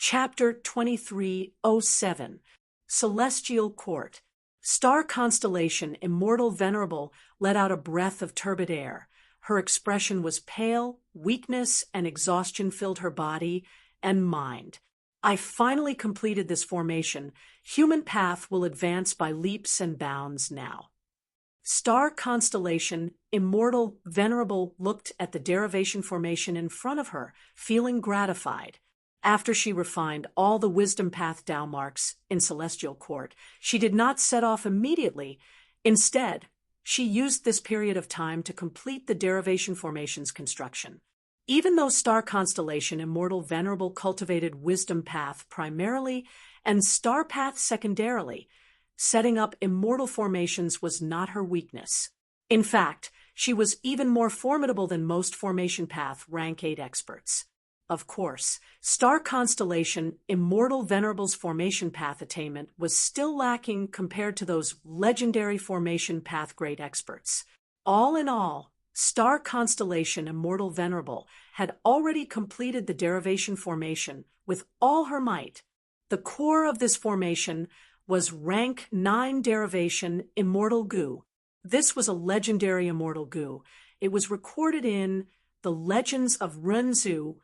Chapter 2307, Celestial Court. Star constellation Immortal Venerable let out a breath of turbid air. Her expression was pale, weakness and exhaustion filled her body and mind. I finally completed this formation. Human path will advance by leaps and bounds now. Star constellation Immortal Venerable looked at the derivation formation in front of her, feeling gratified. After she refined all the wisdom path Tao marks in Celestial Court, she did not set off immediately. Instead, she used this period of time to complete the derivation formation's construction. Even though star constellation Immortal Venerable cultivated wisdom path primarily and star path secondarily, setting up immortal formations was not her weakness. In fact, she was even more formidable than most formation path rank 8 experts. Of course, star constellation Immortal Venerable's formation path attainment was still lacking compared to those legendary formation path great experts. All in all, star constellation Immortal Venerable had already completed the derivation formation with all her might. The core of this formation was rank 9 derivation Immortal Gu. This was a legendary Immortal Gu. It was recorded in the Legends of Renzu.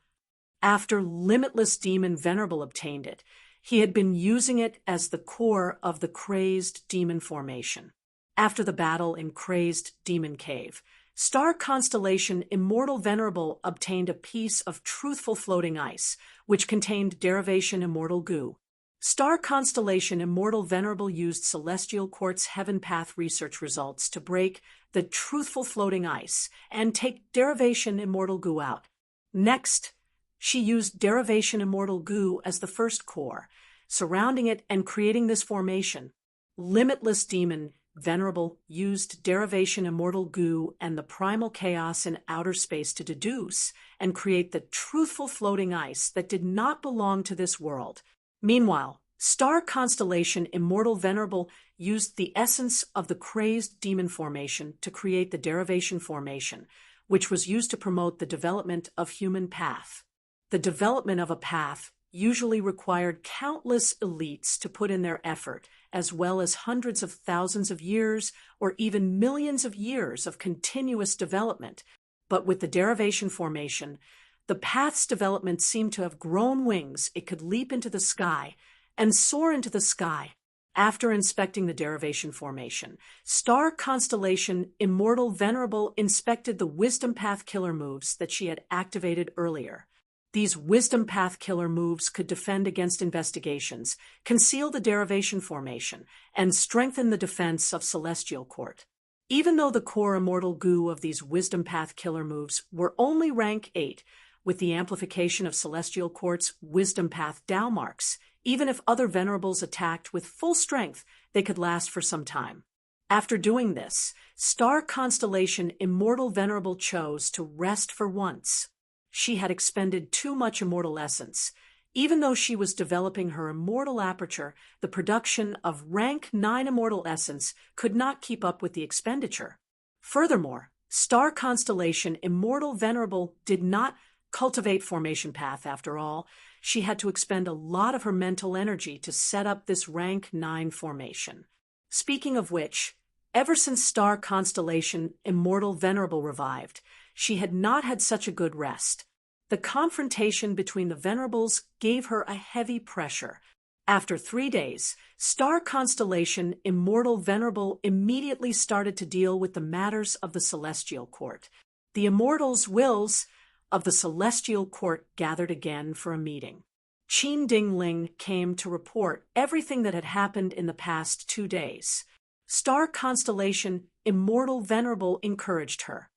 After Limitless Demon Venerable obtained it, he had been using it as the core of the Crazed Demon formation. After the battle in Crazed Demon Cave, star constellation Immortal Venerable obtained a piece of truthful floating ice, which contained derivation Immortal Gu. Star constellation Immortal Venerable used Celestial Court's Heaven Path research results to break the truthful floating ice and take derivation Immortal Gu out. Next, she used derivation Immortal Gu as the first core, surrounding it and creating this formation. Limitless Demon Venerable used derivation Immortal Gu and the primal chaos in outer space to deduce and create the truthful floating ice that did not belong to this world. Meanwhile, star constellation Immortal Venerable used the essence of the Crazed Demon formation to create the derivation formation, which was used to promote the development of human path. The development of a path usually required countless elites to put in their effort, as well as hundreds of thousands of years or even millions of years of continuous development. But with the derivation formation, the path's development seemed to have grown wings. It could leap into the sky and soar into the sky. After inspecting the derivation formation, star constellation Immortal Venerable inspected the wisdom path killer moves that she had activated earlier. These wisdom path killer moves could defend against investigations, conceal the derivation formation, and strengthen the defense of Celestial Court. Even though the core Immortal Gu of these wisdom path killer moves were only rank 8, with the amplification of Celestial Court's wisdom path Tao marks, even if other venerables attacked with full strength, they could last for some time. After doing this, star constellation Immortal Venerable chose to rest for once. She had expended too much immortal essence. Even though she was developing her immortal aperture, the production of rank 9 immortal essence could not keep up with the expenditure. Furthermore, star constellation Immortal Venerable did not cultivate formation path after all. She had to expend a lot of her mental energy to set up this rank 9 formation. Speaking of which, ever since star constellation Immortal Venerable revived, she had not had such a good rest. The confrontation between the venerables gave her a heavy pressure. After 3 days, star constellation Immortal Venerable immediately started to deal with the matters of the Celestial Court. The immortals' wills of the Celestial Court gathered again for a meeting. Qin Dingling came to report everything that had happened in the past 2 days. Star constellation Immortal Venerable encouraged her.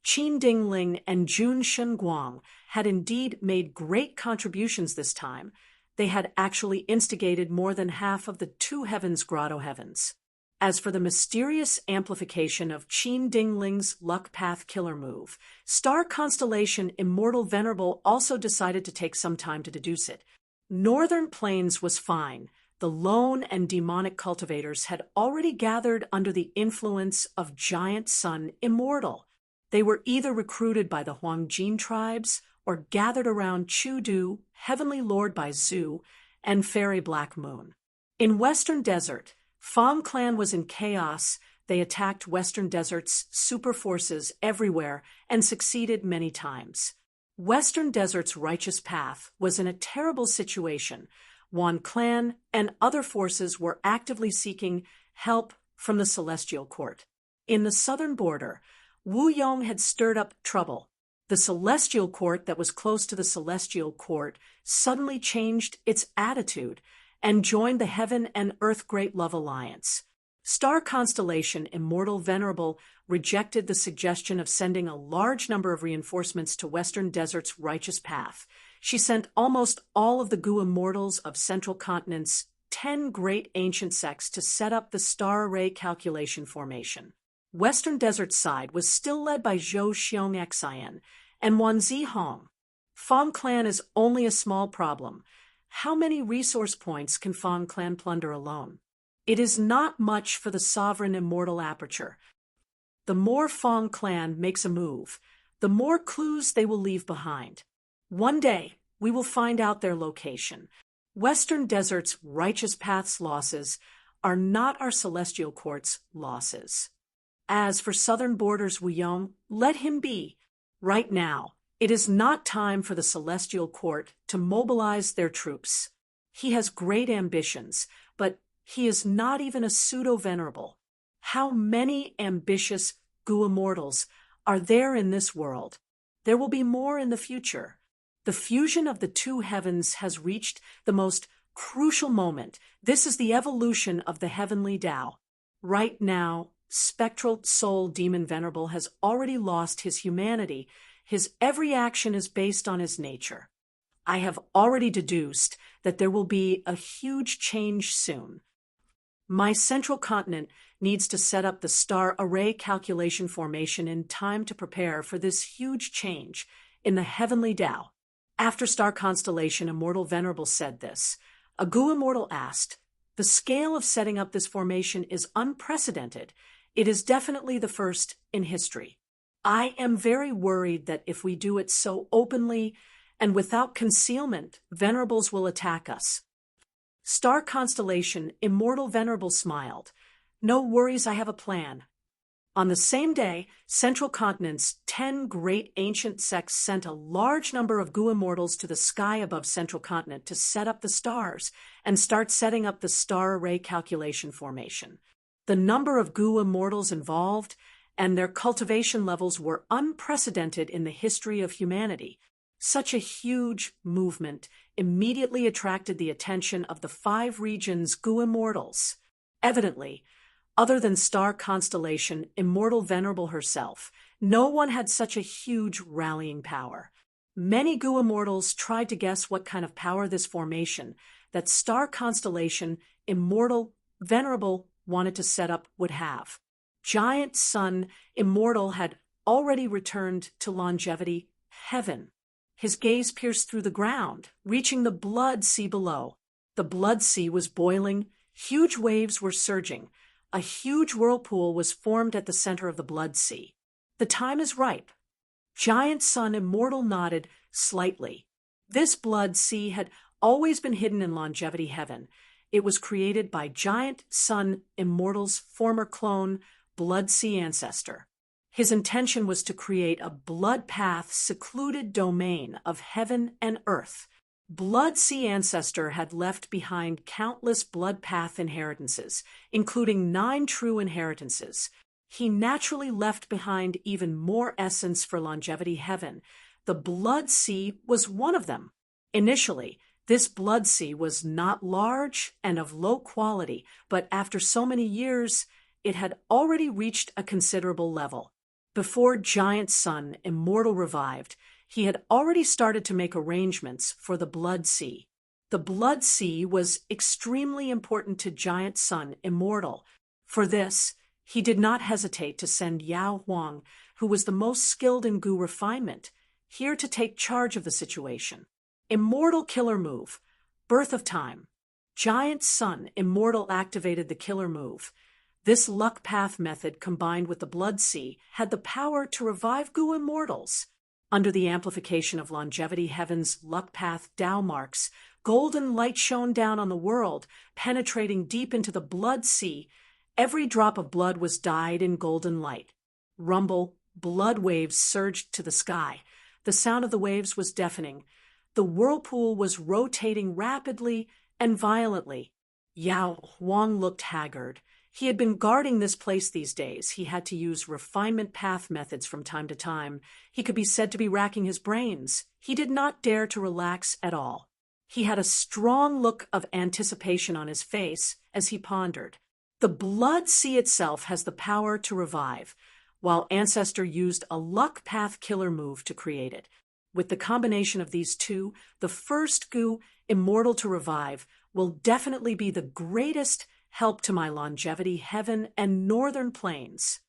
Qin Dingling and Jun Shenguang had indeed made great contributions this time. They had actually instigated more than half of the 2 heavens grotto heavens. As for the mysterious amplification of Qin Dingling's luck path killer move, star constellation Immortal Venerable also decided to take some time to deduce it. Northern Plains was fine. The lone and demonic cultivators had already gathered under the influence of Giant Sun Immortal. They were either recruited by the Huangjin tribes or gathered around Chudu Heavenly Lord by Zhu, and Fairy Black Moon. In Western Desert, Fong clan was in chaos. They attacked Western Desert's super forces everywhere and succeeded many times. Western Desert's righteous path was in a terrible situation. Wan clan and other forces were actively seeking help from the Celestial Court. In the southern border, Wu Yong had stirred up trouble. The Celestial Court that was close to the Celestial Court suddenly changed its attitude and joined the Heaven and Earth Great Love Alliance. Star constellation Immortal Venerable rejected the suggestion of sending a large number of reinforcements to Western Desert's righteous path. She sent almost all of the Gu immortals of Central Continent's 10 great ancient sects to set up the star array calculation formation. Western Desert's side was still led by Zhou Xiong Xian and Wan Zihong. Fong clan is only a small problem. How many resource points can Fong clan plunder alone? It is not much for the sovereign immortal aperture. The more Fong clan makes a move, the more clues they will leave behind. One day, we will find out their location. Western Desert's righteous path's losses are not our Celestial Court's losses. As for southern borders Wuyong, let him be. Right now, it is not time for the Celestial Court to mobilize their troops. He has great ambitions, but he is not even a pseudo-venerable. How many ambitious Gu immortals are there in this world? There will be more in the future. The fusion of the two heavens has reached the most crucial moment. This is the evolution of the heavenly Tao. Right now, Spectral Soul Demon Venerable has already lost his humanity. His every action is based on his nature. I have already deduced that there will be a huge change soon. My central continent needs to set up the star array calculation formation in time to prepare for this huge change in the heavenly Tao. After star constellation Immortal Venerable said this, a Gu immortal asked, "The scale of setting up this formation is unprecedented. It is definitely the first in history. I am very worried that if we do it so openly and without concealment, venerables will attack us." Star constellation Immortal Venerable smiled. "No worries, I have a plan." On the same day, Central Continent's 10 great ancient sects sent a large number of Gu immortals to the sky above Central Continent to set up the stars and start setting up the star array calculation formation. The number of Gu immortals involved and their cultivation levels were unprecedented in the history of humanity. Such a huge movement immediately attracted the attention of the 5 regions' Gu immortals. Evidently, other than star constellation Immortal Venerable herself, no one had such a huge rallying power. Many Gu immortals tried to guess what kind of power this formation that star constellation Immortal Venerable wanted to set up would have. Giant Sun Immortal had already returned to longevity heaven. His gaze pierced through the ground, reaching the blood sea below. The blood sea was boiling, huge waves were surging. A huge whirlpool was formed at the center of the blood sea. The time is ripe. Giant Sun Immortal nodded slightly. This blood sea had always been hidden in longevity heaven. It was created by Giant Sun Immortal's former clone, Blood Sea Ancestor. His intention was to create a blood path secluded domain of heaven and earth. Blood Sea Ancestor had left behind countless blood path inheritances, including 9 true inheritances. He naturally left behind even more essence for longevity heaven. The blood sea was one of them. Initially, this blood sea was not large and of low quality, but after so many years, it had already reached a considerable level. Before Giant Sun Immortal revived, he had already started to make arrangements for the blood sea. The blood sea was extremely important to Giant Sun Immortal. For this, he did not hesitate to send Yao Huang, who was the most skilled in Gu refinement, here to take charge of the situation. Immortal Killer Move, Birth of Time. Giant Sun Immortal activated the killer move. This luck path method combined with the blood sea had the power to revive Gu immortals. Under the amplification of longevity heaven's luck path Tao marks, golden light shone down on the world, penetrating deep into the blood sea. Every drop of blood was dyed in golden light. Rumble, blood waves surged to the sky. The sound of the waves was deafening. The whirlpool was rotating rapidly and violently. Yao Huang looked haggard. He had been guarding this place these days. He had to use refinement path methods from time to time. He could be said to be racking his brains. He did not dare to relax at all. He had a strong look of anticipation on his face as he pondered. The blood sea itself has the power to revive, while Ancestor used a luck path killer move to create it. With the combination of these two, the first goo, immortal to revive, will definitely be the greatest help to my longevity heaven and northern plains.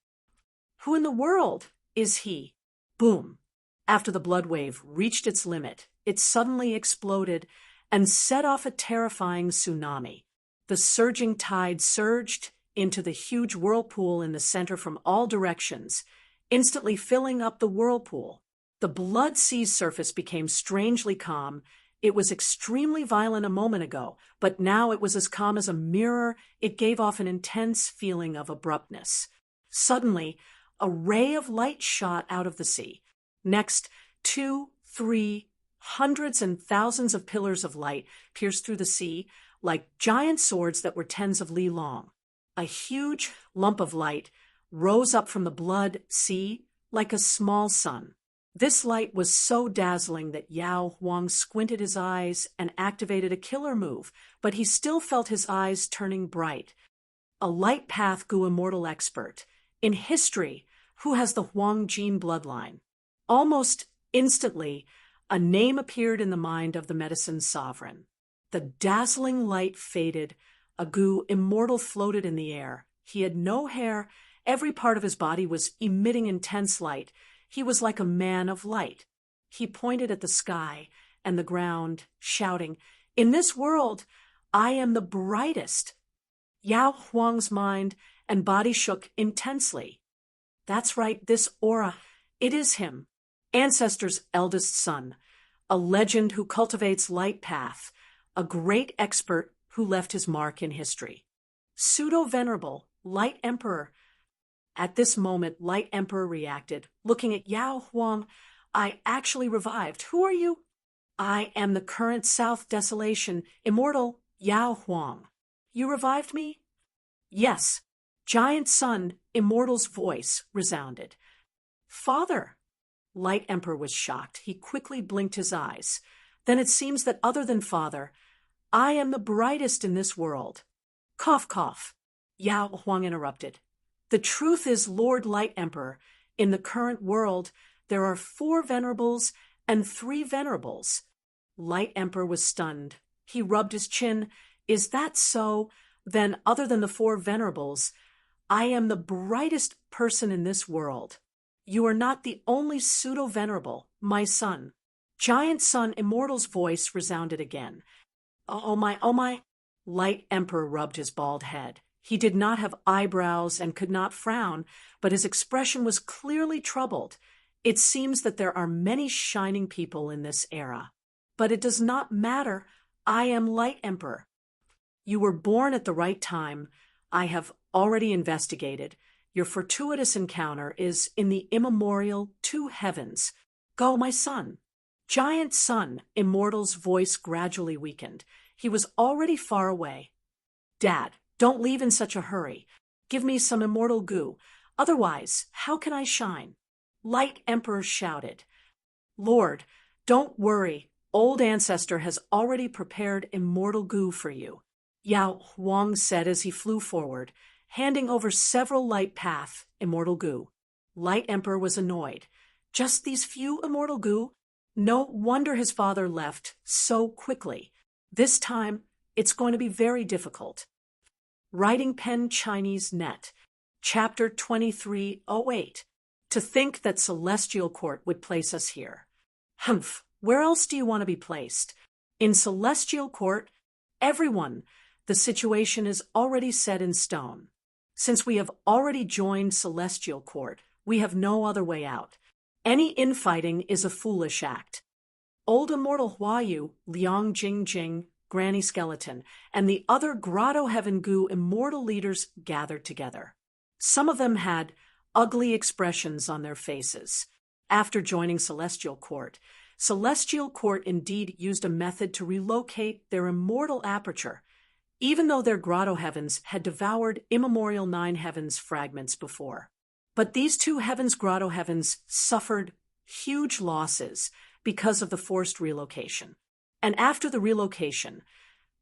Who in the world is he? Boom. After the blood wave reached its limit, it suddenly exploded and set off a terrifying tsunami. The surging tide surged into the huge whirlpool in the center from all directions, instantly filling up the whirlpool. The blood sea's surface became strangely calm. It was extremely violent a moment ago, but now it was as calm as a mirror. It gave off an intense feeling of abruptness. Suddenly, a ray of light shot out of the sea. Next, 2, 3, hundreds and thousands of pillars of light pierced through the sea like giant swords that were tens of li long. A huge lump of light rose up from the blood sea like a small sun. This light was so dazzling that Yao Huang squinted his eyes and activated a killer move, but he still felt his eyes turning bright. A light path Gu immortal expert in history who has the Huang gene bloodline. Almost instantly, a name appeared in the mind of the medicine sovereign. The dazzling light faded. A Gu immortal floated in the air. He had no hair. Every part of his body was emitting intense light. He was like a man of light. He pointed at the sky and the ground, shouting, "In this world, I am the brightest." Yao Huang's mind and body shook intensely. That's right, this aura, it is him, Ancestor's eldest son, a legend who cultivates light path, a great expert who left his mark in history. Pseudo-venerable, Light Emperor. At this moment, Light Emperor reacted, looking at Yao Huang. "I actually revived. Who are you?" "I am the current South Desolation, immortal Yao Huang." "You revived me?" "Yes." Giant Sun, Immortal's voice resounded. "Father!" Light Emperor was shocked. He quickly blinked his eyes. "Then it seems that other than Father, I am the brightest in this world." Cough, cough. Yao Huang interrupted. "The truth is, Lord Light Emperor, in the current world, there are 4 venerables and 3 venerables." Light Emperor was stunned. He rubbed his chin. "Is that so? Then, other than the 4 venerables, I am the brightest person in this world. You are not the only pseudo-venerable, my son." Giant Sun Immortal's voice resounded again. Oh my, oh my." Light Emperor rubbed his bald head. He did not have eyebrows and could not frown, but his expression was clearly troubled. "It seems that there are many shining people in this era. But it does not matter. I am Light Emperor. You were born at the right time. I have already investigated. Your fortuitous encounter is in the immemorial 2 heavens. Go, my son." Giant Sun, Immortal's voice gradually weakened. He was already far away. "Dad, don't leave in such a hurry. Give me some immortal goo. Otherwise, how can I shine?" Light Emperor shouted. "Lord, don't worry. Old Ancestor has already prepared immortal goo for you," Yao Huang said as he flew forward, handing over several light path immortal goo. Light Emperor was annoyed. Just these few immortal goo? No wonder his father left so quickly. This time, it's going to be very difficult. Writing Pen Chinese Net, Chapter 2308. To think that Celestial Court would place us here. Humph, where else do you want to be placed? In Celestial Court, everyone. The situation is already set in stone. Since we have already joined Celestial Court, we have no other way out. Any infighting is a foolish act. Old Immortal Huayu, Liang Jingjing, Granny Skeleton, and the other Grotto Heaven Gu immortal leaders gathered together. Some of them had ugly expressions on their faces. After joining Celestial Court indeed used a method to relocate their immortal aperture, even though their Grotto Heavens had devoured immemorial 9 heavens fragments before. But these 2 heavens Grotto Heavens suffered huge losses because of the forced relocation. And after the relocation,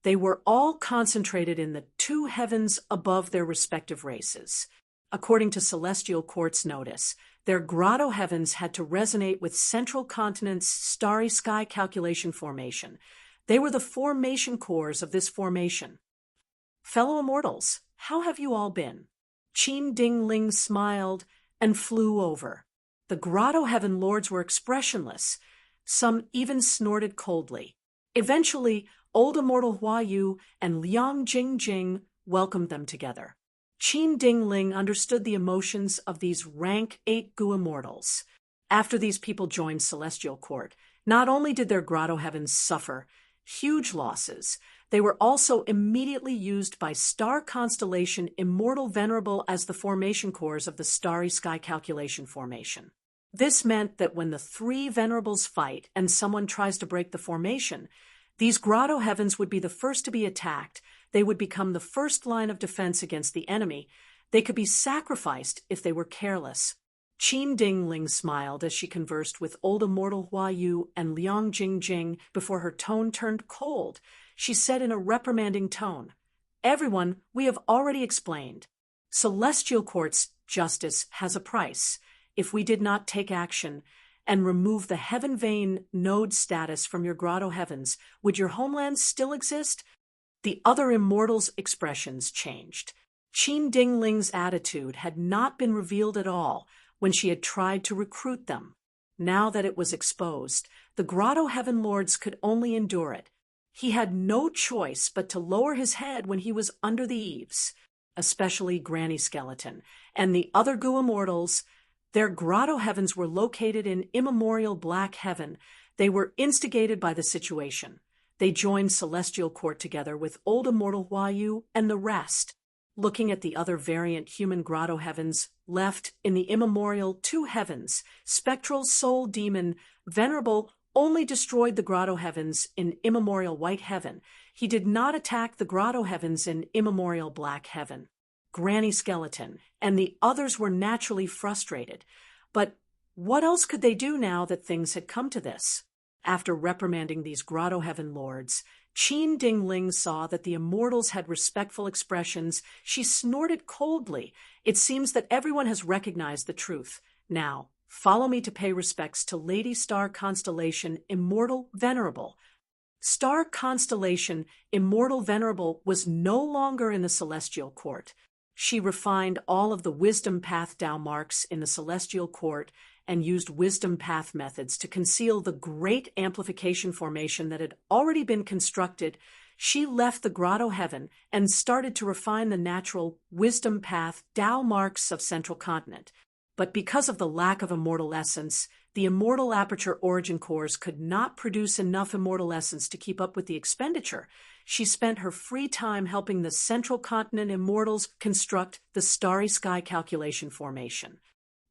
they were all concentrated in the 2 heavens above their respective races. According to Celestial Court's notice, their Grotto Heavens had to resonate with Central Continent's starry sky calculation formation. They were the formation cores of this formation. Fellow immortals, how have you all been? Qin Ding Ling smiled and flew over. The Grotto Heaven Lords were expressionless. Some even snorted coldly. Eventually, Old Immortal Huayu and Liang Jingjing welcomed them together. Qin Ding Ling understood the emotions of these rank 8 Gu immortals. After these people joined Celestial Court, not only did their Grotto Heavens suffer huge losses, they were also immediately used by star constellation Immortal Venerable as the formation cores of the starry sky calculation formation. This meant that when the 3 venerables fight and someone tries to break the formation, these Grotto Heavens would be the first to be attacked. They would become the first line of defense against the enemy. They could be sacrificed if they were careless. Qin Ding Ling smiled as she conversed with Old Immortal Huayu and Liang Jingjing before her tone turned cold. She said in a reprimanding tone, "Everyone, we have already explained. Celestial Court's justice has a price. If we did not take action and remove the Heaven Vein node status from your Grotto Heavens, would your homelands still exist?" The other immortals' expressions changed. Qin Ding Ling's attitude had not been revealed at all when she had tried to recruit them. Now that it was exposed, the Grotto Heaven Lords could only endure it. He had no choice but to lower his head when he was under the eaves, especially Granny Skeleton and the other Gu immortals. Their Grotto Heavens were located in immemorial Black Heaven. They were instigated by the situation. They joined Celestial Court together with Old Immortal Huayu and the rest. Looking at the other variant human Grotto Heavens left in the immemorial 2 heavens, Spectral Soul Demon Venerable only destroyed the Grotto Heavens in immemorial White Heaven. He did not attack the Grotto Heavens in immemorial Black Heaven. Granny Skeleton and the others were naturally frustrated. But what else could they do now that things had come to this? After reprimanding these Grotto Heaven Lords, Qin Ding Ling saw that the immortals had respectful expressions. She snorted coldly. It seems that everyone has recognized the truth. Now, follow me to pay respects to Lady Star Constellation Immortal Venerable. Star Constellation Immortal Venerable was no longer in the Celestial Court. She refined all of the Wisdom Path Tao marks in the Celestial Court and used Wisdom Path methods to conceal the great amplification formation that had already been constructed. She left the Grotto Heaven and started to refine the natural Wisdom Path Tao marks of Central Continent. But because of the lack of immortal essence, the immortal aperture origin cores could not produce enough immortal essence to keep up with the expenditure. She spent her free time helping the Central Continent immortals construct the starry sky calculation formation.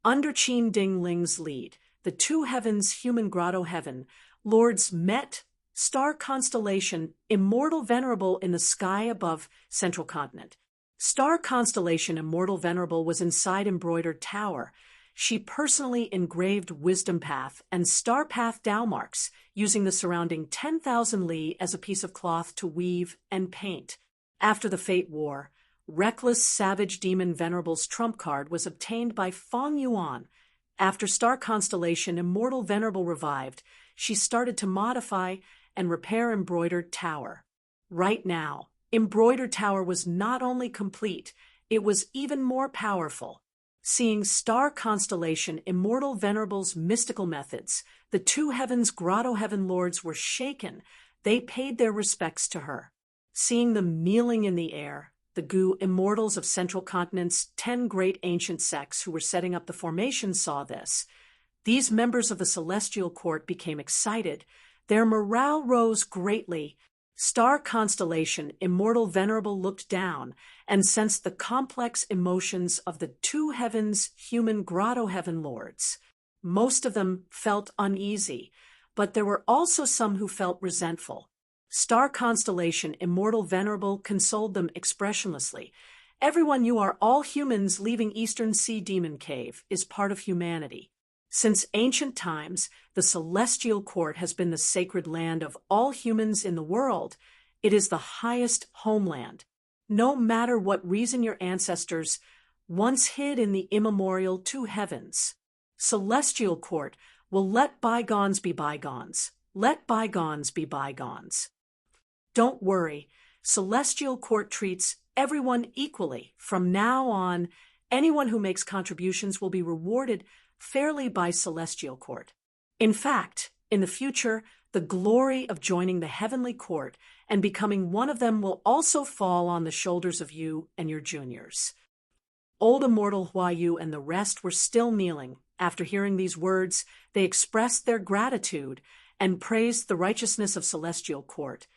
Under Qin Ding Ling's lead, the 2 heavens human Grotto Heaven Lords met Star Constellation Immortal Venerable in the sky above Central Continent. Star Constellation Immortal Venerable was inside Embroidered Tower. She personally engraved Wisdom Path and Star Path Tao marks, using the surrounding 10,000 li as a piece of cloth to weave and paint. After the Fate War, Reckless Savage Demon Venerable's trump card was obtained by Feng Yuan. After Star Constellation Immortal Venerable revived, she started to modify and repair Embroidered Tower. Right now, Embroidered Tower was not only complete, it was even more powerful. Seeing Star Constellation Immortal Venerable's mystical methods, the 2 heavens Grotto Heaven Lords were shaken. They paid their respects to her. Seeing them kneeling in the air, the Gu immortals of Central Continent's 10 great ancient sects who were setting up the formation saw this. These members of the celestial court became excited. Their morale rose greatly. Star Constellation, Immortal Venerable, looked down and sensed the complex emotions of the two heavens' human grotto heaven lords. Most of them felt uneasy, but there were also some who felt resentful. Star Constellation, Immortal Venerable, consoled them expressionlessly. Everyone, you are all humans leaving Eastern Sea Demon Cave, is part of humanity. Since ancient times, the celestial court has been the sacred land of all humans in the world. It is the highest homeland. No matter what reason your ancestors once hid in the immemorial two heavens, celestial court will let bygones be bygones. Let bygones be bygones. Don't worry, celestial court treats everyone equally. From now on, anyone who makes contributions will be rewarded fairly by celestial court. In fact, in the future, the glory of joining the heavenly court and becoming one of them will also fall on the shoulders of you and your juniors. Old Immortal Huayu and the rest were still kneeling. After hearing these words, they expressed their gratitude and praised the righteousness of celestial court,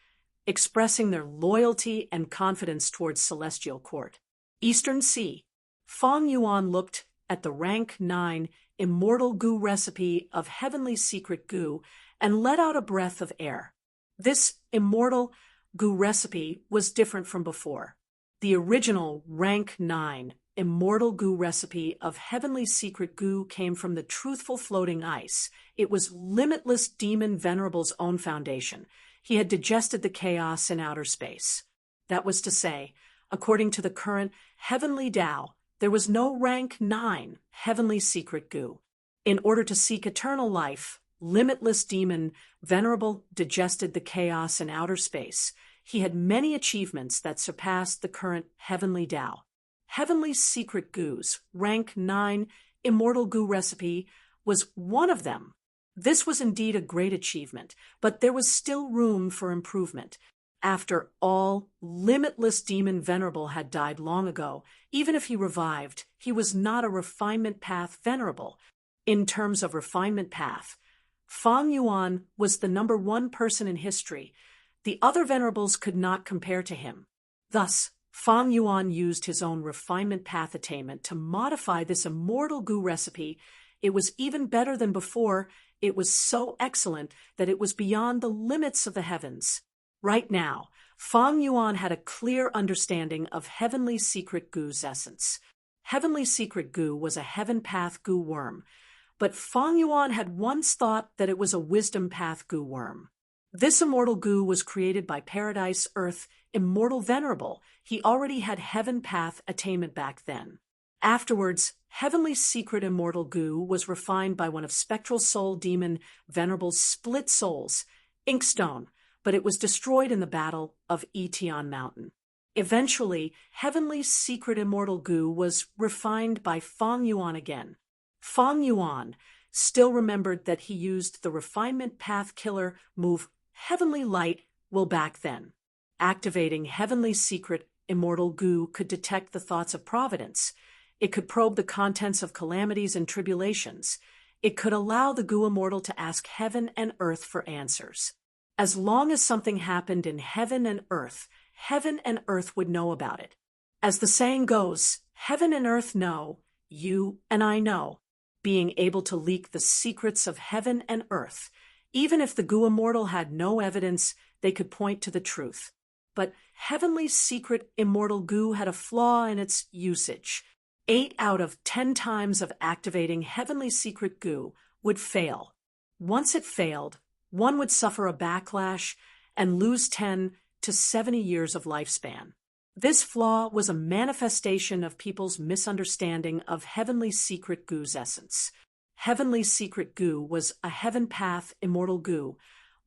expressing their loyalty and confidence towards celestial court. Eastern Sea. Fong Yuan looked at the rank 9 immortal goo recipe of heavenly secret goo and let out a breath of air. This immortal goo recipe was different from before. The original rank 9 immortal goo recipe of heavenly secret goo came from the truthful floating ice. It was Limitless Demon Venerable's own foundation. He had digested the chaos in outer space. That was to say, according to the current heavenly Tao, there was no rank 9 heavenly secret goo. In order to seek eternal life, Limitless Demon Venerable digested the chaos in outer space. He had many achievements that surpassed the current heavenly Tao. Heavenly secret goos, rank 9 immortal goo recipe, was one of them. This was indeed a great achievement, but there was still room for improvement. After all, Limitless Demon Venerable had died long ago. Even if he revived, he was not a refinement path venerable. In terms of refinement path, Fong Yuan was the number 1 person in history. The other venerables could not compare to him. Thus, Fong Yuan used his own refinement path attainment to modify this immortal goo recipe. It was even better than before. It was so excellent that it was beyond the limits of the heavens. Right now, Fong Yuan had a clear understanding of heavenly secret goo's essence. Heavenly secret goo was a heaven path goo worm, but Fong Yuan had once thought that it was a wisdom path goo worm. This immortal goo was created by Paradise Earth Immortal Venerable. He already had heaven path attainment back then. Afterwards, heavenly secret immortal goo was refined by one of Spectral Soul Demon Venerable's split souls, Inkstone, but it was destroyed in the Battle of Etion Mountain. Eventually, heavenly secret immortal goo was refined by Fong Yuan again. Fong Yuan still remembered that he used the refinement path killer move Heavenly Light will back then. Activating heavenly secret immortal goo could detect the thoughts of providence. It could probe the contents of calamities and tribulations. It could allow the goo immortal to ask heaven and earth for answers. As long as something happened in heaven and earth would know about it. As the saying goes, heaven and earth know, you and I know. Being able to leak the secrets of heaven and earth. Even if the goo immortal had no evidence, they could point to the truth. But heavenly secret immortal goo had a flaw in its usage. 8 out of 10 times of activating heavenly secret goo would fail. Once it failed, one would suffer a backlash and lose 10 to 70 years of lifespan. This flaw was a manifestation of people's misunderstanding of heavenly secret goo's essence. Heavenly secret goo was a heaven path immortal goo.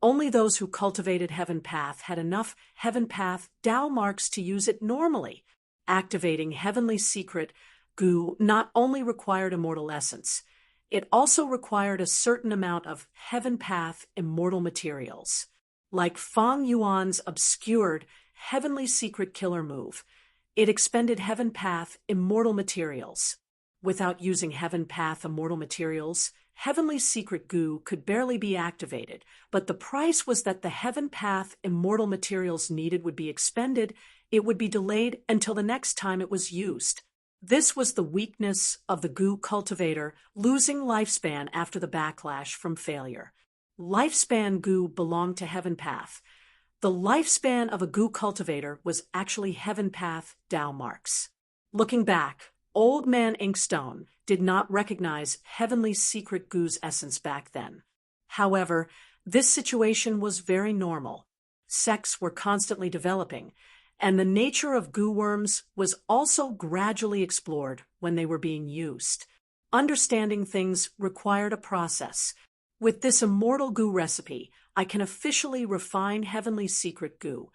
Only those who cultivated heaven path had enough heaven path Tao marks to use it normally. Activating heavenly secret goo not only required immortal essence, it also required a certain amount of heaven path immortal materials. Like Fong Yuan's obscured heavenly secret killer move, it expended heaven path immortal materials. Without using heaven path immortal materials, Heavenly Secret Goo could barely be activated, but the price was that the Heaven Path immortal materials needed would be expended. It would be delayed until the next time it was used. This was the weakness of the Goo cultivator, losing lifespan after the backlash from failure. Lifespan Goo belonged to Heaven Path. The lifespan of a Goo cultivator was actually Heaven Path Tao marks. Looking back, Old Man Inkstone did not recognize Heavenly Secret Goo's essence back then. However, this situation was very normal. Sects were constantly developing, and the nature of goo worms was also gradually explored when they were being used. Understanding things required a process. With this immortal goo recipe, I can officially refine Heavenly Secret Goo.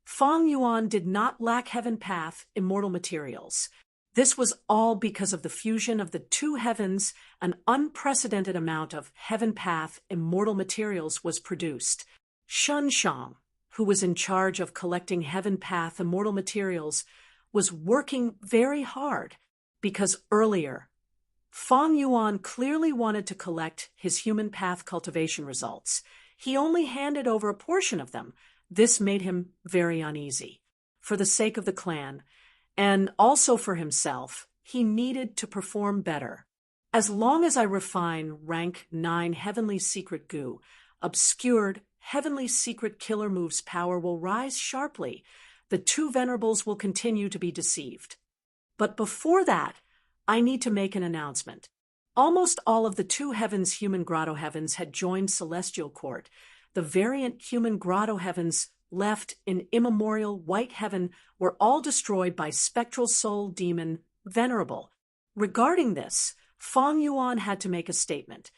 Feng Yuan did not lack Heaven Path immortal materials. This was all because of the fusion of the two heavens. An unprecedented amount of Heaven Path immortal materials was produced. Shun Shang, who was in charge of collecting Heaven Path immortal materials, was working very hard because earlier, Feng Yuan clearly wanted to collect his human path cultivation results. He only handed over a portion of them. This made him very uneasy. For the sake of the clan, and also for himself, he needed to perform better. As long as I refine rank 9 Heavenly Secret Goo, obscured Heavenly Secret Killer Move's power will rise sharply. The two venerables will continue to be deceived. But before that, I need to make an announcement. Almost all of the two heavens human grotto heavens had joined Celestial Court. The variant human grotto heavens left in immemorial white heaven were all destroyed by spectral soul demon Venerable. Regarding this, Feng Yuan had to make a statement.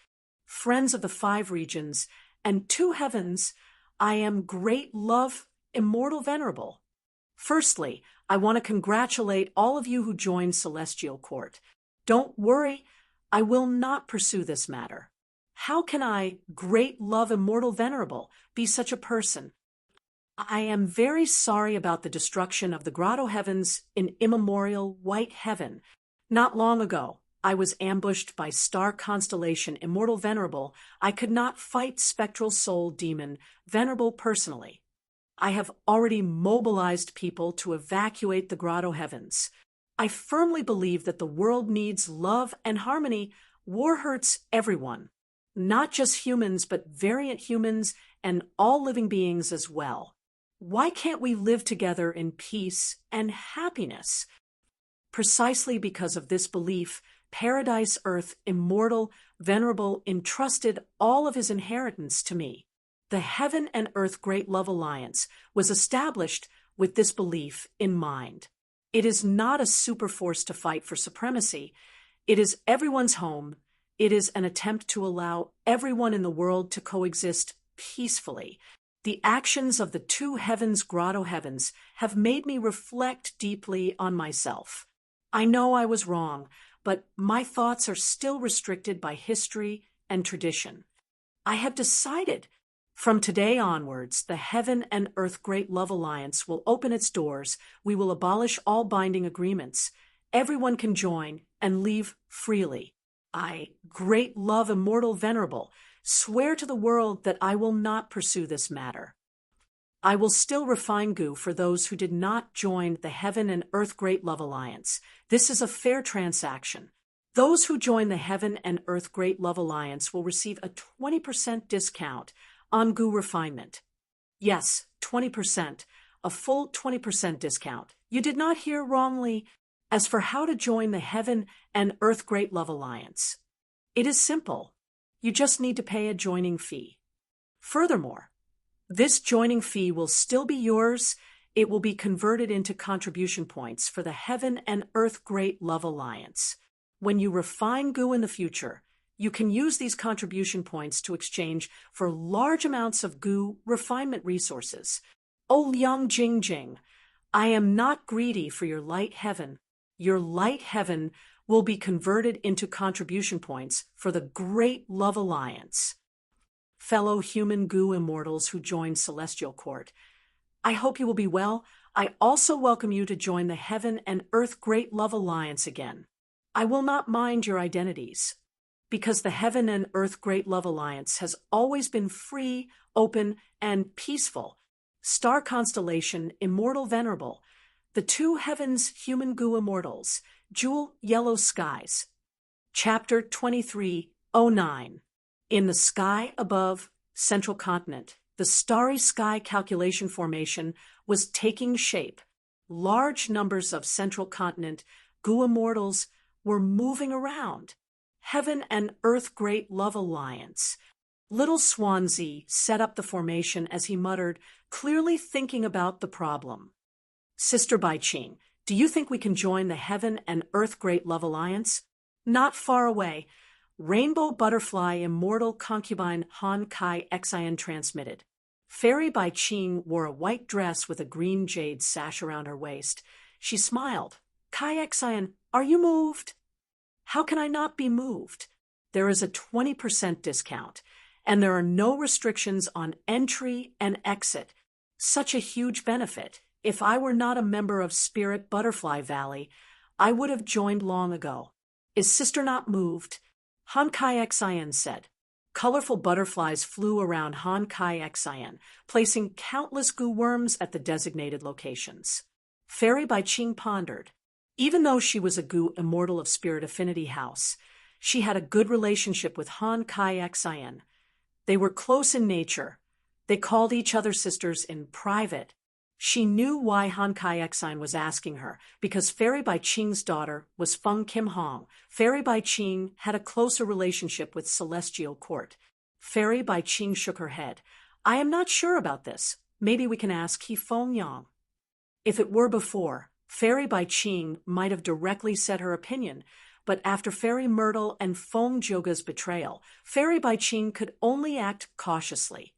Friends of the 5 regions and 2 heavens, I am great love immortal Venerable. Firstly, I want to congratulate all of you who joined Celestial Court. Don't worry, I will not pursue this matter. How can I, great love immortal Venerable, be such a person? I am very sorry about the destruction of the grotto heavens in immemorial white heaven. Not long ago, I was ambushed by star constellation immortal Venerable. I could not fight spectral soul demon Venerable personally. I have already mobilized people to evacuate the grotto heavens. I firmly believe that the world needs love and harmony. War hurts everyone, not just humans, but variant humans and all living beings as well. Why can't we live together in peace and happiness? Precisely because of this belief, Paradise Earth Immortal Venerable entrusted all of his inheritance to me. The Heaven and Earth Great Love Alliance was established with this belief in mind. It is not a superforce to fight for supremacy. It is everyone's home. It is an attempt to allow everyone in the world to coexist peacefully. The actions of the 2 heavens grotto heavens have made me reflect deeply on myself. I know I was wrong, but my thoughts are still restricted by history and tradition. I have decided from today onwards, the Heaven and Earth Great Love Alliance will open its doors. We will abolish all binding agreements. Everyone can join and leave freely. I, great love immortal Venerable, swear to the world that I will not pursue this matter. I will still refine goo for those who did not join the Heaven and Earth Great Love Alliance. This is a fair transaction. Those who join the Heaven and Earth Great Love Alliance will receive a 20% discount on goo refinement. Yes, 20%, a full 20% discount. You did not hear wrongly. As for how to join the Heaven and Earth Great Love Alliance, it is simple. You just need to pay a joining fee. Furthermore, this joining fee will still be yours. It will be converted into contribution points for the Heaven and Earth Great Love Alliance. When you refine goo in the future, you can use these contribution points to exchange for large amounts of goo refinement resources. O Liang Jing Jing, I am not greedy for your light heaven. Your light heaven will be converted into contribution points for the Great Love Alliance. Fellow human goo immortals who joined Celestial Court, I hope you will be well. I also welcome you to join the Heaven and Earth Great Love Alliance again. I will not mind your identities. because the Heaven and Earth Great Love Alliance has always been free, open, and peaceful. Star constellation Immortal Venerable. The two heavens human goo immortals. Jewel Yellow Skies. Chapter 2309. In the sky above, Central Continent, the starry sky calculation formation was taking shape. Large numbers of Central Continent goo immortals were moving around. Heaven and Earth Great Love Alliance. Little Swansea set up the formation as he muttered, clearly thinking about the problem. Sister Bai Ching, do you think we can join the Heaven and Earth Great Love Alliance? Not far away. Rainbow Butterfly Immortal Concubine Han Kai Xian transmitted. Fairy Bai Ching wore a white dress with a green jade sash around her waist. She smiled. Kai Xian, are you moved? How can I not be moved? There is a 20% discount, and there are no restrictions on entry and exit. Such a huge benefit. If I were not a member of Spirit Butterfly Valley, I would have joined long ago. Is Sister not moved? Han Kai Xian said. Colorful butterflies flew around Han Kai Xian, placing countless goo worms at the designated locations. Fairy Bai Ching pondered. Even though she was a goo immortal of Spirit Affinity House, she had a good relationship with Han Kai Xian. They were close in nature. They called each other sisters in private. She knew why Han Kai Xian was asking her, because Fairy Bai Ching's daughter was Feng Kim Hong. Fairy Bai Ching had a closer relationship with Celestial Court. Fairy Bai Ching shook her head. I am not sure about this. Maybe we can ask He Feng Yang. If it were before, Fairy Bai Ching might have directly said her opinion, but after Fairy Myrtle and Feng Joga's betrayal, Fairy Bai Ching could only act cautiously.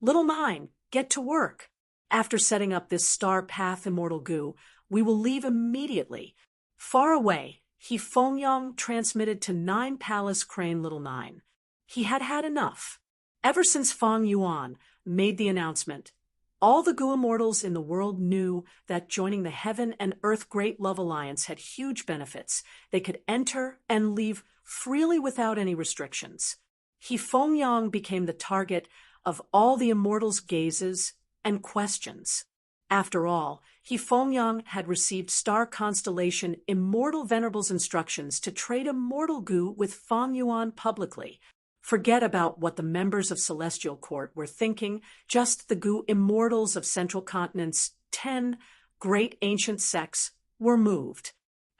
Little Nine, get to work. After setting up this star path immortal goo, we will leave immediately. Far away, He Feng Yang transmitted to 9 Palace Crane Little Nine. He had had enough. Ever since Fang Yuan made the announcement, all the goo immortals in the world knew that joining the Heaven and Earth Great Love Alliance had huge benefits. They could enter and leave freely without any restrictions. He Feng Yang became the target of all the immortals' gazes and questions. After all, He Feng Yang had received star constellation Immortal Venerable's instructions to trade immortal goo with Fang Yuan publicly. Forget about what the members of Celestial Court were thinking, just the goo immortals of Central Continent's 10 great ancient sects were moved,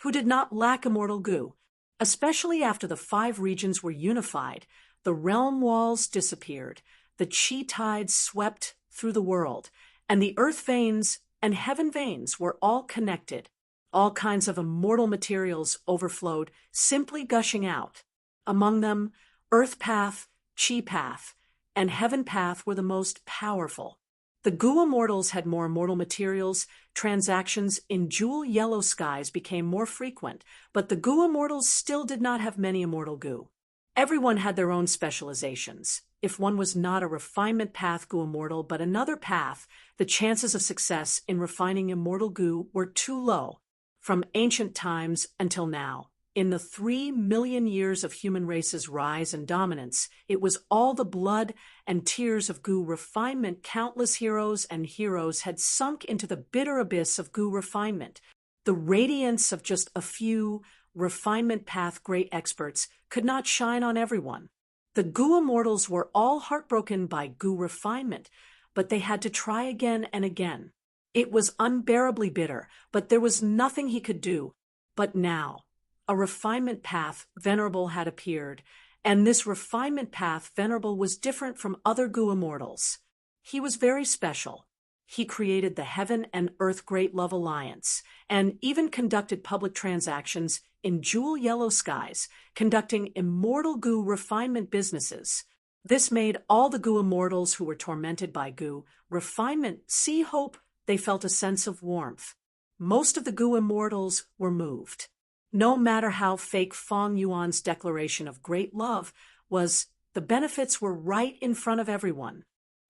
who did not lack immortal goo. Especially after the 5 regions were unified, the realm walls disappeared, the chi tides swept through the world, and the earth veins and heaven veins were all connected. All kinds of immortal materials overflowed, simply gushing out. Among them, Earth Path, Chi Path, and Heaven Path were the most powerful. The goo immortals had more immortal materials, transactions in Jewel Yellow Skies became more frequent, but the goo immortals still did not have many immortal goo. Everyone had their own specializations. If one was not a refinement path goo immortal but another path, the chances of success in refining immortal goo were too low. From ancient times until now, in the 3 million years of human race's rise and dominance, it was all the blood and tears of goo refinement. Countless heroes and heroes had sunk into the bitter abyss of goo refinement. The radiance of just a few refinement path great experts could not shine on everyone. The goo immortals were all heartbroken by goo refinement, but they had to try again and again. It was unbearably bitter, but there was nothing he could do. But now, a refinement path venerable had appeared, and this refinement path venerable was different from other goo immortals. He was very special. He created the Heaven and Earth Great Love Alliance, and even conducted public transactions in Jewel Yellow Skies, conducting immortal goo refinement businesses. This made all the goo immortals who were tormented by goo refinement see hope. They felt a sense of warmth. Most of the goo immortals were moved. No matter how fake Fang Yuan's declaration of great love was, the benefits were right in front of everyone.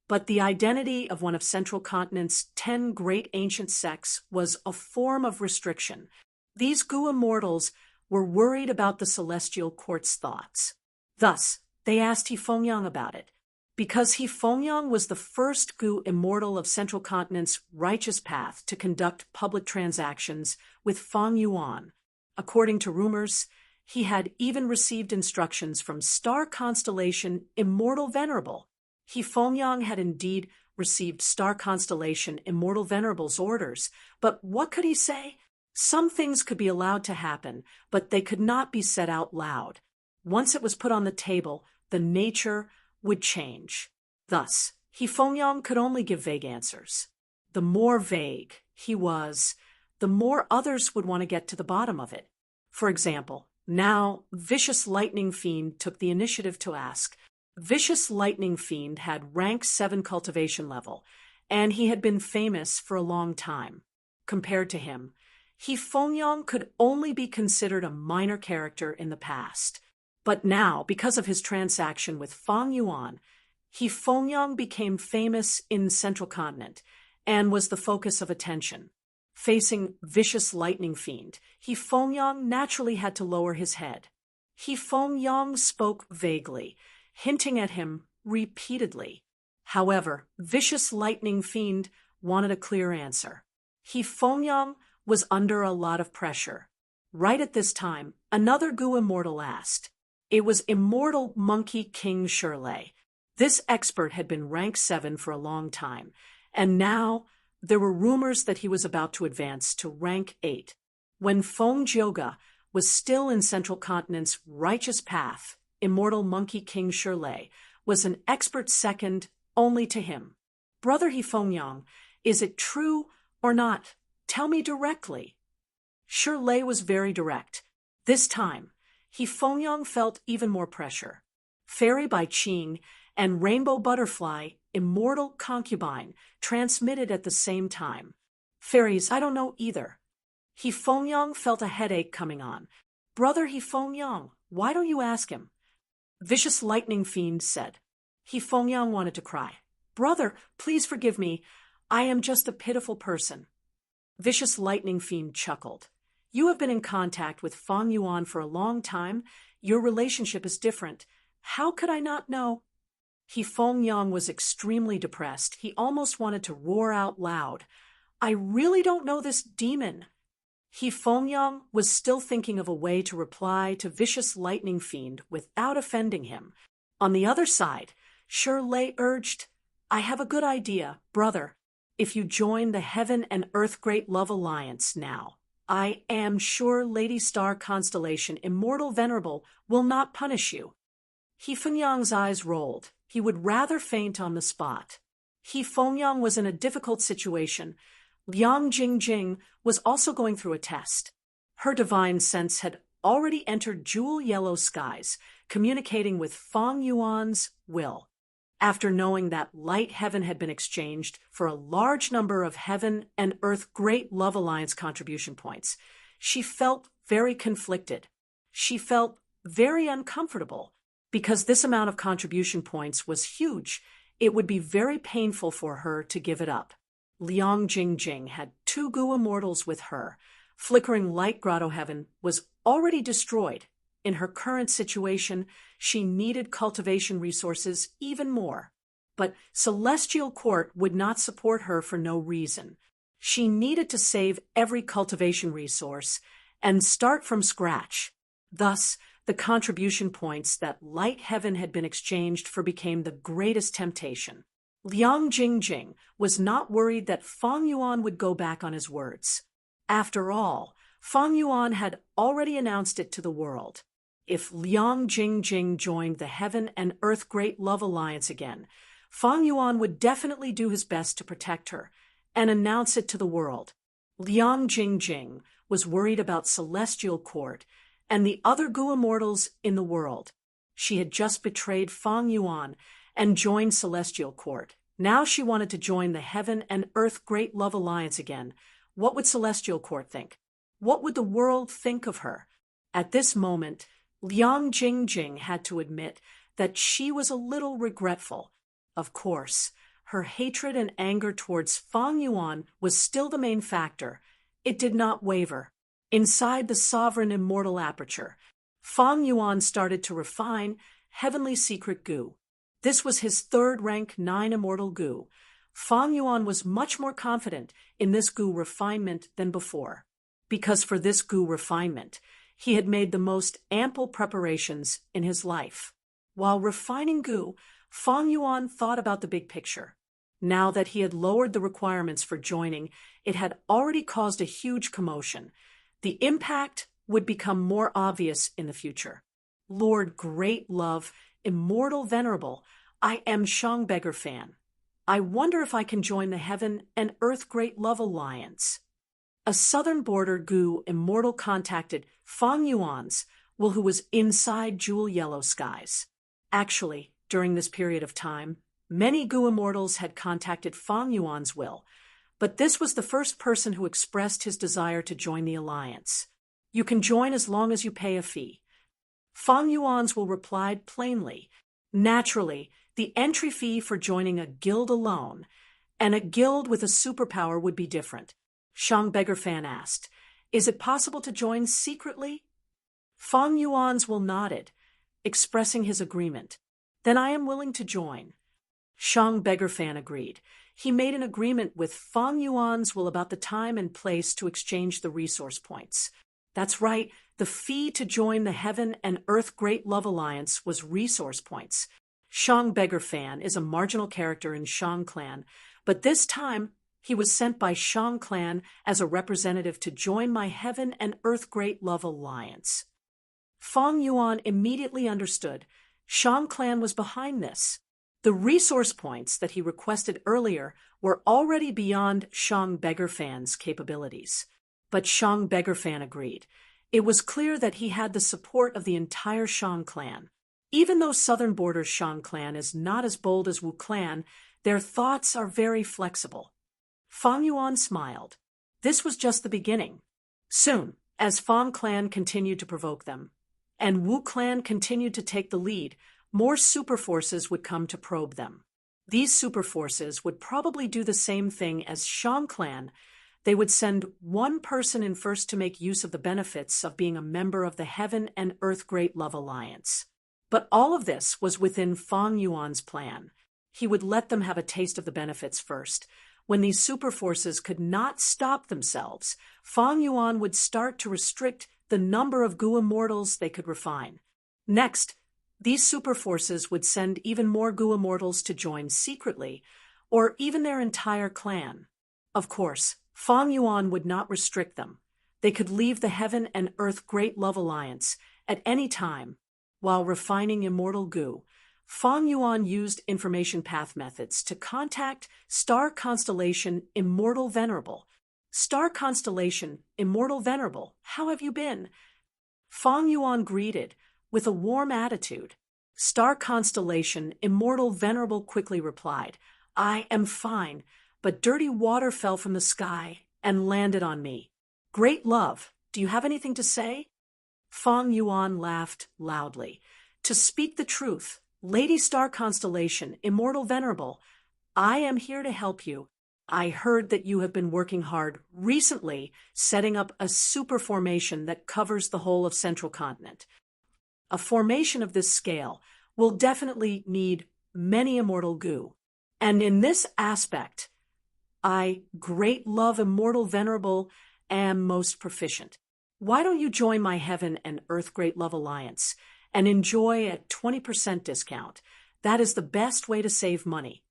But the identity of one of Central Continent's 10 great ancient sects was a form of restriction. These goo immortals were worried about the Celestial Court's thoughts. Thus, they asked He Fengyang about it. Because He Fengyang was the first Gu immortal of Central Continent's righteous path to conduct public transactions with Feng Yuan. According to rumors, he had even received instructions from star constellation Immortal Venerable. He Fengyang had indeed received star constellation Immortal Venerable's orders, but what could he say? Some things could be allowed to happen, but they could not be said out loud. Once it was put on the table, the nature would change. Thus, He Fengyang could only give vague answers. The more vague he was, the more others would want to get to the bottom of it. For example, now Vicious Lightning Fiend took the initiative to ask. Vicious Lightning Fiend had rank 7 cultivation level, and he had been famous for a long time. Compared to him, He Fengyang could only be considered a minor character in the past. But now, because of his transaction with Feng Yuan, He Fengyang became famous in Central Continent and was the focus of attention. Facing Vicious Lightning Fiend, He Fengyang naturally had to lower his head. He Fengyang spoke vaguely, hinting at him repeatedly. However, Vicious Lightning Fiend wanted a clear answer. He Fengyang was under a lot of pressure. Right at this time, another Gu immortal asked. It was Immortal Monkey King Shirley. This expert had been rank 7 for a long time, and now there were rumors that he was about to advance to rank 8. When Feng Jioga was still in Central Continent's righteous path, Immortal Monkey King Shirley was an expert second only to him. Brother He Fengyang, is it true or not? Tell me directly. Shirley was very direct. This time, He Fengyang felt even more pressure. Fairy by Qing and Rainbow Butterfly, Immortal Concubine, transmitted at the same time. Fairies, I don't know either. He Fengyang felt a headache coming on. Brother He Fengyang, why don't you ask him? Vicious Lightning Fiend said. He Fengyang wanted to cry. Brother, please forgive me. I am just a pitiful person. Vicious Lightning Fiend chuckled. You have been in contact with Feng Yuan for a long time. Your relationship is different. How could I not know? He Fengyang was extremely depressed. He almost wanted to roar out loud. I really don't know this demon. He Fengyang was still thinking of a way to reply to Vicious Lightning Fiend without offending him. On the other side, Shirley urged, I have a good idea, brother. If you join the Heaven and Earth Great Love Alliance now, I am sure Lady Star Constellation Immortal Venerable will not punish you. He Fengyang's eyes rolled. He would rather faint on the spot. He Fengyang was in a difficult situation. Liang Jingjing was also going through a test. Her divine sense had already entered jewel yellow skies, communicating with Feng Yuan's will. After knowing that Light Heaven had been exchanged for a large number of Heaven and Earth Great Love Alliance contribution points, she felt very conflicted. She felt very uncomfortable. Because this amount of contribution points was huge, it would be very painful for her to give it up. Liang Jingjing had 2 Gu immortals with her. Flickering Light Grotto Heaven was already destroyed. In her current situation, she needed cultivation resources even more. But Celestial Court would not support her for no reason. She needed to save every cultivation resource and start from scratch. Thus, the contribution points that Light Heaven had been exchanged for became the greatest temptation. Liang Jingjing was not worried that Feng Yuan would go back on his words. After all, Feng Yuan had already announced it to the world. If Liang Jingjing joined the Heaven and Earth Great Love Alliance again, Feng Yuan would definitely do his best to protect her and announce it to the world. Liang Jingjing was worried about Celestial Court and the other Gu immortals in the world. She had just betrayed Feng Yuan and joined Celestial Court. Now she wanted to join the Heaven and Earth Great Love Alliance again. What would Celestial Court think? What would the world think of her? At this moment, Liang Jingjing had to admit that she was a little regretful. Of course, her hatred and anger towards Feng Yuan was still the main factor. It did not waver. Inside the sovereign immortal aperture, Feng Yuan started to refine Heavenly Secret Gu. This was his third rank 9 immortal Gu. Fang Yuan was much more confident in this Gu refinement than before, because for this Gu refinement, he had made the most ample preparations in his life. While refining Gu, Fang Yuan thought about the big picture. Now that he had lowered the requirements for joining, it had already caused a huge commotion. The impact would become more obvious in the future. Lord Great Love, Immortal Venerable, I am Shang Beggar Fan. I wonder if I can join the Heaven and Earth Great Love Alliance. A southern border Gu immortal contacted Fang Yuan's will who was inside Jewel Yellow Skies. Actually, during this period of time, many Gu immortals had contacted Fang Yuan's will, but this was the first person who expressed his desire to join the alliance. You can join as long as you pay a fee. Fang Yuan's will replied plainly. Naturally, the entry fee for joining a guild alone and a guild with a superpower would be different. Shang Beggar Fan asked, "Is it possible to join secretly?" Fang Yuan's will nodded, expressing his agreement. "Then I am willing to join." Shang Beggar Fan agreed. He made an agreement with Fang Yuan's will about the time and place to exchange the resource points. That's right, the fee to join the Heaven and Earth Great Love Alliance was resource points. Shang Beggar Fan is a marginal character in Shang Clan, but this time he was sent by Shang Clan as a representative to join my Heaven and Earth Great Love Alliance. Fang Yuan immediately understood. Shang Clan was behind this. The resource points that he requested earlier were already beyond Shang Beggar Fan's capabilities. But Shang Beggar Fan agreed. It was clear that he had the support of the entire Shang Clan. Even though Southern Border's Shang Clan is not as bold as Wu Clan, their thoughts are very flexible. Fang Yuan smiled. This was just the beginning. Soon, as Fang Clan continued to provoke them, and Wu Clan continued to take the lead, more super forces would come to probe them. These super forces would probably do the same thing as Shang Clan. They would send one person in first to make use of the benefits of being a member of the Heaven and Earth Great Love Alliance. But all of this was within Fang Yuan's plan. He would let them have a taste of the benefits first. When these super forces could not stop themselves, Fang Yuan would start to restrict the number of Gu immortals they could refine. Next, these super forces would send even more Gu immortals to join secretly, or even their entire clan. Of course, Fang Yuan would not restrict them. They could leave the Heaven and Earth Great Love Alliance at any time. While refining immortal Gu, Fang Yuan used information path methods to contact Star Constellation Immortal Venerable. Star Constellation Immortal Venerable, how have you been? Fang Yuan greeted with a warm attitude. Star Constellation Immortal Venerable quickly replied, "I am fine, but dirty water fell from the sky and landed on me. Great Love, do you have anything to say?" Fang Yuan laughed loudly. "To speak the truth, Lady Star Constellation, Immortal Venerable, I am here to help you. I heard that you have been working hard recently setting up a super formation that covers the whole of Central Continent. A formation of this scale will definitely need many immortal Gu. And in this aspect, I, Great Love Immortal Venerable, am most proficient. Why don't you join my Heaven and Earth Great Love Alliance and enjoy a 20% discount? That is the best way to save money."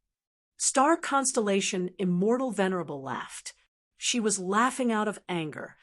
Star Constellation Immortal Venerable laughed. She was laughing out of anger.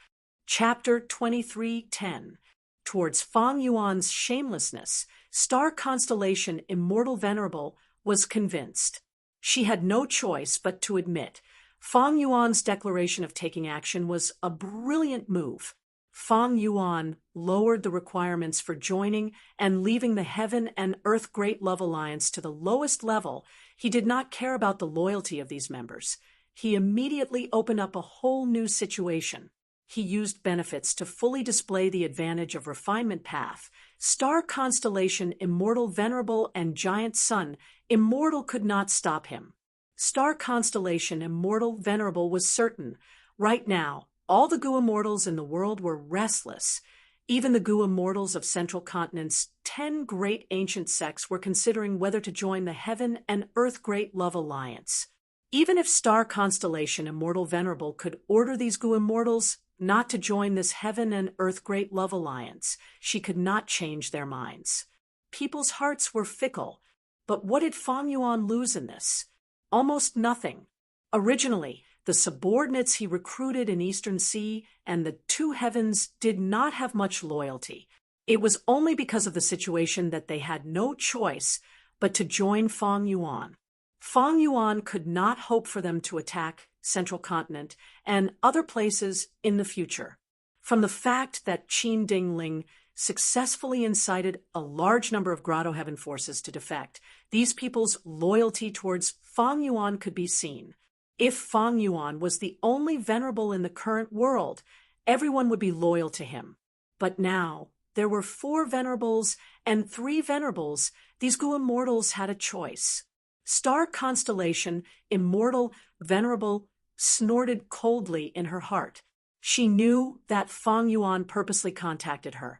Chapter 23:10. Towards Fang Yuan's shamelessness, Star Constellation Immortal Venerable was convinced. She had no choice but to admit Fang Yuan's declaration of taking action was a brilliant move. Fang Yuan lowered the requirements for joining and leaving the Heaven and Earth Great Love Alliance to the lowest level. He did not care about the loyalty of these members. He immediately opened up a whole new situation. He used benefits to fully display the advantage of refinement path. Star Constellation Immortal Venerable and Giant Sun Immortal could not stop him. Star Constellation Immortal Venerable was certain. Right now, all the Gu immortals in the world were restless. Even the Gu immortals of Central Continent's 10 great ancient sects were considering whether to join the Heaven and Earth Great Love Alliance. Even if star constellation Immortal Venerable could order these Gu immortals not to join this Heaven and Earth Great Love Alliance, she could not change their minds. People's hearts were fickle, but what did Fang Yuan lose in this? Almost nothing. Originally, the subordinates he recruited in Eastern Sea and the two heavens did not have much loyalty. It was only because of the situation that they had no choice but to join Fang Yuan. Fang Yuan could not hope for them to attack Central Continent and other places in the future. From the fact that Qin Dingling successfully incited a large number of Grotto Heaven forces to defect, these people's loyalty towards Fang Yuan could be seen. If Fang Yuan was the only venerable in the current world, everyone would be loyal to him. But now, there were 4 venerables and 3 venerables. These Gu immortals had a choice. Star constellation, Immortal Venerable, snorted coldly in her heart. She knew that Fang Yuan purposely contacted her.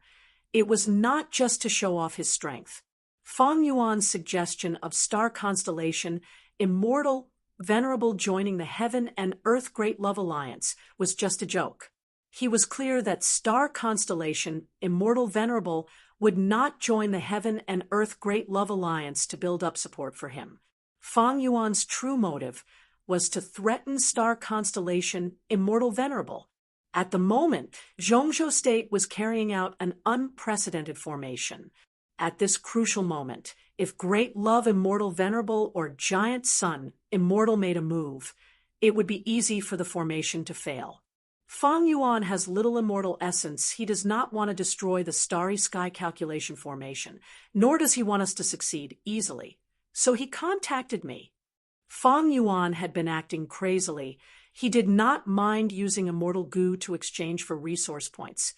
It was not just to show off his strength. Fang Yuan's suggestion of star constellation, Immortal Venerable joining the Heaven and Earth Great Love Alliance was just a joke. He was clear that star constellation, Immortal Venerable, would not join the Heaven and Earth Great Love Alliance to build up support for him. Fang Yuan's true motive was to threaten star constellation, Immortal Venerable. At the moment, Zhongzhou State was carrying out an unprecedented formation. At this crucial moment, if Great Love Immortal Venerable or Giant Sun Immortal made a move, it would be easy for the formation to fail. Fang Yuan has little immortal essence. He does not want to destroy the Starry Sky calculation formation, nor does he want us to succeed easily. So he contacted me. Fang Yuan had been acting crazily. He did not mind using immortal Gu to exchange for resource points,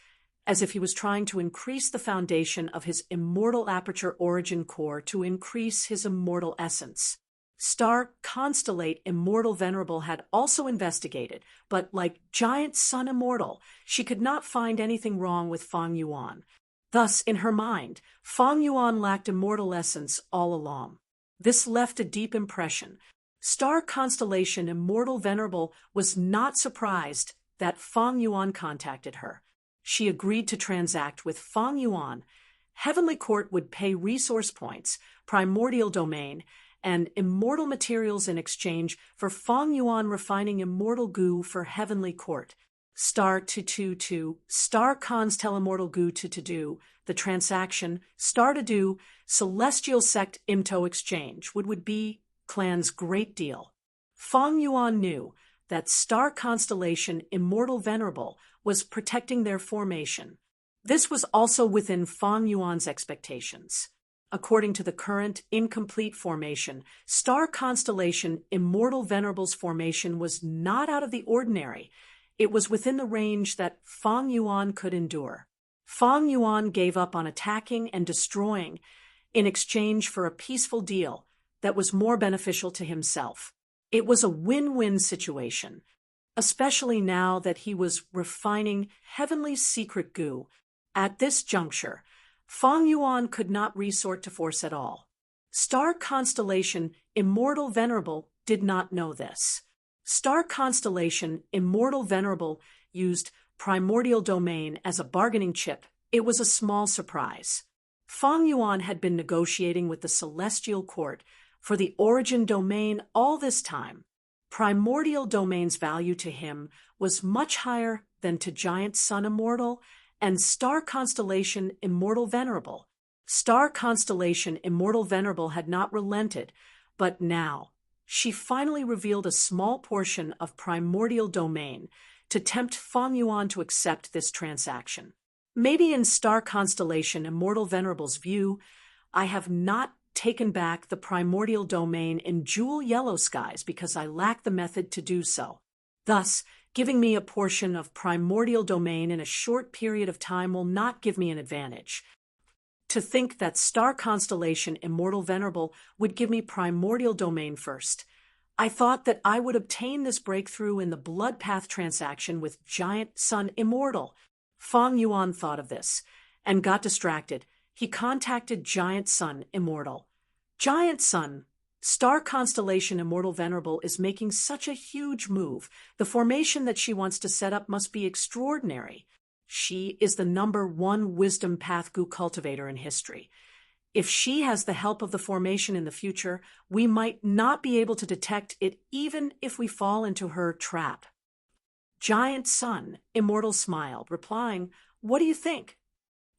as if he was trying to increase the foundation of his immortal aperture origin core to increase his immortal essence. Star Constellate Immortal Venerable had also investigated, but like Giant Sun Immortal, she could not find anything wrong with Fang Yuan. Thus, in her mind, Fang Yuan lacked immortal essence all along. This left a deep impression. Star Constellation Immortal Venerable was not surprised that Fang Yuan contacted her. She agreed to transact with Fang Yuan. Heavenly Court would pay resource points, primordial domain, and immortal materials in exchange for Fang Yuan refining immortal Gu for Heavenly Court. Star 222, Star Cons tell immortal Gu to do, the transaction, Star to do, Celestial Sect Imto exchange would be clan's great deal. Fang Yuan knew that Star Constellation Immortal Venerable was protecting their formation. This was also within Fang Yuan's expectations. According to the current incomplete formation, Star Constellation Immortal Venerable's formation was not out of the ordinary. It was within the range that Fang Yuan could endure. Fang Yuan gave up on attacking and destroying in exchange for a peaceful deal that was more beneficial to himself. It was a win-win situation, especially now that he was refining Heavenly Secret Gu. At this juncture, Fang Yuan could not resort to force at all. Star Constellation Immortal Venerable did not know this. Star Constellation Immortal Venerable used primordial domain as a bargaining chip. It was a small surprise. Fang Yuan had been negotiating with the Celestial Court for the origin domain all this time. Primordial domain's value to him was much higher than to Giant Sun Immortal and Star Constellation Immortal Venerable. Star Constellation Immortal Venerable had not relented, but now she finally revealed a small portion of primordial domain to tempt Fang Yuan to accept this transaction. Maybe in Star Constellation Immortal Venerable's view, I have not taken back the primordial domain in jewel yellow skies because I lack the method to do so. Thus, giving me a portion of primordial domain in a short period of time will not give me an advantage. To think that Star Constellation Immortal Venerable would give me primordial domain first. I thought that I would obtain this breakthrough in the blood path transaction with Giant Sun Immortal. Fang Yuan thought of this and got distracted. He contacted Giant Sun Immortal. Giant Sun, star constellation Immortal Venerable, is making such a huge move. The formation that she wants to set up must be extraordinary. She is the #1 wisdom path Gu cultivator in history. If she has the help of the formation in the future, we might not be able to detect it even if we fall into her trap. Giant Sun Immortal smiled, replying, "What do you think?"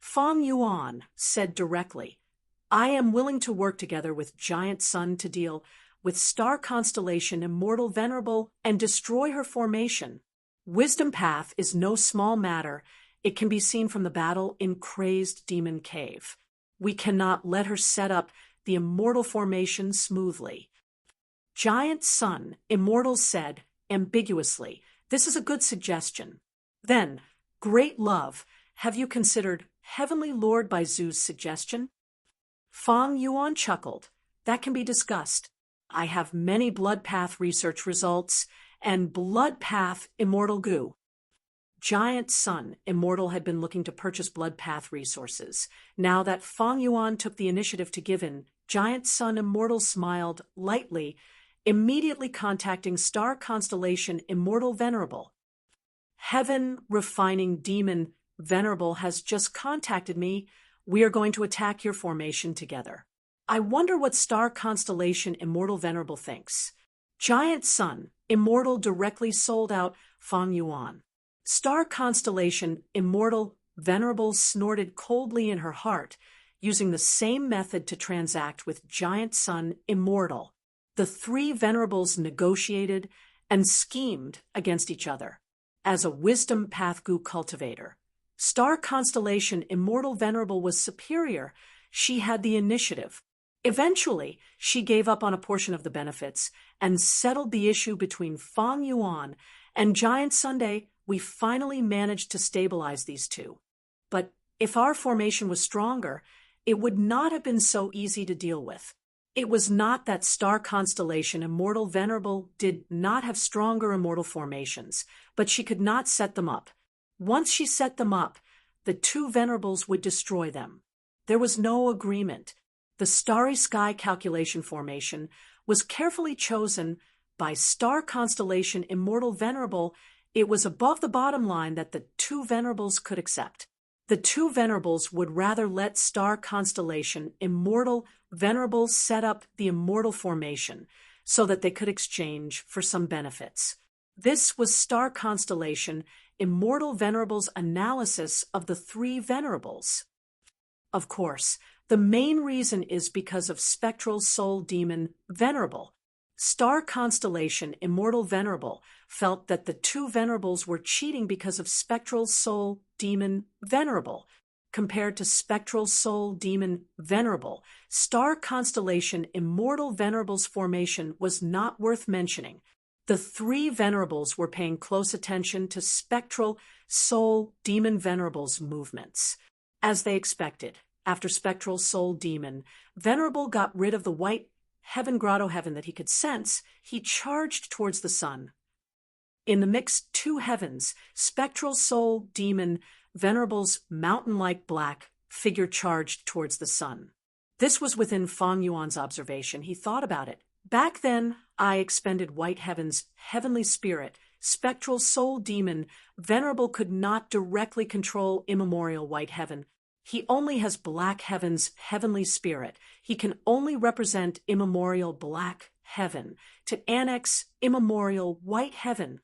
Fang Yuan said directly, "I am willing to work together with Giant Sun to deal with star constellation Immortal Venerable and destroy her formation. Wisdom Path is no small matter. It can be seen from the battle in Crazed Demon Cave. We cannot let her set up the Immortal formation smoothly." Giant Sun Immortal said ambiguously, "This is a good suggestion." Then, "Great Love, have you considered Heavenly Lord Baizu's suggestion?" Fang Yuan chuckled. "That can be discussed. I have many Blood Path research results and Blood Path Immortal Gu." Giant Sun Immortal had been looking to purchase Blood Path resources. Now that Fang Yuan took the initiative to give in, Giant Sun Immortal smiled lightly, immediately contacting star constellation Immortal Venerable. "Heaven Refining Demon Venerable has just contacted me. We are going to attack your formation together. I wonder what star constellation Immortal Venerable thinks." Giant Sun Immortal directly sold out Fang Yuan. Star constellation Immortal Venerable snorted coldly in her heart, using the same method to transact with Giant Sun Immortal. The three Venerables negotiated and schemed against each other. As a Wisdom Path Gu cultivator, star constellation Immortal Venerable was superior. She had the initiative. Eventually, she gave up on a portion of the benefits and settled the issue between Fang Yuan and Giant Sunday. We finally managed to stabilize these two. But if our formation was stronger, it would not have been so easy to deal with. It was not that star constellation Immortal Venerable did not have stronger immortal formations, but she could not set them up. Once she set them up, the two Venerables would destroy them. There was no agreement. The Starry Sky calculation formation was carefully chosen by star constellation Immortal Venerable. It was above the bottom line that the two Venerables could accept. The two Venerables would rather let star constellation Immortal Venerable set up the immortal formation so that they could exchange for some benefits. This was star constellation Immortal Venerable's analysis of the three Venerables. Of course, the main reason is because of Spectral Soul Demon Venerable. Star constellation Immortal Venerable felt that the two Venerables were cheating because of Spectral Soul Demon Venerable. Compared to Spectral Soul Demon Venerable, star constellation Immortal Venerable's formation was not worth mentioning. The three Venerables were paying close attention to Spectral Soul Demon Venerable's movements. As they expected, after Spectral Soul Demon Venerable got rid of the white heaven grotto heaven that he could sense, he charged towards the sun. In the mixed two heavens, Spectral Soul Demon Venerable's mountain-like black figure charged towards the sun. This was within Fang Yuan's observation. He thought about it. "Back then, I expended White Heaven's heavenly spirit. Spectral Soul Demon Venerable could not directly control immemorial White Heaven. He only has Black Heaven's heavenly spirit. He can only represent immemorial Black Heaven to annex immemorial White Heaven.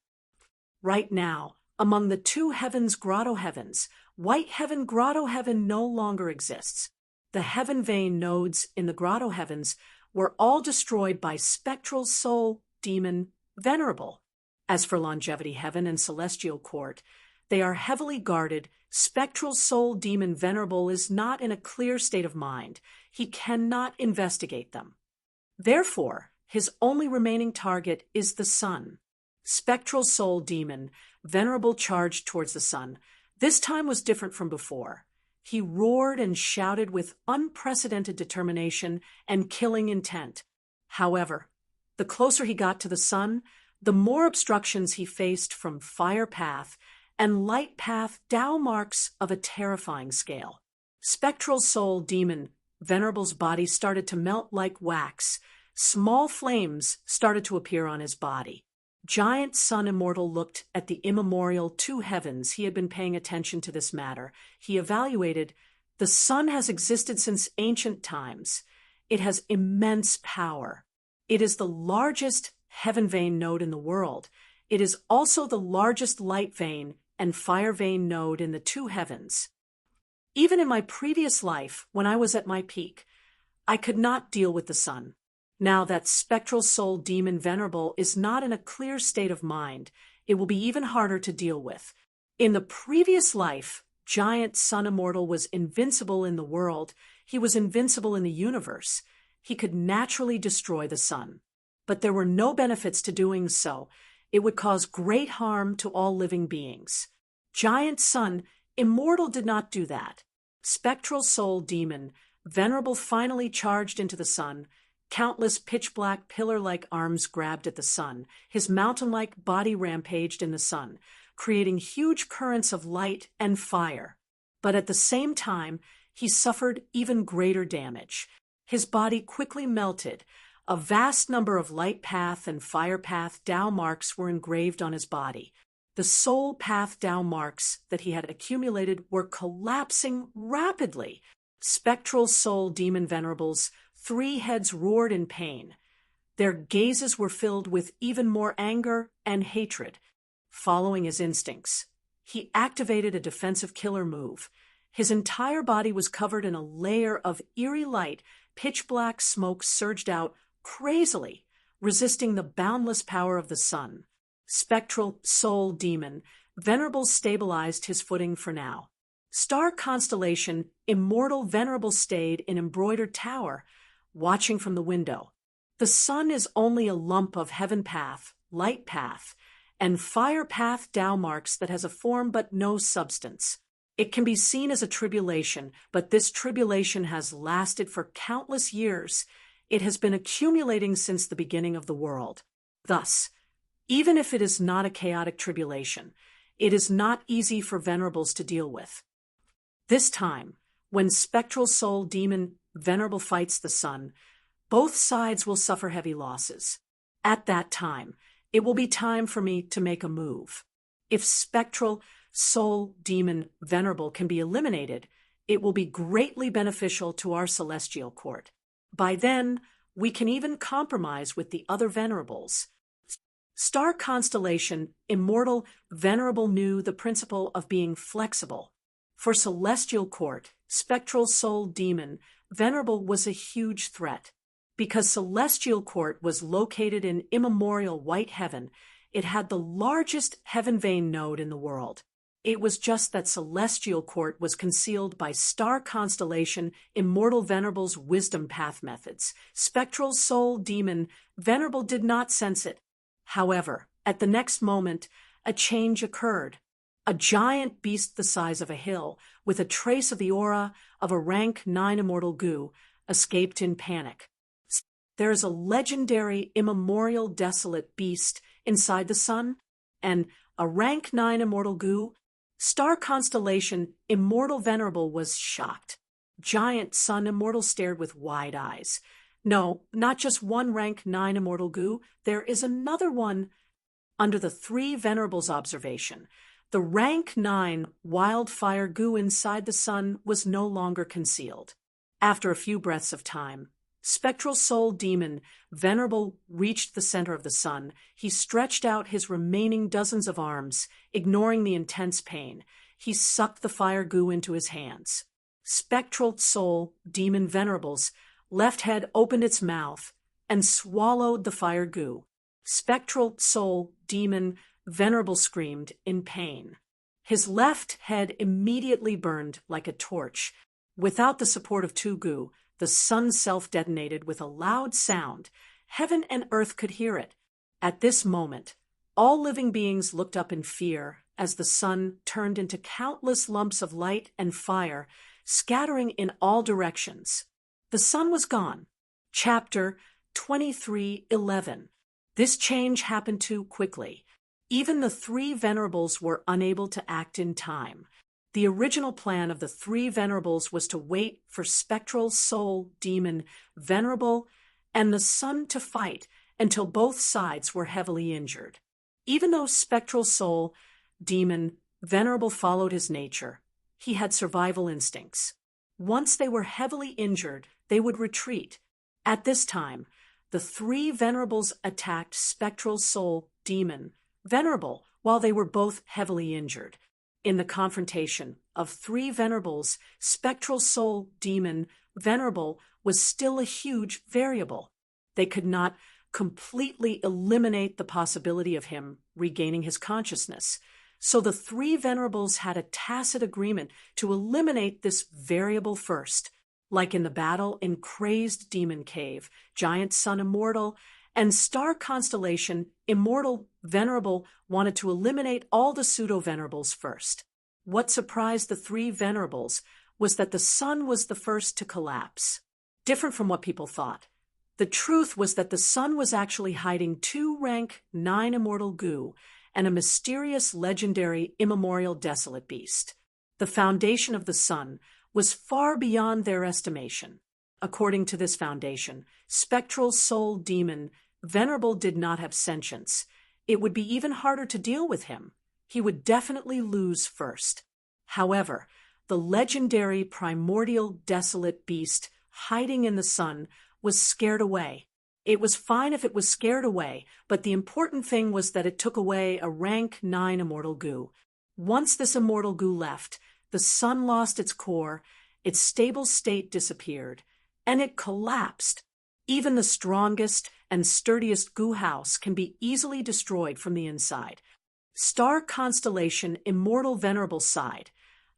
Right now, among the two heavens grotto heavens, White Heaven grotto heaven no longer exists. The heaven vein nodes in the grotto heavens were all destroyed by Spectral Soul Demon Venerable. As for Longevity Heaven and Celestial Court, they are heavily guarded. Spectral Soul Demon Venerable is not in a clear state of mind. He cannot investigate them. Therefore, his only remaining target is the sun. Spectral Soul Demon Venerable charged towards the sun. This time was different from before. He roared and shouted with unprecedented determination and killing intent. However, the closer he got to the sun, the more obstructions he faced from Fire Path and light path Tao marks of a terrifying scale. Spectral soul demon Venerable's body started to melt like wax. Small flames started to appear on his body. Giant Sun Immortal looked at the immemorial two heavens. He had been paying attention to this matter. He evaluated, the sun has existed since ancient times. It has immense power. It is the largest heaven vein node in the world. It is also the largest light vein and fire vein node in the two heavens. Even in my previous life, when I was at my peak, I could not deal with the sun. Now that spectral soul demon Venerable is not in a clear state of mind, it will be even harder to deal with. In the previous life, Giant Sun Immortal was invincible in the world. He was invincible in the universe. He could naturally destroy the sun. But there were no benefits to doing so. It would cause great harm to all living beings. Giant Sun Immortal did not do that. Spectral soul demon Venerable finally charged into the sun. Countless pitch-black pillar-like arms grabbed at the sun. His mountain-like body rampaged in the sun, creating huge currents of light and fire. But at the same time, he suffered even greater damage. His body quickly melted. A vast number of light path and fire path Tao marks were engraved on his body. The soul path Tao marks that he had accumulated were collapsing rapidly. Spectral soul demon Venerable's 3 heads roared in pain. Their gazes were filled with even more anger and hatred. Following his instincts, he activated a defensive killer move. His entire body was covered in a layer of eerie light. Pitch-black smoke surged out crazily, resisting the boundless power of the sun. Spectral soul demon Venerable stabilized his footing for now. Star constellation Immortal Venerable stayed in embroidered tower, watching from the window. The sun is only a lump of heaven path, light path, and fire path Tao marks that has a form but no substance. It can be seen as a tribulation, but this tribulation has lasted for countless years. It has been accumulating since the beginning of the world. Thus, even if it is not a chaotic tribulation, it is not easy for Venerables to deal with. This time, when spectral soul demon Venerable fights the sun, both sides will suffer heavy losses. At that time, it will be time for me to make a move. If spectral soul demon Venerable can be eliminated, it will be greatly beneficial to our celestial court. By then, we can even compromise with the other Venerables. Star constellation Immortal Venerable knew the principle of being flexible. For celestial court, spectral soul demon Venerable was a huge threat. Because celestial court was located in immemorial white heaven, it had the largest heaven vein node in the world. It was just that celestial court was concealed by star constellation Immortal Venerable's wisdom path methods. Spectral soul demon Venerable did not sense it. However, at the next moment, a change occurred. A giant beast the size of a hill, with a trace of the aura of a rank 9 immortal goo, escaped in panic. There is a legendary immemorial desolate beast inside the sun, and a rank 9 immortal goo. Star constellation Immortal Venerable was shocked. Giant Sun Immortal stared with wide eyes. No, not just one rank 9 immortal goo, there is another one. Under the 3 Venerables' observation, the rank 9 wildfire goo inside the sun was no longer concealed. After a few breaths of time, spectral soul demon Venerable reached the center of the sun. He stretched out his remaining dozens of arms, ignoring the intense pain. He sucked the fire goo into his hands. Spectral soul demon Venerable's left head opened its mouth and swallowed the fire goo. Spectral soul demon Venerable screamed in pain. His left head immediately burned like a torch. Without the support of 2 goo, the sun self-detonated with a loud sound. Heaven and earth could hear it. At this moment, all living beings looked up in fear as the sun turned into countless lumps of light and fire, scattering in all directions. The sun was gone. Chapter 23:11. This change happened too quickly. Even the three venerables were unable to act in time. The original plan of the three venerables was to wait for spectral soul demon Venerable and the sun to fight until both sides were heavily injured. Even though spectral soul demon Venerable followed his nature, he had survival instincts. Once they were heavily injured, they would retreat. At this time, the three venerables attacked spectral soul demon Venerable while they were both heavily injured. In the confrontation of three venerables, spectral soul demon Venerable was still a huge variable. They could not completely eliminate the possibility of him regaining his consciousness. So the three venerables had a tacit agreement to eliminate this variable first, like in the battle in Crazed Demon Cave, Giant Sun Immortal, and Star Constellation Immortal Venerable wanted to eliminate all the pseudo-venerables first. What surprised the three venerables was that the sun was the first to collapse. Different from what people thought. The truth was that the sun was actually hiding two rank 9 immortal goo and a mysterious, legendary, immemorial desolate beast. The foundation of the sun was far beyond their estimation. According to this foundation, spectral soul demon Venerable did not have sentience. It would be even harder to deal with him. He would definitely lose first. However, the legendary primordial desolate beast hiding in the sun was scared away. It was fine if it was scared away, but the important thing was that it took away a rank 9 immortal goo. Once this immortal goo left, the sun lost its core, its stable state disappeared, and it collapsed. Even the strongest and sturdiest goo house can be easily destroyed from the inside. Star Constellation Immortal Venerable sighed.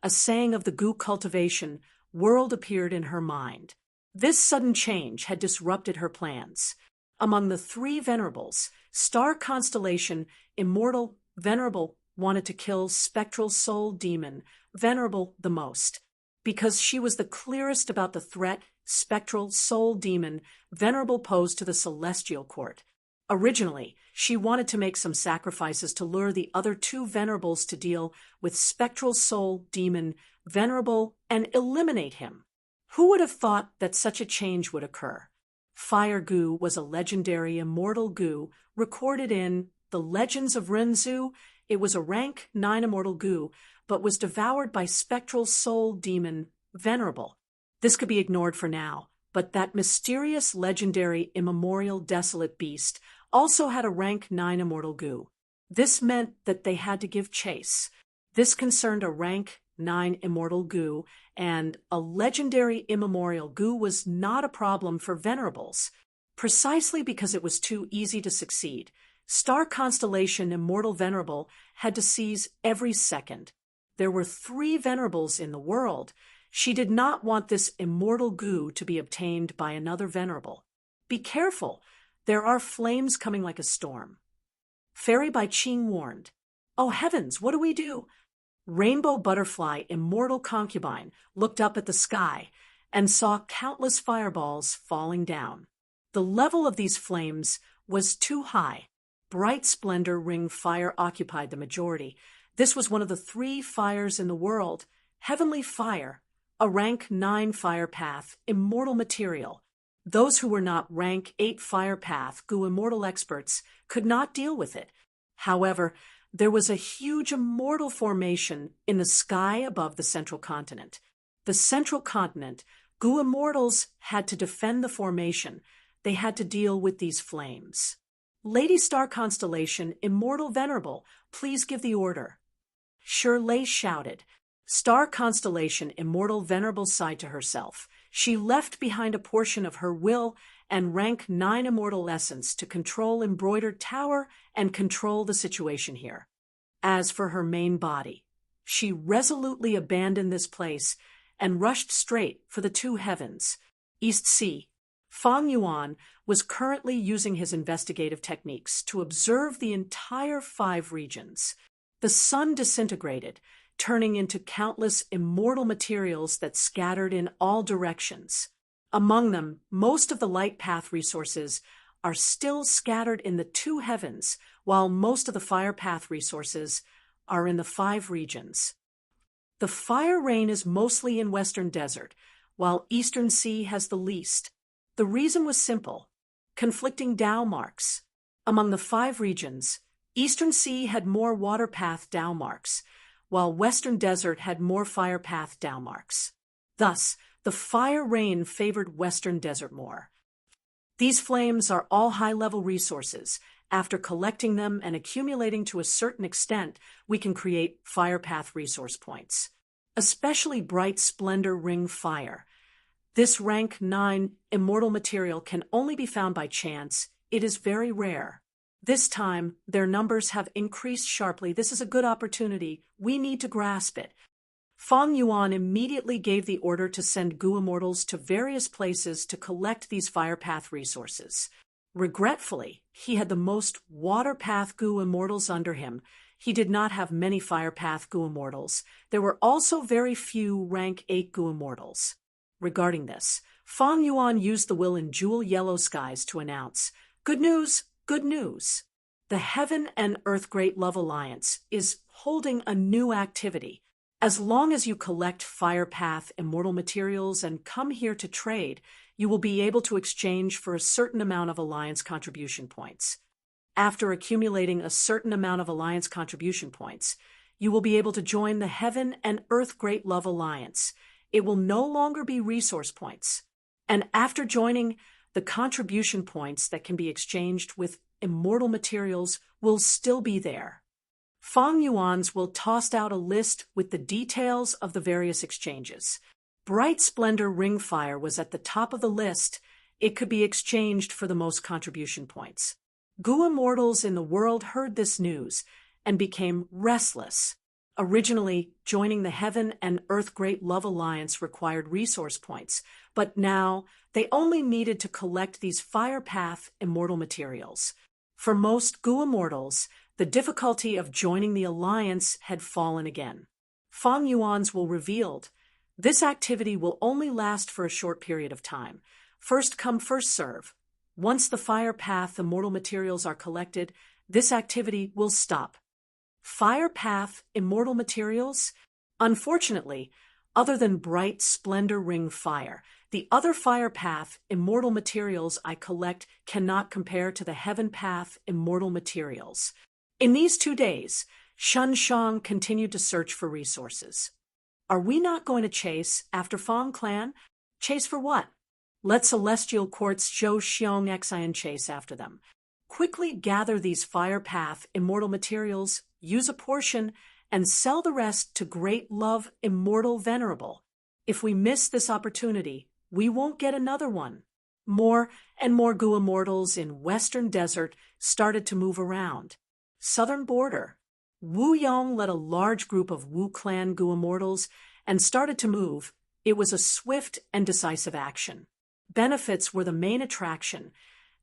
A saying of the goo cultivation world appeared in her mind. This sudden change had disrupted her plans. Among the three venerables, Star Constellation Immortal Venerable wanted to kill spectral soul demon Venerable the most, because she was the clearest about the threat spectral soul demon Venerable posed to the celestial court. Originally, she wanted to make some sacrifices to lure the other two venerables to deal with spectral soul demon Venerable and eliminate him. Who would have thought that such a change would occur? Fire goo was a legendary immortal goo recorded in the Legends of Renzu. It was a rank 9 immortal goo, but was devoured by spectral soul demon Venerable. This could be ignored for now, but that mysterious, legendary, immemorial, desolate beast also had a rank 9 immortal goo. This meant that they had to give chase. This concerned a rank 9 immortal goo, and a legendary immemorial goo was not a problem for venerables. Precisely because it was too easy to succeed, Star Constellation Immortal Venerable had to seize every second. There were 3 venerables in the world. She did not want this immortal goo to be obtained by another venerable. Be careful, there are flames coming like a storm. Fairy Bai Ching warned. Oh heavens, what do we do? Rainbow Butterfly Immortal Concubine looked up at the sky and saw countless fireballs falling down. The level of these flames was too high. Bright Splendor Ring Fire occupied the majority. This was one of the 3 fires in the world. Heavenly Fire, a rank 9 fire path, immortal material. Those who were not rank 8 fire path, goo immortal experts, could not deal with it. However, there was a huge immortal formation in the sky above the central continent. The central continent, goo immortals had to defend the formation. They had to deal with these flames. Lady Star Constellation, Immortal Venerable, please give the order. Shirley shouted. Star Constellation, Immortal Venerable sighed to herself. She left behind a portion of her will and rank 9 immortal essence to control Embroidered Tower and control the situation here. As for her main body, she resolutely abandoned this place and rushed straight for the 2 heavens. East Sea. Fang Yuan was currently using his investigative techniques to observe the entire 5 regions. The sun disintegrated, turning into countless immortal materials that scattered in all directions. Among them, most of the light path resources are still scattered in the two heavens, while most of the fire path resources are in the 5 regions. The fire rain is mostly in Western Desert, while Eastern Sea has the least. The reason was simple: conflicting Tao marks. Among the 5 regions, Eastern Sea had more water path Tao marks, while Western Desert had more fire path Tao marks. Thus, the fire rain favored Western Desert more. These flames are all high-level resources. After collecting them and accumulating to a certain extent, we can create fire path resource points. Especially bright splendor ring fire. This rank 9 immortal material can only be found by chance. It is very rare. This time, their numbers have increased sharply. This is a good opportunity. We need to grasp it. Feng Yuan immediately gave the order to send Gu Immortals to various places to collect these fire path resources. Regretfully, he had the most water path Gu Immortals under him. He did not have many fire path Gu Immortals. There were also very few rank 8 Gu Immortals. Regarding this, Feng Yuan used the will in jewel yellow skies to announce, "Good news, good news. The Heaven and Earth Great Love Alliance is holding a new activity. As long as you collect fire path immortal materials and come here to trade, you will be able to exchange for a certain amount of alliance contribution points. After accumulating a certain amount of alliance contribution points, you will be able to join the Heaven and Earth Great Love Alliance. It will no longer be resource points. And after joining, the contribution points that can be exchanged with immortal materials will still be there." Feng Yuan's will tossed out a list with the details of the various exchanges. Bright Splendor Ring Fire was at the top of the list. It could be exchanged for the most contribution points. Gu Immortals in the world heard this news and became restless. Originally, joining the Heaven and Earth Great Love Alliance required resource points, but now they only needed to collect these fire path immortal materials. For most Gu Immortals, the difficulty of joining the alliance had fallen again. Feng Yuan's will revealed, this activity will only last for a short period of time. First come, first serve. Once the fire path immortal materials are collected, this activity will stop. Fire path immortal materials? Unfortunately, other than bright splendor ring fire, the other fire path immortal materials I collect cannot compare to the heaven path immortal materials. In these 2 days, Shun Shang continued to search for resources. Are we not going to chase after Fang Clan? Chase for what? Let Celestial Quartz Zhou Xiong Xian chase after them. Quickly gather these fire path immortal materials, use a portion, and sell the rest to Great Love Immortal Venerable. If we miss this opportunity, we won't get another one. More and more Gu Immortals in Western Desert started to move around. Southern border. Wu Yong led a large group of Wu Clan Gu Immortals and started to move. It was a swift and decisive action. Benefits were the main attraction.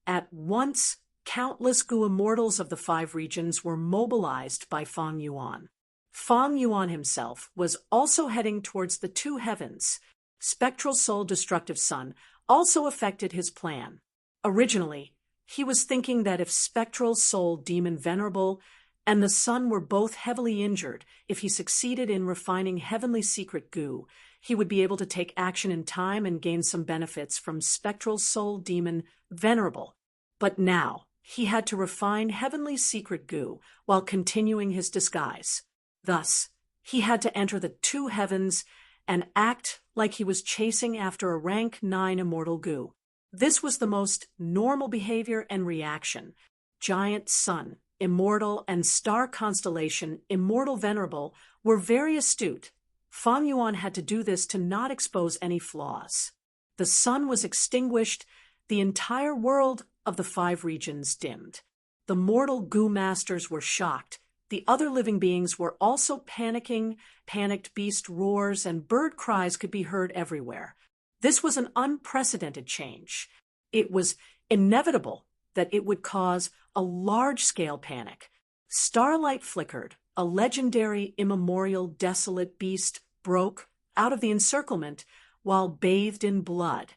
At once, countless Gu Immortals of the 5 regions were mobilized by Feng Yuan. Feng Yuan himself was also heading towards the 2 heavens. Spectral Soul Destructive Sun also affected his plan. Originally, he was thinking that if Spectral Soul Demon Venerable and the Sun were both heavily injured, if he succeeded in refining Heavenly Secret Gu, he would be able to take action in time and gain some benefits from Spectral Soul Demon Venerable. But now, he had to refine Heavenly Secret Gu while continuing his disguise. Thus, he had to enter the 2 heavens and act like he was chasing after a rank 9 immortal Gu. This was the most normal behavior and reaction. Giant Sun, Immortal, and Star Constellation, Immortal Venerable, were very astute. Feng Yuan had to do this to not expose any flaws. The sun was extinguished, the entire world of the 5 regions dimmed. The mortal Gu masters were shocked. The other living beings were also panicking. Panicked beast roars and bird cries could be heard everywhere. This was an unprecedented change. It was inevitable that it would cause a large-scale panic. Starlight flickered. A legendary, immemorial, desolate beast broke out of the encirclement while bathed in blood.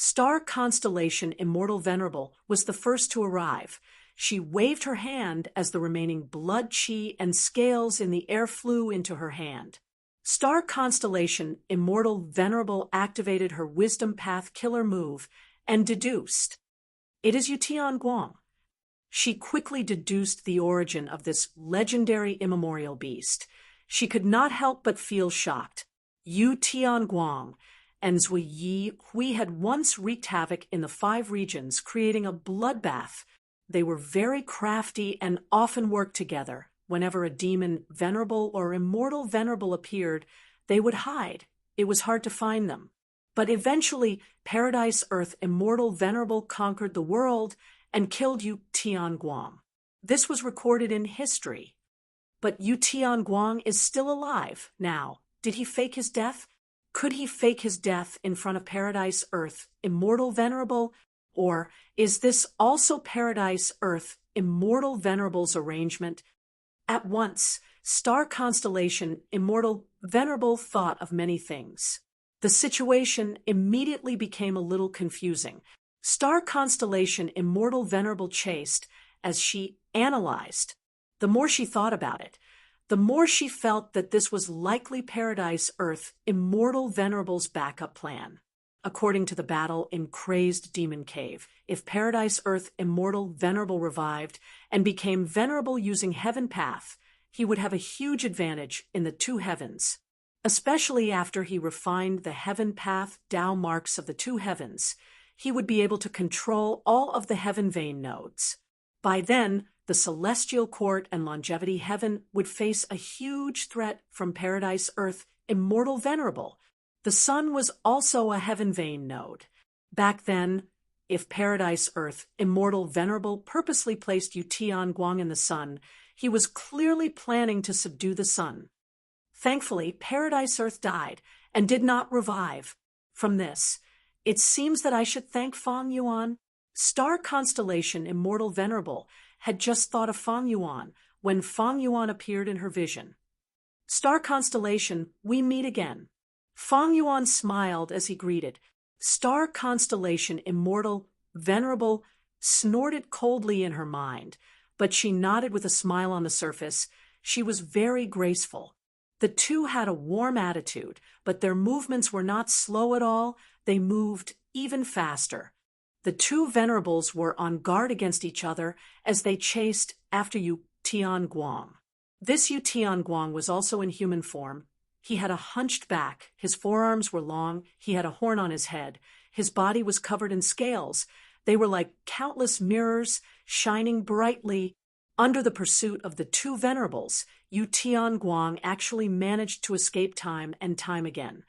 Star constellation Immortal Venerable was the first to arrive. She waved her hand as the remaining blood chi and scales in the air flew into her hand. Star constellation Immortal Venerable activated her Wisdom Path killer move and deduced. It is Yu Tianguang. She quickly deduced the origin of this legendary immemorial beast. She could not help but feel shocked. Yu Tianguang and Zui Yi Hui had once wreaked havoc in the 5 regions, creating a bloodbath. They were very crafty and often worked together. Whenever a demon venerable or immortal venerable appeared, they would hide. It was hard to find them. But eventually, Paradise Earth Immortal Venerable conquered the world and killed Yu Tianguang. This was recorded in history. But Yu Tianguang is still alive now. Did he fake his death? Could he fake his death in front of Paradise Earth Immortal Venerable? Or is this also Paradise Earth Immortal Venerable's arrangement? At once, Star Constellation Immortal Venerable thought of many things. The situation immediately became a little confusing. Star Constellation Immortal Venerable chased as she analyzed. The more she thought about it, the more she felt that this was likely Paradise Earth Immortal Venerable's backup plan. According to the battle in Crazed Demon Cave, if Paradise Earth Immortal Venerable revived and became venerable using Heaven Path, he would have a huge advantage in the 2 heavens. Especially after he refined the Heaven Path Tao marks of the 2 heavens, he would be able to control all of the Heaven Vein nodes. By then, the Celestial Court and Longevity Heaven would face a huge threat from Paradise Earth Immortal Venerable. The Sun was also a Heaven Vein node. Back then, if Paradise Earth Immortal Venerable purposely placed Yu Tianguang in the Sun, he was clearly planning to subdue the Sun. Thankfully, Paradise Earth died and did not revive. From this, it seems that I should thank Fang Yuan. Star Constellation Immortal Venerable had just thought of Fang Yuan when Fang Yuan appeared in her vision. Star Constellation, we meet again. Fang Yuan smiled as he greeted. Star Constellation Immortal Venerable snorted coldly in her mind, but she nodded with a smile on the surface. She was very graceful. The 2 had a warm attitude, but their movements were not slow at all. They moved even faster. The 2 venerables were on guard against each other as they chased after Yu Tianguang. This Yu Tianguang was also in human form. He had a hunched back, his forearms were long, he had a horn on his head, his body was covered in scales. They were like countless mirrors, shining brightly. Under the pursuit of the 2 venerables, Yu Tianguang actually managed to escape time and time again.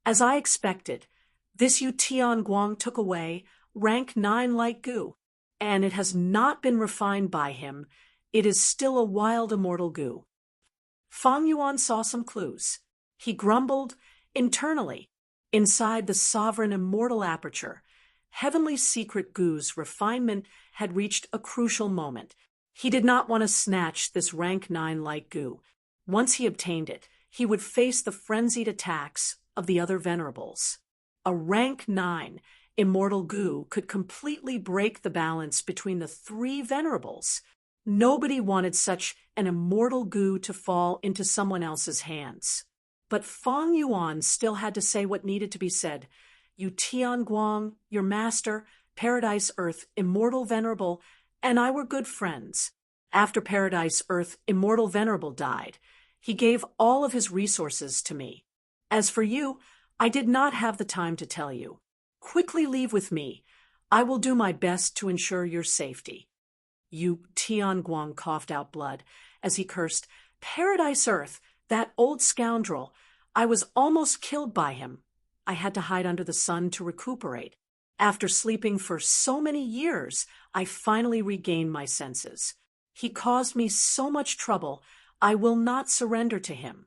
As I expected, this Yu Tianguang took away rank 9 light goo, and it has not been refined by him. It is still a wild immortal goo. Fang Yuan saw some clues. He grumbled internally. Inside the sovereign immortal aperture, Heavenly Secret Goo's refinement had reached a crucial moment. He did not want to snatch this rank 9 light goo. Once he obtained it, he would face the frenzied attacks of the other venerables. A rank 9 immortal goo could completely break the balance between the 3 venerables. Nobody wanted such an immortal goo to fall into someone else's hands. But Fang Yuan still had to say what needed to be said. Yu Tianguang, your master, Paradise Earth Immortal Venerable, and I were good friends. After Paradise Earth Immortal Venerable died, he gave all of his resources to me. As for you, I did not have the time to tell you. Quickly leave with me. I will do my best to ensure your safety. Yu Tianguang coughed out blood as he cursed, Paradise Earth, that old scoundrel. I was almost killed by him. I had to hide under the sun to recuperate. After sleeping for so many years, I finally regained my senses. He caused me so much trouble, I will not surrender to him.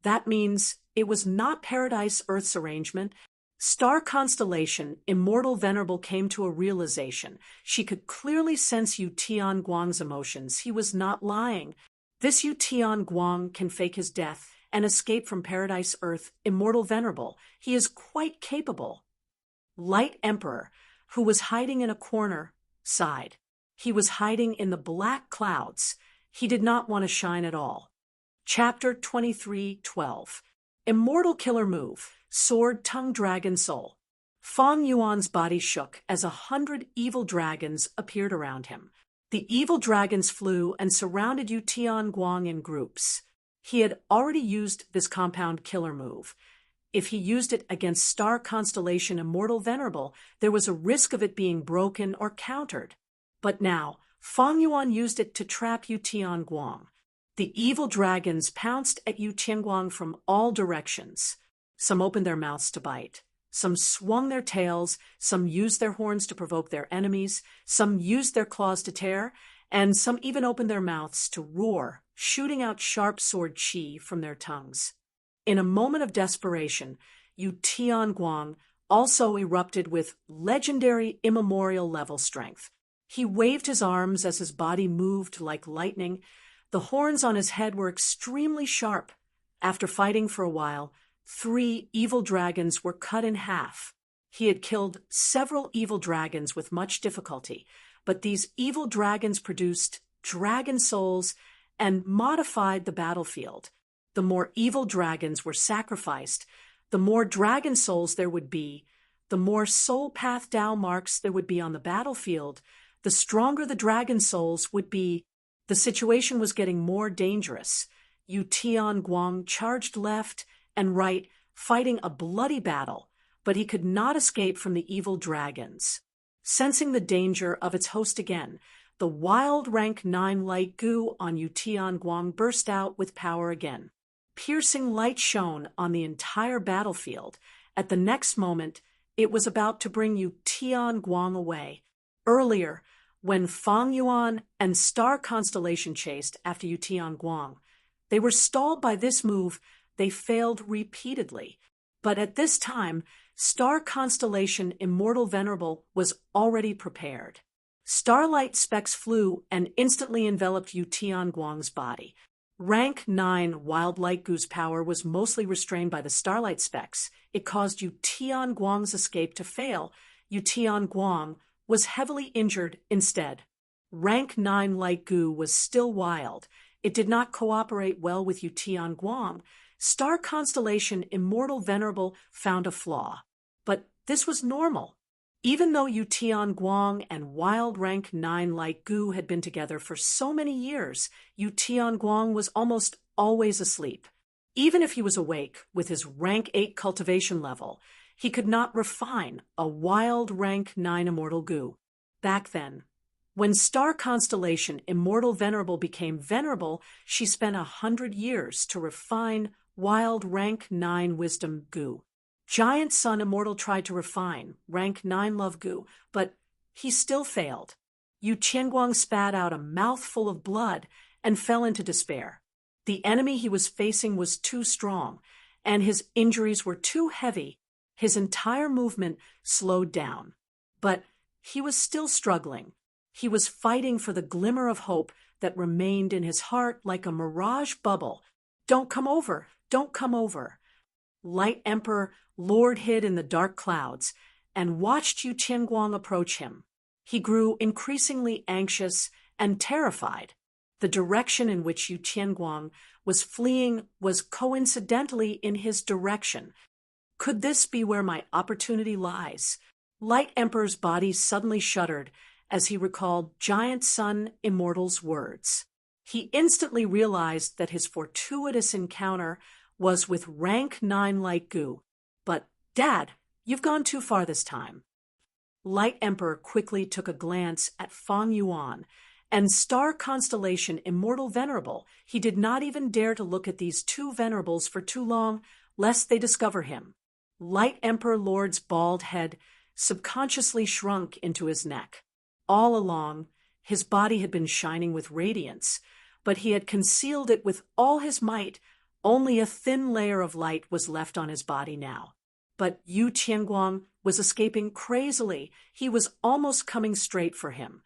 That means it was not Paradise Earth's arrangement. Star Constellation Immortal Venerable came to a realization. She could clearly sense Yu Tianguang's emotions. He was not lying. This Yu Tianguang can fake his death and escape from Paradise Earth Immortal Venerable. He is quite capable. Light Emperor, who was hiding in a corner, sighed. He was hiding in the black clouds. He did not want to shine at all. Chapter 23:12. Immortal Killer Move, Sword Tongue Dragon Soul. Fang Yuan's body shook as 100 evil dragons appeared around him. The evil dragons flew and surrounded Yu Tianguang in groups. He had already used this compound killer move. If he used it against Star Constellation Immortal Venerable, there was a risk of it being broken or countered. But now, Fang Yuan used it to trap Yu Tianguang. The evil dragons pounced at Yu Tianguang from all directions. Some opened their mouths to bite. Some swung their tails, some used their horns to provoke their enemies, some used their claws to tear, and some even opened their mouths to roar, shooting out sharp sword qi from their tongues. In a moment of desperation, Yu Tianguang also erupted with legendary immemorial level strength. He waved his arms as his body moved like lightning. The horns on his head were extremely sharp. After fighting for a while, 3 evil dragons were cut in half. He had killed several evil dragons with much difficulty, but these evil dragons produced dragon souls and modified the battlefield. The more evil dragons were sacrificed, the more dragon souls there would be, the more soul path Dao marks there would be on the battlefield, the stronger the dragon souls would be. The situation was getting more dangerous. Yu Tianguang charged left and right, fighting a bloody battle, but he could not escape from the evil dragons. Sensing the danger of its host again, the wild rank 9 light goo on Yu Tianguang burst out with power again. Piercing light shone on the entire battlefield. At the next moment, it was about to bring Yu Tianguang away. Earlier, when Fang Yuan and Star Constellation chased after Yu Tianguang, they were stalled by this move. They failed repeatedly. But at this time, Star Constellation Immortal Venerable was already prepared. Starlight specks flew and instantly enveloped Yu Tianguang's body. Rank 9 Wild Light Goo's power was mostly restrained by the starlight specks. It caused Yu Tianguang's escape to fail. Yu Tianguang was heavily injured instead. Rank 9 Light Goo was still wild. It did not cooperate well with Yu Tianguang. Star Constellation Immortal Venerable found a flaw. But this was normal. Even though Yu Tianguang and Wild Rank 9 Light Goo had been together for so many years, Yu Tianguang was almost always asleep. Even if he was awake with his Rank 8 cultivation level, he could not refine a Wild Rank 9 Immortal Goo. Back then, when Star Constellation Immortal Venerable became venerable, she spent 100 years to refine Wild Rank 9 Wisdom Goo. Giant Sun Immortal tried to refine Rank 9 Love Goo, but he still failed. Yu Tianguang spat out a mouthful of blood and fell into despair. The enemy he was facing was too strong, and his injuries were too heavy. His entire movement slowed down. But he was still struggling. He was fighting for the glimmer of hope that remained in his heart like a mirage bubble. Don't come over, don't come over. Light Emperor Lord hid in the dark clouds and watched Yu Tianguang approach him. He grew increasingly anxious and terrified. The direction in which Yu Tianguang was fleeing was coincidentally in his direction. Could this be where my opportunity lies? Light Emperor's body suddenly shuddered as he recalled Giant Sun Immortal's words. He instantly realized that his fortuitous encounter was with Rank 9 Light Goo. But, Dad, you've gone too far this time. Light Emperor quickly took a glance at Fang Yuan and Star Constellation Immortal Venerable. He did not even dare to look at these 2 venerables for too long, lest they discover him. Light Emperor Lord's bald head subconsciously shrunk into his neck. All along, his body had been shining with radiance, but he had concealed it with all his might. Only a thin layer of light was left on his body now. But Yu Tianguang was escaping crazily. He was almost coming straight for him.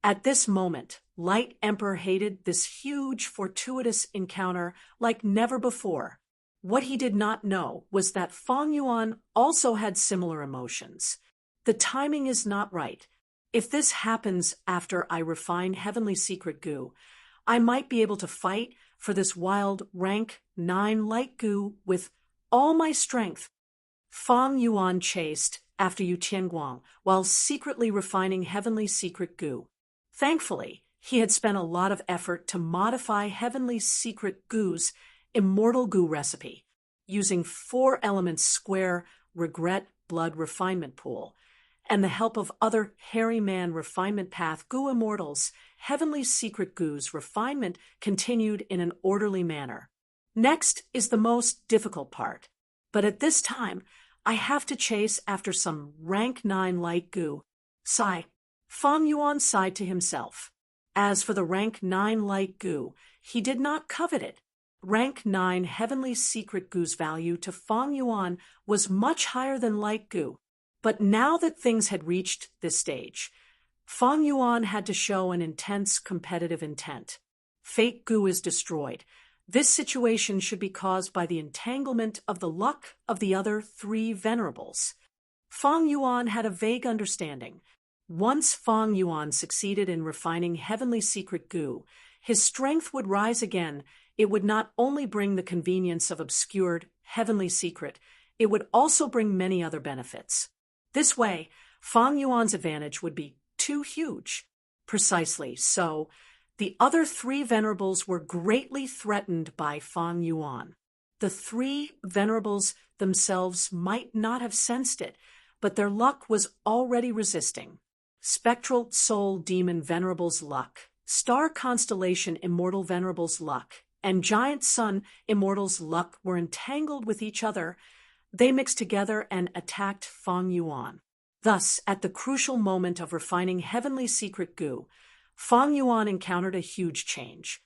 At this moment, Light Emperor hated this huge, fortuitous encounter like never before. What he did not know was that Fang Yuan also had similar emotions. The timing is not right. If this happens after I refine heavenly secret goo, I might be able to fight for this wild rank 9 light goo with all my strength. Fang Yuan chased after Yu Tianguang while secretly refining heavenly secret goo. Thankfully, he had spent a lot of effort to modify heavenly secret goo's immortal goo recipe, using 4 elements square regret blood refinement pool, and the help of other hairy man refinement path goo immortals. Heavenly secret goo's refinement continued in an orderly manner. Next is the most difficult part, but at this time, I have to chase after some rank 9 light goo. Sigh. Fang Yuan sighed to himself. As for the rank 9 light goo, he did not covet it. Rank 9 heavenly secret goo's value to Fang Yuan was much higher than light goo. But now that things had reached this stage, Fang Yuan had to show an intense competitive intent. Fake goo is destroyed. This situation should be caused by the entanglement of the luck of the other 3 venerables. Fang Yuan had a vague understanding. Once Fang Yuan succeeded in refining heavenly secret goo, his strength would rise again. It would not only bring the convenience of obscured heavenly secret, it would also bring many other benefits. This way, Fang Yuan's advantage would be too huge. Precisely so, the other 3 venerables were greatly threatened by Fang Yuan. The 3 venerables themselves might not have sensed it, but their luck was already resisting. Spectral Soul Demon Venerable's luck, Star Constellation Immortal Venerable's luck, and Giant Sun Immortal's luck were entangled with each other. They mixed together and attacked Fang Yuan. Thus, at the crucial moment of refining heavenly secret goo, Fang Yuan encountered a huge change.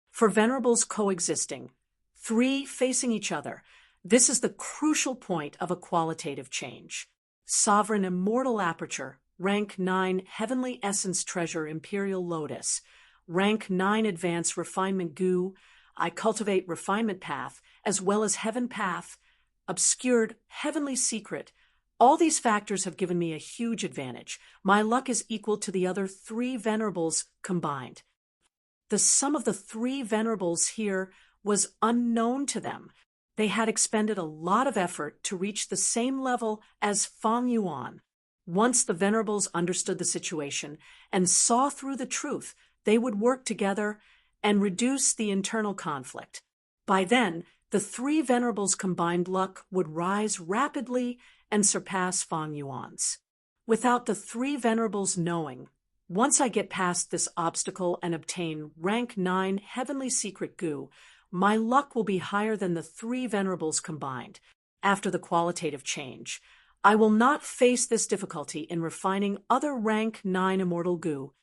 For venerables coexisting, 3 facing each other, this is the crucial point of a qualitative change. Sovereign Immortal Aperture, Rank 9 Heavenly Essence Treasure Imperial Lotus, Rank 9 Advanced Refinement Goo, I Cultivate Refinement Path, as well as Heaven Path, Obscured Heavenly Secret. All these factors have given me a huge advantage. My luck is equal to the other 3 venerables combined. The sum of the 3 venerables here was unknown to them. They had expended a lot of effort to reach the same level as Fang Yuan. Once the venerables understood the situation and saw through the truth, they would work together and reduce the internal conflict. By then, the 3 venerables' combined luck would rise rapidly and surpass Fang Yuan's. Without the 3 venerables knowing, once I get past this obstacle and obtain rank 9 heavenly secret goo, my luck will be higher than the 3 venerables combined. After the qualitative change, I will not face this difficulty in refining other rank 9 immortal goo.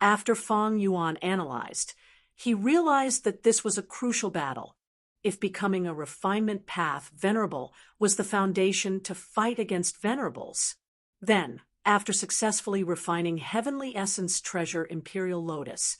After Fang Yuan analyzed, he realized that this was a crucial battle. If becoming a refinement path venerable was the foundation to fight against venerables, then, after successfully refining heavenly essence treasure Imperial Lotus,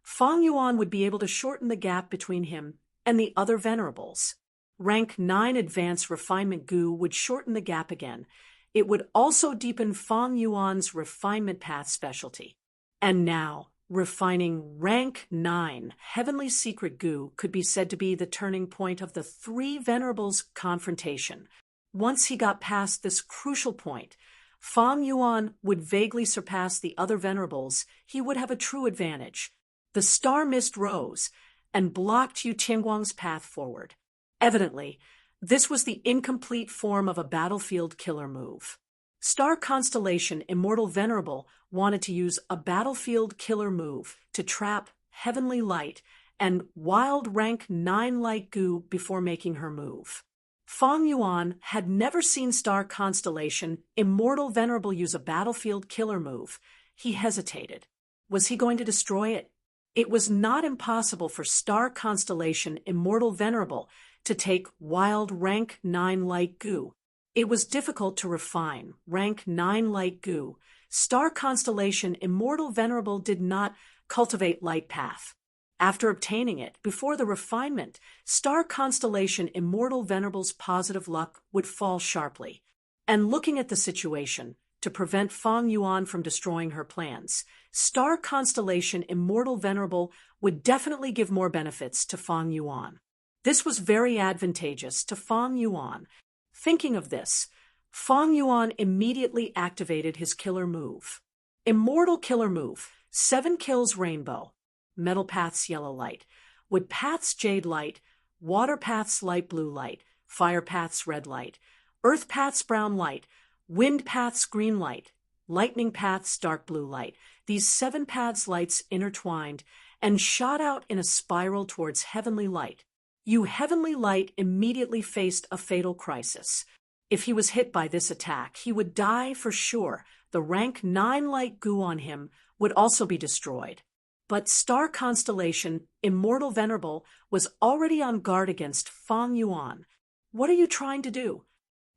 Fang Yuan would be able to shorten the gap between him and the other venerables. Rank 9 Advanced Refinement Goo would shorten the gap again. It would also deepen Fang Yuan's refinement path specialty. And now, refining rank 9 Heavenly Secret Goo could be said to be the turning point of the 3 venerables' confrontation. Once he got past this crucial point, Fang Yuan would vaguely surpass the other venerables. He would have a true advantage. The star mist rose and blocked Yu Tianguang's path forward. Evidently, this was the incomplete form of a battlefield killer move. Star Constellation Immortal Venerable wanted to use a battlefield killer move to trap Heavenly Light and Wild Rank 9 Light Goo before making her move. Fang Yuan had never seen Star Constellation Immortal Venerable use a battlefield killer move. He hesitated. Was he going to destroy it? It was not impossible for Star Constellation Immortal Venerable to take Wild Rank 9 Light Goo. It was difficult to refine Rank 9 Light Goo. Star Constellation Immortal Venerable did not cultivate Light Path. After obtaining it, before the refinement, Star Constellation Immortal Venerable's positive luck would fall sharply. And looking at the situation, to prevent Feng Yuan from destroying her plans. Star constellation Immortal Venerable would definitely give more benefits to Feng Yuan. This was very advantageous to Feng Yuan. Thinking of this, Feng Yuan immediately activated his killer move. Immortal Killer Move, 7 kills Rainbow, Metal Paths Yellow Light, Wood Paths Jade Light, Water Paths Light Blue Light, Fire Paths Red Light, Earth Paths Brown Light, Wind Paths Green Light, Lightning Paths Dark Blue Light. These 7 paths lights intertwined and shot out in a spiral towards Heavenly Light. Heavenly Light immediately faced a fatal crisis. If he was hit by this attack, he would die for sure. The rank 9 light goo on him would also be destroyed. But Star Constellation Immortal Venerable was already on guard against Feng Yuan. What are you trying to do?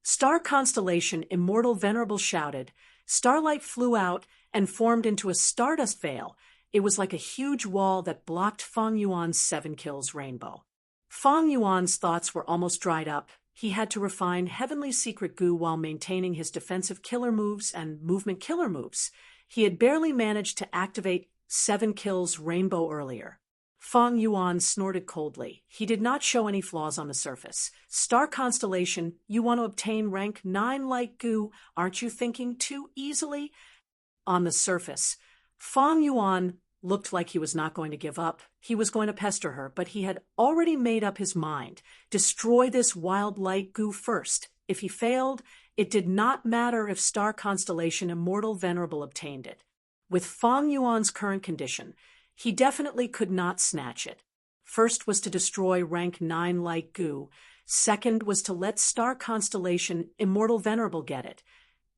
Star Constellation Immortal Venerable shouted. Starlight flew out and formed into a stardust veil. It was like a huge wall that blocked Feng Yuan's 7 kills rainbow. Feng Yuan's thoughts were almost dried up. He had to refine Heavenly Secret Goo while maintaining his defensive killer moves and movement killer moves. He had barely managed to activate 7 kills rainbow earlier. Feng Yuan snorted coldly. He did not show any flaws on the surface. Star Constellation, you want to obtain rank 9 light goo, aren't you thinking too easily? On the surface, Feng Yuan looked like he was not going to give up. He was going to pester her, but he had already made up his mind. Destroy this wild light goo first. If he failed, it did not matter if Star Constellation Immortal Venerable obtained it. With Feng Yuan's current condition, he definitely could not snatch it. First was to destroy rank 9 light goo. Second was to let Star Constellation Immortal Venerable get it.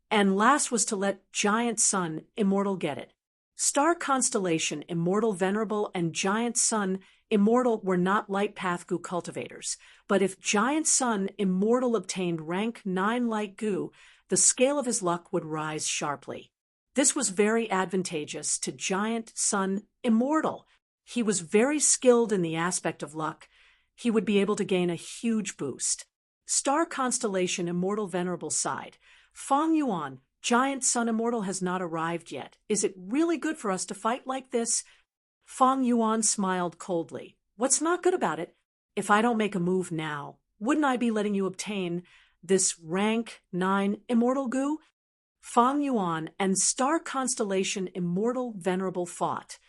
And last was to let Giant Sun Immortal get it. Star Constellation Immortal Venerable and Giant Sun Immortal were not light path goo cultivators, but if Giant Sun Immortal obtained rank 9 light goo, the scale of his luck would rise sharply. This was very advantageous to Giant Sun Immortal. He was very skilled in the aspect of luck. He would be able to gain a huge boost. Star Constellation Immortal Venerable sighed. Feng Yuan, Giant Sun Immortal has not arrived yet. Is it really good for us to fight like this? Feng Yuan smiled coldly. What's not good about it? If I don't make a move now, wouldn't I be letting you obtain this rank 9 Immortal Goo? Feng Yuan and Star Constellation Immortal Venerable fought.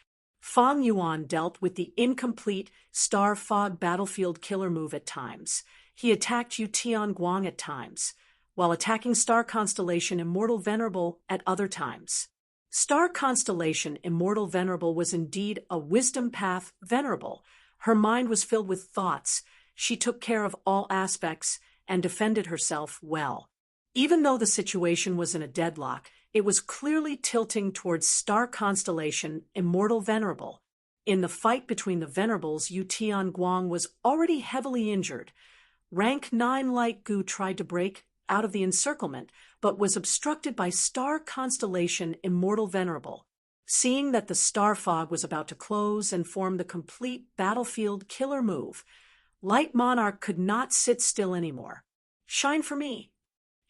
Feng Yuan dealt with the incomplete Star Fog Battlefield Killer move at times. He attacked Yu Tianguang at times, while attacking Star Constellation Immortal Venerable at other times. Star Constellation Immortal Venerable was indeed a wisdom path venerable. Her mind was filled with thoughts. She took care of all aspects and defended herself well. Even though the situation was in a deadlock, it was clearly tilting towards Star Constellation Immortal Venerable. In the fight between the Venerables, Yu Tianguang was already heavily injured. Rank 9 Light Goo tried to break out of the encirclement, but was obstructed by Star Constellation Immortal Venerable. Seeing that the star fog was about to close and form the complete battlefield killer move, Light Monarch could not sit still anymore. Shine for me.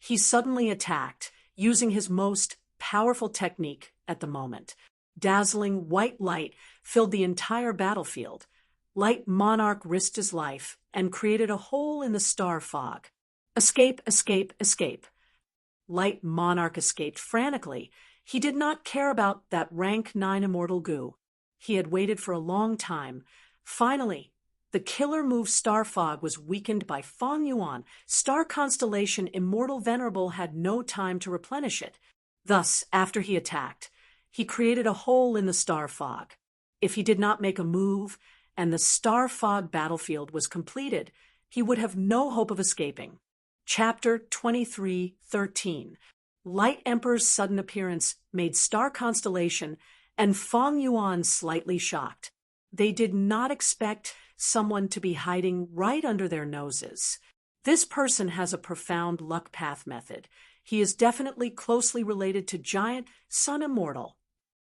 He suddenly attacked, using his most powerful technique at the moment. Dazzling white light filled the entire battlefield. Light Monarch risked his life and created a hole in the star fog. Escape, escape, escape. Light Monarch escaped frantically. He did not care about that rank 9 Immortal Goo. He had waited for a long time. Finally, the killer move Star Fog was weakened by Feng Yuan. Star Constellation Immortal Venerable had no time to replenish it. Thus, after he attacked, he created a hole in the Star Fog. If he did not make a move and the Star Fog battlefield was completed, he would have no hope of escaping. Chapter 23:13. Light Emperor's sudden appearance made Star Constellation and Feng Yuan slightly shocked. They did not expect someone to be hiding right under their noses. This person has a profound luck path method. He is definitely closely related to Giant Sun Immortal.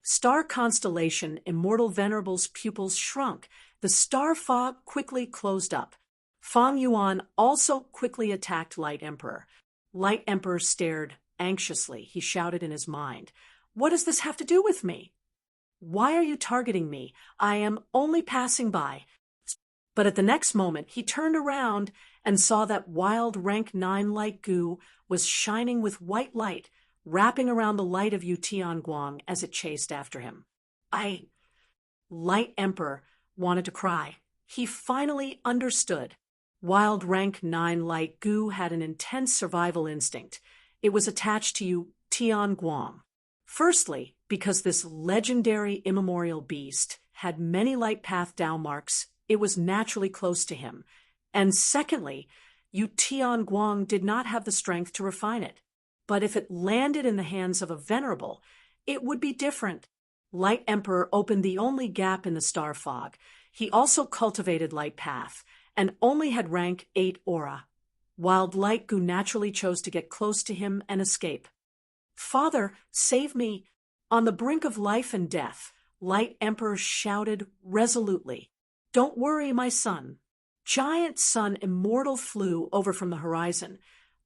Star Constellation Immortal Venerable's pupils shrunk. The star fog quickly closed up. Feng Yuan also quickly attacked Light Emperor. Light Emperor stared Anxiously, he shouted in his mind, "What does this have to do with me? Why are you targeting me? I am only passing by." But at the next moment, he turned around and saw that wild rank 9 light goo was shining with white light, wrapping around the light of Yu Tianguang as it chased after him. Light Emperor wanted to cry. He finally understood. Wild rank 9 light goo had an intense survival instinct. It was attached to Yu Tianguang. Firstly, because this legendary immemorial beast had many light path Dao marks, it was naturally close to him. And secondly, Yu Tianguang did not have the strength to refine it. But if it landed in the hands of a venerable, it would be different. Light Emperor opened the only gap in the star fog. He also cultivated light path, and only had rank 8 aura. Wild light goo naturally chose to get close to him and escape. "Father, save me!" On the brink of life and death, Light Emperor shouted resolutely, "Don't worry, my son." Giant Sun Immortal flew over from the horizon,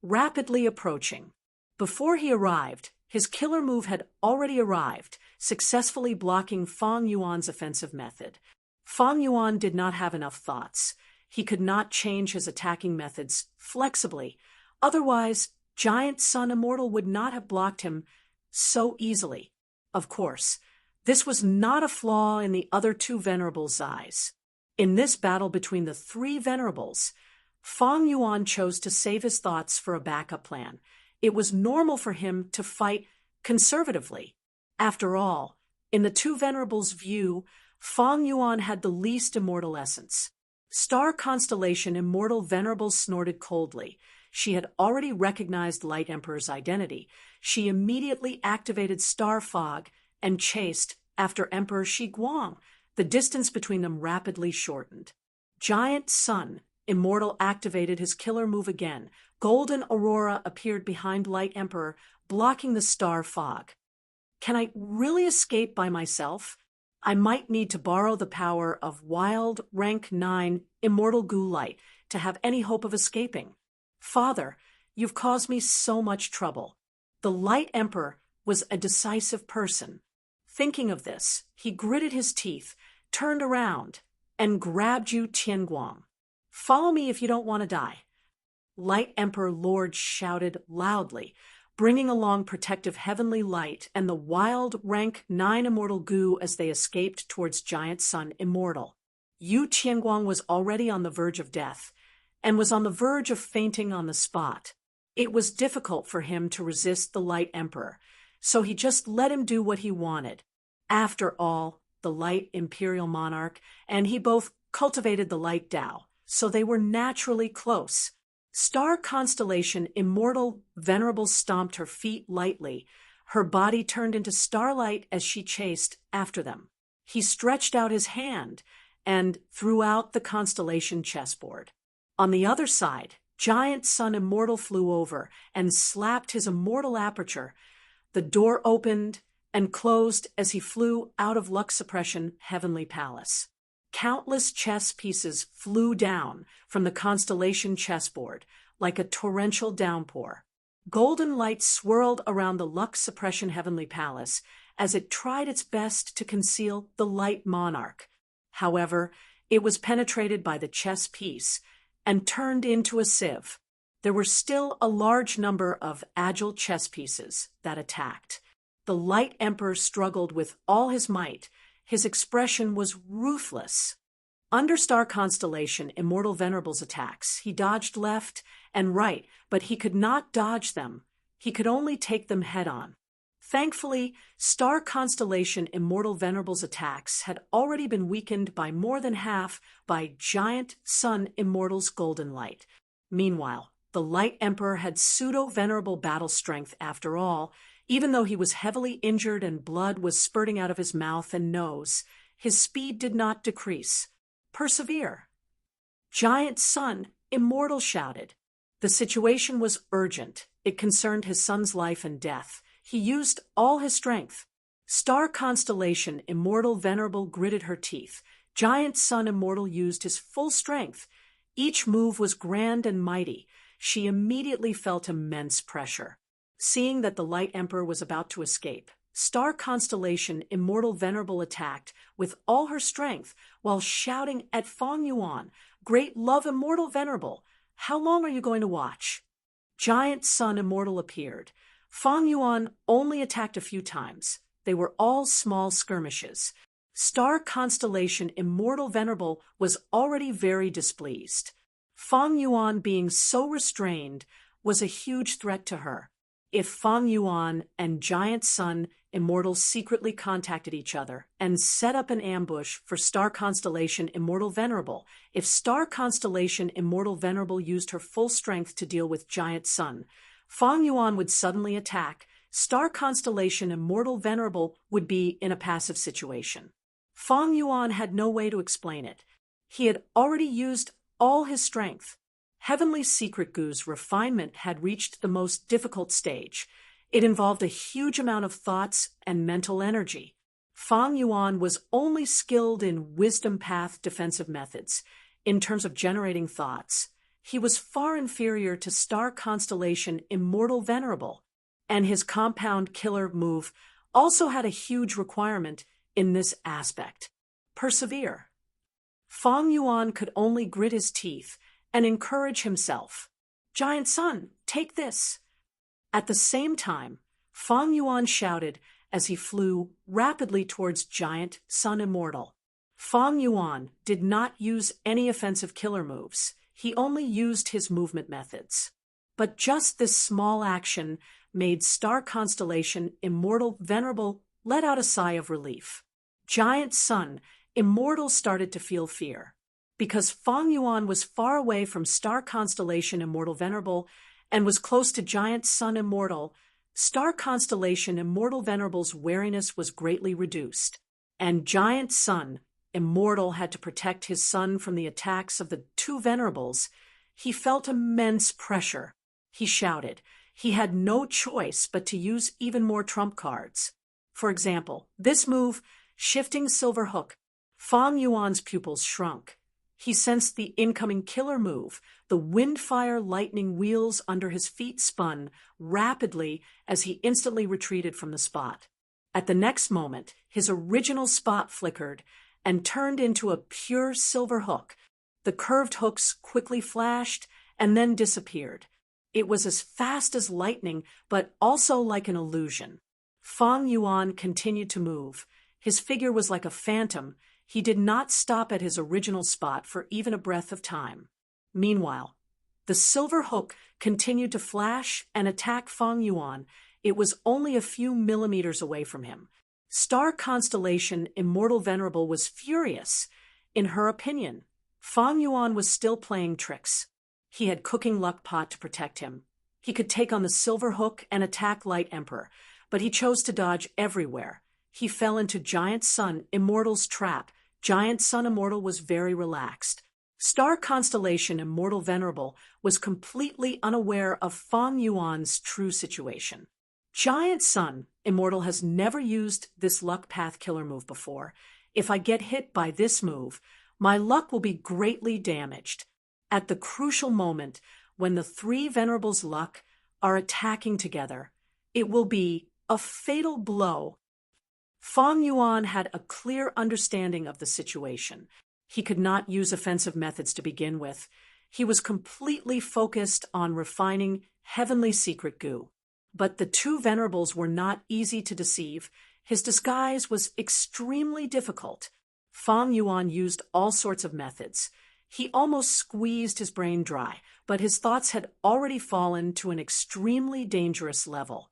rapidly approaching. Before he arrived, his killer move had already arrived, successfully blocking Fang Yuan's offensive method. Fang Yuan did not have enough thoughts. He could not change his attacking methods flexibly. Otherwise, Giant Sun Immortal would not have blocked him so easily. Of course, this was not a flaw in the other two venerables' eyes. In this battle between the three venerables, Fang Yuan chose to save his thoughts for a backup plan. It was normal for him to fight conservatively. After all, in the two venerables' view, Fang Yuan had the least immortal essence. Star Constellation Immortal Venerable snorted coldly. She had already recognized Light Emperor's identity. She immediately activated Star Fog and chased after Emperor Shiguang. The distance between them rapidly shortened. Giant Sun Immortal activated his killer move again. Golden Aurora appeared behind Light Emperor, blocking the Star Fog. Can I really escape by myself? I might need to borrow the power of wild rank 9 Immortal Goo Light to have any hope of escaping. Father, you've caused me so much trouble. The Light Emperor was a decisive person. Thinking of this, he gritted his teeth, turned around, and grabbed Yu Tianguang. Follow me if you don't want to die. Light Emperor Lord shouted loudly, bringing along protective heavenly light and the wild rank 9 immortal goo as they escaped towards Giant Sun Immortal. Yu Tianguang was already on the verge of death, and was on the verge of fainting on the spot. It was difficult for him to resist the Light Emperor, so he just let him do what he wanted. After all, the Light Imperial Monarch and he both cultivated the Light Tao, so they were naturally close. Star Constellation Immortal Venerable stomped her feet lightly. Her body turned into starlight as she chased after them. He stretched out his hand and threw out the constellation chessboard. On the other side, Giant Sun Immortal flew over and slapped his immortal aperture. The door opened and closed as he flew out of Lux Suppression Heavenly Palace. Countless chess pieces flew down from the constellation chessboard like a torrential downpour. Golden light swirled around the Lux Suppression Heavenly Palace as it tried its best to conceal the Light Monarch. However, it was penetrated by the chess piece and turned into a sieve. There were still a large number of agile chess pieces that attacked. The Light Emperor struggled with all his might. His expression was ruthless. Under Star Constellation Immortal Venerable's attacks, he dodged left and right, but he could not dodge them. He could only take them head-on. Thankfully, Star Constellation Immortal Venerable's attacks had already been weakened by more than half by Giant Sun Immortal's golden light. Meanwhile, the Light Emperor had pseudo-venerable battle strength after all. Even though he was heavily injured and blood was spurting out of his mouth and nose, his speed did not decrease. Persevere. Giant Sun Immortal shouted. The situation was urgent. It concerned his son's life and death. He used all his strength. Star Constellation Immortal Venerable gritted her teeth. Giant Sun Immortal used his full strength. Each move was grand and mighty. She immediately felt immense pressure. Seeing that the Light Emperor was about to escape, Star Constellation Immortal Venerable attacked with all her strength while shouting at Fong Yuan, "Great Love Immortal Venerable, how long are you going to watch?" Giant Sun Immortal appeared. Fong Yuan only attacked a few times. They were all small skirmishes. Star Constellation Immortal Venerable was already very displeased. Fong Yuan being so restrained was a huge threat to her. If Fong Yuan and Giant Sun Immortal secretly contacted each other and set up an ambush for Star Constellation Immortal Venerable, if Star Constellation Immortal Venerable used her full strength to deal with Giant Sun, Fong Yuan would suddenly attack. Star Constellation Immortal Venerable would be in a passive situation. Fong Yuan had no way to explain it. He had already used all his strength. Heavenly Secret Gu's refinement had reached the most difficult stage. It involved a huge amount of thoughts and mental energy. Fong Yuan was only skilled in wisdom path defensive methods. In terms of generating thoughts, he was far inferior to Star Constellation Immortal Venerable, and his compound killer move also had a huge requirement in this aspect: persevere. Fong Yuan could only grit his teeth and encourage himself. "Giant Sun, take this." At the same time, Fong Yuan shouted as he flew rapidly towards Giant Sun Immortal. Fong Yuan did not use any offensive killer moves. He only used his movement methods. But just this small action made Star Constellation Immortal Venerable let out a sigh of relief. Giant Sun Immortal started to feel fear. Because Fong Yuan was far away from Star Constellation Immortal Venerable and was close to Giant Sun Immortal, Star Constellation Immortal Venerable's wariness was greatly reduced, and Giant Sun Immortal had to protect his son from the attacks of the two Venerables. He felt immense pressure. He shouted. He had no choice but to use even more trump cards. For example, this move, Shifting Silver Hook. Fong Yuan's pupils shrunk. He sensed the incoming killer move. The windfire lightning wheels under his feet spun rapidly as he instantly retreated from the spot. At the next moment, his original spot flickered and turned into a pure silver hook. The curved hooks quickly flashed and then disappeared. It was as fast as lightning, but also like an illusion. Fong Yuan continued to move. His figure was like a phantom. He did not stop at his original spot for even a breath of time. Meanwhile, the silver hook continued to flash and attack Fong Yuan. It was only a few millimeters away from him. Star Constellation Immortal Venerable was furious. In her opinion, Fong Yuan was still playing tricks. He had Cooking Luck Pot to protect him. He could take on the silver hook and attack Light Emperor, but he chose to dodge everywhere. He fell into Giant Sun Immortal's trap. Giant Sun Immortal was very relaxed. Star Constellation Immortal Venerable was completely unaware of Fong Yuan's true situation. Giant Sun Immortal has never used this luck path killer move before. If I get hit by this move, my luck will be greatly damaged. At the crucial moment when the three Venerables' luck are attacking together, it will be a fatal blow. Fong Yuan had a clear understanding of the situation. He could not use offensive methods to begin with. He was completely focused on refining Heavenly Secret Gu. But the two Venerables were not easy to deceive. His disguise was extremely difficult. Fong Yuan used all sorts of methods. He almost squeezed his brain dry, but his thoughts had already fallen to an extremely dangerous level.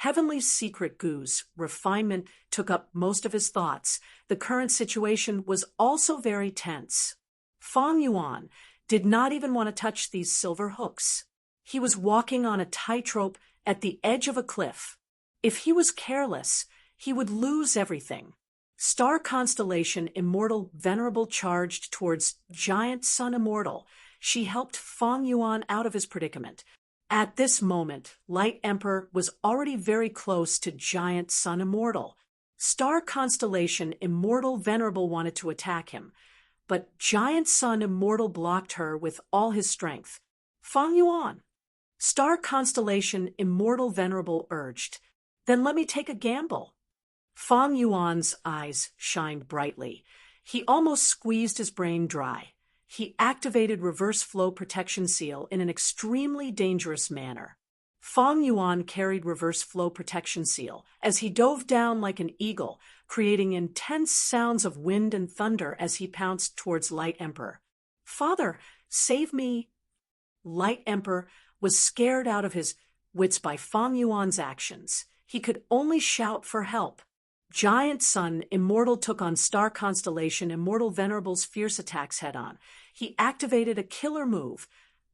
Heavenly Secret Gu's refinement took up most of his thoughts. The current situation was also very tense. Fong Yuan did not even want to touch these silver hooks. He was walking on a tightrope at the edge of a cliff. If he was careless, he would lose everything. Star Constellation Immortal Venerable charged towards Giant Sun Immortal. She helped Fong Yuan out of his predicament. At this moment, Light Emperor was already very close to Giant Sun Immortal. Star Constellation Immortal Venerable wanted to attack him, but Giant Sun Immortal blocked her with all his strength. "Fong Yuan, Star constellation Immortal Venerable urged. Then let me take a gamble. Fang Yuan's eyes shined brightly. He almost squeezed his brain dry. He activated reverse flow protection seal in an extremely dangerous manner. Fang Yuan carried reverse flow protection seal as he dove down like an eagle, creating intense sounds of wind and thunder as he pounced towards Light Emperor. "Father, save me!" Light Emperor was scared out of his wits by Fang Yuan's actions. He could only shout for help. Giant Sun Immortal took on Star Constellation Immortal Venerable's fierce attacks head-on. He activated a killer move.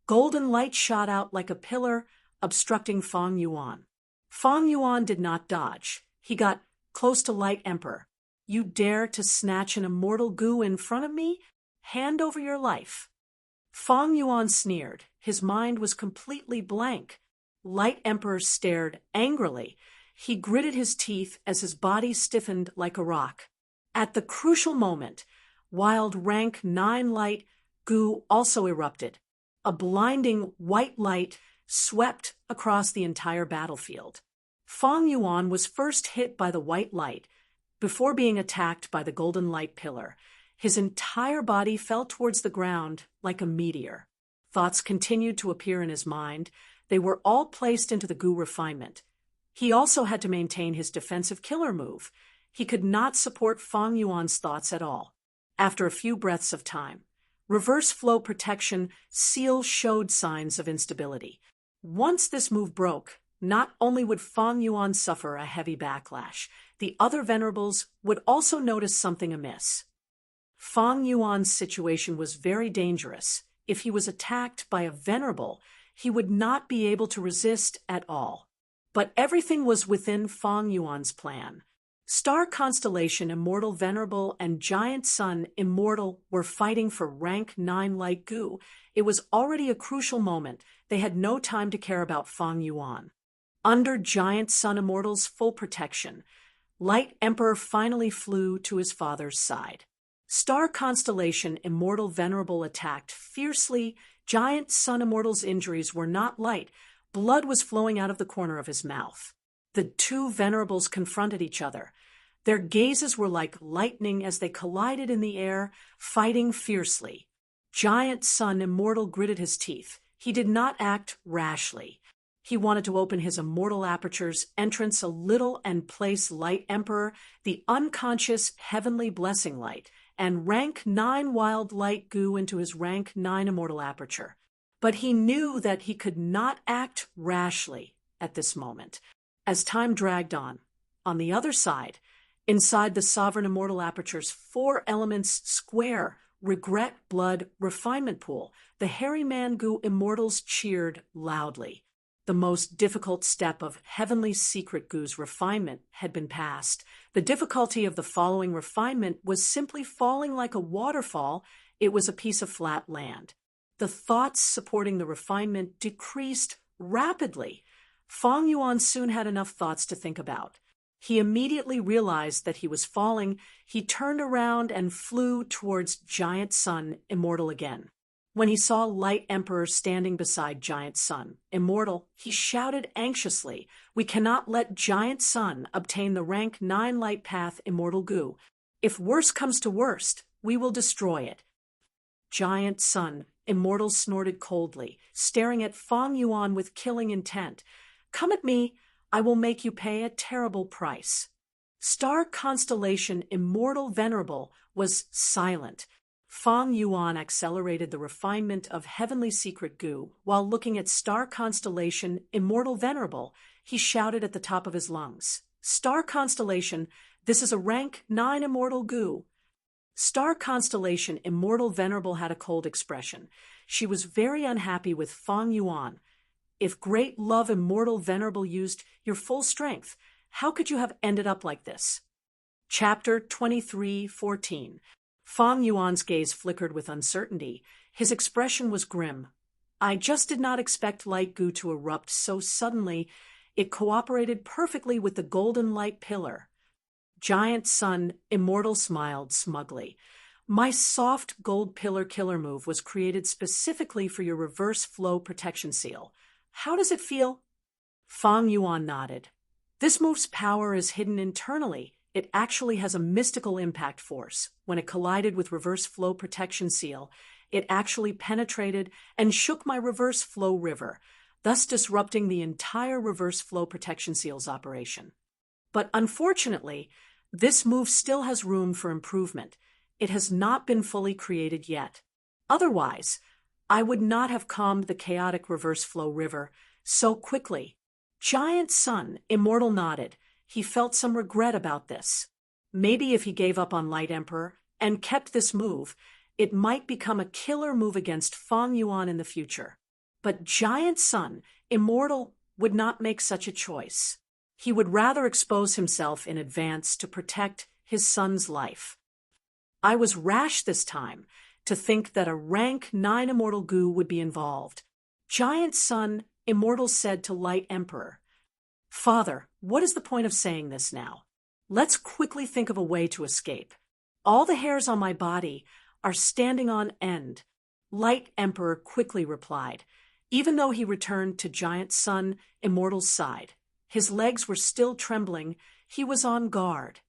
Golden light shot out like a pillar, obstructing Fang Yuan. Fang Yuan did not dodge. He got close to Light Emperor. "You dare to snatch an immortal goo in front of me? Hand over your life." Fang Yuan sneered. His mind was completely blank. Light Emperor stared angrily. He gritted his teeth as his body stiffened like a rock. At the crucial moment, wild rank 9 light goo also erupted. A blinding white light swept across the entire battlefield. Fang Yuan was first hit by the white light before being attacked by the golden light pillar. His entire body fell towards the ground like a meteor. Thoughts continued to appear in his mind. They were all placed into the goo refinement. He also had to maintain his defensive killer move. He could not support Fang Yuan's thoughts at all. After a few breaths of time, reverse flow protection seal showed signs of instability. Once this move broke, not only would Fang Yuan suffer a heavy backlash, the other venerables would also notice something amiss. Fang Yuan's situation was very dangerous. If he was attacked by a venerable, he would not be able to resist at all. But everything was within Fang Yuan's plan. Star Constellation Immortal Venerable and Giant Sun Immortal were fighting for rank 9 light goo. It was already a crucial moment. They had no time to care about Fang Yuan. Under Giant Sun Immortal's full protection, Light Emperor finally flew to his father's side. Star Constellation Immortal Venerable attacked fiercely. Giant Sun Immortal's injuries were not light. Blood was flowing out of the corner of his mouth. The two venerables confronted each other. Their gazes were like lightning as they collided in the air, fighting fiercely. Giant Sun Immortal gritted his teeth. He did not act rashly. He wanted to open his immortal aperture's entrance a little and place Light Emperor, the unconscious heavenly blessing light, and rank 9 wild light goo into his rank 9 immortal aperture. But he knew that he could not act rashly at this moment. As time dragged on the other side, inside the Sovereign Immortal Aperture's 4 elements square, regret, blood, refinement pool, the Hairy Man Goo Immortals cheered loudly. The most difficult step of Heavenly Secret Goo's refinement had been passed. The difficulty of the following refinement was simply falling like a waterfall. It was a piece of flat land. The thoughts supporting the refinement decreased rapidly. Fang Yuan soon had enough thoughts to think about. He immediately realized that he was falling. He turned around and flew towards Giant Sun Immortal again. When he saw Light Emperor standing beside Giant Sun Immortal, he shouted anxiously, "We cannot let Giant Sun obtain the rank 9 light path Immortal Goo. If worse comes to worst, we will destroy it." Giant Sun Immortal snorted coldly, staring at Fang Yuan with killing intent. "Come at me, I will make you pay a terrible price." Star Constellation Immortal Venerable was silent. Fang Yuan accelerated the refinement of Heavenly Secret Goo while looking at Star Constellation Immortal Venerable. He shouted at the top of his lungs, "Star Constellation, this is a rank 9 Immortal Goo." Star Constellation Immortal Venerable had a cold expression. She was very unhappy with Fang Yuan. "If Great Love Immortal Venerable used your full strength, how could you have ended up like this?" Chapter 23:14. Fang Yuan's gaze flickered with uncertainty. His expression was grim. "I just did not expect light goo to erupt so suddenly. It cooperated perfectly with the golden light pillar." Giant Sun Immortal smiled smugly. "My soft gold pillar killer move was created specifically for your reverse flow protection seal. How does it feel? Fang Yuan nodded. This move's power is hidden internally. It actually has a mystical impact force. When it collided with reverse flow protection seal, it actually penetrated and shook my reverse flow river, thus disrupting the entire reverse flow protection seal's operation. But unfortunately, this move still has room for improvement. It has not been fully created yet. Otherwise, I would not have calmed the chaotic reverse flow river so quickly. Giant Sun, Immortal nodded. He felt some regret about this. Maybe if he gave up on Light Emperor and kept this move, it might become a killer move against Fang Yuan in the future. But Giant Sun, Immortal, would not make such a choice. He would rather expose himself in advance to protect his son's life. I was rash this time to think that a rank 9 Immortal Goo would be involved. Giant Sun, Immortal said to Light Emperor, "Father, what is the point of saying this now? Let's quickly think of a way to escape. All the hairs on my body are standing on end." Light Emperor quickly replied, even though he returned to Giant Sun, Immortal's side. His legs were still trembling. He was on guard.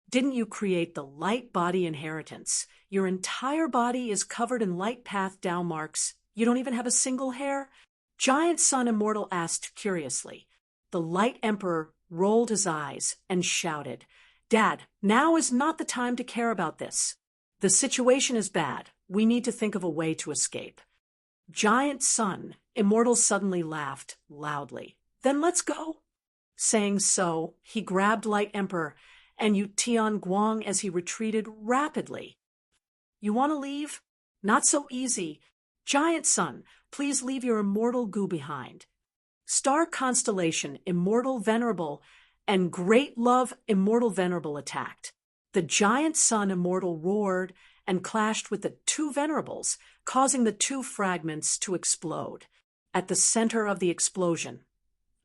"Didn't you create the light body inheritance? Your entire body is covered in light path Dao marks. You don't even have a single hair?" Giant Sun Immortal asked curiously. The Light Emperor rolled his eyes and shouted, "Dad, now is not the time to care about this. The situation is bad. We need to think of a way to escape." Giant Sun Immortal suddenly laughed loudly. "Then let's go." Saying so, he grabbed Light Emperor and Yu Tianguang as he retreated rapidly. "You want to leave? Not so easy. Giant Sun, please leave your Immortal Goo behind." Star Constellation Immortal Venerable and Great Love Immortal Venerable attacked. The Giant Sun Immortal roared and clashed with the two Venerables, causing the two fragments to explode. At the center of the explosion,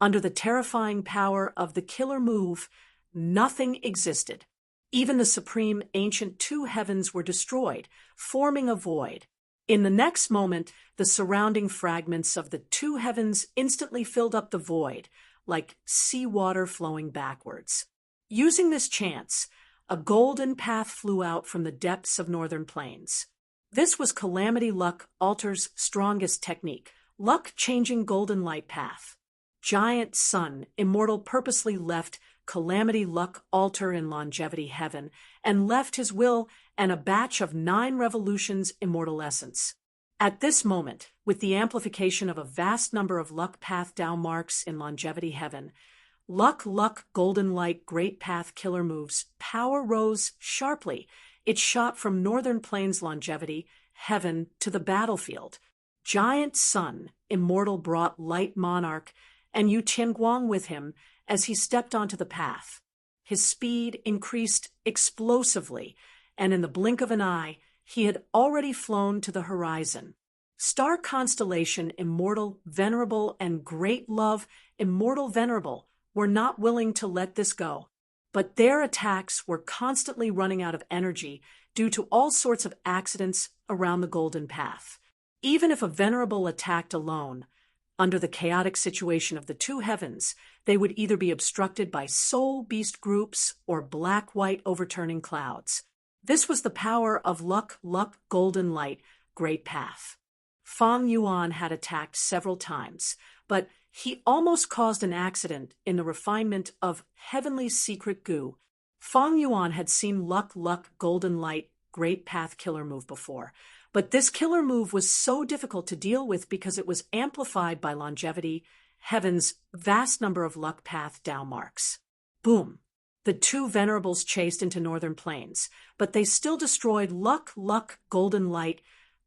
under the terrifying power of the killer move, nothing existed. Even the supreme ancient two heavens were destroyed, forming a void. In the next moment, the surrounding fragments of the two heavens instantly filled up the void, like seawater flowing backwards. Using this chance, a golden path flew out from the depths of northern plains. This was Calamity Luck Alter's strongest technique, luck-changing golden light path. Giant Sun Immortal purposely left Calamity Luck Alter in Longevity Heaven and left his will and a batch of 9 revolutions Immortal Essence. At this moment, with the amplification of a vast number of Luck Path Dao marks in Longevity Heaven, Luck Golden Light Great Path Killer moves, power rose sharply. It shot from Northern Plains Longevity Heaven to the battlefield. Giant Sun Immortal brought Light Monarch and Yu Tianguang with him as he stepped onto the path. His speed increased explosively, and in the blink of an eye, he had already flown to the horizon. Star Constellation Immortal Venerable and Great Love Immortal Venerable were not willing to let this go, but their attacks were constantly running out of energy due to all sorts of accidents around the Golden Path. Even if a Venerable attacked alone, under the chaotic situation of the two heavens, they would either be obstructed by soul beast groups or black-white overturning clouds. This was the power of Luck Golden Light Great Path. Fang Yuan had attacked several times, but he almost caused an accident in the refinement of Heavenly Secret Goo. Fang Yuan had seen Luck Golden Light Great Path killer move before, but this killer move was so difficult to deal with because it was amplified by Longevity Heaven's vast number of Luck Path Dao marks. Boom! The two Venerables chased into Northern Plains, but they still destroyed Luck Golden Light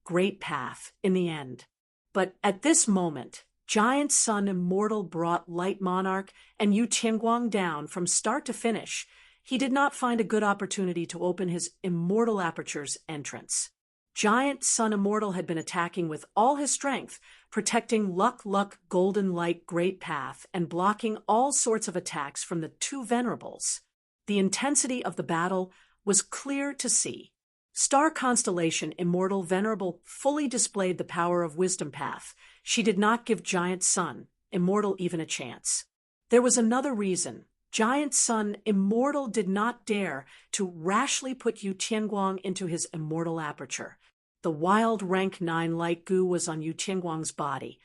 Great Path in the end. But at this moment, Giant Sun Immortal brought Light Monarch and Yu Tianguang down from start to finish. He did not find a good opportunity to open his Immortal Aperture's entrance. Giant Sun Immortal had been attacking with all his strength, protecting Luck Golden Light Great Path and blocking all sorts of attacks from the two Venerables. The intensity of the battle was clear to see. Star Constellation Immortal Venerable fully displayed the power of Wisdom Path. She did not give Giant Sun Immortal even a chance. There was another reason. Giant Sun Immortal did not dare to rashly put Yu Tianguang into his immortal aperture. The wild rank 9 light goo was on Yu Tianguang's body.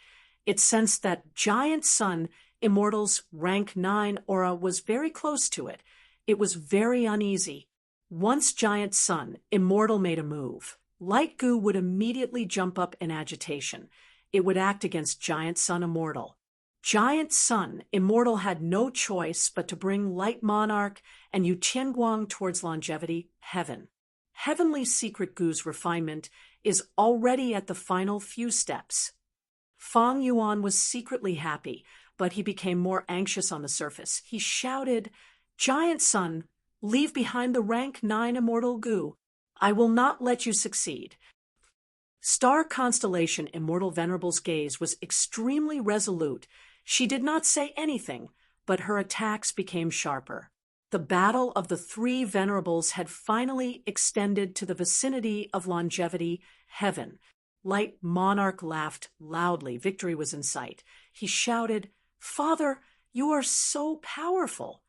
It sensed that Giant Sun Immortal's rank 9 aura was very close to it. It was very uneasy. Once Giant Sun Immortal made a move, light goo would immediately jump up in agitation. It would act against Giant Sun Immortal. Giant Sun Immortal had no choice but to bring Light Monarch and Yu Tianguang towards longevity, heaven. Heavenly Secret Goo's refinement is already at the final few steps. Fang Yuan was secretly happy, but he became more anxious on the surface. He shouted, "Giant Sun, leave behind the rank 9 immortal goo. I will not let you succeed." Star Constellation Immortal Venerable's gaze was extremely resolute. She did not say anything, but her attacks became sharper. The battle of the three venerables had finally extended to the vicinity of longevity, heaven. Light Monarch laughed loudly. Victory was in sight. He shouted, "Father, you are so powerful."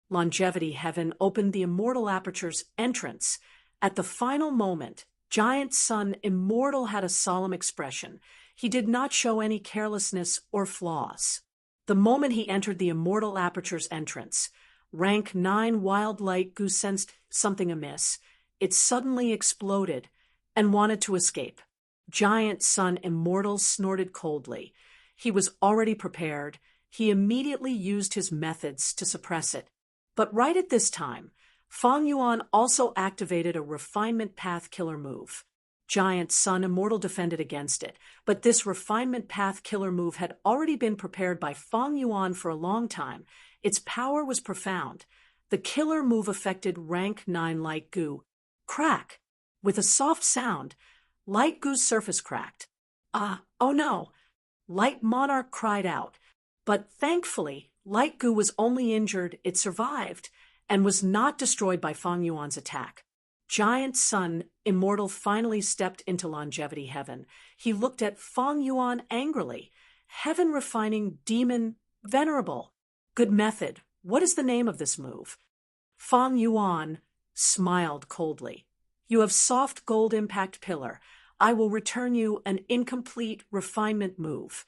Longevity, heaven opened the immortal aperture's entrance. At the final moment, Giant Sun Immortal had a solemn expression. He did not show any carelessness or flaws. The moment he entered the immortal aperture's entrance, rank 9 wild light goo sensed something amiss. It suddenly exploded and wanted to escape. Giant Sun Immortal snorted coldly. He was already prepared. He immediately used his methods to suppress it. But right at this time, Fang Yuan also activated a refinement path killer move. Giant Sun Immortal defended against it, but this refinement path killer move had already been prepared by Fang Yuan for a long time. Its power was profound. The killer move affected rank 9 light goo. Crack! With a soft sound, light goo's surface cracked. Oh no! Light Monarch cried out. But thankfully, light goo was only injured. It survived and was not destroyed by Fang Yuan's attack. Giant Sun Immortal finally stepped into longevity heaven. He looked at Fang Yuan angrily. "Heaven refining demon venerable. Good method. What is the name of this move?" Fang Yuan smiled coldly. "You have soft gold impact pillar. I will return you an incomplete refinement move."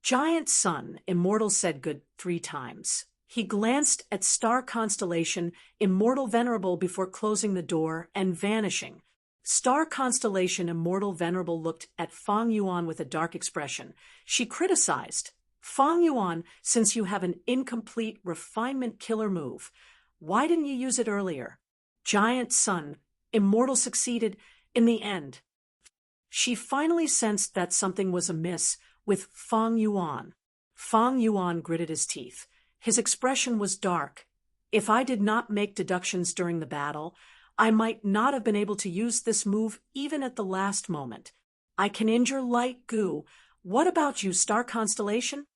Giant Sun Immortal said good 3 times. He glanced at Star Constellation Immortal Venerable before closing the door and vanishing. Star Constellation Immortal Venerable looked at Fang Yuan with a dark expression. She criticized, "Fang Yuan, since you have an incomplete refinement killer move, why didn't you use it earlier?" Giant Sun Immortal succeeded in the end. She finally sensed that something was amiss with Fang Yuan. Fang Yuan gritted his teeth. His expression was dark. "If I did not make deductions during the battle, I might not have been able to use this move even at the last moment. I can injure light goo. What about you, Star Constellation?"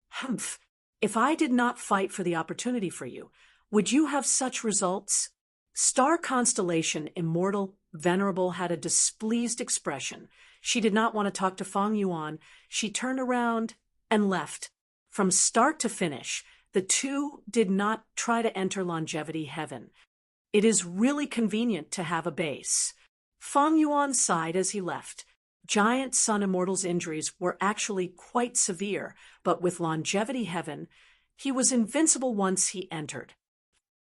"Humph. If I did not fight for the opportunity for you, would you have such results?" Star Constellation Immortal Venerable had a displeased expression. She did not want to talk to Fang Yuan. She turned around and left. From start to finish, the two did not try to enter longevity heaven. It is really convenient to have a base. Fang Yuan sighed as he left. Giant Sun Immortal's injuries were actually quite severe, but with longevity heaven, he was invincible once he entered.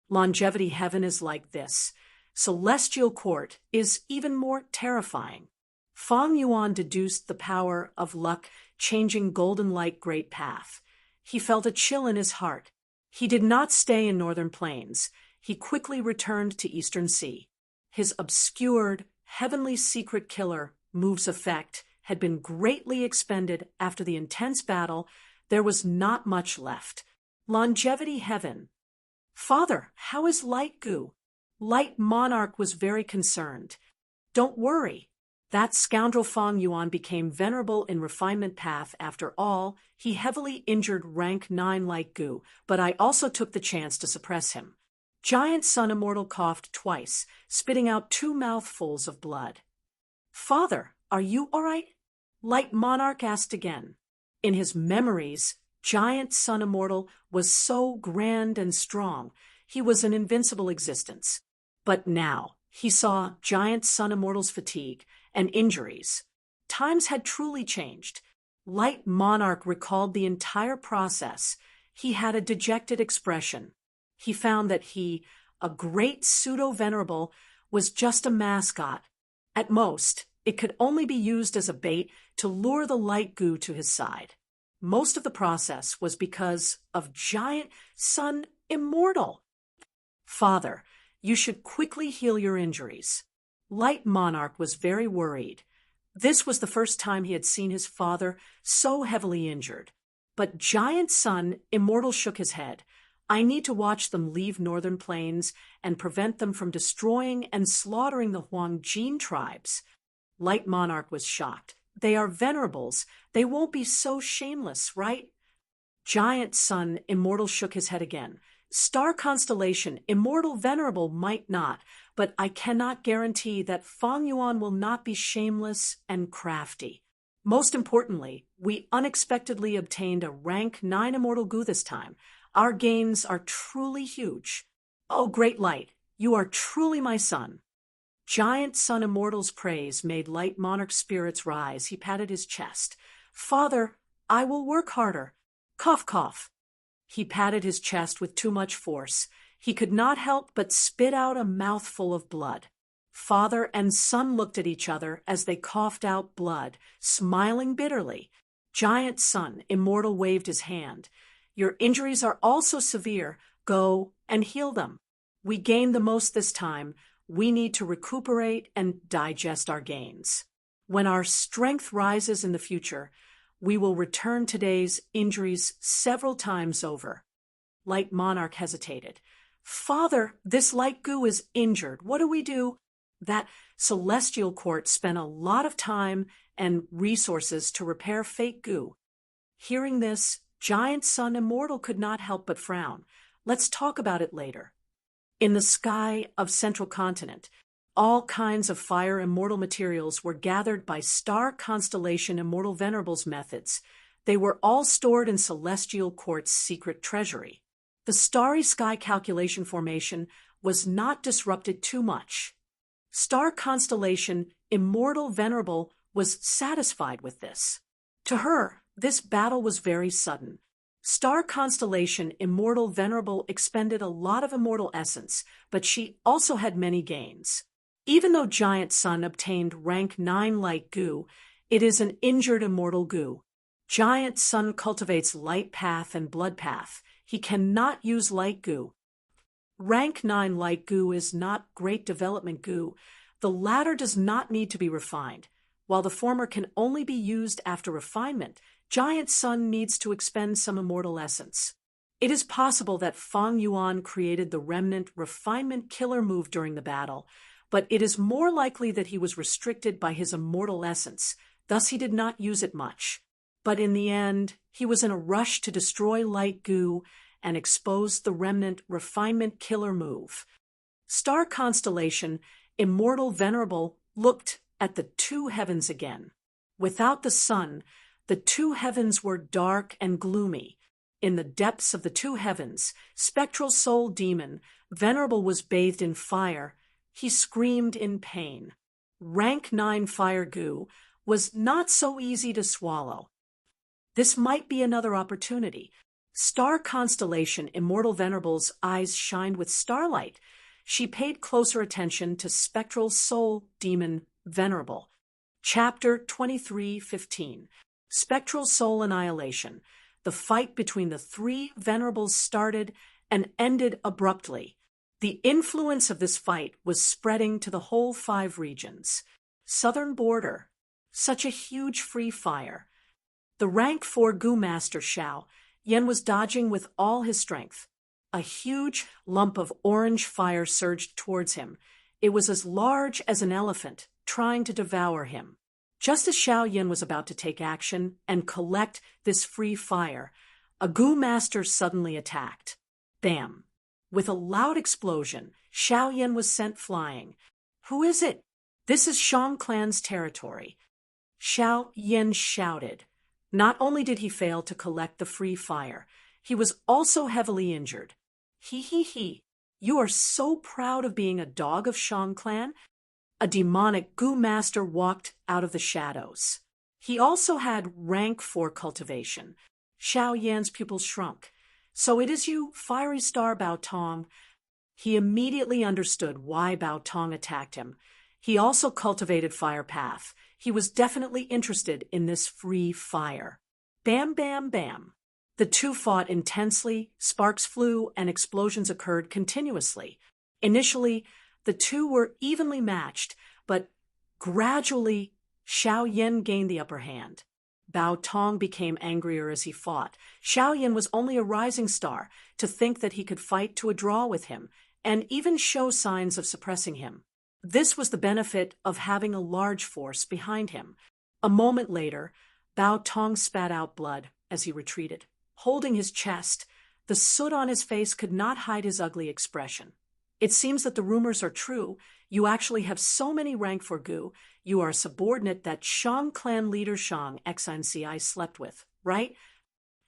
Longevity heaven is like this. Celestial Court is even more terrifying. Fang Yuan deduced the power of luck changing golden light great path. He felt a chill in his heart. He did not stay in northern plains. He quickly returned to Eastern Sea. His obscured, heavenly secret killer move's effect had been greatly expended after the intense battle. There was not much left. Longevity heaven. "Father, how is light goo?" Light Monarch was very concerned. "Don't worry. That scoundrel Fang Yuan became venerable in refinement path. After all, he heavily injured rank 9 light goo, but I also took the chance to suppress him." Giant Sun Immortal coughed twice, spitting out 2 mouthfuls of blood. "Father, are you all right?" Light Monarch asked again. In his memories, Giant Sun Immortal was so grand and strong. He was an invincible existence. But now he saw Giant Sun Immortal's fatigue and injuries. Times had truly changed. Light Monarch recalled the entire process. He had a dejected expression. He found that he, a great pseudo-venerable, was just a mascot. At most, it could only be used as a bait to lure the light goo to his side. Most of the process was because of Giant Sun Immortal. Father, you should quickly heal your injuries. Light Monarch was very worried. This was the first time he had seen his father so heavily injured. But Giant Sun Immortal shook his head. I need to watch them leave Northern Plains and prevent them from destroying and slaughtering the Huangjin tribes. Light Monarch was shocked. They are venerables. They won't be so shameless, right? Giant Sun Immortal shook his head again. Star Constellation Immortal Venerable might not, but I cannot guarantee that Fang Yuan will not be shameless and crafty. Most importantly, we unexpectedly obtained a rank 9 Immortal Goo this time. Our gains are truly huge. Oh, Great Light, you are truly my son. Giant Sun Immortal's praise made Light Monarch's spirits rise. He patted his chest. Father, I will work harder. Cough, cough. He patted his chest with too much force. He could not help but spit out a mouthful of blood. Father and son looked at each other as they coughed out blood, smiling bitterly. Giant Sun Immortal waved his hand. Your injuries are also severe. Go and heal them. We gained the most this time. We need to recuperate and digest our gains. When our strength rises in the future, we will return today's injuries several times over. Light Monarch hesitated. Father, this light goo is injured. What do we do? That celestial court spent a lot of time and resources to repair fake goo. Hearing this, Giant Sun Immortal could not help but frown. Let's talk about it later. In the sky of Central Continent, all kinds of fire immortal materials were gathered by Star Constellation Immortal Venerables methods. They were all stored in Celestial Court's secret treasury. The starry sky calculation formation was not disrupted too much. Star Constellation Immortal Venerable was satisfied with this. To her, this battle was very sudden. Star Constellation Immortal Venerable expended a lot of immortal essence, but she also had many gains. Even though Giant Sun obtained rank 9 light goo, it is an injured immortal goo. Giant Sun cultivates light path and blood path. He cannot use light goo. Rank 9 light goo is not great development goo. The latter does not need to be refined. While the former can only be used after refinement, Giant Sun needs to expend some immortal essence. It is possible that Fang Yuan created the remnant refinement killer move during the battle, but it is more likely that he was restricted by his immortal essence, thus he did not use it much. But in the end, he was in a rush to destroy light goo and expose the remnant refinement killer move. Star Constellation Immortal Venerable looked at the two heavens again. Without the sun, the two heavens were dark and gloomy. In the depths of the two heavens, Spectral Soul Demon, Venerable, was bathed in fire. He screamed in pain. Rank 9 Fire Goo was not so easy to swallow. This might be another opportunity. Star Constellation Immortal Venerable's eyes shined with starlight. She paid closer attention to Spectral Soul Demon Venerable. Chapter 23:15. Spectral Soul Annihilation. The fight between the three Venerables started and ended abruptly. The influence of this fight was spreading to the whole 5 regions. Southern border. Such a huge free fire. The rank 4 Goo Master Xiao Yan was dodging with all his strength. A huge lump of orange fire surged towards him. It was as large as an elephant, trying to devour him. Just as Xiao Yan was about to take action and collect this free fire, a Goo Master suddenly attacked. Bam! With a loud explosion, Xiao Yan was sent flying. Who is it? This is Shang Clan's territory. Xiao Yan shouted. Not only did he fail to collect the free fire, he was also heavily injured. He. You are so proud of being a dog of Shang clan? A demonic goo master walked out of the shadows. He also had rank 4 cultivation. Xiao Yan's pupils shrunk. So it is you, fiery star Bao Tong. He immediately understood why Bao Tong attacked him. He also cultivated fire path. He was definitely interested in this free fire. Bam, bam, bam. The two fought intensely, sparks flew, and explosions occurred continuously. Initially, the two were evenly matched, but gradually, Xiao Yan gained the upper hand. Bao Tong became angrier as he fought. Xiao Yan was only a rising star. To think that he could fight to a draw with him, and even show signs of suppressing him. This was the benefit of having a large force behind him. A moment later, Bao Tong spat out blood as he retreated. Holding his chest, the soot on his face could not hide his ugly expression. It seems that the rumors are true. You actually have so many rank for goo. You are a subordinate that Shang clan leader Shang XNCI slept with, right?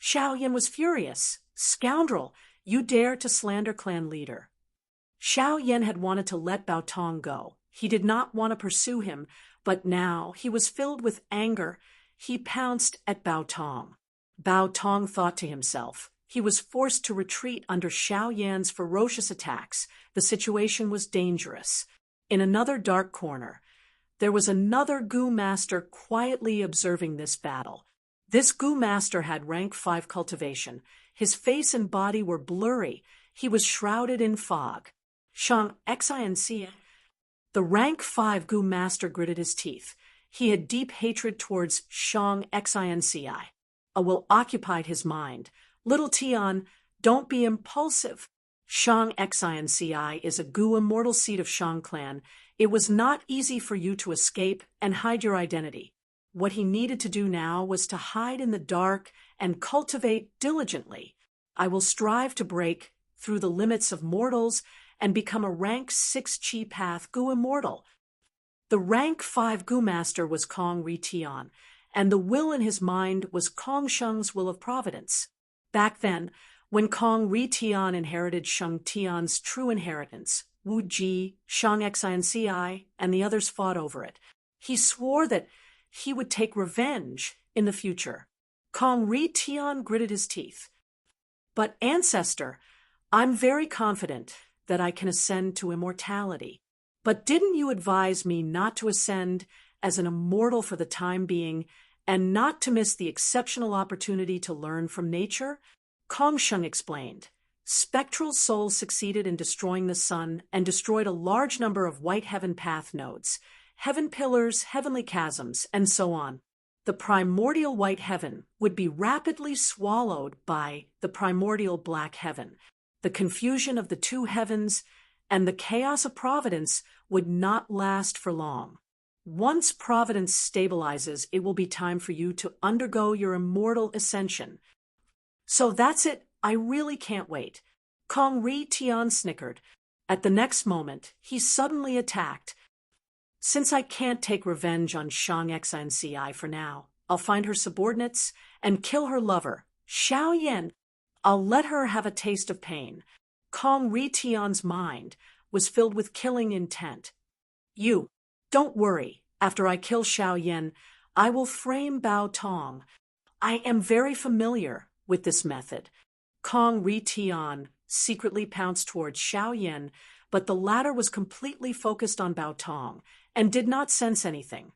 Xiao Yan was furious. Scoundrel, you dare to slander clan leader. Xiao Yan had wanted to let Bao Tong go. He did not want to pursue him, but now he was filled with anger. He pounced at Bao Tong. Bao Tong thought to himself. He was forced to retreat under Xiao Yan's ferocious attacks. The situation was dangerous. In another dark corner, there was another goo master quietly observing this battle. This goo master had rank 5 cultivation. His face and body were blurry. He was shrouded in fog. Shang XINC. The rank 5 goo master gritted his teeth. He had deep hatred towards Shang XINCI. A will occupied his mind. Little Tian, don't be impulsive. Shang XINCI is a goo immortal seed of Shang clan. It was not easy for you to escape and hide your identity. What he needed to do now was to hide in the dark and cultivate diligently. I will strive to break through the limits of mortals and become a rank 6 chi path goo immortal. The rank 5 goo master was Kong Ri Tian, and the will in his mind was Kong Sheng's will of providence. Back then, when Kong Ri Tian inherited Sheng Tian's true inheritance, Wu Ji, Shang XINCI, and the others fought over it. He swore that he would take revenge in the future. Kong Ri Tian gritted his teeth. But ancestor, I'm very confident that I can ascend to immortality. But didn't you advise me not to ascend as an immortal for the time being and not to miss the exceptional opportunity to learn from nature? Kong Sheng explained. Spectral souls succeeded in destroying the sun and destroyed a large number of white heaven path nodes, heaven pillars, heavenly chasms, and so on. The primordial white heaven would be rapidly swallowed by the primordial black heaven. The confusion of the two heavens and the chaos of providence would not last for long. Once providence stabilizes, it will be time for you to undergo your immortal ascension. So that's it. I really can't wait. Kong Ri Tian snickered. At the next moment, he suddenly attacked. Since I can't take revenge on Shang XNCI for now, I'll find her subordinates and kill her lover, Xiao Yan. I'll let her have a taste of pain. Kong Ri Tian's mind was filled with killing intent. You, don't worry. After I kill Xiao Yan, I will frame Bao Tong. I am very familiar with this method. Kong Ri Tian secretly pounced towards Xiao Yan, but the latter was completely focused on Bao Tong and did not sense anything.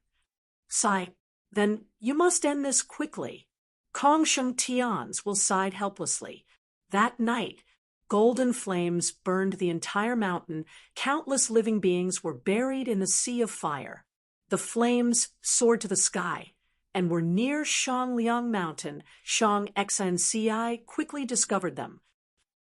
Sigh, then you must end this quickly. Kong Sheng Tian's will sighed helplessly. That night, golden flames burned the entire mountain. Countless living beings were buried in the sea of fire. The flames soared to the sky and were near Shangliang Mountain. Shang XNCI quickly discovered them.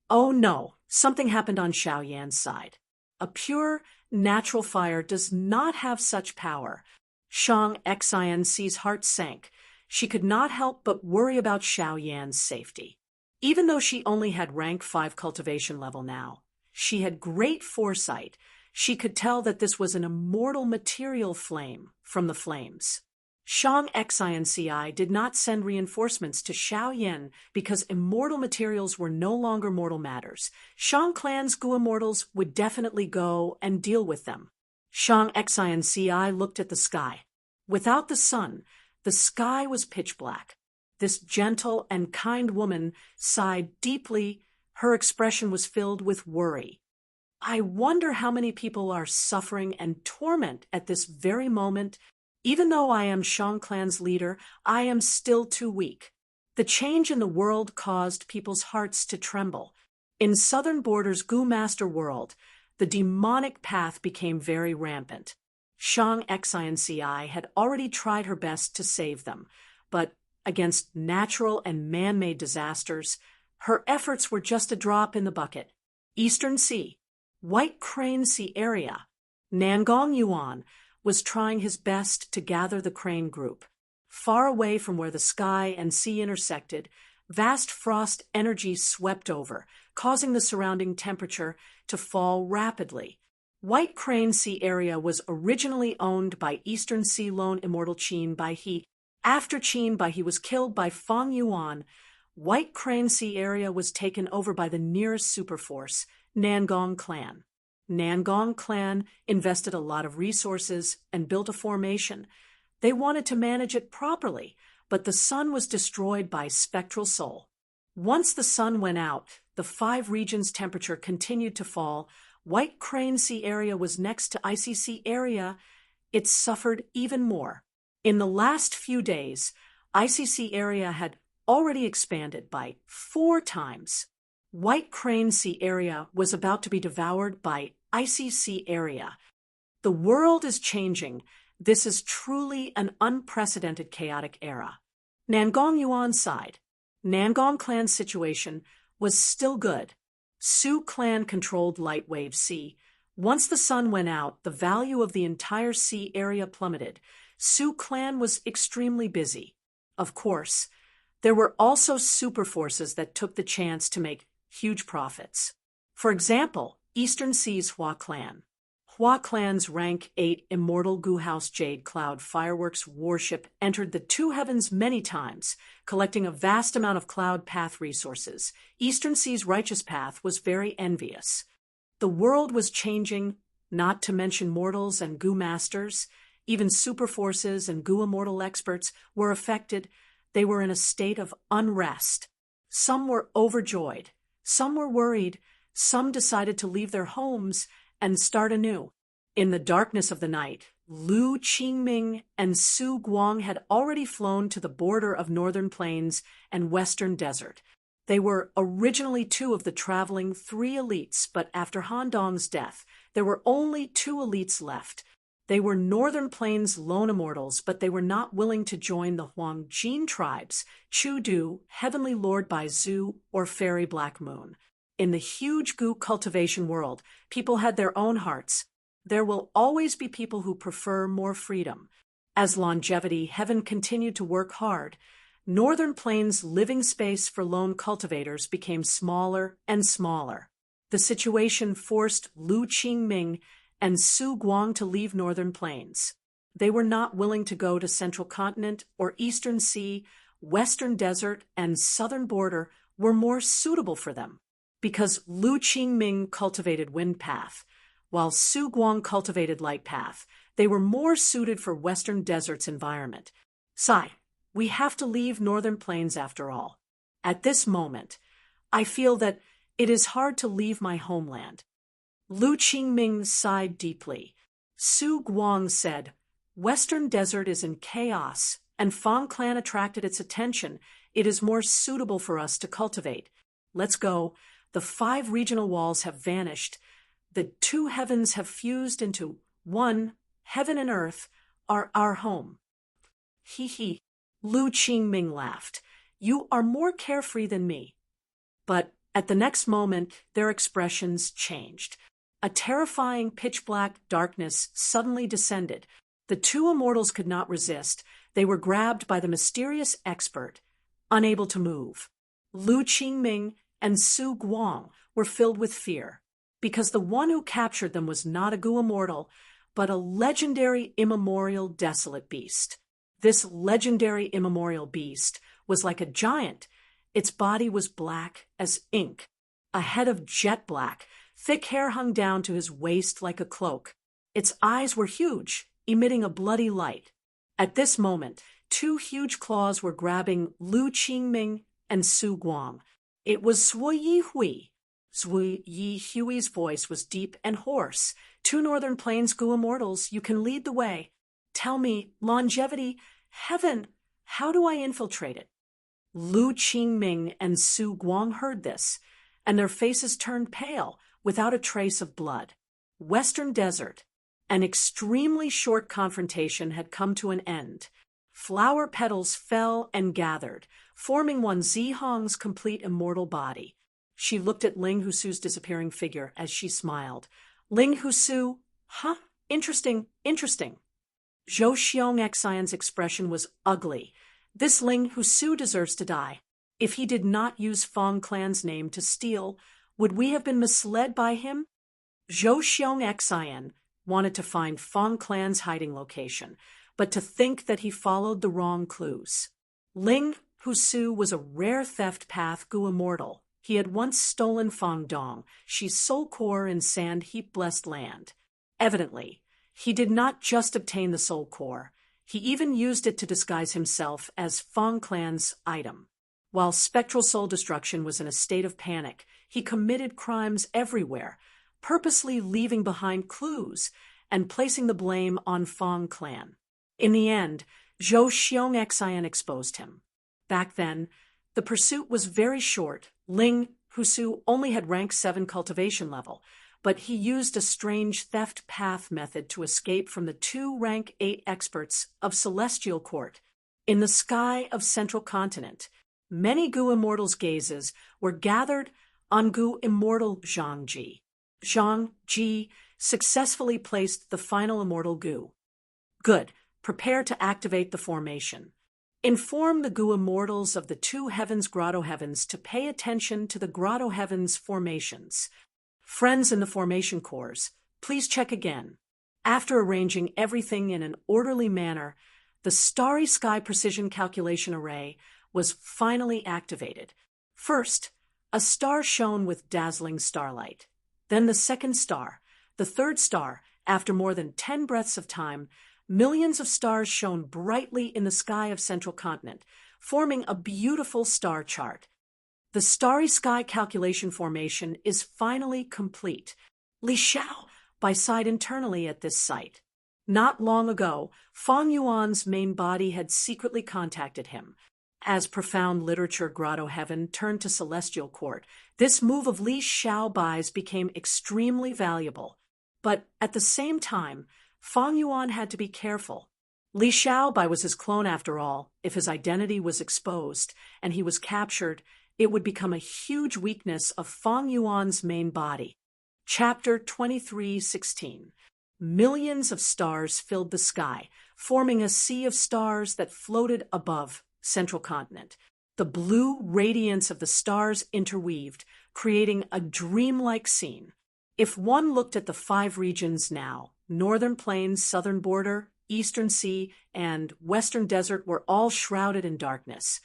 Oh no, something happened on Xiao Yan's side. A pure, natural fire does not have such power. Shang XINC's heart sank. She could not help but worry about Xiao Yan's safety. Even though she only had rank 5 cultivation level now, she had great foresight. She could tell that this was an immortal material flame from the flames. Shang Xinci did not send reinforcements to Shaoyin because immortal materials were no longer mortal matters. Shang clan's Gu immortals would definitely go and deal with them. Shang Xinci looked at the sky. Without the sun, the sky was pitch black. This gentle and kind woman sighed deeply. Her expression was filled with worry. I wonder how many people are suffering and torment at this very moment. Even though I am Shang clan's leader, I am still too weak. The change in the world caused people's hearts to tremble. In Southern Border's Gu Master world, the demonic path became very rampant. Shang Xinci had already tried her best to save them, but against natural and man-made disasters, her efforts were just a drop in the bucket. Eastern Sea, White Crane Sea area, Nangong Yuan was trying his best to gather the crane group. Far away from where the sky and sea intersected, vast frost energy swept over, causing the surrounding temperature to fall rapidly. White Crane Sea area was originally owned by Eastern Sea Lone Immortal Qin Bai He. After Qin Bai He was killed by Feng Yuan, White Crane Sea area was taken over by the nearest superforce, Nangong Clan. Nangong Clan invested a lot of resources and built a formation. They wanted to manage it properly, but the sun was destroyed by Spectral Soul. Once the sun went out, the 5 regions' temperature continued to fall. White Crane Sea area was next to ICC area. It suffered even more. In the last few days, ICC area had already expanded by 4 times. White Crane Sea area was about to be devoured by ICC area. The world is changing. This is truly an unprecedented chaotic era. Nangong Yuan sighed. Nangong Clan's situation was still good. Su Clan controlled Lightwave Sea. Once the sun went out, the value of the entire sea area plummeted. Su Clan was extremely busy. Of course, there were also super forces that took the chance to make huge profits. For example, Eastern Sea's Hua Clan. Hua Clan's rank 8 immortal Gu House Jade Cloud fireworks warship entered the 2 heavens many times, collecting a vast amount of cloud path resources. Eastern Sea's Righteous Path was very envious. The world was changing, not to mention mortals and Gu masters. Even super forces and Gu immortal experts were affected. They were in a state of unrest. Some were overjoyed. Some were worried. Some decided to leave their homes and start anew. In the darkness of the night, Lu Qingming and Su Guang had already flown to the border of Northern Plains and Western Desert. They were originally 2 of the traveling 3 elites, but after Han Dong's death, there were only 2 elites left. They were Northern Plains lone immortals, but they were not willing to join the Huangjin tribes, Chu Du, Heavenly Lord Bai Zhu, or Fairy Black Moon. In the huge Gu cultivation world, people had their own hearts. There will always be people who prefer more freedom. As longevity, Heaven continued to work hard. Northern Plains' living space for lone cultivators became smaller and smaller. The situation forced Lu Qingming and Su Guang to leave Northern Plains. They were not willing to go to Central Continent or Eastern Sea. Western Desert and Southern Border were more suitable for them, because Lu Qingming cultivated Wind Path, while Su Guang cultivated Light Path. They were more suited for Western Desert's environment. Sai, we have to leave Northern Plains after all. At this moment, I feel that it is hard to leave my homeland. Lu Qingming sighed deeply. Su Guang said, Western Desert is in chaos, and Fang Clan attracted its attention. It is more suitable for us to cultivate. Let's go. The 5 regional walls have vanished. The 2 heavens have fused into one. Heaven and earth are our home. He he. Lu Qingming laughed. You are more carefree than me. But at the next moment, their expressions changed. A terrifying pitch-black darkness suddenly descended. The 2 immortals could not resist. They were grabbed by the mysterious expert, unable to move. Lu Qingming and Su Guang were filled with fear, because the one who captured them was not a Gu immortal, but a legendary immemorial desolate beast. This legendary immemorial beast was like a giant. Its body was black as ink, a head of jet black. Thick hair hung down to his waist like a cloak. Its eyes were huge, emitting a bloody light. At this moment, two huge claws were grabbing Lu Qingming and Su Guang. It was Sui Yi Hui. Sui Yi Hui's voice was deep and hoarse. Two Northern Plains Gu immortals, you can lead the way. Tell me, longevity, heaven, how do I infiltrate it? Lu Qingming and Su Guang heard this, and their faces turned pale, without a trace of blood. Western Desert. An extremely short confrontation had come to an end. Flower petals fell and gathered, forming one Zihong's complete immortal body. She looked at Ling Husu's disappearing figure as she smiled. Ling Husu, huh? Interesting. Zhou Xiong Xian's expression was ugly. This Ling Husu deserves to die. If he did not use Fong Clan's name to steal, would we have been misled by him? Zhou Xiong Xian wanted to find Fong Clan's hiding location, but to think that he followed the wrong clues. Ling Husu was a rare theft path Gu immortal. He had once stolen Fong Dong, Shi's soul core in sand heap-blessed land. Evidently, he did not just obtain the soul core, he even used it to disguise himself as Fong Clan's item. While spectral soul destruction was in a state of panic, he committed crimes everywhere, purposely leaving behind clues and placing the blame on Fong Clan. In the end, Zhou Xiong Xian exposed him. Back then, the pursuit was very short. Ling Husu only had rank 7 cultivation level, but he used a strange theft path method to escape from the 2 rank 8 experts of Celestial Court. In the sky of Central Continent, many Gu Immortals' gazes were gathered on Gu Immortal Zhang Ji. Zhang Ji successfully placed the final Immortal Gu. Good. Prepare to activate the formation. Inform the Gu Immortals of the 2 Heavens Grotto Heavens to pay attention to the Grotto Heavens formations. Friends in the formation cores, please check again. After arranging everything in an orderly manner, the Starry Sky Precision Calculation Array was finally activated. First, a star shone with dazzling starlight. Then the second star, the third star. After more than 10 breaths of time, millions of stars shone brightly in the sky of Central Continent, forming a beautiful star chart. The Starry Sky Calculation Formation is finally complete. Li Xiao sighed internally at this sight. Not long ago, Fong Yuan's main body had secretly contacted him. As profound literature Grotto Heaven turned to Celestial Court, this move of Li Xiaobai's became extremely valuable. But at the same time, Fong Yuan had to be careful. Li Xiaobai was his clone after all. If his identity was exposed and he was captured, it would become a huge weakness of Fong Yuan's main body. Chapter 23:16. Millions of stars filled the sky, forming a sea of stars that floated above Central Continent. The blue radiance of the stars interweaved, creating a dreamlike scene. If one looked at the 5 regions now, Northern Plains, Southern Border, Eastern Sea, and Western Desert were all shrouded in darkness.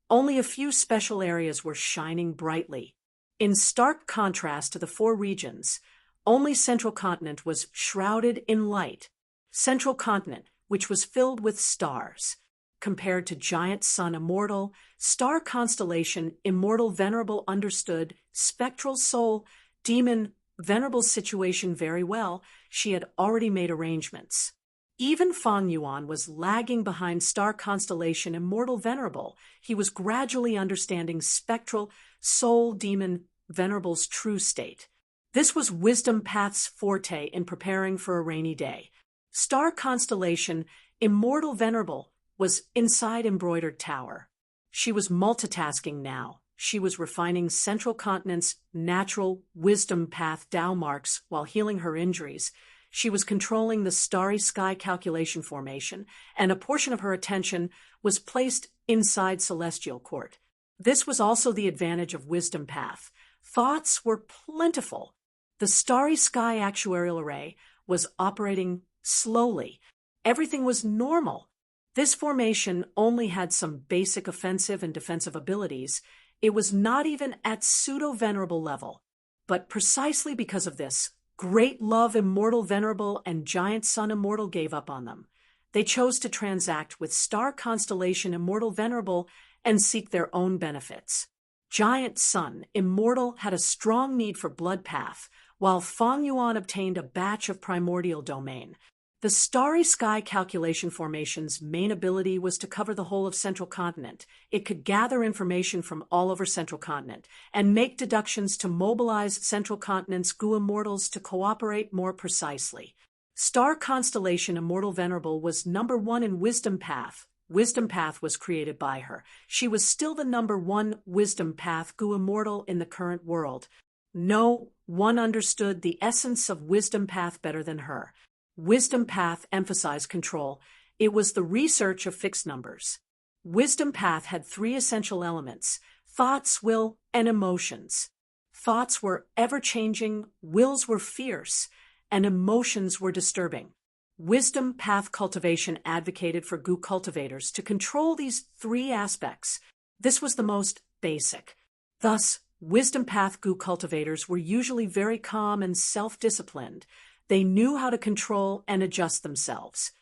Only a few special areas were shining brightly. In stark contrast to the 4 regions, only Central Continent was shrouded in light. Central Continent, which was filled with stars. Compared to Giant Sun Immortal, Star Constellation Immortal Venerable understood Spectral Soul Demon Venerable's situation very well. She had already made arrangements. Even Fong Yuan was lagging behind Star Constellation Immortal Venerable. He was gradually understanding Spectral Soul Demon Venerable's true state. This was Wisdom Path's forte in preparing for a rainy day. Star Constellation Immortal Venerable was inside Embroidered Tower. She was multitasking now. She was refining Central Continent's natural wisdom path Tao marks while healing her injuries. She was controlling the Starry Sky Calculation Formation, and a portion of her attention was placed inside Celestial Court. This was also the advantage of Wisdom Path. Thoughts were plentiful. The Starry Sky Actuarial Array was operating slowly. Everything was normal. This formation only had some basic offensive and defensive abilities. It was not even at pseudo-venerable level. But precisely because of this, Great Love Immortal Venerable and Giant Sun Immortal gave up on them. They chose to transact with Star Constellation Immortal Venerable and seek their own benefits. Giant Sun Immortal had a strong need for blood path, while Feng Yuan obtained a batch of primordial domain. The Starry Sky Calculation Formation's main ability was to cover the whole of Central Continent. It could gather information from all over Central Continent and make deductions to mobilize Central Continent's Gu Immortals to cooperate more precisely. Star Constellation Immortal Venerable was number 1 in Wisdom Path. Wisdom Path was created by her. She was still the number 1 Wisdom Path Gu Immortal in the current world. No one understood the essence of Wisdom Path better than her. Wisdom Path emphasized control. It was the research of fixed numbers. Wisdom Path had 3 essential elements: thoughts, will, and emotions. Thoughts were ever-changing, wills were fierce, and emotions were disturbing. Wisdom Path cultivation advocated for Gu cultivators to control these 3 aspects. This was the most basic. Thus, Wisdom Path Gu cultivators were usually very calm and self-disciplined. They knew how to control and adjust themselves.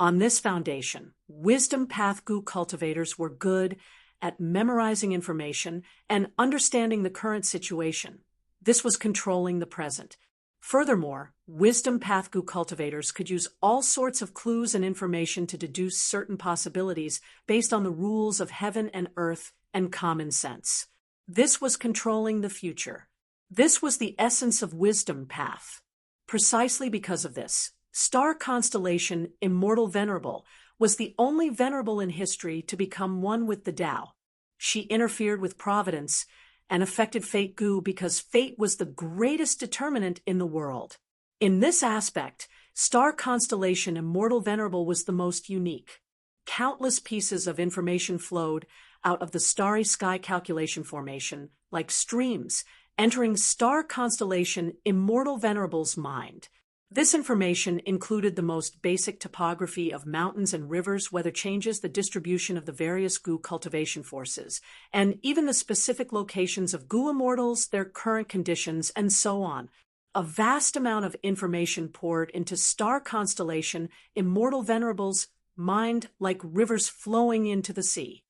On this foundation, Wisdom Path Gu cultivators were good at memorizing information and understanding the current situation. This was controlling the present. Furthermore, Wisdom Path Gu cultivators could use all sorts of clues and information to deduce certain possibilities based on the rules of heaven and earth and common sense. This was controlling the future. This was the essence of Wisdom Path. Precisely because of this, Star Constellation Immortal Venerable was the only venerable in history to become one with the Tao. She interfered with providence and affected fate Gu because fate was the greatest determinant in the world. In this aspect, Star Constellation Immortal Venerable was the most unique. Countless pieces of information flowed out of the Starry Sky Calculation Formation, like streams, entering Star Constellation Immortal Venerable's mind. This information included the most basic topography of mountains and rivers, weather changes, the distribution of the various Gu cultivation forces, and even the specific locations of Gu Immortals, their current conditions, and so on. A vast amount of information poured into Star Constellation Immortal Venerable's mind like rivers flowing into the sea.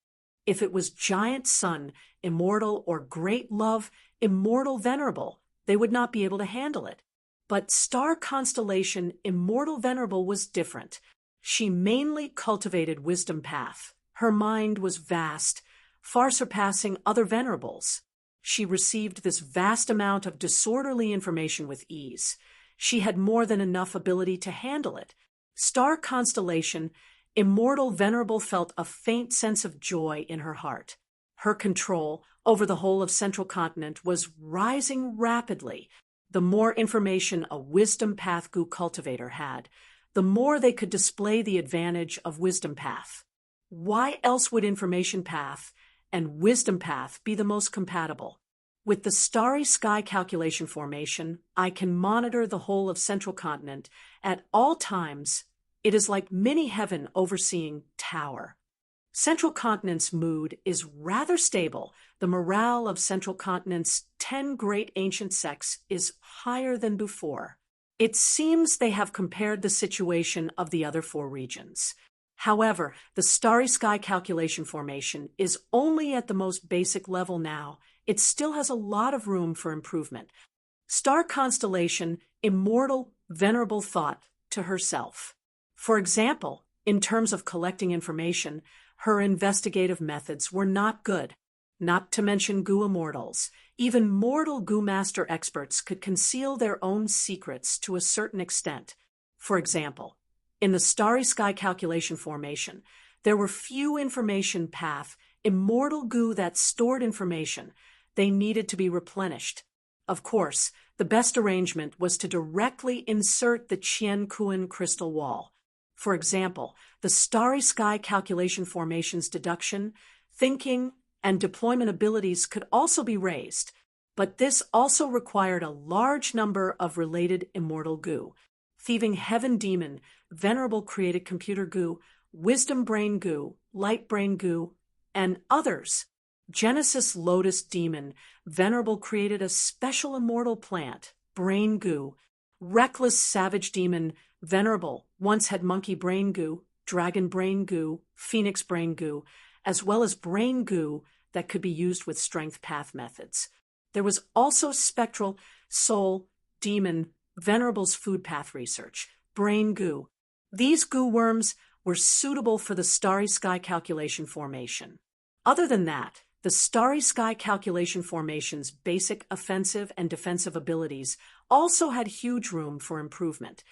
If it was Giant Sun Immortal or Great Love Immortal Venerable, they would not be able to handle it. But Star Constellation Immortal Venerable was different. She mainly cultivated Wisdom Path. Her mind was vast, far surpassing other venerables. She received this vast amount of disorderly information with ease. She had more than enough ability to handle it. Star Constellation Immortal Venerable felt a faint sense of joy in her heart. Her control over the whole of Central Continent was rising rapidly. The more information a Wisdom Path Gu cultivator had, the more they could display the advantage of Wisdom Path. Why else would Information Path and Wisdom Path be the most compatible? With the Starry Sky Calculation Formation, I can monitor the whole of Central Continent at all times. It is like mini heaven overseeing Tower. Central Continent's mood is rather stable. The morale of Central Continent's 10 great ancient sects is higher than before. It seems they have compared the situation of the other 4 regions. However, the Starry Sky Calculation Formation is only at the most basic level now. It still has a lot of room for improvement. Star Constellation Immortal Venerable thought to herself. For example, in terms of collecting information, her investigative methods were not good. Not to mention Gu Immortals. Even mortal Gu Master experts could conceal their own secrets to a certain extent. For example, in the Starry Sky Calculation Formation, there were few information path immortal Gu that stored information. They needed to be replenished. Of course, the best arrangement was to directly insert the Qian Kuan crystal wall. For example, the Starry Sky Calculation Formation's deduction, thinking, and deployment abilities could also be raised, but this also required a large number of related immortal Gu. Thieving Heaven Demon, Venerable created computer Gu, Wisdom Brain Goo, Light Brain Goo, and others. Genesis Lotus Demon Venerable created a special immortal plant, Brain Goo. Reckless Savage Demon Venerable once had Monkey Brain Goo, Dragon Brain Goo, Phoenix Brain Goo, as well as Brain Goo that could be used with Strength Path methods. There was also Spectral Soul Demon Venerable's Food Path research, Brain Goo. These goo worms were suitable for the Starry Sky calculation formation. Other than that, the Starry Sky calculation formation's basic offensive and defensive abilities also had huge room for improvement.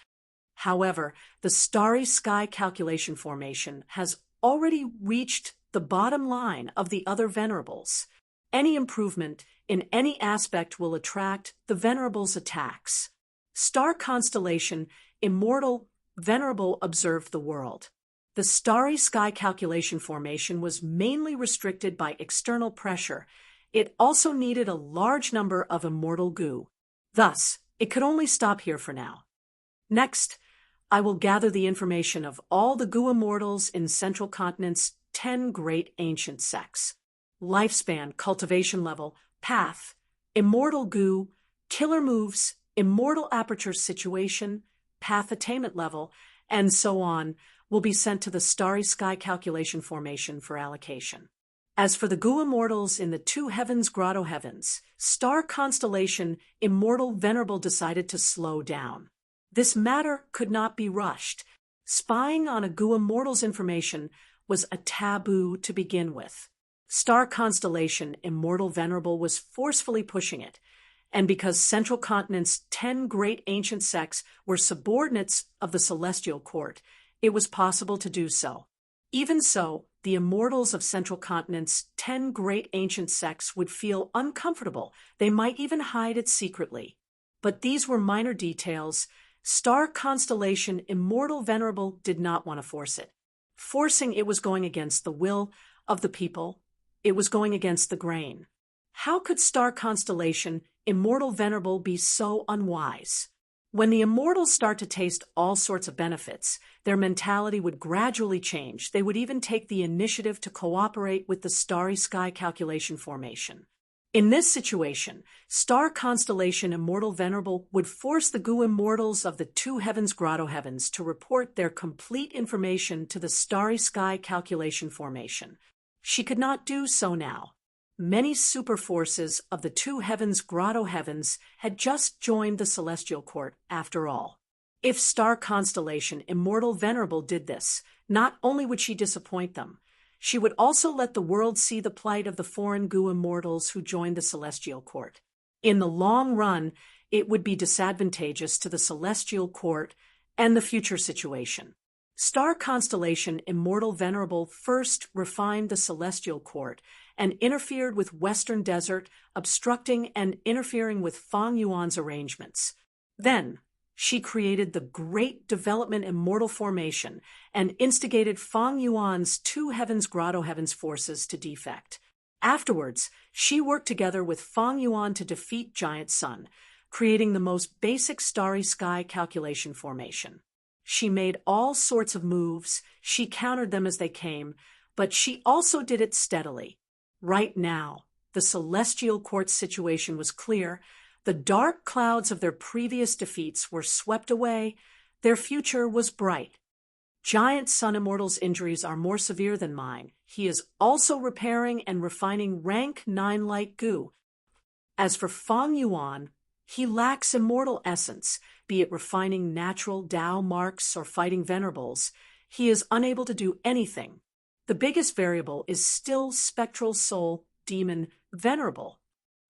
However, the Starry Sky calculation formation has already reached the bottom line of the other Venerables. Any improvement in any aspect will attract the Venerable's attacks. Star Constellation Immortal Venerable observed the world. The Starry Sky calculation formation was mainly restricted by external pressure. It also needed a large number of immortal goo. Thus, it could only stop here for now. Next, I will gather the information of all the goo immortals in Central Continent's 10 great ancient sects. Lifespan, cultivation level, path, immortal goo, killer moves, immortal aperture situation, path attainment level, and so on, will be sent to the Starry Sky calculation formation for allocation. As for the goo immortals in the two heavens grotto heavens, Star Constellation Immortal Venerable decided to slow down. This matter could not be rushed. Spying on a goo immortal's information was a taboo to begin with. Star Constellation Immortal Venerable was forcefully pushing it, and because Central Continent's 10 great ancient sects were subordinates of the Celestial Court, it was possible to do so. Even so, the immortals of Central Continent's 10 great ancient sects would feel uncomfortable. They might even hide it secretly. But these were minor details. Star Constellation Immortal Venerable did not want to force it. Forcing it was going against the will of the people. It was going against the grain. How could Star Constellation Immortal Venerable be so unwise? When the immortals start to taste all sorts of benefits, their mentality would gradually change. They would even take the initiative to cooperate with the Starry Sky calculation formation. In this situation, Star Constellation Immortal Venerable would force the goo immortals of the two heavens grotto heavens to report their complete information to the Starry Sky calculation formation. She could not do so now. Many superforces of the two heavens grotto heavens had just joined the Celestial Court after all. If Star Constellation Immortal Venerable did this, not only would she disappoint them, she would also let the world see the plight of the foreign goo immortals who joined the Celestial Court. In the long run, it would be disadvantageous to the Celestial Court and the future situation. Star Constellation Immortal Venerable first refined the Celestial Court and interfered with Western Desert, obstructing and interfering with Fang Yuan's arrangements. Then, she created the Great Development Immortal Formation and instigated Fang Yuan's two heavens grotto heavens forces to defect. Afterwards, she worked together with Fang Yuan to defeat Giant Sun, creating the most basic Starry Sky calculation formation. She made all sorts of moves, she countered them as they came, but she also did it steadily. Right now, the Celestial Court's situation was clear. The dark clouds of their previous defeats were swept away. Their future was bright. Giant Sun Immortal's injuries are more severe than mine. He is also repairing and refining rank 9 light goo. As for Fang Yuan, he lacks immortal essence, be it refining natural Tao marks or fighting venerables. He is unable to do anything. The biggest variable is still Spectral Soul Demon Venerable.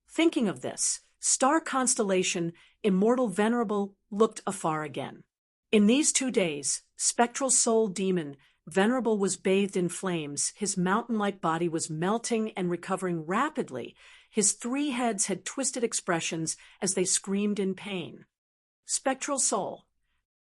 Thinking of this, Star Constellation Immortal Venerable looked afar again. In these 2 days, Spectral Soul Demon Venerable was bathed in flames. His mountain-like body was melting and recovering rapidly. His 3 heads had twisted expressions as they screamed in pain. Spectral Soul.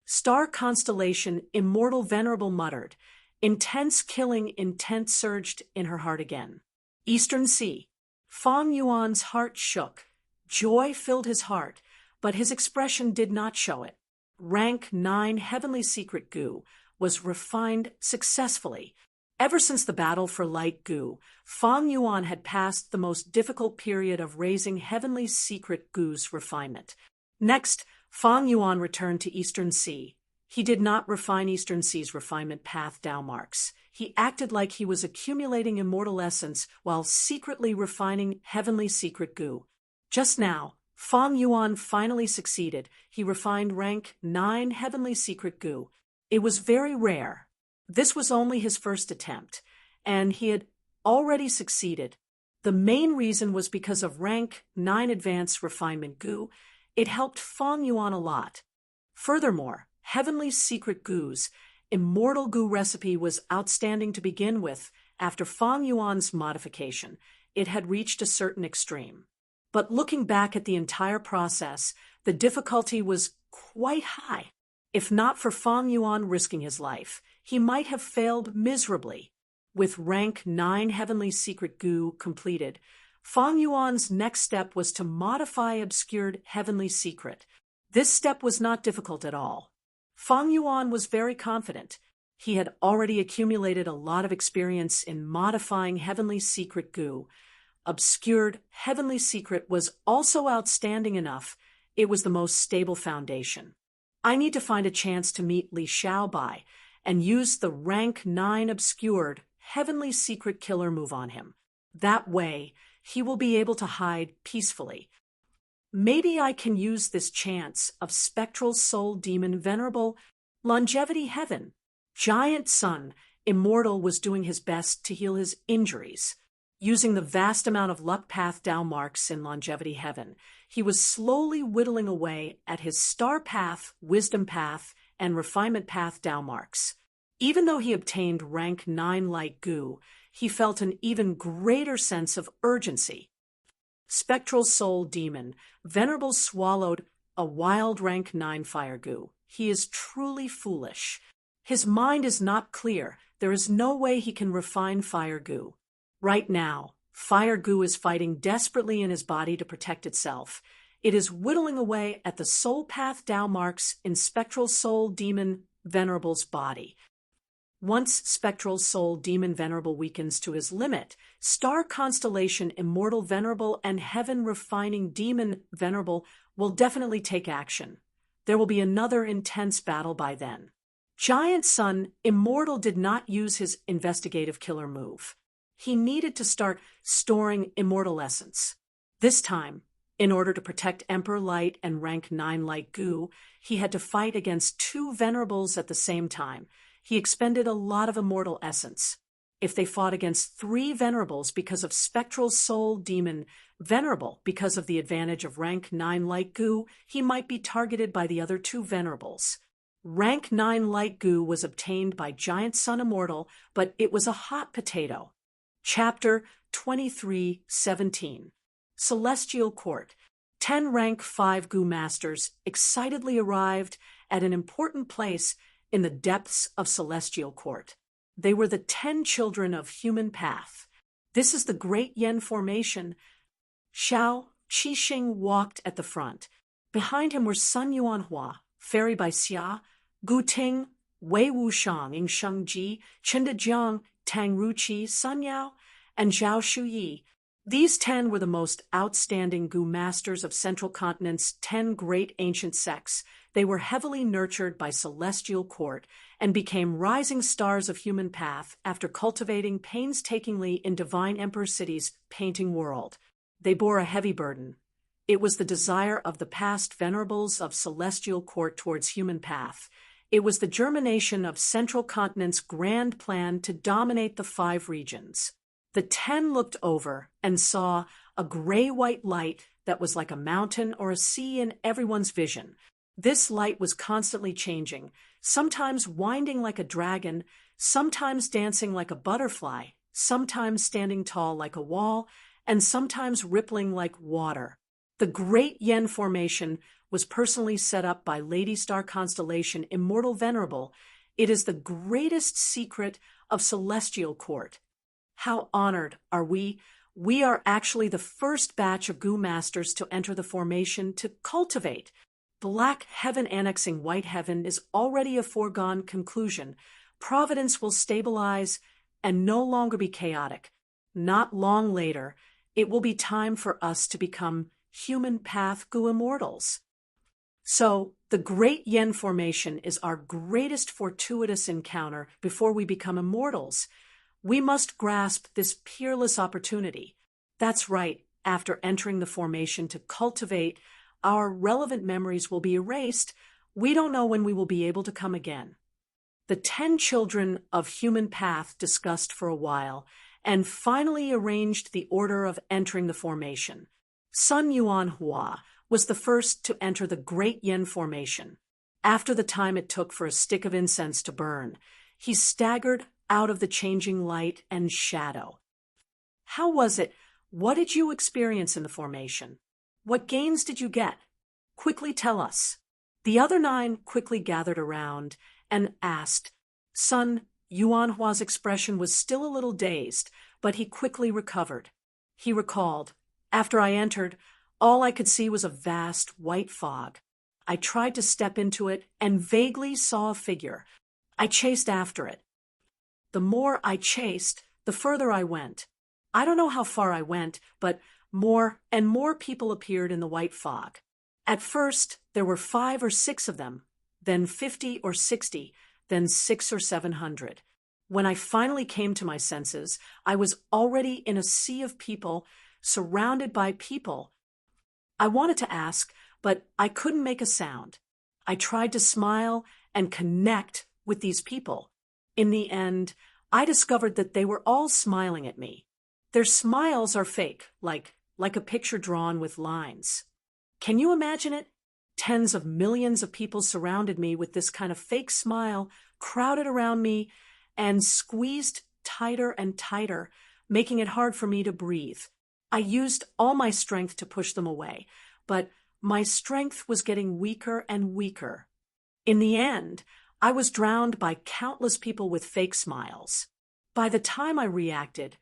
Star Constellation Immortal Venerable muttered. Intense killing intent surged in her heart again. Eastern Sea. Fang Yuan's heart shook. Joy filled his heart, but his expression did not show it. Rank 9 Heavenly Secret Goo, was refined successfully. Ever since the battle for light goo, Fang Yuan had passed the most difficult period of raising heavenly secret goo's refinement. Next, Fang Yuan returned to Eastern Sea. He did not refine Eastern Sea's refinement path Dao marks. He acted like he was accumulating immortal essence while secretly refining heavenly secret goo. Just now, Fang Yuan finally succeeded. He refined rank 9 heavenly secret goo. It was very rare. This was only his first attempt, and he had already succeeded. The main reason was because of rank 9 advanced refinement goo. It helped Fang Yuan a lot. Furthermore, heavenly secret goo's immortal goo recipe was outstanding to begin with. After Fang Yuan's modification, it had reached a certain extreme. But looking back at the entire process, the difficulty was quite high. If not for Fang Yuan risking his life, he might have failed miserably. With rank 9 heavenly secret goo completed, Fang Yuan's next step was to modify obscured heavenly secret. This step was not difficult at all. Fang Yuan was very confident. He had already accumulated a lot of experience in modifying heavenly secret goo. Obscured heavenly secret was also outstanding enough. It was the most stable foundation. I need to find a chance to meet Li Xiaobai and use the rank 9 obscured heavenly secret killer move on him. That way, he will be able to hide peacefully. Maybe I can use this chance of spectral soul demon venerable longevity heaven. Giant Sun, immortal, was doing his best to heal his injuries. Using the vast amount of luck path Dao marks in longevity heaven, he was slowly whittling away at his star path, wisdom path, and refinement path Dao marks. Even though he obtained rank 9 light goo, he felt an even greater sense of urgency. Spectral soul demon, venerable swallowed a wild rank 9 fire goo. He is truly foolish. His mind is not clear. There is no way he can refine fire goo. Right now, fire goo is fighting desperately in his body to protect itself. It is whittling away at the soul path Dao marks in spectral soul demon venerable's body. Once spectral soul demon venerable weakens to his limit, star constellation immortal venerable and heaven refining demon venerable will definitely take action. There will be another intense battle by then. Giant Sun immortal did not use his investigative killer move. He needed to start storing immortal essence. This time, in order to protect Emperor Light and rank 9 light goo, he had to fight against 2 venerables at the same time. He expended a lot of immortal essence. If they fought against 3 venerables because of spectral soul demon venerable, because of the advantage of rank 9 light goo, he might be targeted by the other 2 venerables. Rank 9 light goo was obtained by Giant Sun immortal, but it was a hot potato. Chapter 23:17 Celestial Court. 10 rank 5 goo masters excitedly arrived at an important place in the depths of Celestial Court. They were the 10 children of human path. This is the Great Yen Formation. Xiao Qixing walked at the front. Behind him were Sun Yuanhua, Fairy by Xia, Gu Ting, Wei Wushang, Ying Shengji, Chinda Jiang, Tang Ruqi, Sun Yao, and Zhao Shuyi. These 10 were the most outstanding goo masters of Central Continent's 10 great ancient sects. They were heavily nurtured by Celestial Court and became rising stars of human path after cultivating painstakingly in Divine Emperor City's painting world. They bore a heavy burden. It was the desire of the past venerables of Celestial Court towards human path. It was the germination of Central Continent's grand plan to dominate the 5 regions. The 10 looked over and saw a gray-white light that was like a mountain or a sea in everyone's vision. This light was constantly changing, sometimes winding like a dragon, sometimes dancing like a butterfly, sometimes standing tall like a wall, and sometimes rippling like water. The Great Yen Formation was personally set up by Lady Star Constellation Immortal Venerable. It is the greatest secret of Celestial Court. How honored are we? We are actually the first batch of goo masters to enter the formation to cultivate. Black heaven annexing white heaven is already a foregone conclusion. Providence will stabilize and no longer be chaotic. Not long later, it will be time for us to become human path gu immortals. So, the Great Yen Formation is our greatest fortuitous encounter before we become immortals. We must grasp this peerless opportunity. That's right, after entering the formation to cultivate, our relevant memories will be erased. We don't know when we will be able to come again. The 10 children of human path discussed for a while and finally arranged the order of entering the formation. Sun Yuan Hua was the first to enter the Great Yen Formation. After the time it took for a stick of incense to burn, he staggered out of the changing light and shadow. How was it? What did you experience in the formation? What gains did you get? Quickly tell us. The other 9 quickly gathered around and asked. Sun Yuanhua's expression was still a little dazed, but he quickly recovered. He recalled, after I entered, all I could see was a vast white fog. I tried to step into it and vaguely saw a figure. I chased after it. The more I chased, the further I went. I don't know how far I went, but more and more people appeared in the white fog. At first, there were 5 or 6 of them, then 50 or 60, then 600 or 700. When I finally came to my senses, I was already in a sea of people, surrounded by people. I wanted to ask, but I couldn't make a sound. I tried to smile and connect with these people. In the end, I discovered that they were all smiling at me. Their smiles are fake, like a picture drawn with lines. Can you imagine it? Tens of millions of people surrounded me with this kind of fake smile, crowded around me, and squeezed tighter and tighter, making it hard for me to breathe. I used all my strength to push them away, but my strength was getting weaker and weaker. In the end, I was drowned by countless people with fake smiles. By the time I reacted,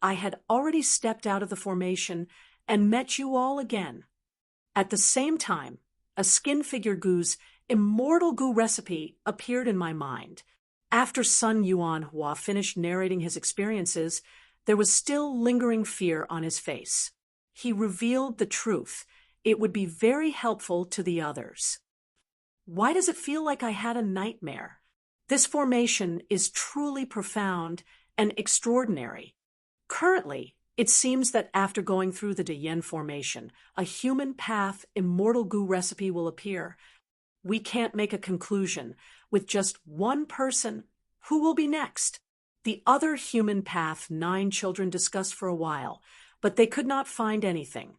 I had already stepped out of the formation and met you all again. At the same time, a skin figure gu's immortal gu recipe appeared in my mind. After Sun Yuan Hua finished narrating his experiences, there was still lingering fear on his face. He revealed the truth. It would be very helpful to the others. Why does it feel like I had a nightmare? This formation is truly profound and extraordinary. Currently, it seems that after going through the Yen formation, a human path immortal gu recipe will appear. We can't make a conclusion. With just one person, who will be next? The other human path 9 children discussed for a while, but they could not find anything.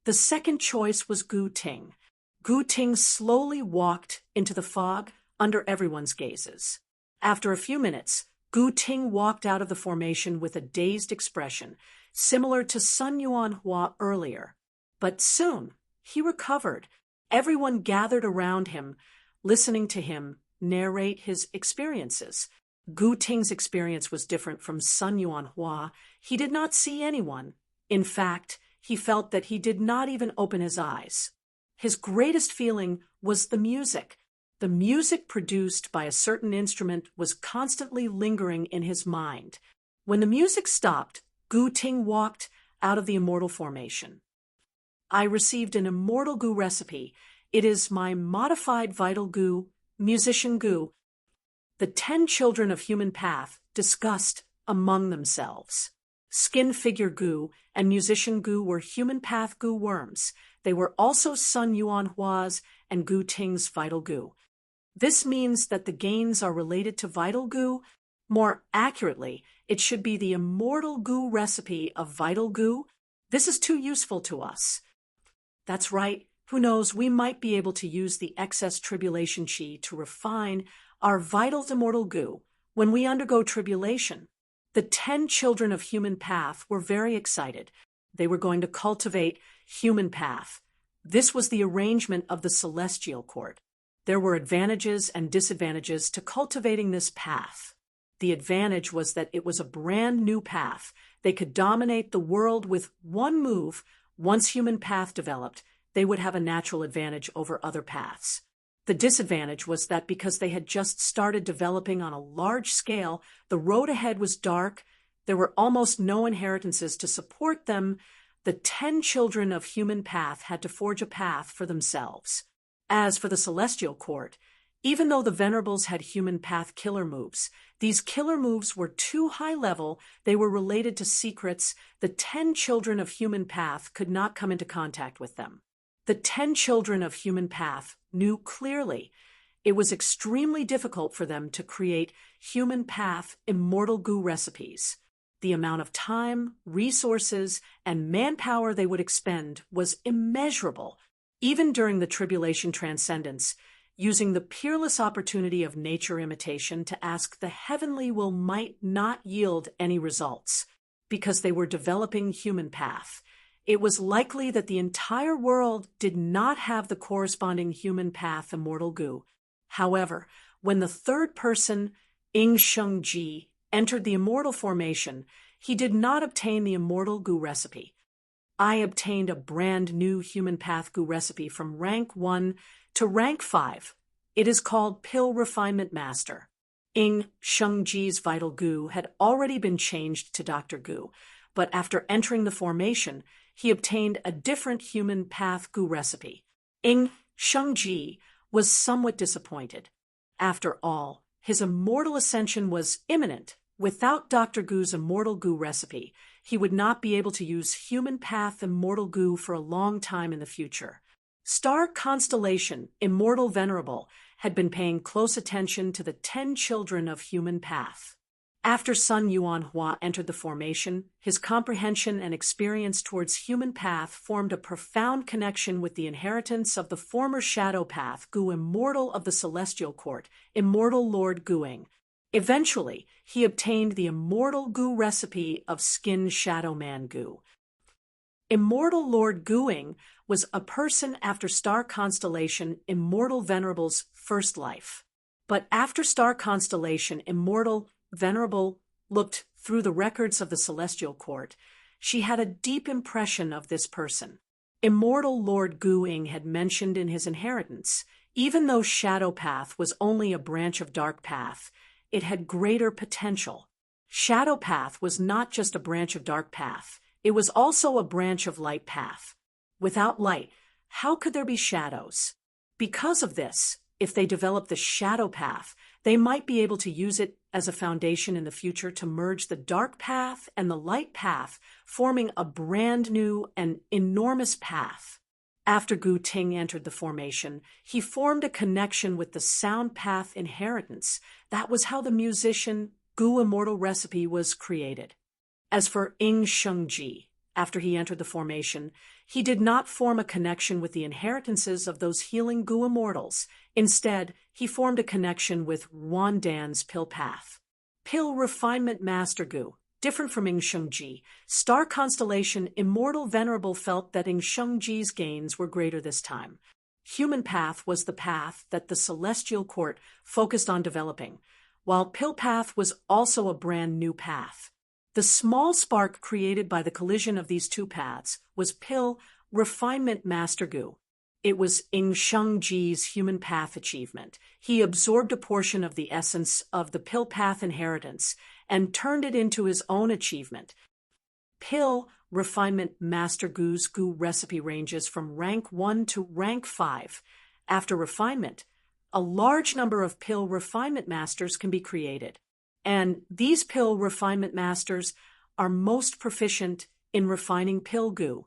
The second choice was Gu Ting. Gu Ting slowly walked into the fog under everyone's gazes. After a few minutes, Gu Ting walked out of the formation with a dazed expression, similar to Sun Yuan Hua earlier. But soon, he recovered. Everyone gathered around him, listening to him narrate his experiences. Gu Ting's experience was different from Sun Yuan Hua. He did not see anyone. In fact, he felt that he did not even open his eyes. His greatest feeling was the music. The music produced by a certain instrument was constantly lingering in his mind. When the music stopped, Gu Ting walked out of the immortal formation. I received an immortal gu recipe. It is my modified vital gu, musician gu. The 10 children of human path discussed among themselves. Skin figure gu and musician gu were human path gu worms. They were also Sun Yuan Hua's and Gu Ting's vital gu. This means that the gains are related to vital gu. More accurately, it should be the immortal gu recipe of vital gu. This is too useful to us. That's right. Who knows, we might be able to use the excess tribulation chi to refine our vital immortal gu when we undergo tribulation. The 10 children of human path were very excited. They were going to cultivate human path. This was the arrangement of the celestial court. There were advantages and disadvantages to cultivating this path. The advantage was that it was a brand new path. They could dominate the world with one move. Once human path developed, they would have a natural advantage over other paths. The disadvantage was that because they had just started developing on a large scale, the road ahead was dark, there were almost no inheritances to support them. The 10 children of human path had to forge a path for themselves. As for the celestial court, even though the Venerables had human path killer moves, these killer moves were too high level, they were related to secrets, the 10 children of human path could not come into contact with them. The 10 children of human path knew clearly it was extremely difficult for them to create human path immortal goo recipes. The amount of time, resources, and manpower they would expend was immeasurable, even during the tribulation transcendence, using the peerless opportunity of nature imitation to ask the heavenly will might not yield any results, because they were developing human path. It was likely that the entire world did not have the corresponding human path immortal goo. However, when the third person, Ing Sheng Ji, entered the immortal formation, he did not obtain the immortal goo recipe. I obtained a brand new human path goo recipe from rank 1 to rank 5. It is called Pill Refinement Master. Ing Sheng Ji's vital goo had already been changed to Dr. Goo, but after entering the formation, he obtained a different human path goo recipe. Ing Sheng Ji was somewhat disappointed. After all, his immortal ascension was imminent. Without Dr. Goo's immortal goo recipe, he would not be able to use human path immortal goo for a long time in the future. Star Constellation, Immortal Venerable, had been paying close attention to the 10 children of human path. After Sun Yuanhua entered the formation, his comprehension and experience towards human path formed a profound connection with the inheritance of the former shadow path Goo Immortal of the Celestial Court, Immortal Lord Gooing. Eventually, he obtained the immortal goo recipe of Skin Shadow Man Goo. Immortal Lord Gooing was a person after Star Constellation Immortal Venerable's first life. But after Star Constellation Immortal Venerable looked through the records of the Celestial Court, she had a deep impression of this person. Immortal Lord Gooing had mentioned in his inheritance, even though Shadow Path was only a branch of Dark Path, it had greater potential. Shadow Path was not just a branch of Dark Path, it was also a branch of Light Path. Without light, how could there be shadows? Because of this, if they developed the Shadow Path, they might be able to use it as a foundation in the future to merge the Dark Path and the Light Path, forming a brand new and enormous path. After Gu Ting entered the formation, he formed a connection with the Sound Path inheritance. That was how the musician Gu Immortal recipe was created. As for Ing Sheng Ji, after he entered the formation, he did not form a connection with the inheritances of those healing Gu Immortals. Instead, he formed a connection with Wan Dan's Pill Path. Pill Refinement Master Gu. Different from Ing Sheng Ji, Star Constellation Immortal Venerable felt that Ing Sheng Ji's gains were greater this time. Human Path was the path that the Celestial Court focused on developing, while Pill Path was also a brand new path. The small spark created by the collision of these two paths was Pill Refinement Master Gu. It was Ing Sheng Ji's human path achievement. He absorbed a portion of the essence of the Pill Path inheritance and turned it into his own achievement. Pill Refinement Master Gu's Gu recipe ranges from rank 1 to rank 5. After refinement, a large number of Pill Refinement Masters can be created. And these Pill Refinement Masters are most proficient in refining Pill Gu.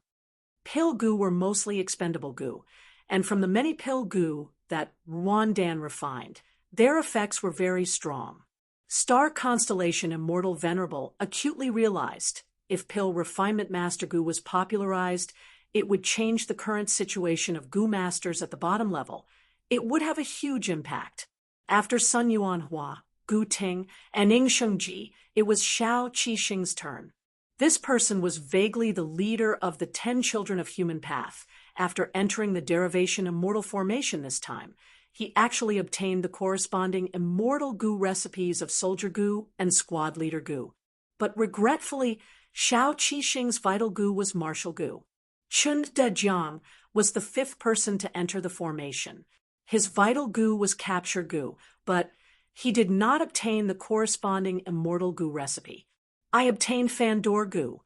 Pill Gu were mostly expendable Gu, and from the many Pill Gu that Ruan Dan refined, their effects were very strong. Star Constellation Immortal Venerable acutely realized if Pill Refinement Master Gu was popularized, it would change the current situation of Gu Masters at the bottom level. It would have a huge impact. After Sun Yuanhua, Gu Ting, and Ing Sheng Ji, it was Xiao Qixing's turn. This person was vaguely the leader of the 10 children of human path. After entering the derivation immortal formation this time, he actually obtained the corresponding immortal Gu recipes of Soldier Gu and Squad Leader Gu. But regretfully, Xiao Qixing's vital Gu was Martial Gu. Chun Dejiang was the fifth person to enter the formation. His vital goo was capture goo, but he did not obtain the corresponding immortal goo recipe. I obtained Fandor goo.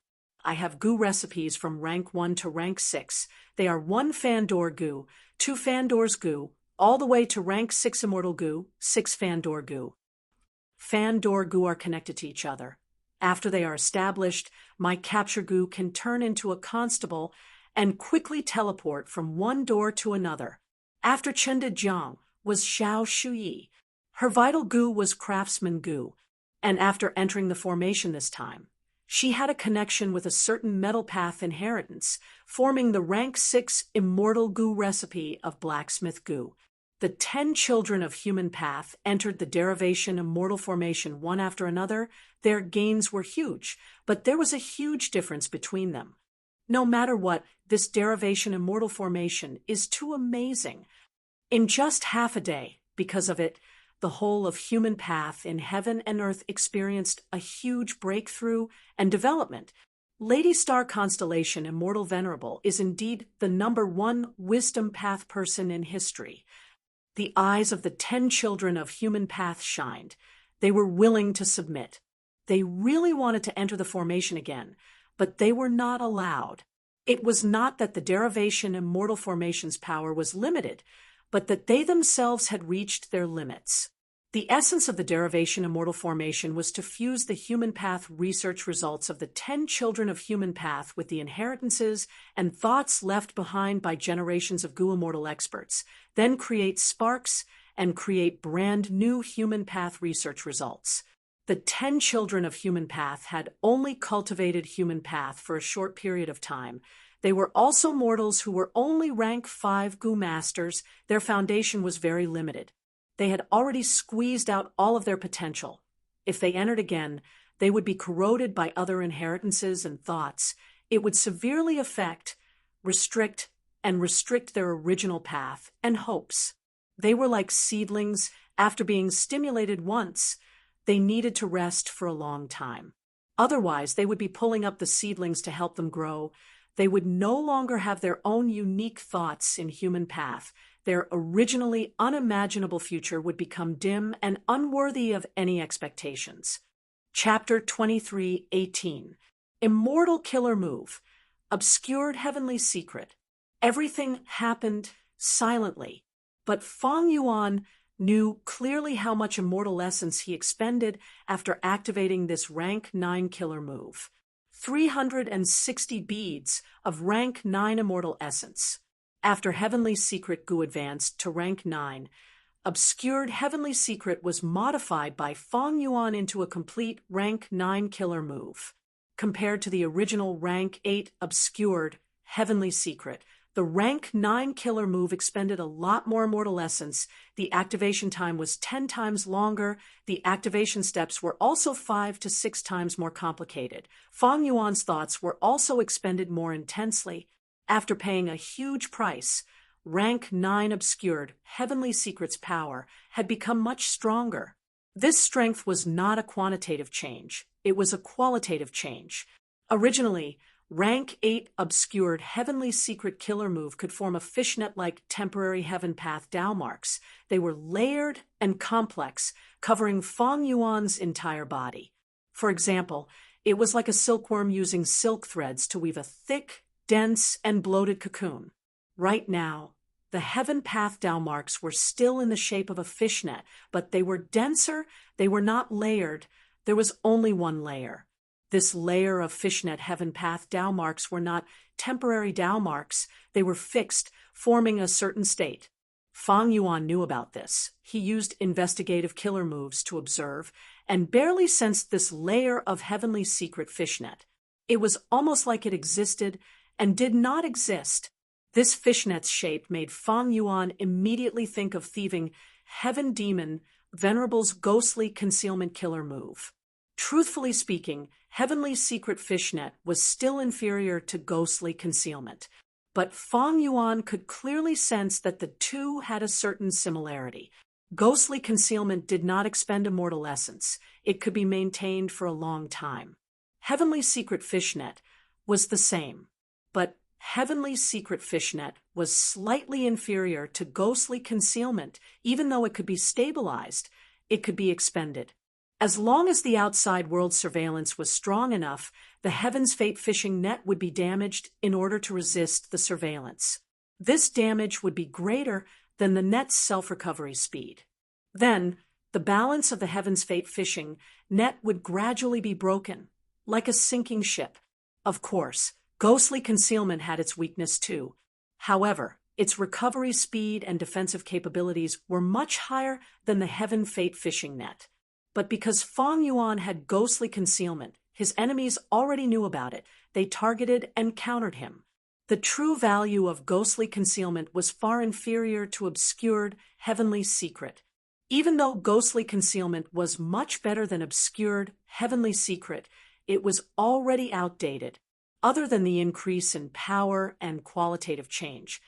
I have goo recipes from rank 1 to rank 6. They are 1 Fandor goo, 2 Fandor's goo, all the way to rank 6 immortal goo, 6 Fandor goo. Fandor goo are connected to each other. After they are established, my capture goo can turn into a constable and quickly teleport from one door to another. After Chenda Jiang was Xiao Shuyi. Her vital goo was craftsman goo, and after entering the formation this time, she had a connection with a certain metal path inheritance, forming the rank 6 immortal goo recipe of blacksmith goo. The 10 children of human path entered the derivation immortal formation one after another. Their gains were huge, but there was a huge difference between them. No matter what, this derivation immortal formation is too amazing. In just half a day, because of it, the whole of human path in heaven and earth experienced a huge breakthrough and development. Lady Star Constellation Immortal Venerable is indeed the #1 wisdom path person in history. The eyes of the 10 children of human path shined. They were willing to submit. They really wanted to enter the formation again, but they were not allowed. It was not that the derivation immortal formation's power was limited, but that they themselves had reached their limits. The essence of the derivation immortal formation was to fuse the human path research results of the 10 children of human path with the inheritances and thoughts left behind by generations of goo immortal experts, then create sparks and create brand new human path research results. The 10 children of human path had only cultivated human path for a short period of time. They were also mortals who were only rank 5 goo masters. Their foundation was very limited. They had already squeezed out all of their potential. If they entered again, they would be corroded by other inheritances and thoughts. It would severely affect, restrict their original path and hopes. They were like seedlings. After being stimulated once, they needed to rest for a long time. Otherwise, they would be pulling up the seedlings to help them grow. They would no longer have their own unique thoughts in human path. Their originally unimaginable future would become dim and unworthy of any expectations. Chapter 23:18. Immortal Killer Move. Obscured Heavenly Secret. Everything happened silently, but Fang Yuan knew clearly how much immortal essence he expended after activating this rank 9 killer move. 360 beads of rank 9 immortal essence. After Heavenly Secret goo advanced to rank 9, Obscured Heavenly Secret was modified by Fang Yuan into a complete rank 9 killer move. Compared to the original rank 8 Obscured Heavenly Secret, the rank 9 killer move expended a lot more immortal essence. The activation time was 10 times longer. The activation steps were also 5 to 6 times more complicated. Fang Yuan's thoughts were also expended more intensely. After paying a huge price, rank 9 Obscured Heavenly Secret's power had become much stronger. This strength was not a quantitative change. It was a qualitative change. Originally, rank 8 Obscured Heavenly Secret killer move could form a fishnet-like temporary heaven path Dao marks. They were layered and complex, covering Fang Yuan's entire body. For example, it was like a silkworm using silk threads to weave a thick, dense, and bloated cocoon. Right now, the heaven path Dao marks were still in the shape of a fishnet, but they were denser. They were not layered. There was only one layer. This layer of fishnet heaven path Dao marks were not temporary Dao marks. They were fixed, forming a certain state. Fang Yuan knew about this. He used investigative killer moves to observe and barely sensed this layer of Heavenly Secret fishnet. It was almost like it existed and did not exist. This fishnet's shape made Fang Yuan immediately think of thieving Heaven Demon Venerable's ghostly concealment killer move. Truthfully speaking, Heavenly Secret fishnet was still inferior to ghostly concealment, but Fang Yuan could clearly sense that the two had a certain similarity. Ghostly concealment did not expend immortal essence. It could be maintained for a long time. Heavenly Secret fishnet was the same. But Heavenly Secret Fishnet was slightly inferior to Ghostly Concealment. Even though it could be stabilized, it could be expended. As long as the outside world surveillance was strong enough, the Heaven's Fate fishing net would be damaged in order to resist the surveillance. This damage would be greater than the net's self-recovery speed. Then, the balance of the Heaven's Fate fishing net would gradually be broken, like a sinking ship. Of course, Ghostly Concealment had its weakness too. However, its recovery speed and defensive capabilities were much higher than the Heaven Fate fishing net. But because Fang Yuan had Ghostly Concealment, his enemies already knew about it. They targeted and countered him. The true value of Ghostly Concealment was far inferior to Obscured Heavenly Secret. Even though Ghostly Concealment was much better than Obscured Heavenly Secret, it was already outdated. Other than the increase in power and qualitative change,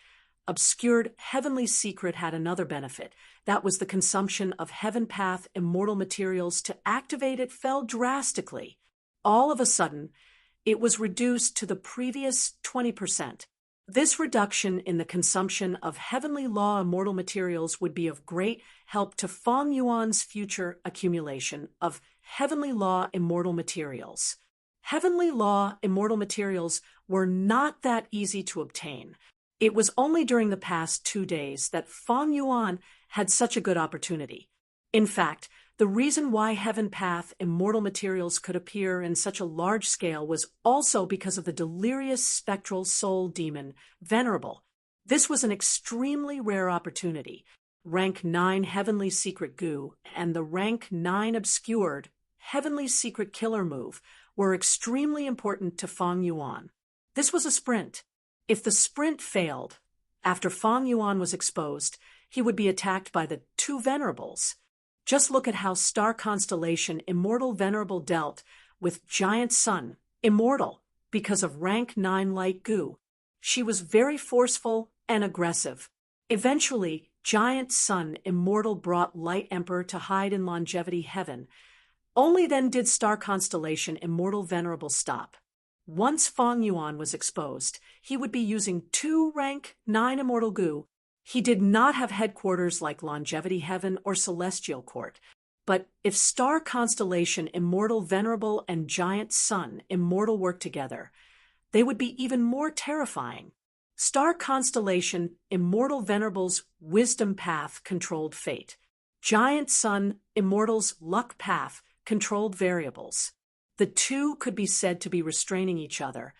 Obscured Heavenly Secret had another benefit. That was the consumption of Heaven Path immortal materials. To activate it fell drastically. All of a sudden, it was reduced to the previous 20%. This reduction in the consumption of Heavenly Law immortal materials would be of great help to Fang Yuan's future accumulation of Heavenly Law immortal materials. Heavenly Law immortal materials were not that easy to obtain. It was only during the past 2 days that Fang Yuan had such a good opportunity. In fact, the reason why Heaven Path immortal materials could appear in such a large scale was also because of the delirious spectral soul demon, Venerable. This was an extremely rare opportunity. Rank 9 Heavenly Secret Goo and the Rank 9 Obscured Heavenly Secret Killer move were extremely important to Fang Yuan. This was a sprint. If the sprint failed, after Fang Yuan was exposed, he would be attacked by the 2 Venerables. Just look at how Star Constellation Immortal Venerable dealt with Giant Sun Immortal because of Rank 9 Light Goo. She was very forceful and aggressive. Eventually, Giant Sun Immortal brought Light Emperor to hide in Longevity Heaven. Only then did Star Constellation Immortal Venerable stop. Once Fang Yuan was exposed, he would be using 2 Rank 9 Immortal Goo. He did not have headquarters like Longevity Heaven or Celestial Court. But if Star Constellation Immortal Venerable and Giant Sun Immortal worked together, they would be even more terrifying. Star Constellation Immortal Venerable's Wisdom Path controlled fate. Giant Sun Immortal's Luck Path controlled variables. The 2 could be said to be restraining each other,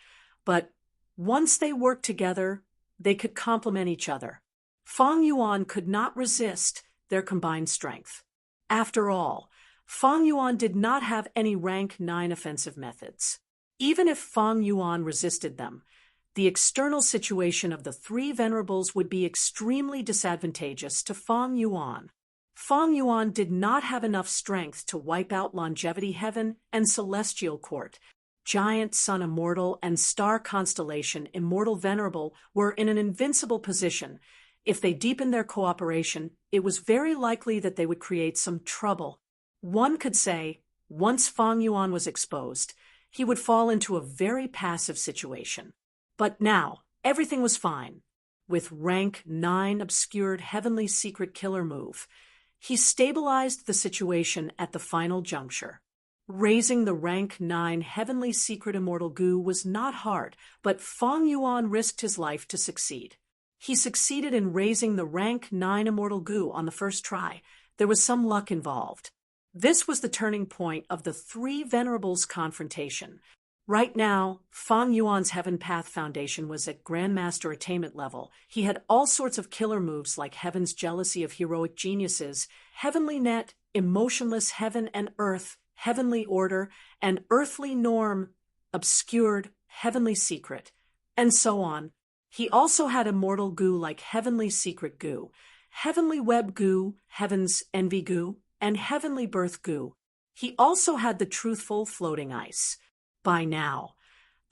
but once they worked together, they could complement each other. Fang Yuan could not resist their combined strength. After all, Fang Yuan did not have any Rank 9 offensive methods. Even if Fang Yuan resisted them, the external situation of the 3 Venerables would be extremely disadvantageous to Fang Yuan. Fang Yuan did not have enough strength to wipe out Longevity Heaven and Celestial Court. Giant Sun Immortal and Star Constellation Immortal Venerable were in an invincible position. If they deepened their cooperation, it was very likely that they would create some trouble. One could say, once Fang Yuan was exposed, he would fall into a very passive situation. But now, everything was fine. With Rank 9 Obscured Heavenly Secret Killer move, he stabilized the situation at the final juncture. Raising the Rank 9 Heavenly Secret Immortal Goo was not hard, but Fang Yuan risked his life to succeed. He succeeded in raising the Rank 9 Immortal Goo on the first try. There was some luck involved. This was the turning point of the 3 Venerables' confrontation. Right now, Fang Yuan's Heaven Path Foundation was at Grandmaster attainment level. He had all sorts of killer moves like Heaven's Jealousy of Heroic Geniuses, Heavenly Net, Emotionless Heaven and Earth, Heavenly Order, and Earthly Norm, Obscured Heavenly Secret, and so on. He also had Immortal Goo like Heavenly Secret Goo, Heavenly Web Goo, Heaven's Envy Goo, and Heavenly Birth Goo. He also had the Truthful Floating Ice. By now,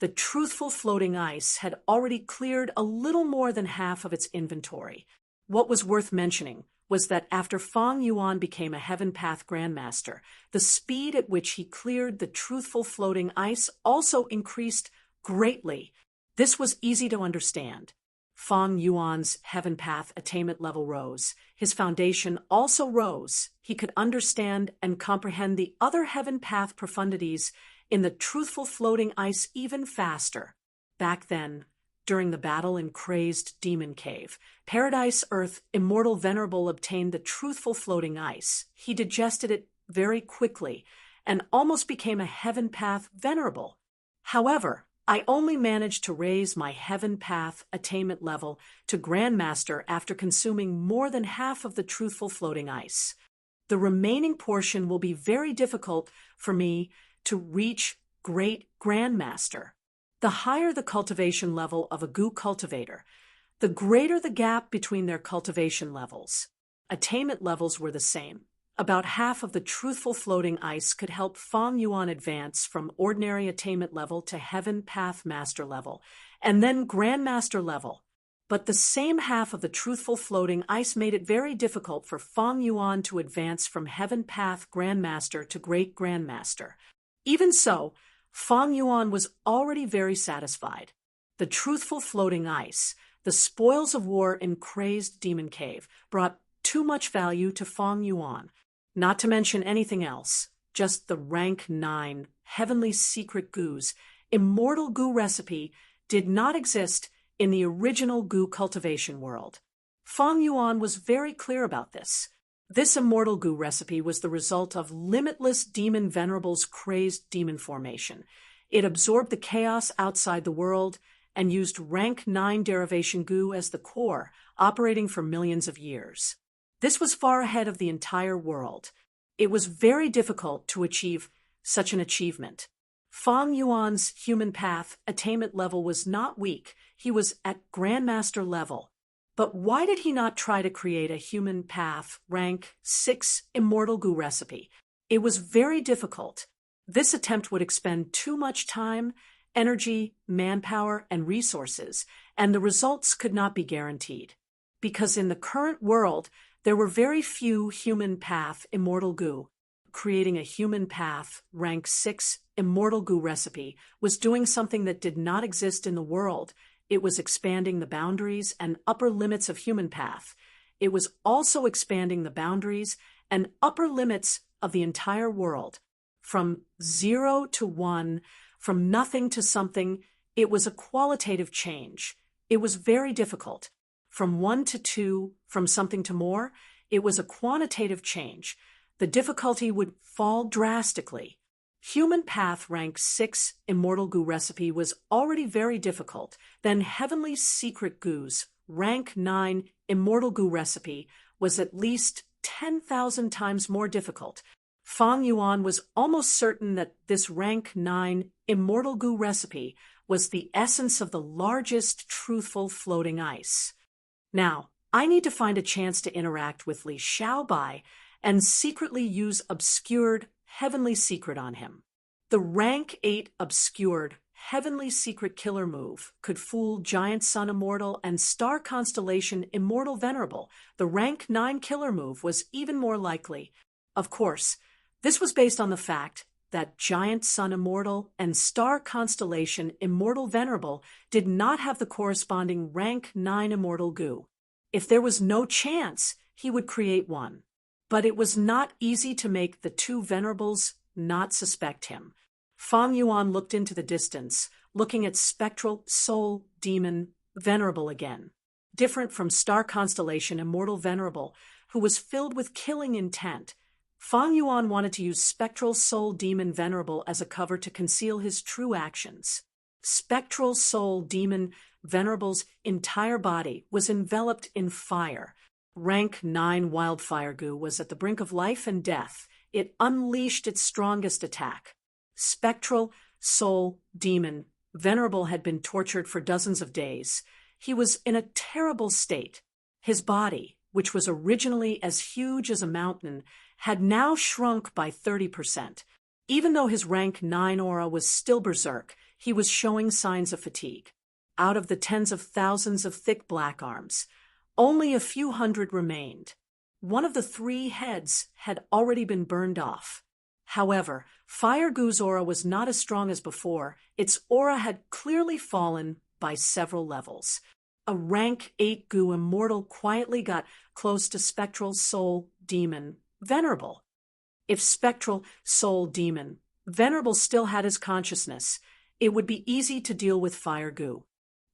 the Truthful Floating Ice had already cleared a little more than half of its inventory. What was worth mentioning was that after Fang Yuan became a Heaven Path Grandmaster, the speed at which he cleared the Truthful Floating Ice also increased greatly. This was easy to understand. Fang Yuan's heaven path attainment level rose. His foundation also rose. He could understand and comprehend the other heaven path profundities in the truthful floating ice even faster. Back then, during the battle in Crazed Demon Cave, Paradise Earth Immortal Venerable obtained the truthful floating ice. He digested it very quickly and almost became a heaven path venerable. However, I only managed to raise my heaven path attainment level to Grandmaster after consuming more than half of the truthful floating ice. The remaining portion will be very difficult for me to reach Great Grandmaster. The higher the cultivation level of a goo cultivator, the greater the gap between their cultivation levels. Attainment levels were the same. About half of the truthful floating ice could help Fang Yuan advance from ordinary attainment level to heaven path master level, and then grandmaster level. But the same half of the truthful floating ice made it very difficult for Fang Yuan to advance from heaven path grandmaster to great grandmaster. Even so, Fang Yuan was already very satisfied. The truthful floating ice, the spoils of war in Crazed Demon Cave, brought too much value to Fang Yuan. Not to mention anything else, just the rank 9 heavenly secret goos. Immortal goo recipe did not exist in the original goo cultivation world. Fang Yuan was very clear about this. This immortal goo recipe was the result of limitless demon venerable's crazed demon formation. It absorbed the chaos outside the world and used rank 9 derivation goo as the core, operating for millions of years. This was far ahead of the entire world. It was very difficult to achieve such an achievement. Fang Yuan's human path attainment level was not weak. He was at grandmaster level. But why did he not try to create a human path rank 6 immortal goo recipe? It was very difficult. This attempt would expend too much time, energy, manpower, and resources, and the results could not be guaranteed. Because in the current world, there were very few human path immortal goo. Creating a human path rank 6 immortal goo recipe was doing something that did not exist in the world. It was expanding the boundaries and upper limits of human path. It was also expanding the boundaries and upper limits of the entire world. From 0 to 1, from nothing to something, it was a qualitative change. It was very difficult. From 1 to 2, from something to more, it was a quantitative change. The difficulty would fall drastically. Human path rank 6 immortal goo recipe was already very difficult. Then heavenly secret goos rank 9 immortal goo recipe was at least 10,000 times more difficult. Fang Yuan was almost certain that this rank 9 immortal goo recipe was the essence of the largest truthful floating ice. Now, I need to find a chance to interact with Li Xiaobai and secretly use obscured heavenly secret on him. The rank 8 obscured heavenly secret killer move could fool Giant Sun Immortal and Star Constellation Immortal Venerable. The rank 9 killer move was even more likely. Of course, this was based on the fact that Giant Sun Immortal and Star Constellation Immortal Venerable did not have the corresponding rank 9 immortal goo. If there was no chance, he would create one. But it was not easy to make the two venerables not suspect him. Fang Yuan looked into the distance, looking at spectral soul demon venerable again. Different from Star Constellation Immortal Venerable, who was filled with killing intent, Fang Yuan wanted to use spectral soul demon venerable as a cover to conceal his true actions. Spectral soul demon venerable's entire body was enveloped in fire. Rank 9 wildfire goo was at the brink of life and death. It unleashed its strongest attack. Spectral soul demon venerable had been tortured for dozens of days. He was in a terrible state. His body, which was originally as huge as a mountain, had now shrunk by 30%. Even though his rank 9 aura was still berserk, he was showing signs of fatigue. Out of the tens of thousands of thick black arms, only a few hundred remained. One of the 3 heads had already been burned off. However, Fire Goo's aura was not as strong as before. Its aura had clearly fallen by several levels. A rank 8 goo immortal quietly got close to spectral soul demon Venerable. If spectral soul demon Venerable still had his consciousness, it would be easy to deal with fire goo.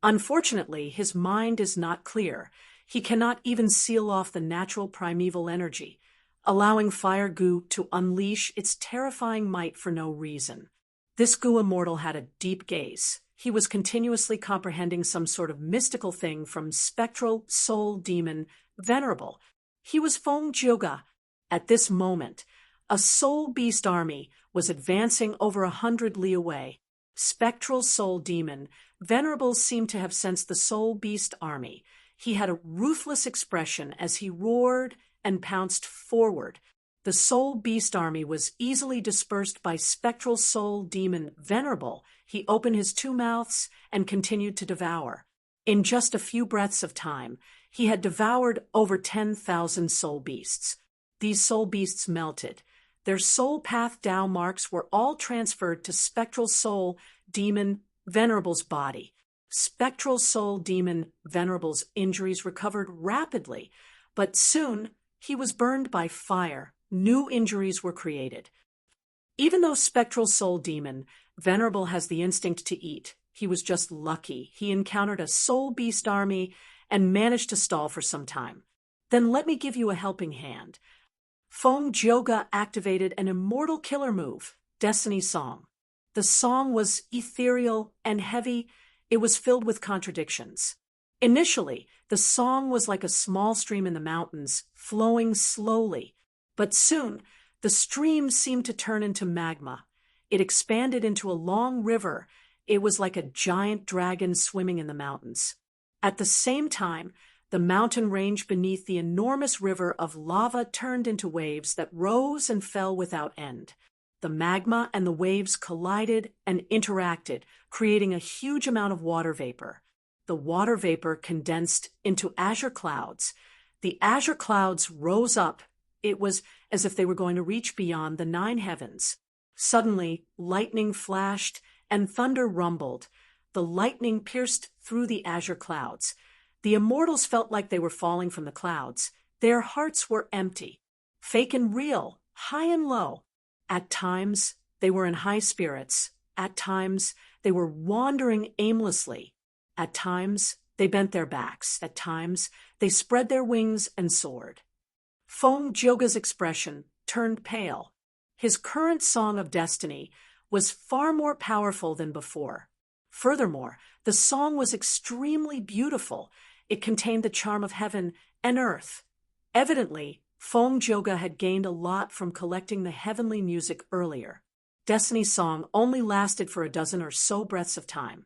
Unfortunately, his mind is not clear. He cannot even seal off the natural primeval energy, allowing fire goo to unleash its terrifying might for no reason. This goo immortal had a deep gaze. He was continuously comprehending some sort of mystical thing from spectral soul demon Venerable. He was Feng Jioga. At this moment, a soul beast army was advancing over 100 li away. Spectral soul demon Venerable seemed to have sensed the soul beast army. He had a ruthless expression as he roared and pounced forward. The soul beast army was easily dispersed by spectral soul demon Venerable. He opened his two mouths and continued to devour. In just a few breaths of time, he had devoured over 10,000 soul beasts. These soul beasts melted. Their soul path Tao marks were all transferred to spectral soul demon Venerable's body. Spectral soul demon Venerable's injuries recovered rapidly, but soon he was burned by fire. New injuries were created. Even though spectral soul demon Venerable has the instinct to eat, he was just lucky. He encountered a soul beast army and managed to stall for some time. Then let me give you a helping hand. Feng Jioga activated an immortal killer move, Destiny Song. The song was ethereal and heavy. It was filled with contradictions. Initially, the song was like a small stream in the mountains, flowing slowly. But soon, the stream seemed to turn into magma. It expanded into a long river. It was like a giant dragon swimming in the mountains. At the same time, the mountain range beneath the enormous river of lava turned into waves that rose and fell without end. The magma and the waves collided and interacted, creating a huge amount of water vapor. The water vapor condensed into azure clouds. The azure clouds rose up. It was as if they were going to reach beyond the 9 heavens. Suddenly, lightning flashed and thunder rumbled. The lightning pierced through the azure clouds. The immortals felt like they were falling from the clouds. Their hearts were empty, fake and real, high and low. At times, they were in high spirits. At times, they were wandering aimlessly. At times, they bent their backs. At times, they spread their wings and soared. Feng Jioga's expression turned pale. His current song of destiny was far more powerful than before. Furthermore, the song was extremely beautiful. It contained the charm of heaven and earth. Evidently, Feng Jioga had gained a lot from collecting the heavenly music earlier. Destiny's song only lasted for a dozen or so breaths of time.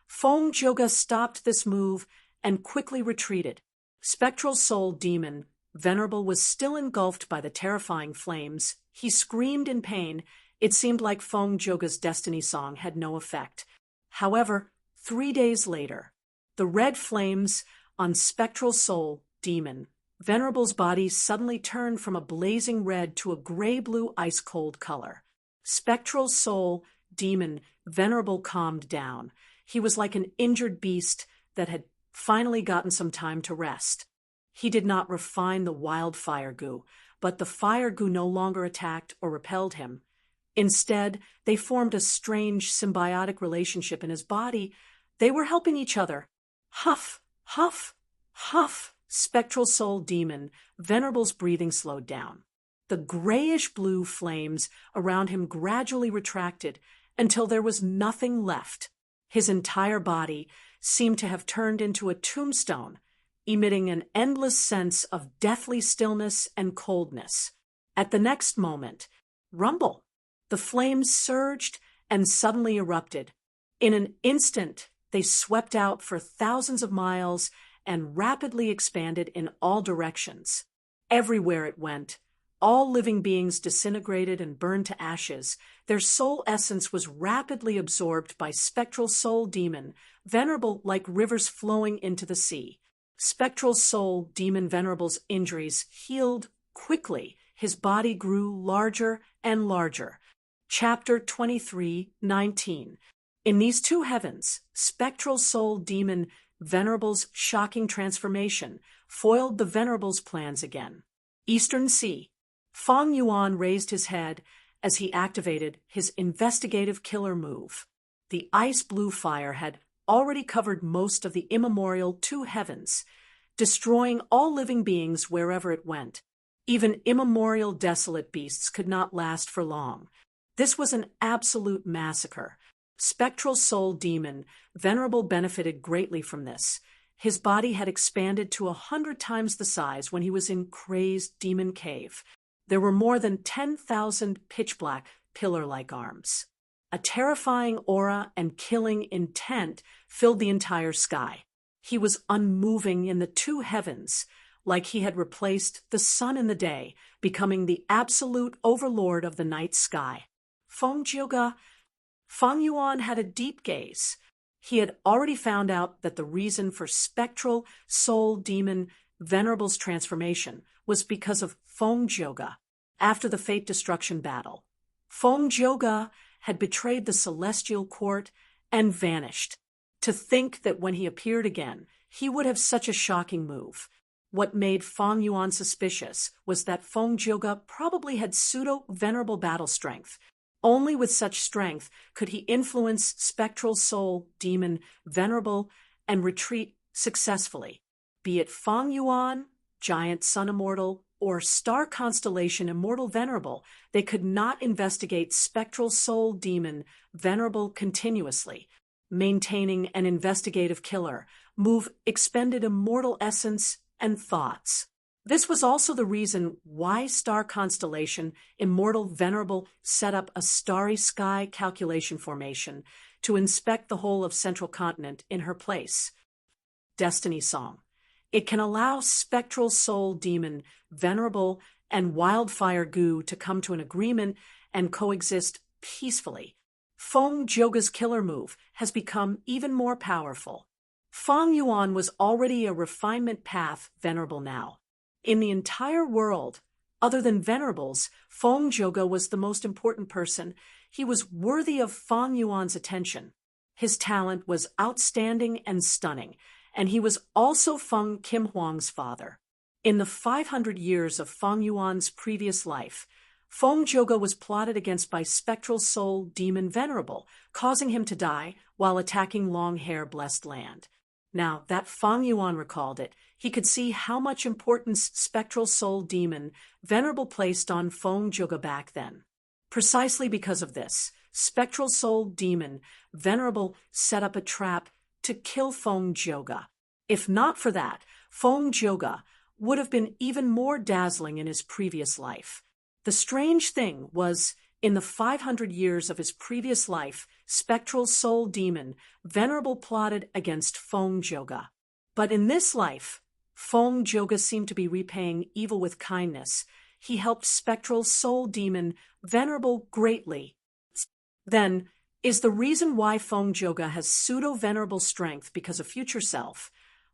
Feng Jioga stopped this move and quickly retreated. Spectral soul demon Venerable was still engulfed by the terrifying flames. He screamed in pain. It seemed like Feng Jioga's destiny song had no effect. However, 3 days later, the red flames on spectral soul demon Venerable's body suddenly turned from a blazing red to a gray-blue ice-cold color. Spectral soul demon Venerable calmed down. He was like an injured beast that had finally gotten some time to rest. He did not refine the wildfire goo, but the fire goo no longer attacked or repelled him. Instead, they formed a strange symbiotic relationship in his body. They were helping each other. Huff, huff, huff. Spectral soul demon Venerable's breathing slowed down. The grayish-blue flames around him gradually retracted until there was nothing left. His entire body seemed to have turned into a tombstone, emitting an endless sense of deathly stillness and coldness. At the next moment, rumble! The flames surged and suddenly erupted. In an instant, they swept out for thousands of miles and rapidly expanded in all directions. Everywhere it went, all living beings disintegrated and burned to ashes. Their soul essence was rapidly absorbed by spectral soul demon Venerable like rivers flowing into the sea. Spectral soul demon Venerable's injuries healed quickly. His body grew larger and larger. Chapter 23:19. In these two heavens, spectral soul demon Venerable's shocking transformation foiled the Venerable's plans again. Eastern Sea. Feng Yuan raised his head as he activated his investigative killer move. The ice blue fire had already covered most of the immemorial two heavens, destroying all living beings wherever it went. Even immemorial desolate beasts could not last for long. This was an absolute massacre. Spectral soul demon Venerable benefited greatly from this. His body had expanded to 100 times the size when he was in Crazed Demon Cave. There were more than 10,000 pitch-black, pillar-like arms. A terrifying aura and killing intent filled the entire sky. He was unmoving in the two heavens, like he had replaced the sun in the day, becoming the absolute overlord of the night sky. Feng Yuan had a deep gaze. He had already found out that the reason for spectral soul demon Venerable's transformation was because of Feng Zhouge. After the Fate Destruction battle, Feng Zhouge had betrayed the celestial court and vanished. To think that when he appeared again, he would have such a shocking move. What made Feng Yuan suspicious was that Feng Zhouge probably had pseudo-venerable battle strength. Only with such strength could he influence spectral soul demon Venerable and retreat successfully. Be it Feng Yuan, giant sun immortal, or star constellation immortal Venerable, they could not investigate spectral soul demon Venerable continuously. Maintaining an investigative killer move expended immortal essence and thoughts. This was also the reason why star constellation immortal Venerable set up a starry sky calculation formation to inspect the whole of central continent in her place. Destiny Song. It can allow spectral soul demon Venerable and wildfire goo to come to an agreement and coexist peacefully. Feng Zhouge's killer move has become even more powerful. Feng Yuan was already a refinement path Venerable now. In the entire world, other than Venerables, Feng Zhouge was the most important person. He was worthy of Feng Yuan's attention. His talent was outstanding and stunning, and he was also Feng Kim Huang's father. In the 500 years of Feng Yuan's previous life, Feng Zhouge was plotted against by spectral soul demon Venerable, causing him to die while attacking long-hair blessed land. Now that Feng Yuan recalled it, he could see how much importance spectral soul demon Venerable placed on Feng Zhouge back then. Precisely because of this, spectral soul demon Venerable set up a trap to kill Feng Zhouge. If not for that, Feng Zhouge would have been even more dazzling in his previous life. The strange thing was, in the 500 years of his previous life, spectral soul demon Venerable plotted against Feng Zhouge. But in this life, Feng Zhouge seemed to be repaying evil with kindness. He helped spectral soul demon Venerable greatly. Then, is the reason why Feng Zhouge has pseudo-venerable strength because of future self,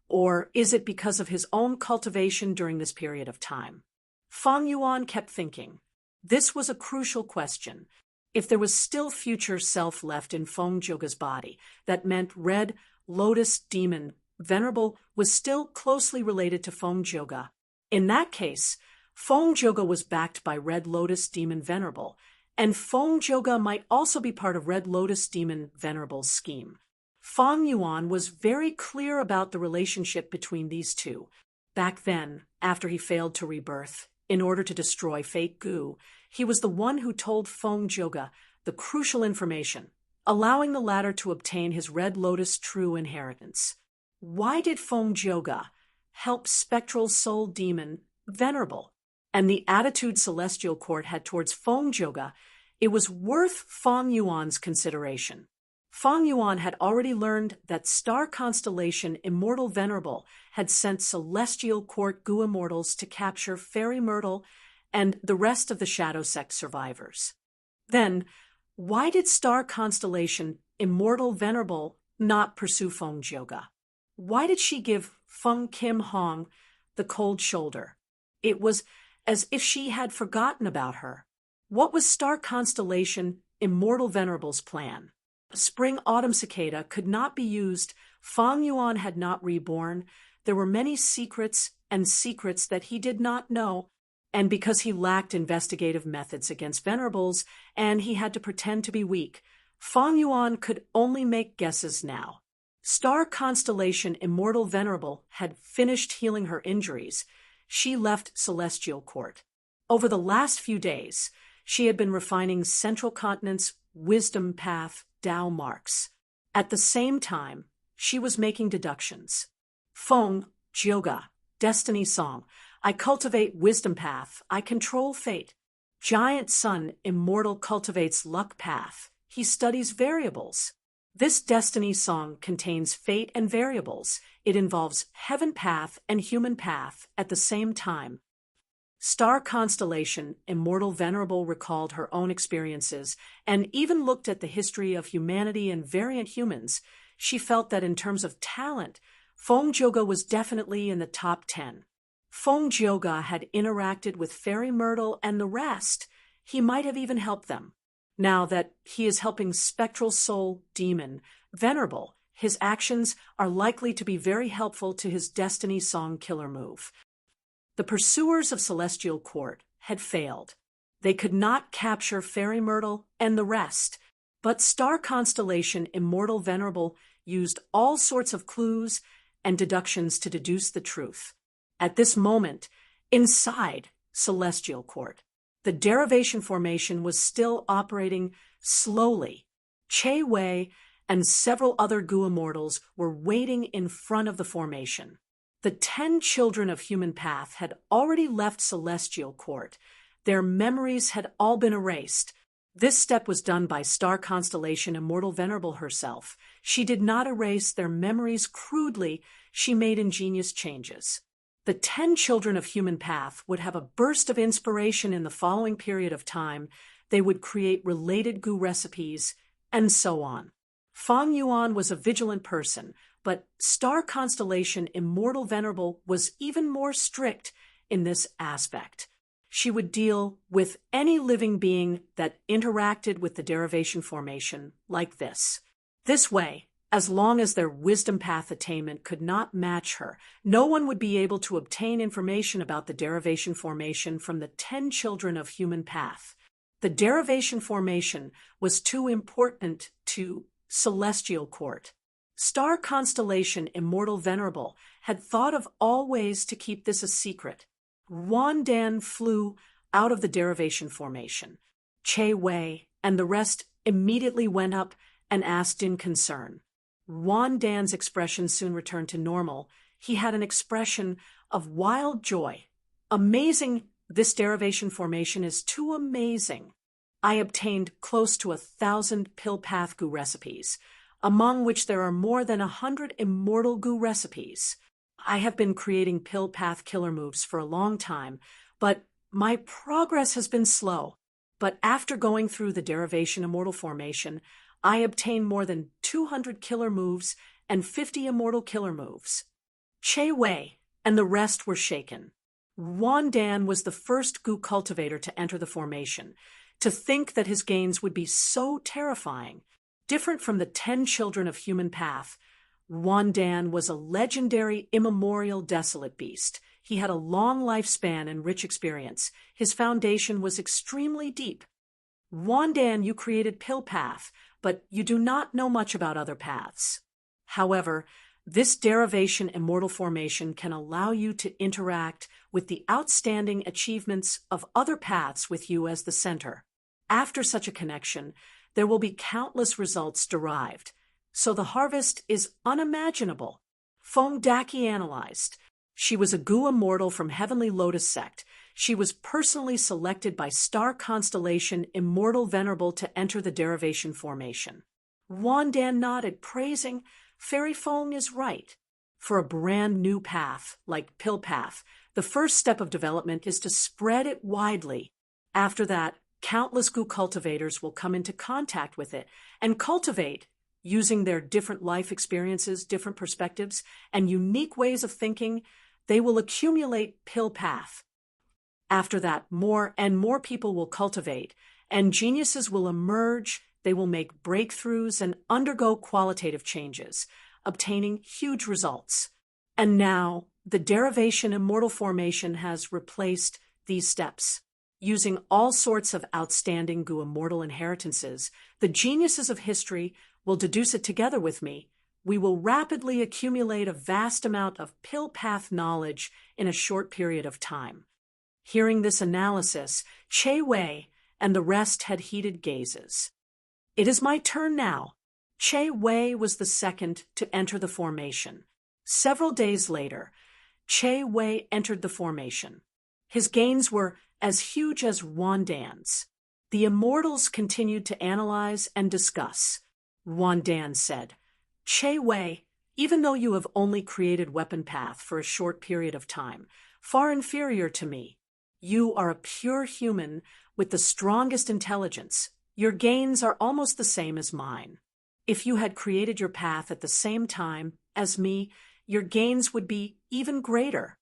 or is it because of his own cultivation during this period of time? Feng Yuan kept thinking. This was a crucial question. If there was still future self left in Feng Zhouge's body, that meant Red Lotus Demon Venerable was still closely related to Feng Zhouge. In that case, Feng Zhouge was backed by Red Lotus Demon Venerable, and Feng Zhouge might also be part of Red Lotus Demon Venerable's scheme. Feng Yuan was very clear about the relationship between these two. Back then, after he failed to rebirth, in order to destroy Fate Goo, he was the one who told Feng Zhouge the crucial information, allowing the latter to obtain his Red Lotus true inheritance. Why did Feng Zhouge help spectral soul demon Venerable? And the attitude Celestial Court had towards Feng Zhouge, it was worth Feng Yuan's consideration. Feng Yuan had already learned that star constellation Immortal Venerable had sent Celestial Court Goo Immortals to capture Fairy Myrtle and the rest of the Shadow Sect survivors. Then, why did star constellation Immortal Venerable not pursue Feng Zhouge? Why did she give Feng Kim Hong the cold shoulder? It was as if she had forgotten about her. What was star constellation Immortal Venerable's plan? Spring-autumn cicada could not be used. Feng Yuan had not reborn. There were many secrets and secrets that he did not know, and because he lacked investigative methods against venerables, and he had to pretend to be weak, Feng Yuan could only make guesses now. Star constellation Immortal Venerable had finished healing her injuries. She left Celestial Court. Over the last few days, she had been refining Central Continent's wisdom path Tao marks. At the same time, she was making deductions. Feng, Jyoga, Destiny Song. I cultivate wisdom path. I control fate. Giant Sun Immortal cultivates luck path. He studies variables. This destiny song contains fate and variables. It involves heaven path and human path at the same time. Star constellation Immortal Venerable recalled her own experiences and even looked at the history of humanity and variant humans. She felt that in terms of talent, Feng Jyoga was definitely in the top 10. Feng Jyoga had interacted with Fairy Myrtle and the rest. He might have even helped them. Now that he is helping Spectral Soul Demon Venerable, his actions are likely to be very helpful to his Destiny Song killer move. The pursuers of Celestial Court had failed. They could not capture Fairy Myrtle and the rest, but Star Constellation Immortal Venerable used all sorts of clues and deductions to deduce the truth. At this moment, inside Celestial Court, the derivation formation was still operating slowly. Che Wei and several other Gu immortals were waiting in front of the formation. The 10 children of human path had already left Celestial Court. Their memories had all been erased. This step was done by Star Constellation Immortal Venerable herself. She did not erase their memories crudely. She made ingenious changes. The 10 children of human path would have a burst of inspiration in the following period of time. They would create related Gu recipes, and so on. Feng Yuan was a vigilant person, but Star Constellation Immortal Venerable was even more strict in this aspect. She would deal with any living being that interacted with the derivation formation like this. This way, as long as their wisdom path attainment could not match her, no one would be able to obtain information about the derivation formation from the 10 children of human path. The derivation formation was too important to Celestial Court. Star Constellation Immortal Venerable had thought of all ways to keep this a secret. Wan Dan flew out of the derivation formation. Che Wei and the rest immediately went up and asked in concern. Wan Dan's expression soon returned to normal. He had an expression of wild joy. Amazing! This derivation formation is too amazing. I obtained close to 1,000 pill path Gu recipes, among which there are more than 100 immortal Gu recipes. I have been creating pill path killer moves for a long time, but my progress has been slow. But after going through the derivation immortal formation, I obtained more than 200 killer moves and 50 immortal killer moves. Che Wei and the rest were shaken. Wan Dan was the first Gu cultivator to enter the formation. To think that his gains would be so terrifying. Different from the 10 children of human path, Wan Dan was a legendary, immemorial, desolate beast. He had a long lifespan and rich experience. His foundation was extremely deep. Wan Dan, you created Pill Path, but you do not know much about other paths. However, this derivation immortal formation can allow you to interact with the outstanding achievements of other paths with you as the center. After such a connection, there will be countless results derived. So the harvest is unimaginable. Feng Daki analyzed. She was a Gu immortal from Heavenly Lotus Sect. She was personally selected by Star Constellation Immortal Venerable to enter the derivation formation. Wan Dan nodded, praising, Fairy Feng is right. For a brand new path, like Pill Path, the first step of development is to spread it widely. After that, countless Gu cultivators will come into contact with it and cultivate, using their different life experiences, different perspectives, and unique ways of thinking. They will accumulate Pill Path. After that, more and more people will cultivate, and geniuses will emerge they will make breakthroughs and undergo qualitative changes, obtaining huge results. And now, the derivation immortal formation has replaced these steps. Using all sorts of outstanding GU immortal inheritances, the geniuses of history will deduce it together with me. We will rapidly accumulate a vast amount of pill path knowledge in a short period of time. Hearing this analysis, Che Wei and the rest had heated gazes. It is my turn now. Che Wei was the second to enter the formation. Several days later, Che Wei entered the formation. His gains were as huge as Wandan's. The immortals continued to analyze and discuss. Wandan said, "Che Wei, even though you have only created Weapon Path for a short period of time, far inferior to me, you are a pure human with the strongest intelligence. Your gains are almost the same as mine. If you had created your path at the same time as me, your gains would be even greater."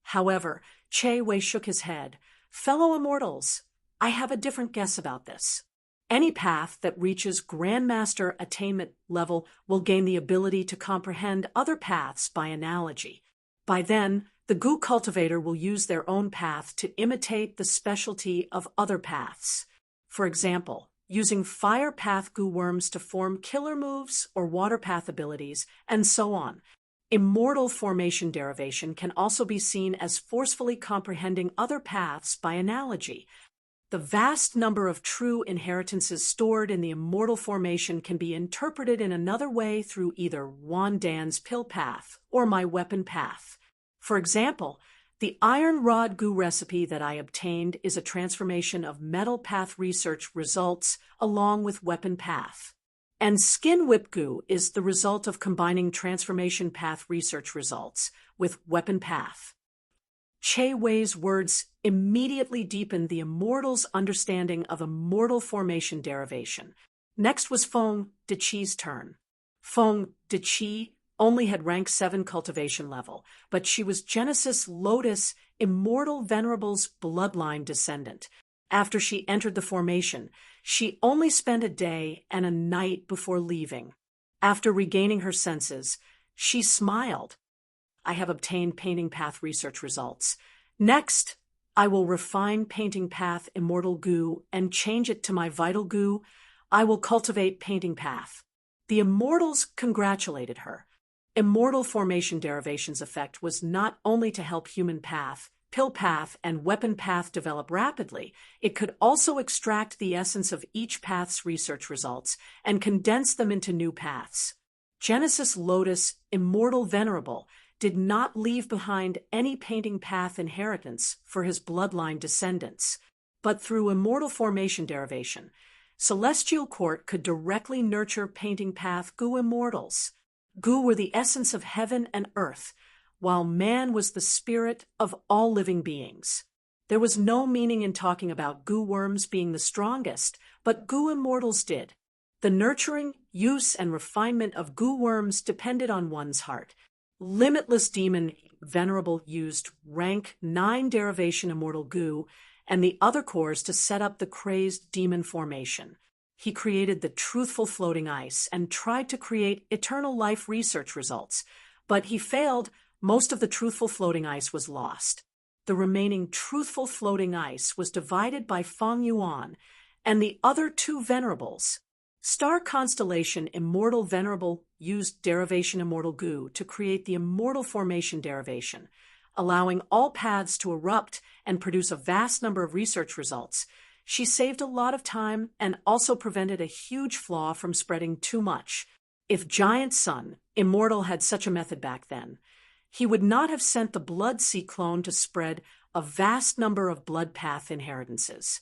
However, Che Wei shook his head. "Fellow immortals, I have a different guess about this. Any path that reaches Grandmaster attainment level will gain the ability to comprehend other paths by analogy. By then, the GU cultivator will use their own path to imitate the specialty of other paths. For example, using fire path GU worms to form killer moves or water path abilities, and so on. Immortal formation derivation can also be seen as forcefully comprehending other paths by analogy. The vast number of true inheritances stored in the immortal formation can be interpreted in another way through either Wandan's pill path or my weapon path. For example, the iron rod GU recipe that I obtained is a transformation of metal path research results along with weapon path. And skin whip GU is the result of combining transformation path research results with weapon path. Che Wei's words immediately deepened the immortal's understanding of immortal formation derivation. Next was Feng Deqi's turn. Feng Deqi only had rank 7 cultivation level, but she was Genesis Lotus Immortal Venerable's bloodline descendant. After she entered the formation, she only spent a day and a night before leaving. After regaining her senses, she smiled. "I have obtained Painting Path research results. Next, I will refine Painting Path Immortal GU and change it to my Vital GU. I will cultivate Painting Path." The immortals congratulated her. Immortal formation derivation's effect was not only to help human path, pill path, and weapon path develop rapidly, it could also extract the essence of each path's research results and condense them into new paths. Genesis Lotus Immortal Venerable did not leave behind any Painting Path inheritance for his bloodline descendants, but through immortal formation derivation, Celestial Court could directly nurture Painting Path GU immortals. GU were the essence of heaven and earth, while man was the spirit of all living beings. There was no meaning in talking about GU worms being the strongest, but GU immortals did. The nurturing, use, and refinement of GU worms depended on one's heart. Limitless Demon Venerable used rank 9 derivation immortal GU and the other cores to set up the crazed demon formation. He created the truthful floating ice and tried to create eternal life research results, but he failed. Most of the truthful floating ice was lost. The remaining truthful floating ice was divided by Feng Yuan and the other 2 venerables. Star Constellation Immortal Venerable used derivation immortal GU to create the immortal formation derivation, allowing all paths to erupt and produce a vast number of research results. She saved a lot of time and also prevented a huge flaw from spreading too much. If Giant Sun Immortal had such a method back then, he would not have sent the Blood Sea clone to spread a vast number of blood path inheritances.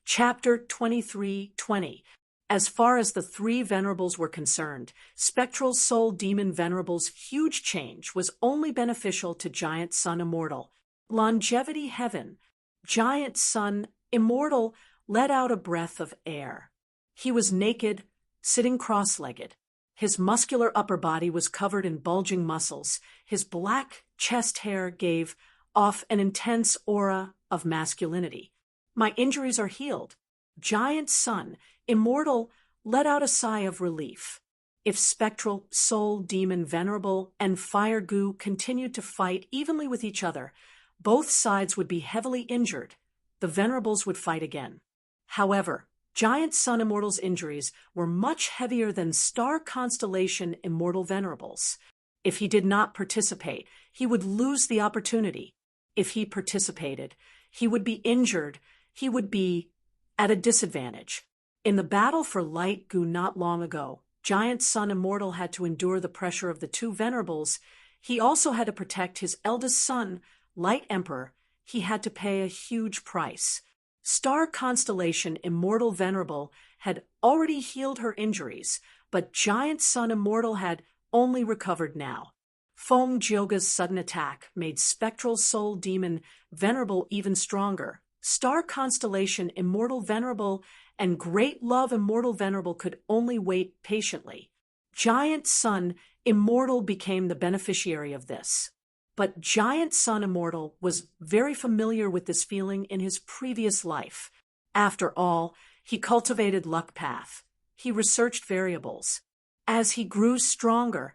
Chapter 23:20. As far as the 3 venerables were concerned, Spectral Soul Demon Venerable's huge change was only beneficial to Giant Sun Immortal. Longevity Heaven. Giant Sun Immortal let out a breath of air. He was naked, sitting cross-legged. His muscular upper body was covered in bulging muscles. His black chest hair gave off an intense aura of masculinity. "My injuries are healed. Giant Sun Immortal let out a sigh of relief. If Spectral, Soul, Demon, Venerable, and Fire Goo continued to fight evenly with each other, both sides would be heavily injured. The Venerables would fight again. However, Giant Sun Immortal's injuries were much heavier than Star Constellation Immortal Venerables. If he did not participate, he would lose the opportunity. If he participated, he would be injured. He would be at a disadvantage. In the battle for Light Goo not long ago, Giant Sun Immortal had to endure the pressure of the two Venerables. He also had to protect his eldest son, Light Emperor. He had to pay a huge price. Star Constellation Immortal Venerable had already healed her injuries, but Giant Sun Immortal had only recovered now. Feng Jioga's sudden attack made Spectral Soul Demon Venerable even stronger. Star Constellation Immortal Venerable and Great Love Immortal Venerable could only wait patiently. Giant Sun Immortal became the beneficiary of this. But Giant Sun Immortal was very familiar with this feeling in his previous life. After all, he cultivated Luck Path. He researched variables. As he grew stronger,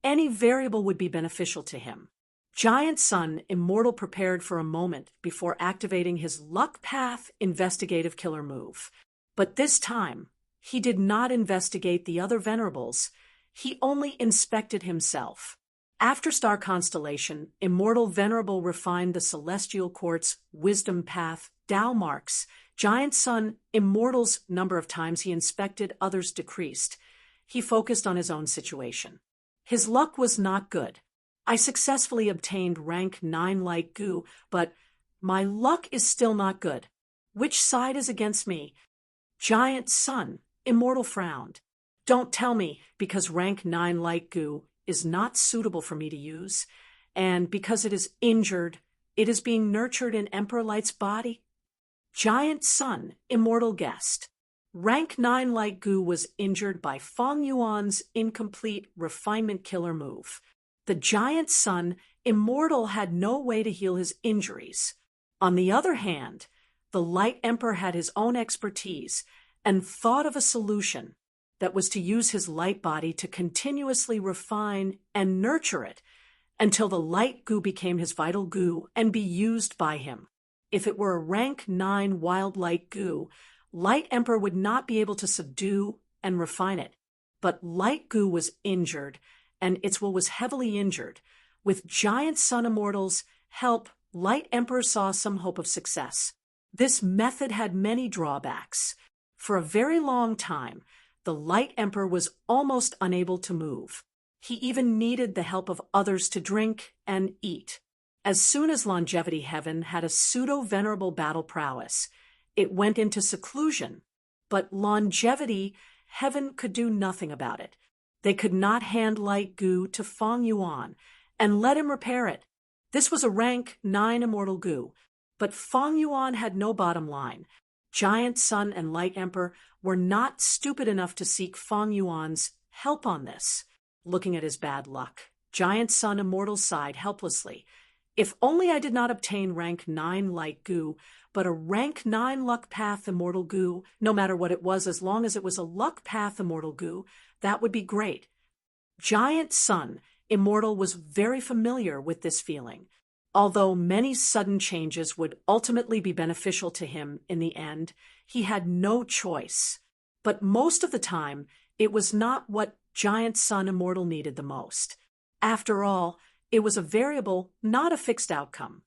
any variable would be beneficial to him. Giant Sun Immortal prepared for a moment before activating his Luck Path investigative killer move. But this time, he did not investigate the other Venerables. He only inspected himself. After Star Constellation, Immortal Venerable refined the Celestial Quartz Wisdom Path Tao marks. Giant Sun Immortal's number of times he inspected others decreased. He focused on his own situation. His luck was not good. I successfully obtained rank 9 Light Goo, but my luck is still not good. Which side is against me? Giant Sun Immortal frowned. Don't tell me, because rank 9 Light Goo is not suitable for me to use, and because it is injured, it is being nurtured in Emperor Light's body? Giant Sun Immortal guessed. Rank 9 Light Goo was injured by Feng Yuan's incomplete refinement killer move. The Giant Sun Immortal had no way to heal his injuries. On the other hand, the Light Emperor had his own expertise and thought of a solution. That was to use his light body to continuously refine and nurture it until the light goo became his vital goo and be used by him. If it were a rank 9 wild light goo, Light Emperor would not be able to subdue and refine it. But light goo was injured, and its will was heavily injured. With Giant Sun Immortal's help, Light Emperor saw some hope of success. This method had many drawbacks. For a very long time, the Light Emperor was almost unable to move. He even needed the help of others to drink and eat. As soon as Longevity Heaven had a pseudo-venerable battle prowess, it went into seclusion. But Longevity Heaven could do nothing about it. They could not hand Light Goo to Feng Yuan and let him repair it. This was a rank 9 Immortal Goo, but Feng Yuan had no bottom line. Giant Sun and Light Emperor were not stupid enough to seek Feng Yuan's help on this. Looking at his bad luck, Giant Sun Immortal sighed helplessly. If only I did not obtain rank 9 Light Goo, but a rank 9 Luck Path Immortal Goo, no matter what it was, as long as it was a Luck Path Immortal Goo, that would be great. Giant Sun Immortal was very familiar with this feeling. Although many sudden changes would ultimately be beneficial to him in the end, he had no choice. But most of the time, it was not what Giant Sun Immortal needed the most. After all, it was a variable, not a fixed outcome.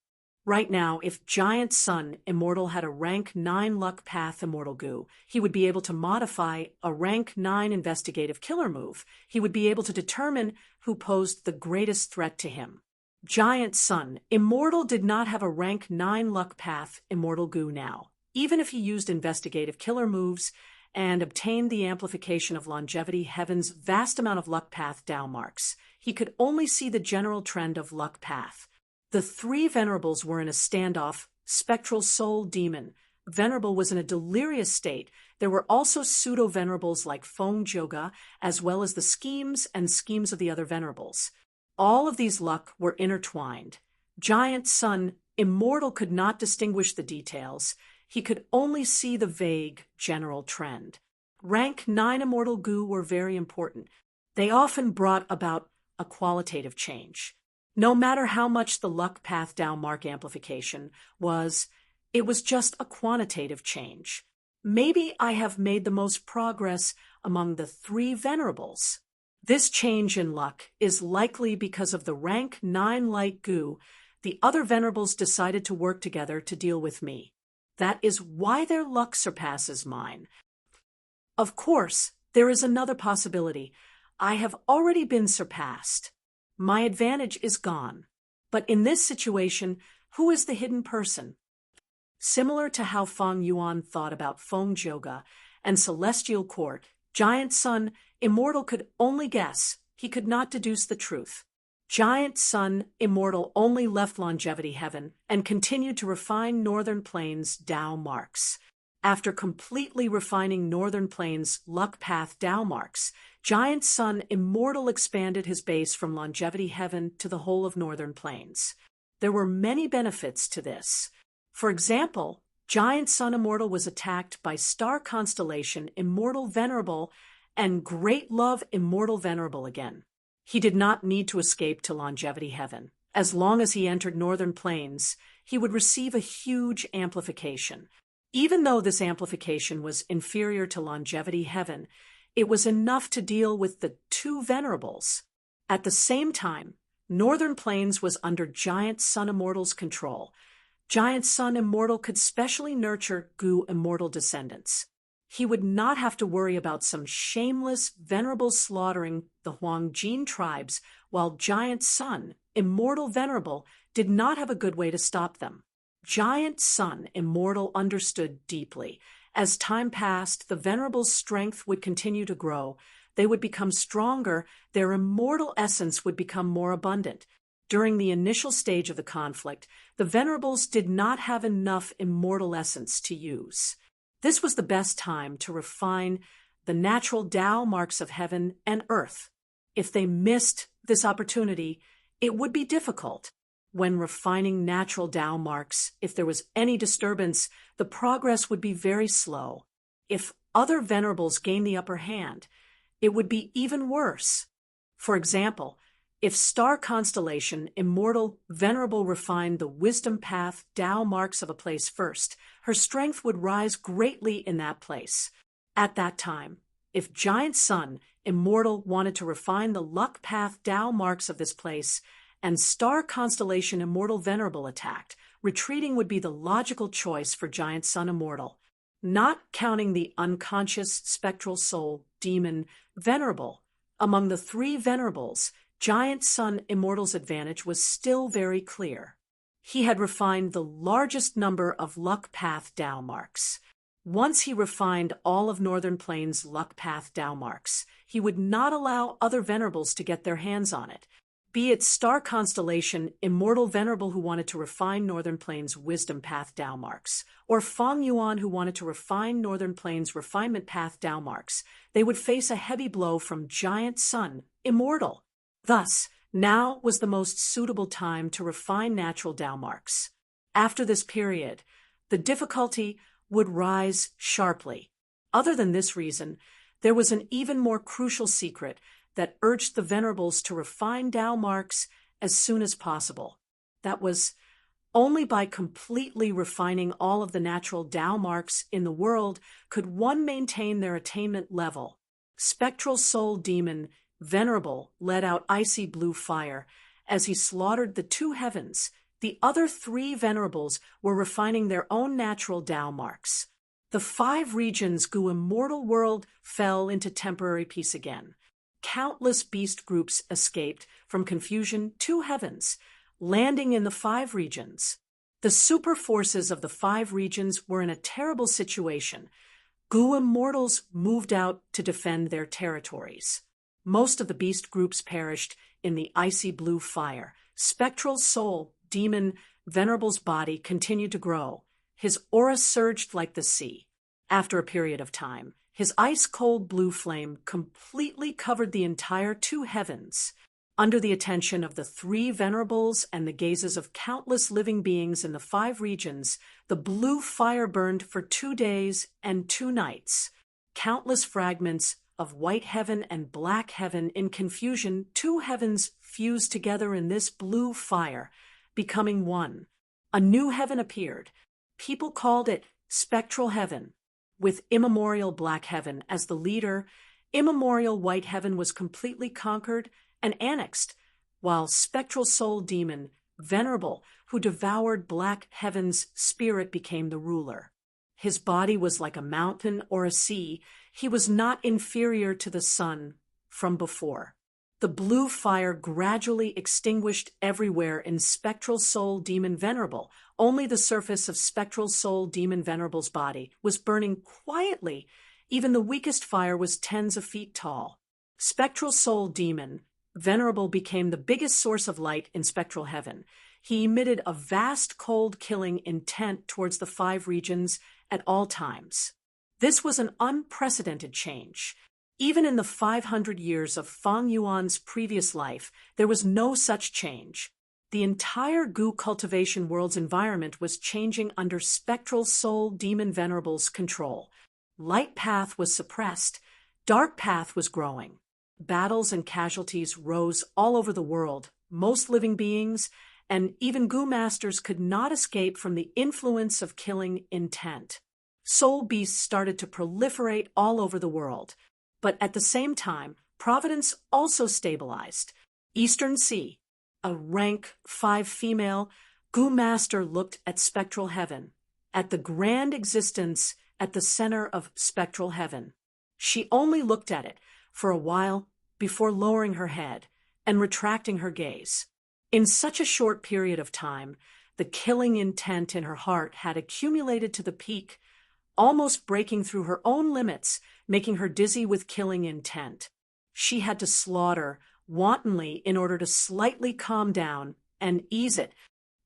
Right now, if Giant Sun Immortal had a rank 9 Luck Path Immortal Goo, he would be able to modify a rank 9 investigative killer move. He would be able to determine who posed the greatest threat to him. Giant Sun Immortal did not have a rank 9 Luck Path Immortal Goo now. Even if he used investigative killer moves and obtained the amplification of Longevity Heaven's vast amount of Luck Path Tao marks, he could only see the general trend of Luck Path. The three Venerables were in a standoff. Spectral Soul Demon Venerable was in a delirious state. There were also pseudo-Venerables like Feng Jioga, as well as the schemes of the other Venerables. All of these luck were intertwined. Giant Sun Immortal could not distinguish the details. He could only see the vague, general trend. Rank 9 immortal goo were very important. They often brought about a qualitative change. No matter how much the luck path down mark amplification was, it was just a quantitative change. Maybe I have made the most progress among the 3 venerables. This change in luck is likely because of the rank 9 light goo. The other venerables decided to work together to deal with me. That is why their luck surpasses mine. Of course, there is another possibility. I have already been surpassed. My advantage is gone. But in this situation, who is the hidden person? Similar to how Feng Yuan thought about Feng Zhouge and Celestial Court, Giant Sun, Immortal could only guess. He could not deduce the truth. Giant Sun, Immortal only left Longevity Heaven and continued to refine Northern Plains Tao marks. After completely refining Northern Plains luck path Tao marks, Giant Sun, Immortal expanded his base from Longevity Heaven to the whole of Northern Plains. There were many benefits to this. For example, Giant Sun Immortal was attacked by Star Constellation Immortal Venerable and Great Love Immortal Venerable again. He did not need to escape to Longevity Heaven. As long as he entered Northern Plains, he would receive a huge amplification. Even though this amplification was inferior to Longevity Heaven, it was enough to deal with the 2 venerables. At the same time, Northern Plains was under Giant Sun Immortal's control. Giant Sun Immortal could specially nurture Gu Immortal descendants. He would not have to worry about some shameless, venerable slaughtering the Huangjin tribes, while Giant Sun, Immortal Venerable, did not have a good way to stop them. Giant Sun, Immortal, understood deeply. As time passed, the Venerable's strength would continue to grow. They would become stronger, their immortal essence would become more abundant. During the initial stage of the conflict, the Venerables did not have enough immortal essence to use. This was the best time to refine the natural Tao marks of heaven and earth. If they missed this opportunity, it would be difficult. When refining natural Tao marks, if there was any disturbance, the progress would be very slow. If other Venerables gained the upper hand, it would be even worse. For example, if Star Constellation, Immortal, Venerable refined the wisdom path Tao marks of a place first, her strength would rise greatly in that place. At that time, if Giant Sun, Immortal, wanted to refine the luck path Tao marks of this place, and Star Constellation Immortal Venerable attacked, retreating would be the logical choice for Giant Sun Immortal. Not counting the unconscious spectral soul, demon, Venerable, among the 3 Venerables, Giant Sun Immortal's advantage was still very clear. He had refined the largest number of luck path Tao marks. Once he refined all of Northern Plains luck path Tao marks, he would not allow other Venerables to get their hands on it. Be it Star Constellation, Immortal Venerable who wanted to refine Northern Plains wisdom path Tao marks, or Feng Yuan who wanted to refine Northern Plains refinement path Tao marks, they would face a heavy blow from Giant Sun, Immortal. Thus, now was the most suitable time to refine natural Tao marks. After this period, the difficulty would rise sharply. Other than this reason, there was an even more crucial secret that urged the Venerables to refine Tao marks as soon as possible. That was, only by completely refining all of the natural Tao marks in the world could one maintain their attainment level. Spectral Soul Demon Venerable let out icy blue fire as he slaughtered the 2 heavens. The other 3 Venerables were refining their own natural Tao marks. The 5 regions Gu Immortal world fell into temporary peace again. Countless beast groups escaped from confusion 2 heavens, landing in the 5 regions. The super forces of the 5 regions were in a terrible situation. Gu Immortals moved out to defend their territories. Most of the beast groups perished in the icy blue fire. Spectral Soul, Demon, Venerable's body continued to grow. His aura surged like the sea. After a period of time, his ice-cold blue flame completely covered the entire 2 heavens. Under the attention of the 3 Venerables and the gazes of countless living beings in the 5 regions, the blue fire burned for 2 days and 2 nights. Countless fragments of white heaven and black heaven in confusion, two heavens fused together in this blue fire, becoming one. A new heaven appeared. People called it spectral heaven. With immemorial black heaven as the leader, immemorial white heaven was completely conquered and annexed, while spectral soul demon, venerable, who devoured black heaven's spirit, became the ruler. His body was like a mountain or a sea. He was not inferior to the sun from before. The blue fire gradually extinguished everywhere in spectral soul demon venerable. Only the surface of spectral soul demon venerable's body was burning quietly. Even the weakest fire was tens of feet tall. Spectral soul demon venerable became the biggest source of light in spectral heaven. He emitted a vast cold killing intent towards the five regions at all times. This was an unprecedented change. Even in the 500 years of Fang Yuan's previous life, there was no such change. The entire Gu cultivation world's environment was changing under spectral soul demon venerable's control. Light path was suppressed. Dark path was growing. Battles and casualties rose all over the world. Most living beings and even Gu masters could not escape from the influence of killing intent. Soul beasts started to proliferate all over the world. But at the same time, providence also stabilized. Eastern Sea, a rank 5 female Gu master, looked at spectral heaven, at the grand existence at the center of spectral heaven. She only looked at it for a while before lowering her head and retracting her gaze. In such a short period of time, the killing intent in her heart had accumulated to the peak, almost breaking through her own limits, making her dizzy with killing intent. She had to slaughter wantonly in order to slightly calm down and ease it.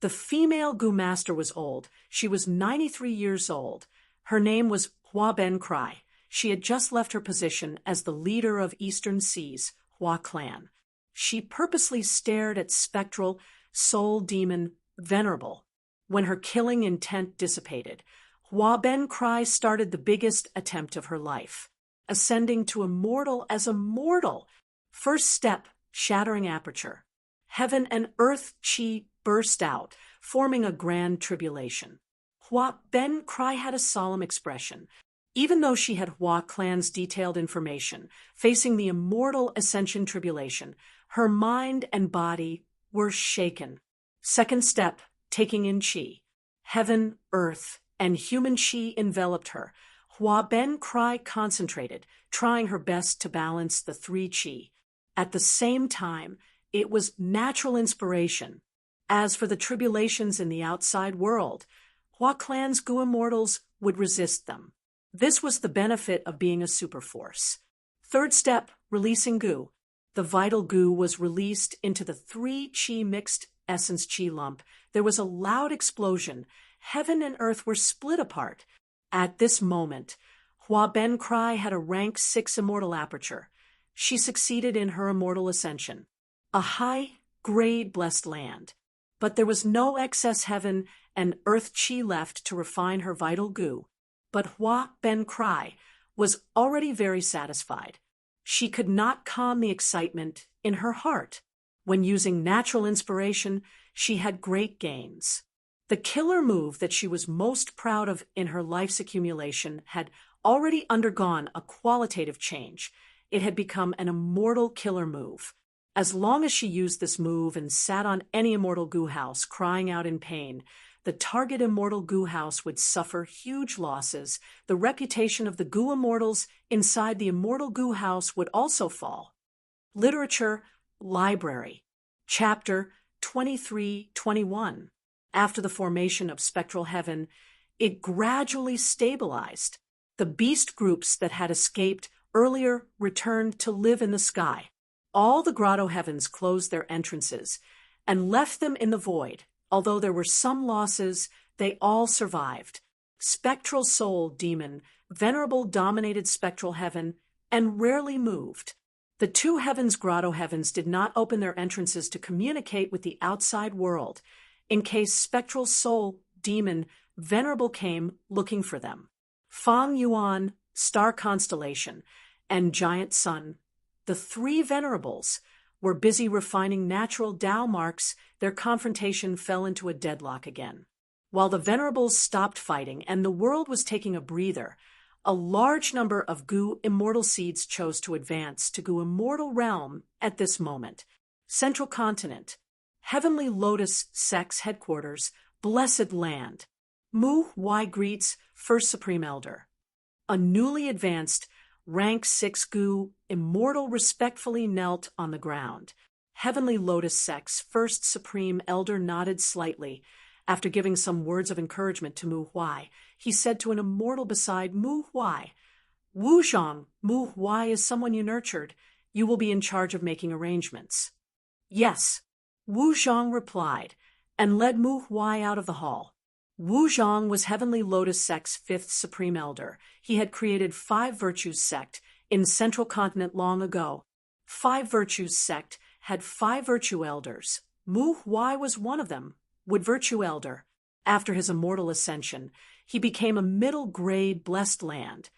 The female Gu master was old. She was 93 years old. Her name was Hua Ben Cry. She had just left her position as the leader of Eastern Sea's Hua clan. She purposely stared at spectral soul demon venerable. When her killing intent dissipated, Hua Ben Cry started the biggest attempt of her life, ascending to immortal as a mortal. First step, shattering aperture. Heaven and earth chi burst out, forming a grand tribulation. Hua Ben Cry had a solemn expression. Even though she had Hua clan's detailed information, facing the immortal ascension tribulation, her mind and body were shaken. Second step, taking in chi. Heaven, earth, and human chi enveloped her. Hua Ben Cry concentrated, trying her best to balance the three chi. At the same time, it was natural inspiration. As for the tribulations in the outside world, Hua clan's Gu immortals would resist them. This was the benefit of being a superforce. Third step, releasing Gu. The vital Gu was released into the 3 chi mixed essence chi lump. There was a loud explosion. Heaven and earth were split apart. At this moment, Hua Ben Cry had a rank 6 immortal aperture. She succeeded in her immortal ascension. A high-grade blessed land. But there was no excess heaven and earth chi left to refine her vital Gu. But Hua Ben Cry was already very satisfied. She could not calm the excitement in her heart. When using natural inspiration, she had great gains. The killer move that she was most proud of in her life's accumulation had already undergone a qualitative change. It had become an immortal killer move. As long as she used this move and sat on any immortal Gu house crying out in pain, the target immortal Gu house would suffer huge losses. The reputation of the Gu immortals inside the immortal Gu house would also fall. Literature, library. Chapter 23-21. After the formation of spectral heaven, it gradually stabilized. The beast groups that had escaped earlier returned to live in the sky. All the grotto heavens closed their entrances and left them in the void. Although there were some losses, they all survived. Spectral soul demon, venerable dominated spectral heaven, and rarely moved. The 2 heavens grotto heavens did not open their entrances to communicate with the outside world, in case spectral soul demon venerable came looking for them. Fang Yuan star constellation, and giant sun, the three venerables were busy refining natural Tao marks. Their confrontation fell into a deadlock again. While the venerables stopped fighting and the world was taking a breather, a large number of Gu immortal seeds chose to advance to Gu immortal realm at this moment. Central continent, Heavenly Lotus Sect's headquarters, blessed land. Mu Huai greets First Supreme Elder. A newly advanced, rank 6 Gu immortal respectfully knelt on the ground. Heavenly Lotus Sect's First Supreme Elder nodded slightly. After giving some words of encouragement to Mu Huai, he said to an immortal beside Mu Huai, Wu Zhang, Mu Huai is someone you nurtured. You will be in charge of making arrangements. Yes, Wu Zhang replied, and led Mu Huai out of the hall. Wu Zhang was Heavenly Lotus Sect's 5th Supreme Elder. He had created 5 Virtues Sect in Central Continent long ago. 5 Virtues Sect had 5 Virtue Elders. Mu Huai was one of them, Wood Virtue Elder. After his immortal ascension, he became a middle-grade blessed land.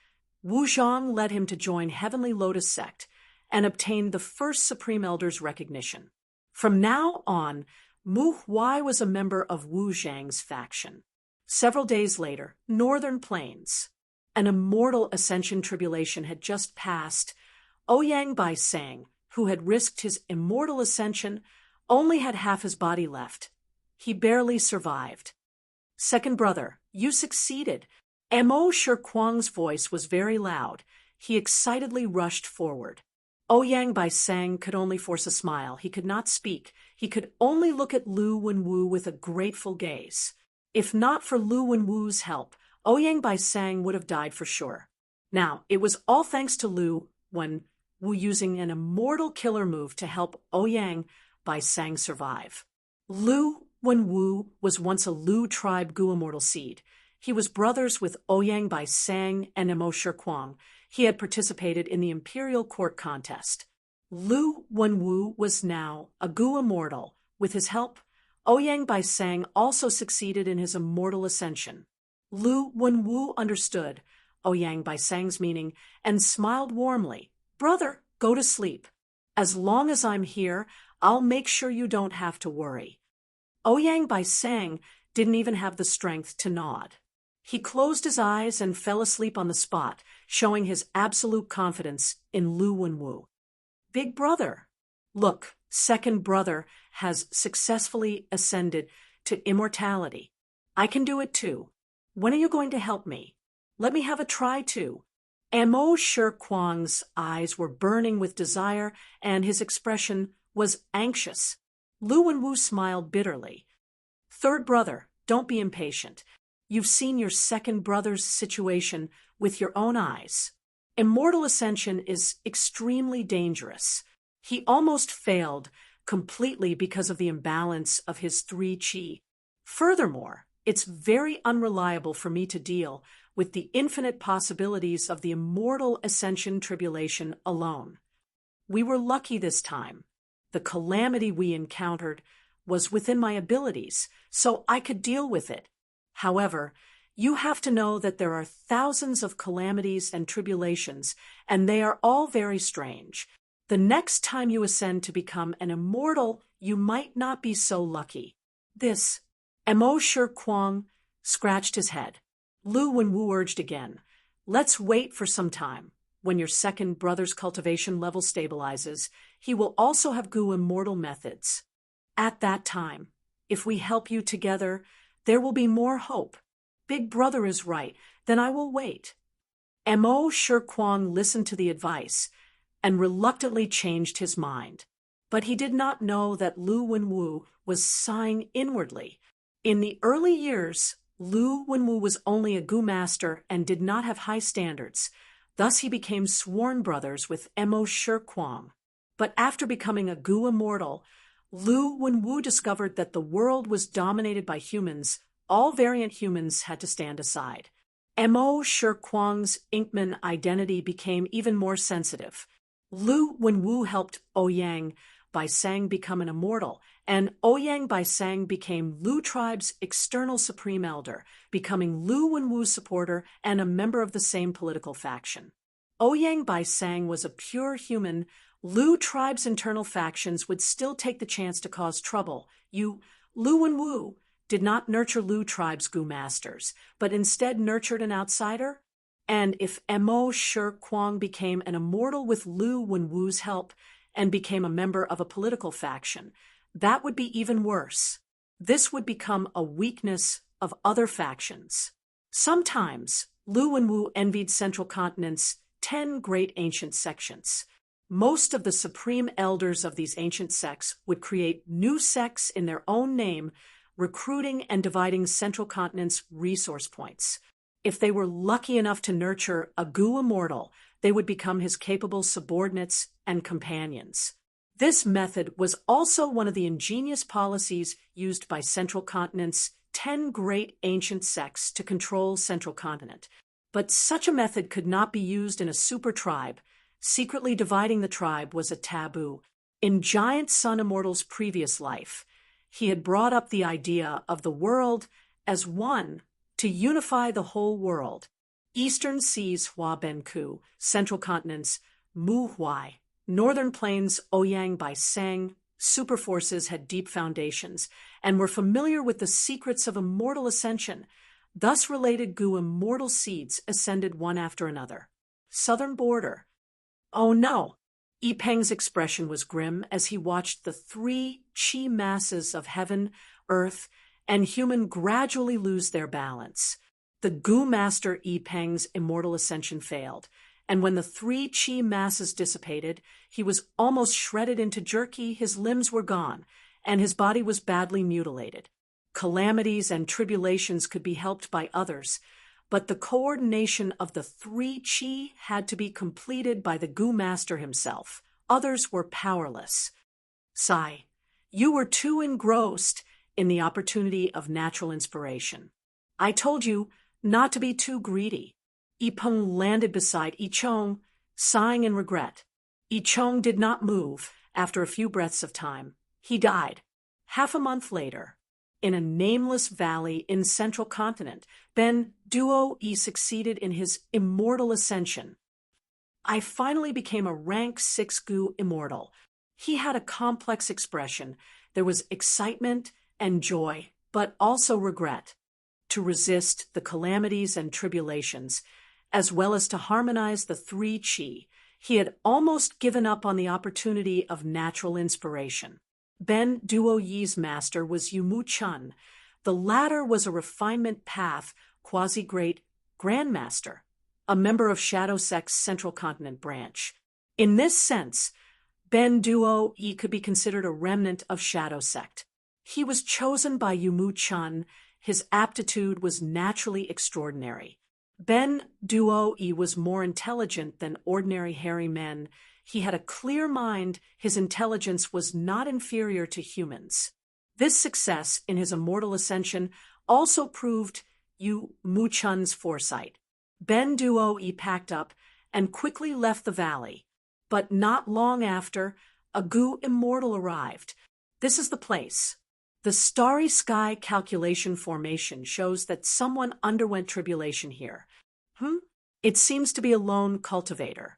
Wu Zhang led him to join Heavenly Lotus Sect and obtained the First Supreme Elder's recognition. From now on, Mu Huai was a member of Wu Zhang's faction. Several days later, Northern Plains. An immortal ascension tribulation had just passed. Ouyang Bai Sang, who had risked his immortal ascension, only had half his body left. He barely survived. Second brother, you succeeded. Mo Shikuang's voice was very loud. He excitedly rushed forward. Ouyang Bai Sang could only force a smile. He could not speak. He could only look at Lu Wenwu with a grateful gaze. If not for Lu Wenwu's help, Ouyang Bai Sang would have died for sure. Now, it was all thanks to Lu Wenwu using an immortal killer move to help Ouyang Bai Sang survive. Lu Wenwu was once a Lu tribe Gu immortal seed. He was brothers with Ouyang Bai Sang and Mo Shikuang. He had participated in the Imperial Court contest. Lu Wenwu was now a Gu immortal. With his help, Ouyang Bai Sang also succeeded in his immortal ascension. Lu Wenwu understood Ouyang Bai Sang's meaning and smiled warmly. Brother, go to sleep. As long as I'm here, I'll make sure you don't have to worry. Ouyang Bai Sang didn't even have the strength to nod. He closed his eyes and fell asleep on the spot, showing his absolute confidence in Lu Wenwu. Big brother. Look, second brother has successfully ascended to immortality. I can do it too. When are you going to help me? Let me have a try too. Mo Shikuang's eyes were burning with desire and his expression was anxious. Lu Wenwu smiled bitterly. Third brother, don't be impatient. You've seen your second brother's situation with your own eyes. Immortal ascension is extremely dangerous. He almost failed completely because of the imbalance of his 3 qi. Furthermore, it's very unreliable for me to deal with the infinite possibilities of the immortal ascension tribulation alone. We were lucky this time. The calamity we encountered was within my abilities, so I could deal with it. However, you have to know that there are thousands of calamities and tribulations, and they are all very strange. The next time you ascend to become an immortal, you might not be so lucky. This, Mo Shikuang scratched his head. Lu Wenwu urged again. Let's wait for some time. When your second brother's cultivation level stabilizes, he will also have Gu immortal methods. At that time, if we help you together, there will be more hope. Big brother is right, then I will wait. Mo Shikuang listened to the advice and reluctantly changed his mind. But he did not know that Lu Wenwu was sighing inwardly. In the early years, Lu Wenwu was only a Gu master and did not have high standards. Thus he became sworn brothers with Mo Shikuang. But after becoming a Gu immortal, Lu Wenwu discovered that the world was dominated by humans. All variant humans had to stand aside. Mo Shikuang's Inkman identity became even more sensitive. Lu Wenwu helped Ouyang Baisang become an immortal, and Ouyang Baisang became Lu tribe's external supreme elder, becoming Lu Wenwu's supporter and a member of the same political faction. Ouyang Baisang was a pure human. Lu tribe's internal factions would still take the chance to cause trouble. Lu Wenwu did not nurture Lu tribe's Gu masters, but instead nurtured an outsider. And if Mo Shi Kuang became an immortal with Lu Wenwu's help and became a member of a political faction, that would be even worse. This would become a weakness of other factions. Sometimes, Lu Wenwu envied Central Continent's 10 great ancient sections. Most of the supreme elders of these ancient sects would create new sects in their own name, recruiting and dividing Central Continent's resource points. If they were lucky enough to nurture a Gu immortal, they would become his capable subordinates and companions. This method was also one of the ingenious policies used by Central Continent's 10 great ancient sects to control Central Continent. But such a method could not be used in a super tribe. Secretly dividing the tribe was a taboo. In Giant Sun Immortal's previous life, he had brought up the idea of the world as one to unify the whole world. Eastern Seas Hua Benku, Central Continent's Mu Huai, Northern Plains Ouyang Baisang, superforces had deep foundations and were familiar with the secrets of immortal ascension. Thus related Gu immortal seeds ascended one after another. Southern border. Oh no! Yipeng's expression was grim as he watched the 3 chi masses of heaven, earth, and human gradually lose their balance. The Gu master Yipeng's immortal ascension failed, and when the 3 chi masses dissipated, he was almost shredded into jerky, his limbs were gone, and his body was badly mutilated. Calamities and tribulations could be helped by others, but the coordination of the 3 chi had to be completed by the Gu master himself. Others were powerless. Sai, you were too engrossed in the opportunity of natural inspiration. I told you not to be too greedy. Yipeng landed beside Yichong, sighing in regret. Yichong did not move after a few breaths of time. He died. Half a month later, in a nameless valley in Central Continent, Ben Duo Yi succeeded in his immortal ascension. I finally became a rank 6 Gu immortal. He had a complex expression. There was excitement and joy, but also regret. To resist the calamities and tribulations, as well as to harmonize the 3 chi, he had almost given up on the opportunity of natural inspiration. Ben Duo Yi's master was Yumu Chun. The latter was a refinement path, quasi-great grandmaster, a member of Shadow Sect's Central Continent branch. In this sense, Ben Duo Yi could be considered a remnant of Shadow Sect. He was chosen by Yumu Chun. His aptitude was naturally extraordinary. Ben Duo Yi was more intelligent than ordinary hairy men. He had a clear mind. His intelligence was not inferior to humans. This success in his immortal ascension also proved Yu Mu Chun's foresight. Ben Duo Yi packed up and quickly left the valley. But not long after, a Gu immortal arrived. This is the place. The starry sky calculation formation shows that someone underwent tribulation here. It seems to be a lone cultivator.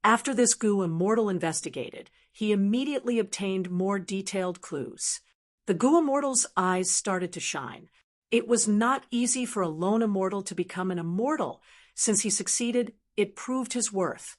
After this Gu immortal investigated, he immediately obtained more detailed clues. The Gu immortal's eyes started to shine. It was not easy for a lone immortal to become an immortal. Since he succeeded, it proved his worth.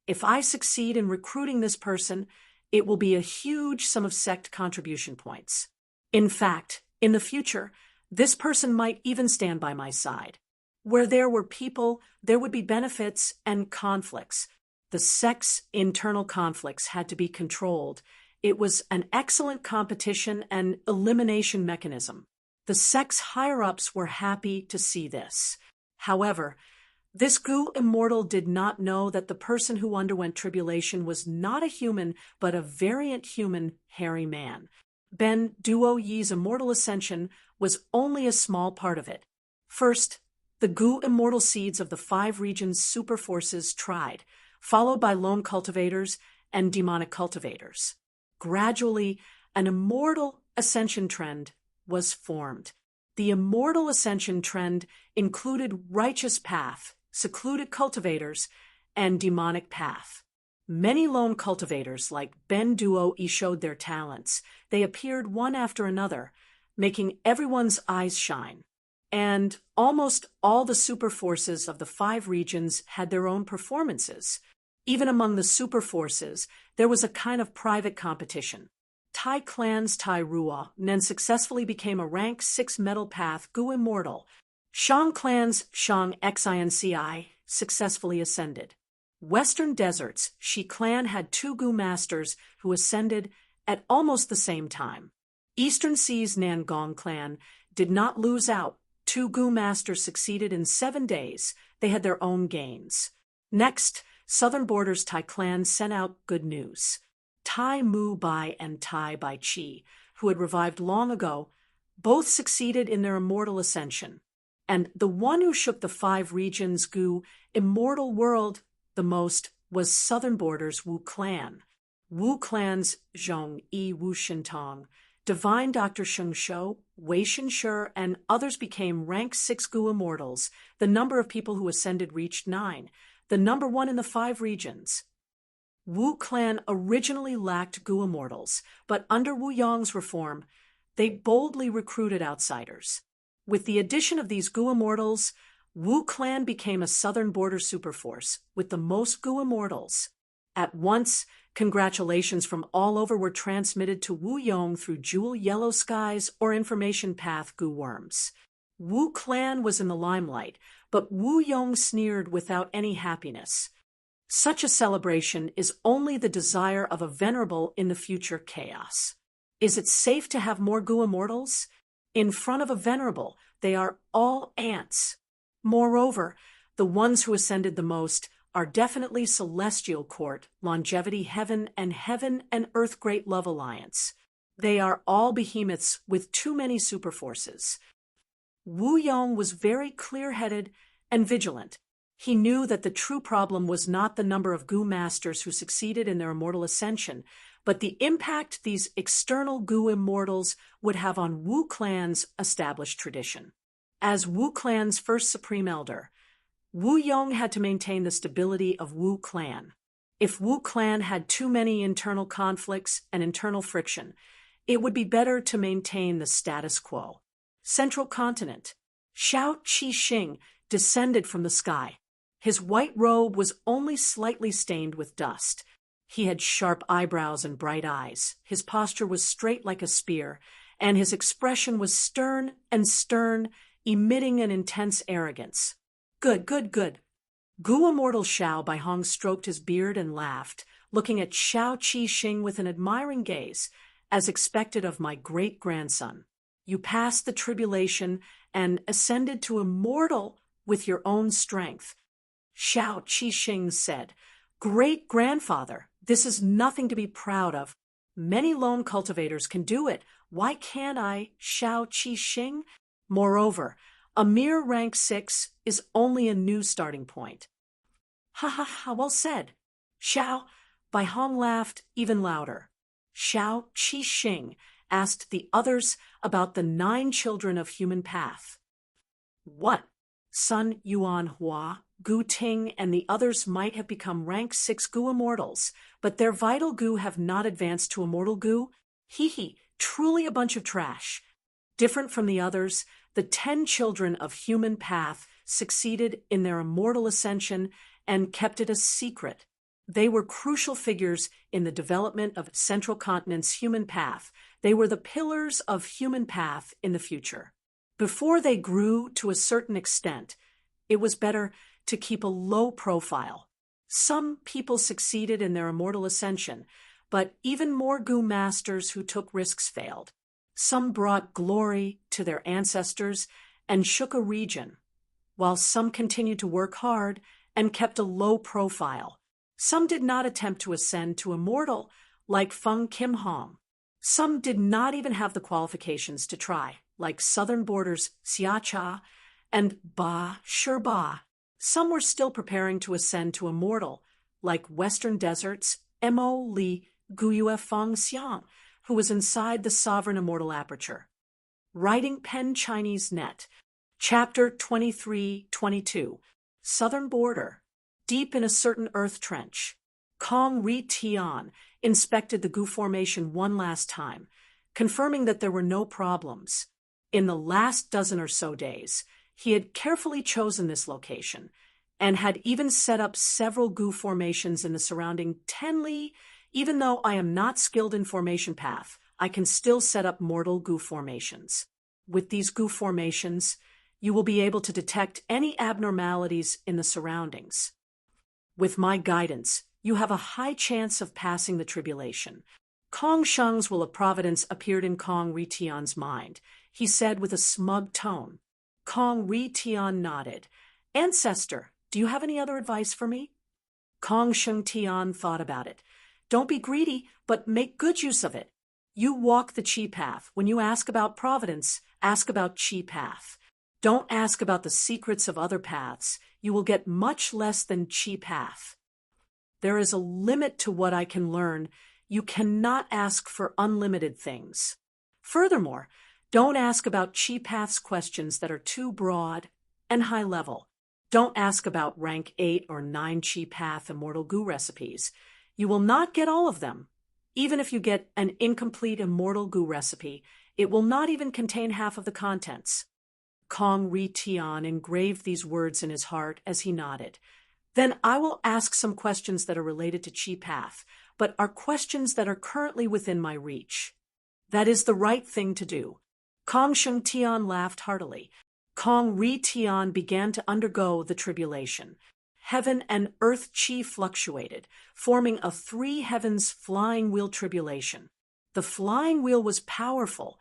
If I succeed in recruiting this person, it will be a huge sum of sect contribution points. In fact, in the future, this person might even stand by my side. Where there were people, there would be benefits and conflicts. The sect's internal conflicts had to be controlled. It was an excellent competition and elimination mechanism. The sect's higher-ups were happy to see this. However, this Gu immortal did not know that the person who underwent tribulation was not a human, but a variant human hairy man. Ben Duo Yi's immortal ascension was only a small part of it. First, the Gu immortal seeds of the 5 regions' super forces tried, followed by lone cultivators and demonic cultivators. Gradually, an immortal ascension trend was formed. The immortal ascension trend included righteous path, secluded cultivators, and demonic path. Many lone cultivators like Ben Duo showed their talents. They appeared one after another, making everyone's eyes shine. And almost all the super forces of the 5 regions had their own performances. Even among the super forces, there was a kind of private competition. Tai Clan's Tai Rua then successfully became a rank 6 metal path Gu Immortal. Shang Clan's Shang Xinci successfully ascended. Western Deserts Shi Clan had 2 Gu masters who ascended at almost the same time. Eastern Sea's Nangong Clan did not lose out. 2 Gu masters succeeded in 7 days. They had their own gains. Next, Southern Borders Tai Clan sent out good news. Tai Mu Bai and Tai Bai Chi, who had revived long ago, both succeeded in their immortal ascension. And the one who shook the 5 regions Gu immortal world the most was Southern Borders Wu Clan. Wu Clan's Zhong Yi Wu Shintong, Divine Dr. Sheng Shou, Wei Shenshi, and others became rank 6 Gu immortals. The number of people who ascended reached 9, the number 1 in the 5 regions. Wu Clan originally lacked Gu immortals, but under Wu Yong's reform, they boldly recruited outsiders. With the addition of these Gu immortals, Wu Clan became a Southern Border superforce with the most Gu immortals. At once, congratulations from all over were transmitted to Wu Yong through Jewel Yellow Skies or Information Path Gu worms. Wu Clan was in the limelight, but Wu Yong sneered without any happiness. Such a celebration is only the desire of a venerable in the future chaos. Is it safe to have more Gu immortals? In front of a venerable, they are all ants. Moreover, the ones who ascended the most are definitely Celestial Court, Longevity Heaven and Earth Great Love Alliance. They are all behemoths with too many superforces. Wu Yong was very clear-headed and vigilant. He knew that the true problem was not the number of Gu masters who succeeded in their immortal ascension, but the impact these external Gu immortals would have on Wu Clan's established tradition. As Wu Clan's first supreme elder, Wu Yong had to maintain the stability of Wu Clan. If Wu Clan had too many internal conflicts and internal friction, it would be better to maintain the status quo. Central Continent. Xiao Qixing descended from the sky. His white robe was only slightly stained with dust. He had sharp eyebrows and bright eyes. His posture was straight like a spear, and his expression was stern, emitting an intense arrogance. Good. Gu Immortal Xiao Baihong stroked his beard and laughed, looking at Xiao Qixing with an admiring gaze, as expected of my great-grandson. You passed the tribulation and ascended to immortal with your own strength. Xiao Qixing said, Great-grandfather, this is nothing to be proud of. Many lone cultivators can do it. Why can't I, Xiao Qixing? Moreover, a mere rank 6 is only a new starting point. Ha, well said. Xiao, Baihong laughed even louder. Xiao Qixing asked the others about the 9 children of human path. What? Sun Yuan Hua, Gu Ting, and the others might have become rank 6 Gu immortals, but their vital Gu have not advanced to immortal Gu? Truly a bunch of trash. Different from the others, the 10 children of human path succeeded in their immortal ascension and kept it a secret. They were crucial figures in the development of Central Continent's human path. They were the pillars of human path in the future. Before they grew to a certain extent, it was better to keep a low profile. Some people succeeded in their immortal ascension, but even more Gu masters who took risks failed. Some brought glory to their ancestors and shook a region, while some continued to work hard and kept a low profile. Some did not attempt to ascend to immortal, like Feng Kim Hong. Some did not even have the qualifications to try, like Southern Borders Xia Cha and Ba Shirba. Some were still preparing to ascend to immortal, like Western Deserts Mo Li Guyue Feng Xiang, who was inside the sovereign immortal aperture. Writing Pen Chinese Net. Chapter 23-22. Southern Border. Deep in a certain earth trench. Kong Ri Tian inspected the Gu formation one last time, confirming that there were no problems. In the last dozen or so days, he had carefully chosen this location, and had even set up several Gu formations in the surrounding 10 li. Even though I am not skilled in formation path, I can still set up mortal Gu formations. With these Gu formations, you will be able to detect any abnormalities in the surroundings. With my guidance, you have a high chance of passing the tribulation. Kong Sheng's will of providence appeared in Kong Ri Tian's mind. He said with a smug tone. Kong Ri Tian nodded. Ancestor, do you have any other advice for me? Kong Sheng Tian thought about it. Don't be greedy, but make good use of it. You walk the Qi path. When you ask about providence, ask about Qi path. Don't ask about the secrets of other paths. You will get much less than Qi path. There is a limit to what I can learn. You cannot ask for unlimited things. Furthermore, don't ask about Qi path's questions that are too broad and high level. Don't ask about rank 8 or 9 Qi path immortal Gu recipes. You will not get all of them. Even if you get an incomplete immortal Gu recipe, it will not even contain half of the contents. Kong Ri Tian engraved these words in his heart as he nodded. Then I will ask some questions that are related to Qi path, but are questions that are currently within my reach. That is the right thing to do. Kong Sheng Tian laughed heartily. Kong Ri Tian began to undergo the tribulation. Heaven and earth Qi fluctuated, forming a 3 heavens flying wheel tribulation. The flying wheel was powerful.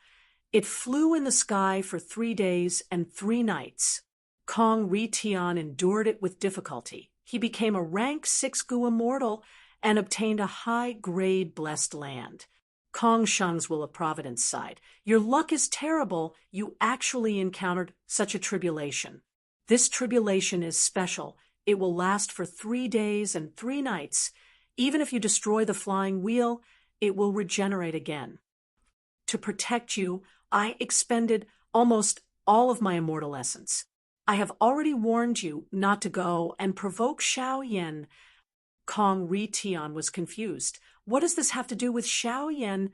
It flew in the sky for 3 days and 3 nights. Kong Ri Tian endured it with difficulty. He became a rank 6 Gu immortal and obtained a high-grade blessed land. Kong Sheng's will of providence sighed. Your luck is terrible. You actually encountered such a tribulation. This tribulation is special. It will last for 3 days and 3 nights. Even if you destroy the flying wheel, it will regenerate again. To protect you, I expended almost all of my immortal essence. I have already warned you not to go and provoke Xiao Yan. Kong Ri Tian was confused. What does this have to do with Xiao Yan?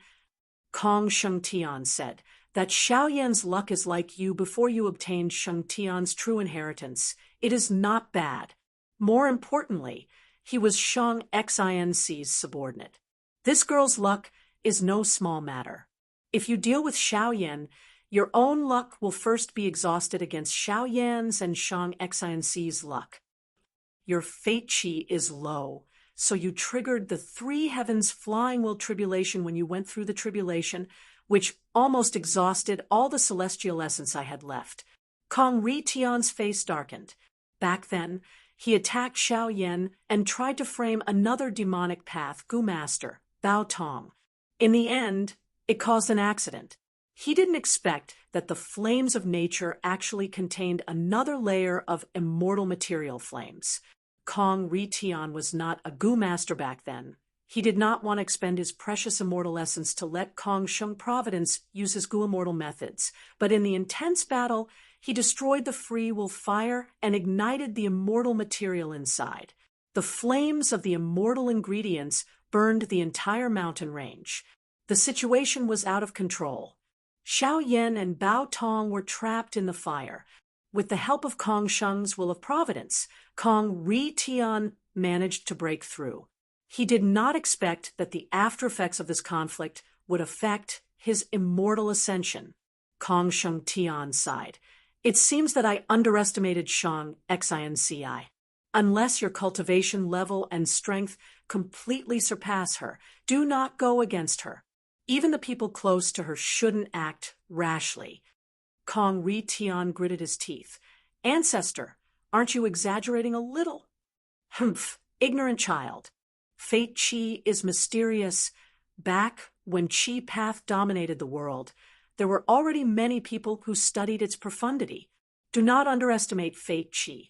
Kong Sheng Tian said that Xiao Yan's luck is like you before you obtained Sheng Tian's true inheritance. It is not bad. More importantly, he was Sheng Xinc's subordinate. This girl's luck is no small matter. If you deal with Xiao Yan, your own luck will first be exhausted against Xiao Yan's and Sheng Xinc's luck. Your fate chi is low, so you triggered the 3 heavens flying wheel tribulation when you went through the tribulation, which almost exhausted all the celestial essence I had left. Kong Ri Tian's face darkened. Back then, he attacked Xiao Yan and tried to frame another demonic path, Gu Master, Bao Tong. In the end, it caused an accident. He didn't expect that the flames of nature actually contained another layer of immortal material flames. Kong Ri Tian was not a Gu Master back then. He did not want to expend his precious immortal essence to let Kong Sheng Providence use his Gu immortal methods, but in the intense battle, he destroyed the free will fire and ignited the immortal material inside. The flames of the immortal ingredients burned the entire mountain range. The situation was out of control. Xiao Yan and Bao Tong were trapped in the fire. With the help of Kong Sheng's will of providence, Kong Ri Tian managed to break through. He did not expect that the after effects of this conflict would affect his immortal ascension. Kong Sheng Tian sighed. It seems that I underestimated Sheng Xinci. Unless your cultivation level and strength completely surpass her, do not go against her. Even the people close to her shouldn't act rashly. Kong Ri Tian gritted his teeth. Ancestor, aren't you exaggerating a little? Humph, ignorant child. Fate Qi is mysterious. Back when Qi path dominated the world, there were already many people who studied its profundity. Do not underestimate Fate Qi.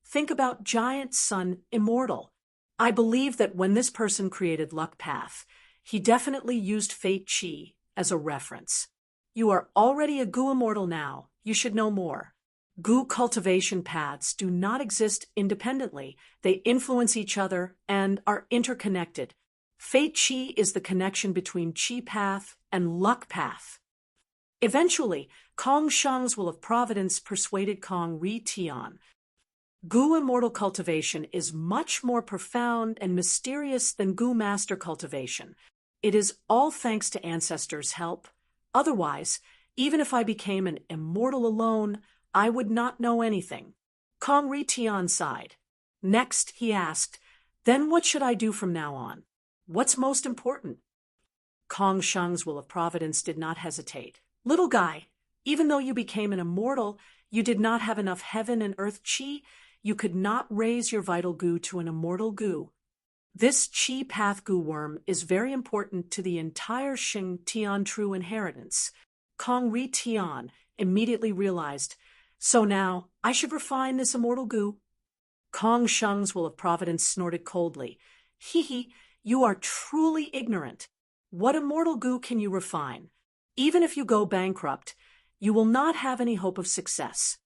Think about Giant Sun Immortal. I believe that when this person created Luck Path, He definitely used Fate Chi as a reference. You are already a goo immortal now. You should know more. Goo cultivation paths do not exist independently. They influence each other and are interconnected. Fate Chi is the connection between Chi path and Luck path. Eventually, Kong Shang's will of providence persuaded Kong Ri Tian. Goo immortal cultivation is much more profound and mysterious than Goo master cultivation. It is all thanks to ancestors' help. Otherwise, even if I became an immortal alone, I would not know anything. Kong Ri Tian sighed. Next, he asked, then what should I do from now on? What's most important? Kong Shang's will of providence did not hesitate. Little guy, even though you became an immortal, you did not have enough heaven and earth chi. You could not raise your vital goo to an immortal goo. This chi path goo worm is very important to the entire Xing Tian true inheritance. Kong Ri Tian immediately realized, so now I should refine this immortal goo. Kong Shang's will of providence snorted coldly. Hee, you are truly ignorant. What immortal goo can you refine? Even if you go bankrupt, you will not have any hope of success.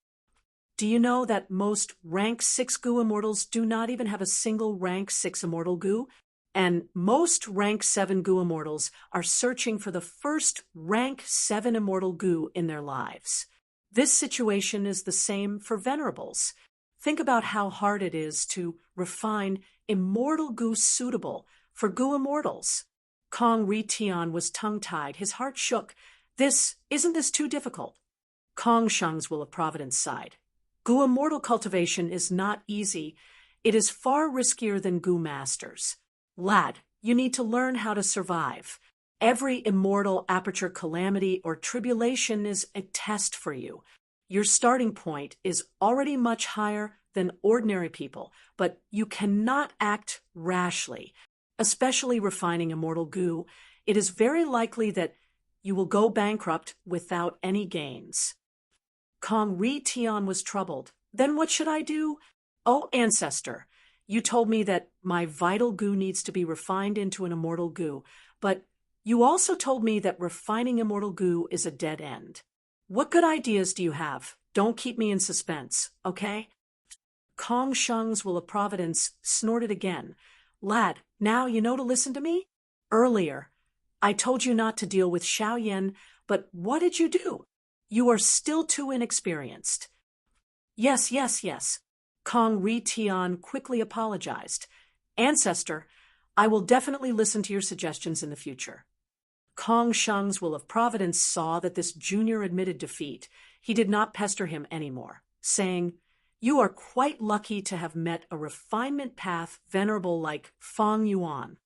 Do you know that most rank 6 goo immortals do not even have a single rank 6 immortal goo? And most rank 7 goo immortals are searching for the first rank 7 immortal goo in their lives. This situation is the same for venerables. Think about how hard it is to refine immortal goo suitable for goo immortals. Kong Ri Tian was tongue-tied. His heart shook. Isn't this too difficult? Kong Shang's will of providence sighed. Goo immortal cultivation is not easy. It is far riskier than goo masters. Lad, you need to learn how to survive. Every immortal aperture calamity or tribulation is a test for you. Your starting point is already much higher than ordinary people, but you cannot act rashly. Especially refining immortal goo, it is very likely that you will go bankrupt without any gains. Kong Ri Tian was troubled. Then what should I do? Oh, ancestor, you told me that my vital goo needs to be refined into an immortal goo, but you also told me that refining immortal goo is a dead end. What good ideas do you have? Don't keep me in suspense, okay? Kong Shang's will of providence snorted again. Lad, now you know to listen to me? Earlier, I told you not to deal with Xiaoyan, but what did you do? You are still too inexperienced. Yes. Kong Ri Tian quickly apologized. Ancestor, I will definitely listen to your suggestions in the future. Kong Shang's will of providence saw that this junior admitted defeat. He did not pester him anymore, saying, you are quite lucky to have met a refinement path venerable like Fang Yuan.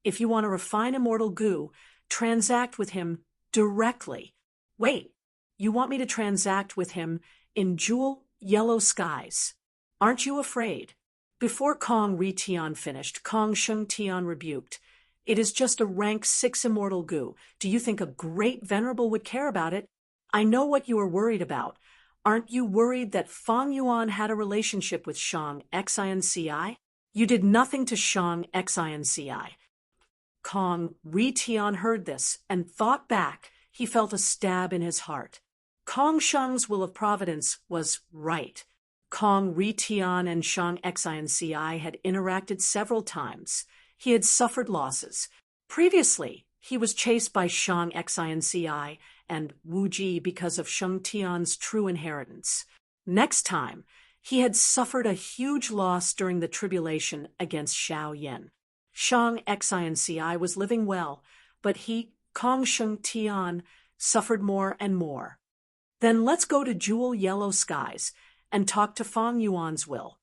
If you want to refine immortal goo, transact with him directly. Wait, you want me to transact with him in jewel yellow skies? Aren't you afraid? Before Kong Ri Tian finished, Kong Sheng Tian rebuked. It is just a rank 6 immortal goo. Do you think a great venerable would care about it? I know what you are worried about. Aren't you worried that Fang Yuan had a relationship with Shang Xinci? You did nothing to Shang Xinci. Kong Ri Tian heard this and thought back. He felt a stab in his heart. Kong Shang's will of providence was right. Kong Ri Tian and Shang Xinci had interacted several times. He had suffered losses. Previously, he was chased by Shang Xinci and Wu Ji because of Sheng Tian's true inheritance. Next time, he had suffered a huge loss during the tribulation against Xiao Yan. Shang Xinci was living well, but he, Kong Sheng Tian, suffered more and more. Then let's go to Jewel Yellow Skies and talk to Fang Yuan's will.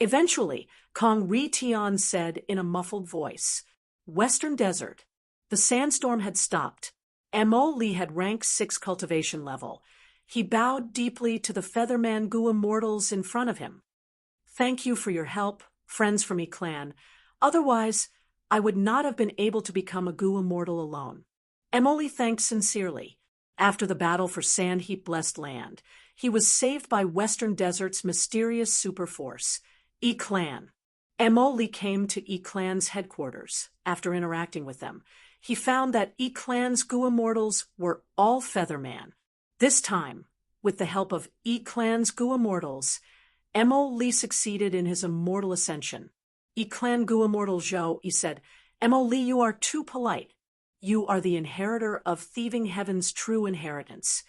Eventually, Kong Ri Tian said in a muffled voice, Western Desert. The sandstorm had stopped. Mo Li had rank 6 cultivation level. He bowed deeply to the Featherman Gu immortals in front of him. Thank you for your help, friends from E clan. Otherwise, I would not have been able to become a Gu immortal alone. Mo Li thanked sincerely. After the battle for Sand Heap Blessed Land, he was saved by Western Desert's mysterious superforce, E clan. Mo Li came to E clan's headquarters after interacting with them. he found that E-Clan's Gu immortals were all Featherman. This time, with the help of E-Clan's Gu immortals, Mo Lee succeeded in his immortal ascension. E-Clan Gu immortal Zhou, he said, Mo Lee, you are too polite. You are the inheritor of thieving heaven's true inheritance.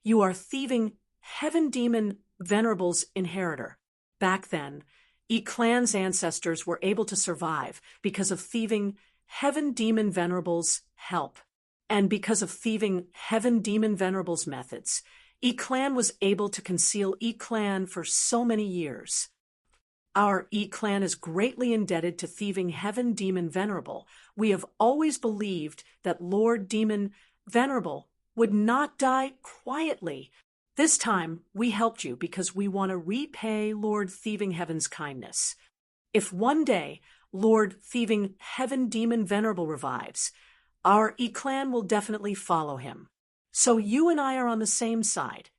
You are thieving heaven demon venerable's inheritor. Back then, E-Clan's ancestors were able to survive because of thieving heaven demon venerable's help. And because of thieving heaven demon venerable's methods, E-Clan was able to conceal E-Clan for so many years. Our E-Clan is greatly indebted to thieving heaven demon venerable. We have always believed that Lord Demon Venerable would not die quietly. This time, we helped you because we want to repay Lord Thieving Heaven's kindness. If one day Lord Thieving Heaven Demon Venerable revives, our E-Clan will definitely follow him. So you and I are on the same side.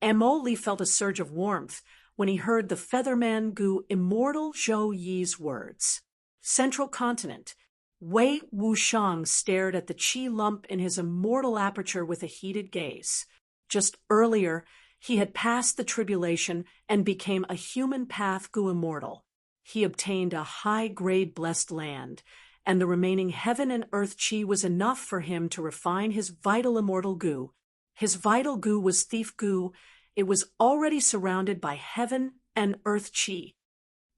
Mo Lee felt a surge of warmth when he heard the Featherman Gu immortal Zhou Yi's words. Central Continent. Wei Wuxiang stared at the chi lump in his immortal aperture with a heated gaze. Just earlier, he had passed the tribulation and became a human path Gu immortal. He obtained a high-grade blessed land, and the remaining heaven and earth chi was enough for him to refine his vital immortal Gu. His vital Gu was thief Gu. It was already surrounded by heaven and earth chi.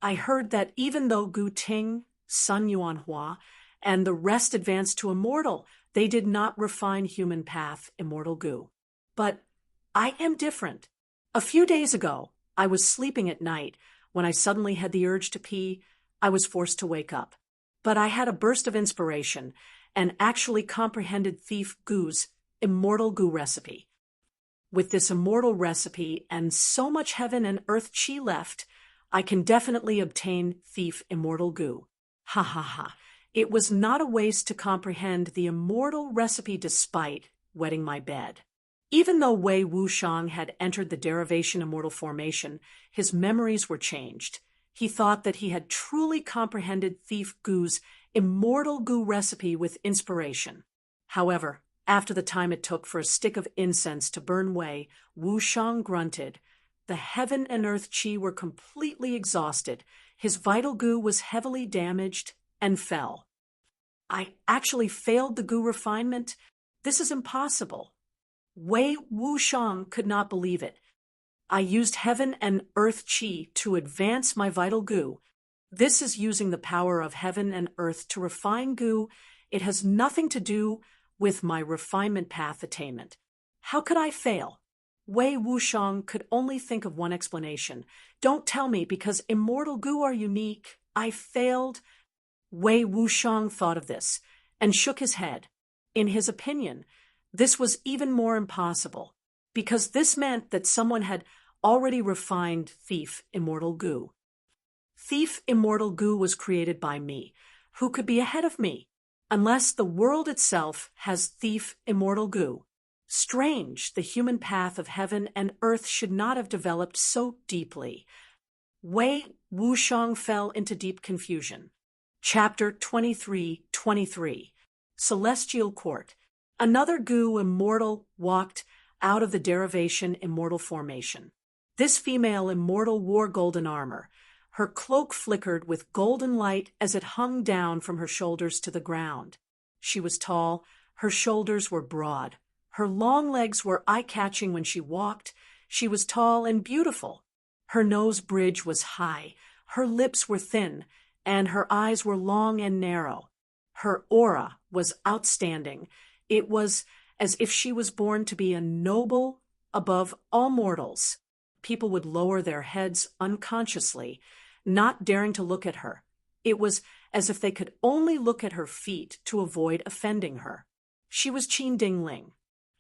I heard that even though Gu Ting, Sun Yuanhua, and the rest advanced to immortal, they did not refine human path immortal Gu. But I am different. A few days ago, I was sleeping at night. When I suddenly had the urge to pee, I was forced to wake up. But I had a burst of inspiration and actually comprehended Thief Gu's immortal Gu recipe. With this immortal recipe and so much heaven and earth chi left, I can definitely obtain Thief immortal Gu. Ha ha ha. It was not a waste to comprehend the immortal recipe despite wetting my bed. Even though Wei Wuxiang had entered the derivation immortal formation, his memories were changed. He thought that he had truly comprehended Thief Gu's immortal Gu recipe with inspiration. However, after the time it took for a stick of incense to burn Wei Wuxiang grunted. The heaven and earth chi were completely exhausted. His vital Gu was heavily damaged and fell. I actually failed the Gu refinement? This is impossible. Wei Wuxiang could not believe it. I used heaven and earth chi to advance my vital Gu. This is using the power of heaven and earth to refine Gu. It has nothing to do with my refinement path attainment. How could I fail? Wei Wuxiang could only think of one explanation. Don't tell me, because immortal Gu are unique. I failed. Wei Wuxiang thought of this and shook his head. In his opinion, this was even more impossible, because this meant that someone had already refined Thief Immortal Gu. Thief Immortal Gu was created by me. Who could be ahead of me? Unless the world itself has Thief Immortal Gu. Strange, the human path of heaven and earth should not have developed so deeply. Wei Wuxiang fell into deep confusion. Chapter 23:23. Celestial Court. Another Gu immortal walked out of the derivation immortal formation. This female immortal wore golden armor. Her cloak flickered with golden light as it hung down from her shoulders to the ground. She was tall, her shoulders were broad. Her long legs were eye-catching when she walked. She was tall and beautiful. Her nose bridge was high, her lips were thin, and her eyes were long and narrow. Her aura was outstanding. It was as if she was born to be a noble above all mortals. People would lower their heads unconsciously, not daring to look at her. It was as if they could only look at her feet to avoid offending her. She was Qin Ding Ling.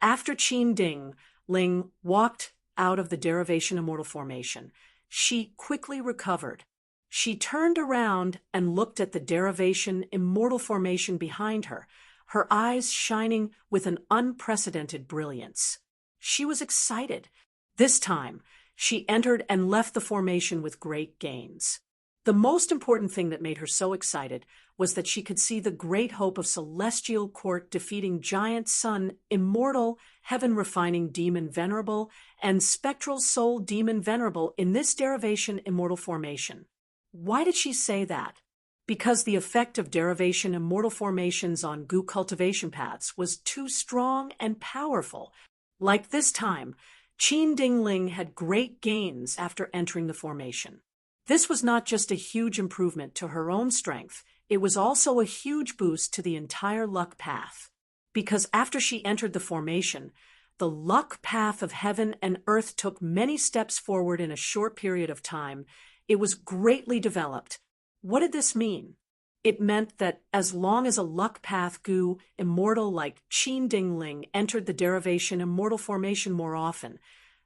After Qin Ding Ling walked out of the derivation immortal formation, she quickly recovered. She turned around and looked at the derivation immortal formation behind her, her eyes shining with an unprecedented brilliance. She was excited. This time, she entered and left the formation with great gains. The most important thing that made her so excited was that she could see the great hope of celestial court defeating giant sun, immortal, heaven-refining demon venerable, and spectral soul demon venerable in this derivation immortal formation. Why did she say that? Because the effect of derivation immortal formations on goo cultivation paths was too strong and powerful. Like this time, Qin Dingling had great gains after entering the formation. This was not just a huge improvement to her own strength, it was also a huge boost to the entire luck path. Because after she entered the formation, the luck path of heaven and earth took many steps forward in a short period of time. It was greatly developed. What did this mean? It meant that as long as a luck path goo immortal like Qin Dingling entered the derivation immortal formation more often,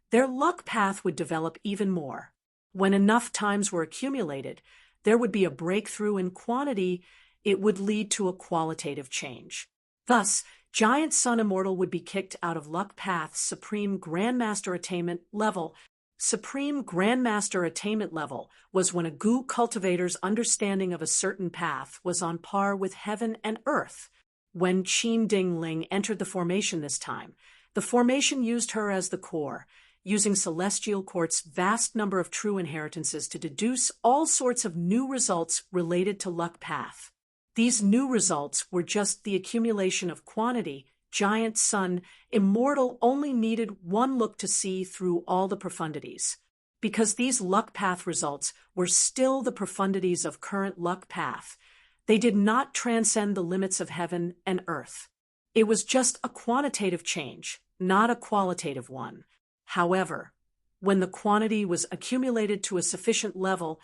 their luck path would develop even more. When enough times were accumulated, there would be a breakthrough in quantity. It would lead to a qualitative change. Thus, Giant Sun Immortal would be kicked out of Luck Path's Supreme Grandmaster Attainment level. Supreme Grandmaster Attainment level was when a goo cultivator's understanding of a certain path was on par with heaven and earth. When Qin Dingling entered the formation this time, the formation used her as the core, using Celestial Court's vast number of true inheritances to deduce all sorts of new results related to luck path. These new results were just the accumulation of quantity. Giant Sun Immortal only needed one look to see through all the profundities. Because these luck path results were still the profundities of current luck path, they did not transcend the limits of heaven and earth. It was just a quantitative change, not a qualitative one. However, when the quantity was accumulated to a sufficient level,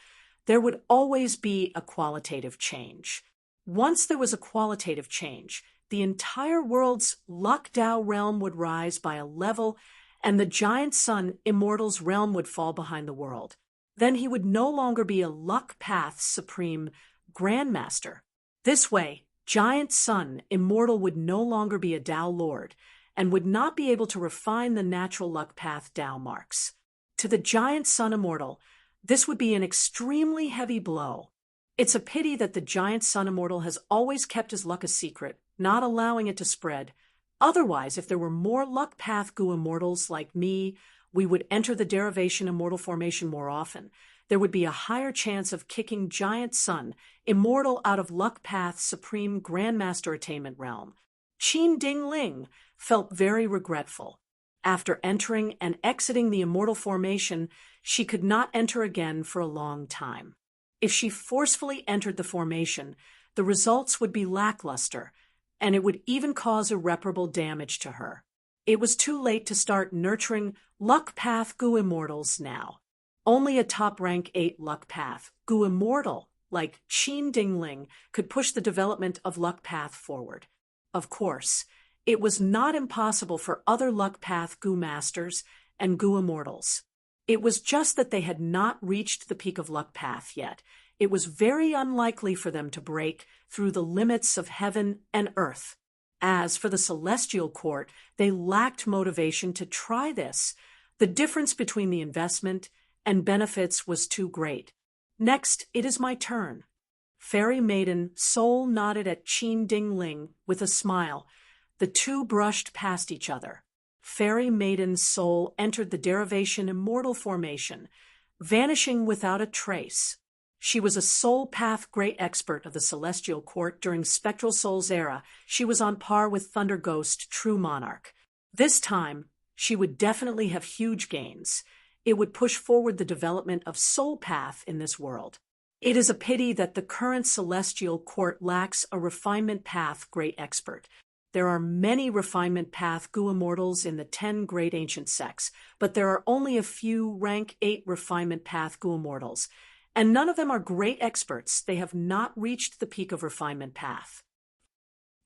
there would always be a qualitative change. Once there was a qualitative change, the entire world's Luck Dao realm would rise by a level, and the Giant Sun Immortal's realm would fall behind the world. Then he would no longer be a Luck Path Supreme Grandmaster. This way, Giant Sun Immortal would no longer be a Dao Lord, and would not be able to refine the natural luck path Dao marks. To the Giant Sun Immortal, this would be an extremely heavy blow. It's a pity that the Giant Sun Immortal has always kept his luck a secret, not allowing it to spread. Otherwise, if there were more luck path goo immortals like me, we would enter the derivation immortal formation more often. There would be a higher chance of kicking Giant Sun Immortal out of luck path Supreme Grandmaster Attainment realm. Qin Dingling felt very regretful. After entering and exiting the immortal formation, she could not enter again for a long time. If she forcefully entered the formation, the results would be lackluster, and it would even cause irreparable damage to her. It was too late to start nurturing luck path goo immortals now. Only a top rank 8 luck path goo immortal like Qin Dingling could push the development of luck path forward. Of course, it was not impossible for other luck path goo masters and goo immortals. It was just that they had not reached the peak of luck path yet. It was very unlikely for them to break through the limits of heaven and earth. As for the Celestial Court, they lacked motivation to try this. The difference between the investment and benefits was too great. Next, it is my turn. Fairy Maiden Soul nodded at Qin Dingling with a smile. The two brushed past each other. Fairy Maiden's soul entered the derivation immortal formation, vanishing without a trace. She was a soul path great expert of the Celestial Court during Spectral Soul's era. She was on par with Thunder Ghost, True Monarch. This time, she would definitely have huge gains. It would push forward the development of soul path in this world. It is a pity that the current Celestial Court lacks a refinement path great expert. There are many refinement path goo immortals in the 10 great ancient sects, but there are only a few rank 8 refinement path goo immortals, and none of them are great experts. They have not reached the peak of refinement path.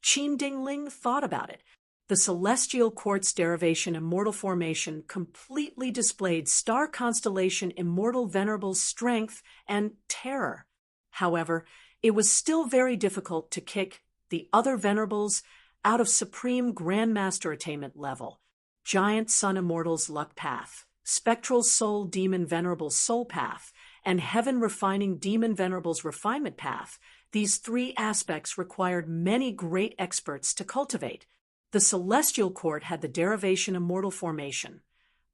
Qin Dingling thought about it. The Celestial Court's derivation immortal formation completely displayed star constellation immortal venerable's strength and terror. However, it was still very difficult to kick the other venerables out of Supreme Grandmaster Attainment level. Giant Sun Immortal's luck path, Spectral Soul Demon Venerable soul path, and heaven refining Demon Venerable's refinement path, these three aspects required many great experts to cultivate. The celestial court had the derivation immortal formation.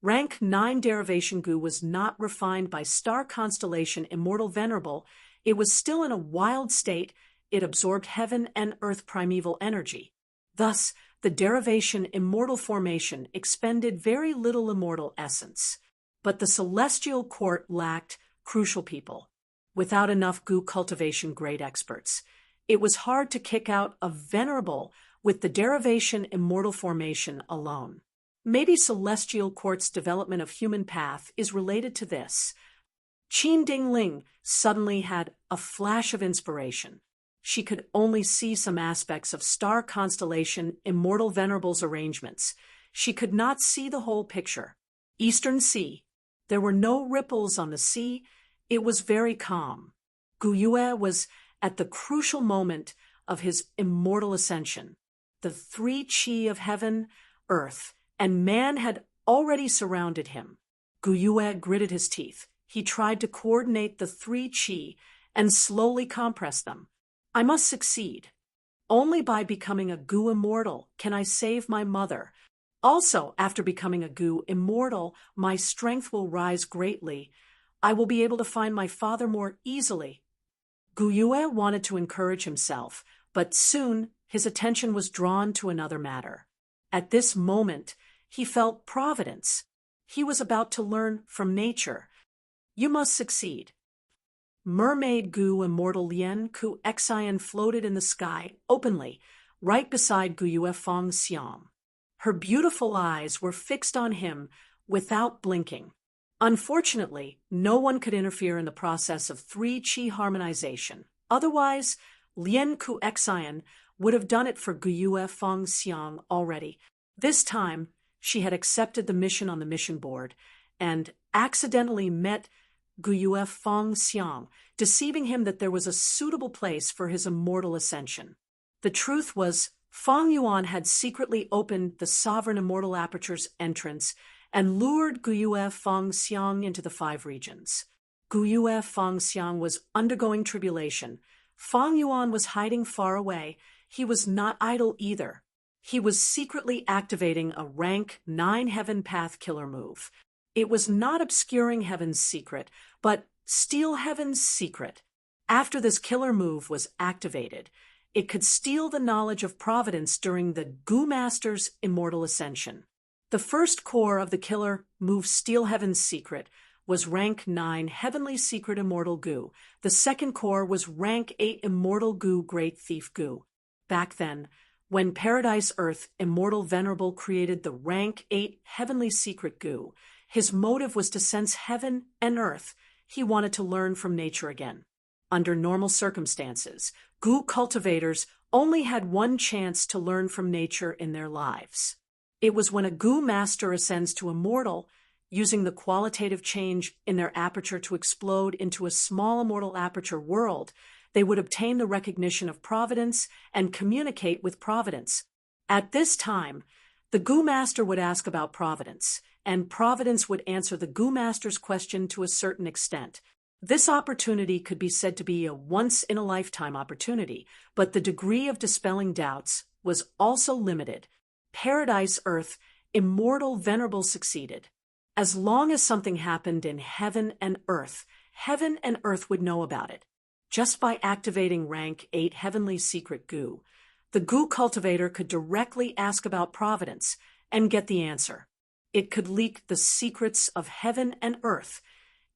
Rank 9 derivation gu was not refined by star constellation immortal venerable. It was still in a wild state. It absorbed heaven and earth primeval energy. Thus, the derivation immortal formation expended very little immortal essence. But the celestial court lacked crucial people. Without enough gu cultivation grade experts, it was hard to kick out a venerable with the derivation immortal formation alone. Maybe celestial court's development of human path is related to this. Qin Dingling suddenly had a flash of inspiration. She could only see some aspects of star constellation immortal venerable's arrangements. She could not see the whole picture. Eastern Sea. There were no ripples on the sea. It was very calm. Gu Yue was at the crucial moment of his immortal ascension. The three qi of heaven, earth, and man had already surrounded him. Gu Yue gritted his teeth. He tried to coordinate the three qi and slowly compress them. I must succeed. Only by becoming a gu immortal can I save my mother. Also, after becoming a gu immortal, my strength will rise greatly. I will be able to find my father more easily. Gu Yue wanted to encourage himself, but soon his attention was drawn to another matter. At this moment, he felt providence. He was about to learn from nature. You must succeed. Mermaid gu immortal Lien Ku Xian floated in the sky openly, right beside Gu Yue Feng Xiang. Her beautiful eyes were fixed on him without blinking. Unfortunately, no one could interfere in the process of three qi harmonization. Otherwise, Lien Ku Xian would have done it for Gu Yue Feng Xiang already. This time, she had accepted the mission on the mission board and accidentally met Gu Yue Feng Xiang, deceiving him that there was a suitable place for his immortal ascension. The truth was, Feng Yuan had secretly opened the sovereign immortal aperture's entrance and lured Gu Yue Feng Xiang into the five regions. Gu Yue Feng Xiang was undergoing tribulation. Feng Yuan was hiding far away. He was not idle either. He was secretly activating a rank 9 heaven path killer move. It was not obscuring heaven's secret, but steal heaven's secret. After this killer move was activated, it could steal the knowledge of providence during the Gu Master's immortal ascension. The first core of the killer move Steal Heaven's Secret was rank 9 Heavenly Secret Immortal Gu. The second core was rank 8 Immortal Gu Great Thief Gu. Back then, when Paradise Earth Immortal Venerable created the rank 8 Heavenly Secret Gu, his motive was to sense heaven and earth. He wanted to learn from nature again. Under normal circumstances, Gu cultivators only had one chance to learn from nature in their lives. It was when a Gu master ascends to immortal, using the qualitative change in their aperture to explode into a small immortal aperture world, they would obtain the recognition of providence and communicate with providence. At this time, the Gu master would ask about providence, and providence would answer the Gu master's question to a certain extent. This opportunity could be said to be a once-in-a-lifetime opportunity, but the degree of dispelling doubts was also limited. Paradise Earth, Immortal Venerable succeeded. As long as something happened in heaven and earth would know about it. Just by activating rank 8 Heavenly Secret Gu, the Gu cultivator could directly ask about providence and get the answer. It could leak the secrets of heaven and earth.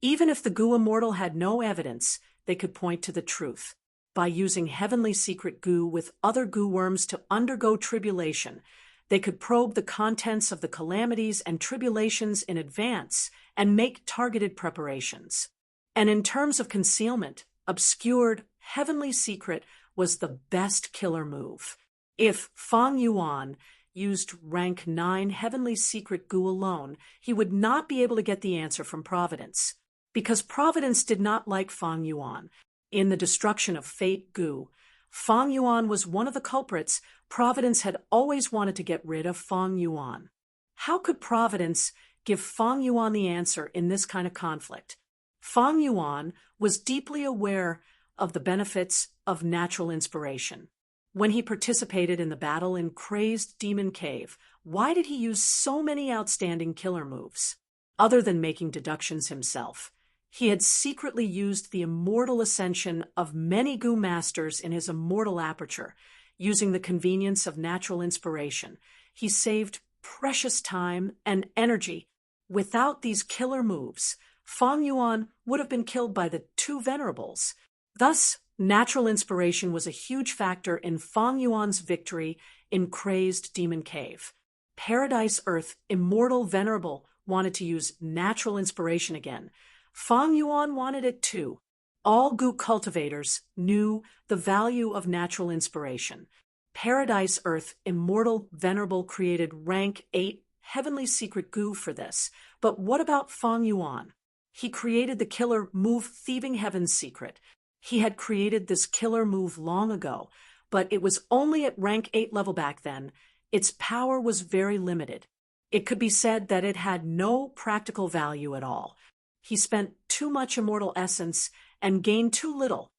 Even if the Gu immortal had no evidence, they could point to the truth. By using Heavenly Secret Gu with other Gu worms to undergo tribulation, they could probe the contents of the calamities and tribulations in advance and make targeted preparations. And in terms of concealment, obscured Heavenly Secret was the best killer move. If Feng Yuan used rank 9 Heavenly Secret Gu alone, he would not be able to get the answer from Providence. Because Providence did not like Feng Yuan. In the destruction of Fate Gu, Feng Yuan was one of the culprits. Providence had always wanted to get rid of Feng Yuan. How could Providence give Feng Yuan the answer in this kind of conflict? Fang Yuan was deeply aware of the benefits of natural inspiration. When he participated in the battle in Crazed Demon Cave, why did he use so many outstanding killer moves? Other than making deductions himself, he had secretly used the immortal ascension of many Gu masters in his immortal aperture. Using the convenience of natural inspiration, he saved precious time and energy. Without these killer moves, Fang Yuan would have been killed by the two venerables. Thus, natural inspiration was a huge factor in Fang Yuan's victory in Crazed Demon Cave. Paradise Earth Immortal Venerable wanted to use natural inspiration again. Fang Yuan wanted it too. All Gu cultivators knew the value of natural inspiration. Paradise Earth Immortal Venerable created rank 8 Heavenly Secret Gu for this. But what about Fang Yuan? He created the killer move Thieving Heaven's Secret. He had created this killer move long ago, but it was only at rank 8 level back then. Its power was very limited. It could be said that it had no practical value at all. He spent too much immortal essence and gained too little.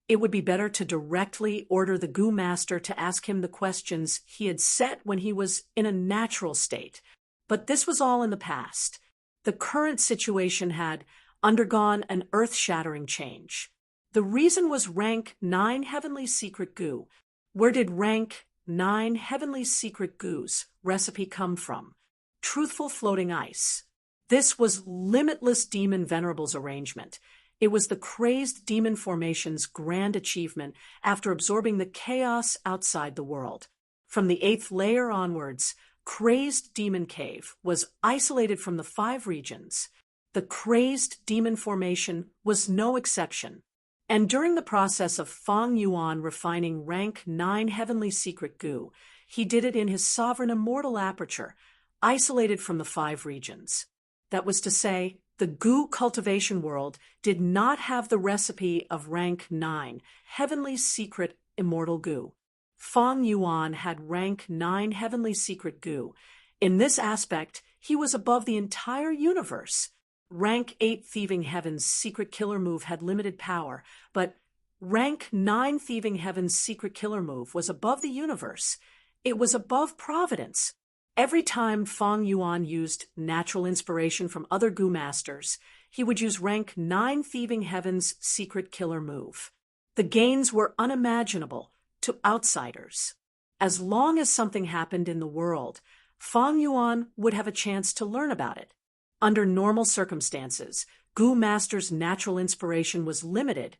It would be better to directly order the Gu Master to ask him the questions he had set when he was in a natural state. But this was all in the past. The current situation had undergone an earth-shattering change. The reason was rank 9 Heavenly Secret Gu. Where did rank 9 Heavenly Secret Gu's recipe come from? Truthful Floating Ice. This was Limitless Demon Venerable's arrangement. It was the Crazed Demon Formation's grand achievement after absorbing the chaos outside the world. From the 8th layer onwards, Crazed Demon Cave was isolated from the 5 regions. The Crazed Demon Formation was no exception. And during the process of Fang Yuan refining rank 9 Heavenly Secret Gu, he did it in his sovereign immortal aperture, isolated from the 5 regions. That was to say, the Gu cultivation world did not have the recipe of rank 9 Heavenly Secret Immortal Gu. Fang Yuan had rank 9 Heavenly Secret Gu. In this aspect, he was above the entire universe. Rank 8 Thieving Heaven's Secret Killer Move had limited power, but rank 9 Thieving Heaven's Secret Killer Move was above the universe. It was above Providence. Every time Fang Yuan used natural inspiration from other Gu masters, he would use rank 9 Thieving Heaven's Secret Killer Move. The gains were unimaginable to outsiders. As long as something happened in the world, Fang Yuan would have a chance to learn about it. Under normal circumstances, Gu Master's natural inspiration was limited.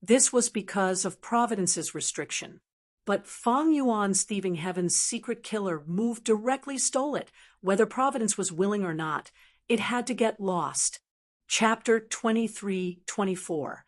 This was because of Providence's restriction. But Fang Yuan's Thieving Heaven's Secret Killer Move directly stole it. Whether Providence was willing or not, it had to get lost. Chapter 23-24.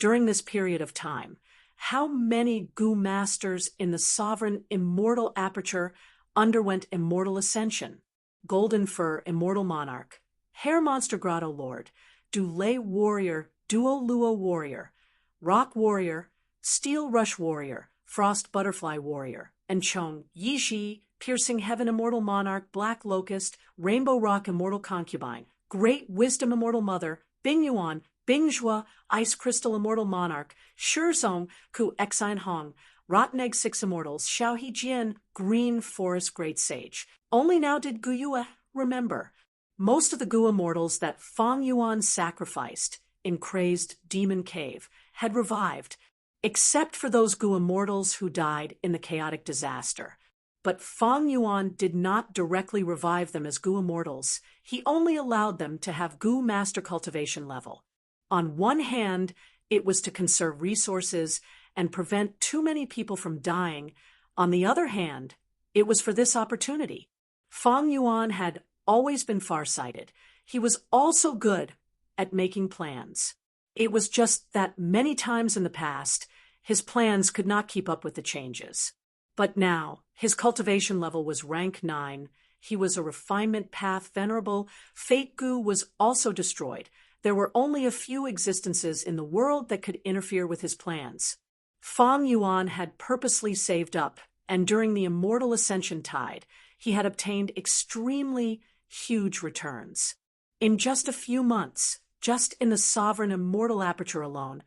During this period of time, how many Gu Masters in the sovereign immortal aperture underwent immortal ascension? Golden Fur Immortal Monarch, Hair Monster Grotto Lord, Dulé Warrior, Duo Luo Warrior, Rock Warrior, Steel Rush Warrior, Frost Butterfly Warrior, and Chong Yishi, Piercing Heaven Immortal Monarch, Black Locust, Rainbow Rock Immortal Concubine, Great Wisdom Immortal Mother, Bing Yuan, Bing Zhua, Ice Crystal Immortal Monarch, Shizong, Ku Exine Hong, Rotten Egg 6 Immortals, Xiao He Jian, Green Forest Great Sage. Only now did Gu Yue remember. Most of the Gu immortals that Fang Yuan sacrificed in Crazed Demon Cave had revived, except for those Gu immortals who died in the chaotic disaster. But Fang Yuan did not directly revive them as Gu immortals. He only allowed them to have Gu master cultivation level. On one hand, it was to conserve resources and prevent too many people from dying. On the other hand, it was for this opportunity. Fang Yuan had always been farsighted. He was also good at making plans. It was just that many times in the past, his plans could not keep up with the changes. But now, his cultivation level was rank 9. He was a refinement path venerable. Fate Gu was also destroyed. There were only a few existences in the world that could interfere with his plans. Fang Yuan had purposely saved up, and during the immortal ascension tide, he had obtained extremely huge returns. In just a few months, Just in the sovereign immortal aperture alone,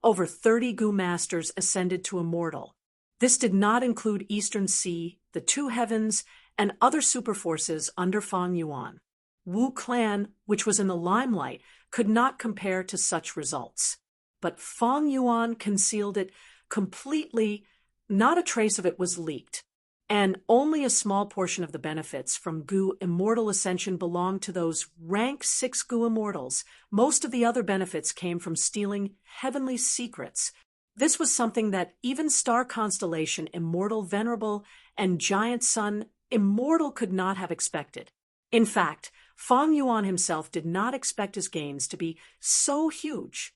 over 30 Gu masters ascended to immortal. This did not include Eastern Sea, the two heavens, and other superforces under Fang Yuan. Wu clan, which was in the limelight, could not compare to such results. But Fang Yuan concealed it completely. Not a trace of it was leaked, and only a small portion of the benefits from Gu immortal ascension belonged to those rank 6 Gu immortals. Most of the other benefits came from stealing heavenly secrets. This was something that even Star Constellation Immortal Venerable and Giant Sun Immortal could not have expected. In fact, Fang Yuan himself did not expect his gains to be so huge.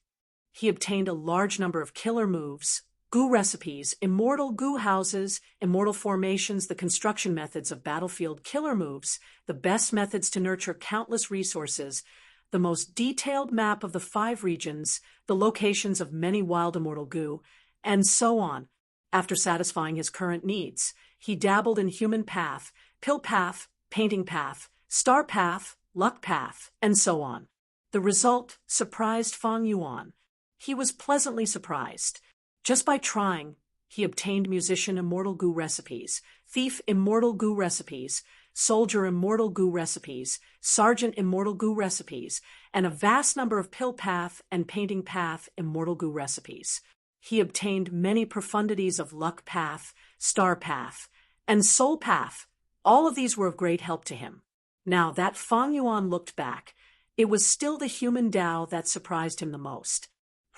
He obtained a large number of killer moves, Gu recipes, immortal Gu houses, immortal formations, the construction methods of battlefield killer moves, the best methods to nurture countless resources, the most detailed map of the 5 regions, the locations of many wild immortal Gu, and so on. After satisfying his current needs, he dabbled in human path, pill path, painting path, star path, luck path, and so on. The result surprised Fang Yuan. He was pleasantly surprised. Just by trying, he obtained musician immortal Gu recipes, thief immortal Gu recipes, soldier immortal Gu recipes, sergeant immortal Gu recipes, and a vast number of pill path and painting path immortal Gu recipes. He obtained many profundities of luck path, star path, and soul path. All of these were of great help to him. Now that Fang Yuan looked back, it was still the human Tao that surprised him the most.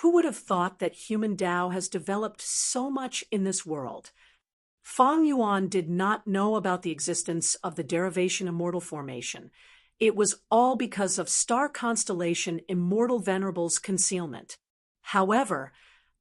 Who would have thought that human Tao has developed so much in this world? Fang Yuan did not know about the existence of the derivation immortal formation. It was all because of Star Constellation Immortal Venerable's concealment. However,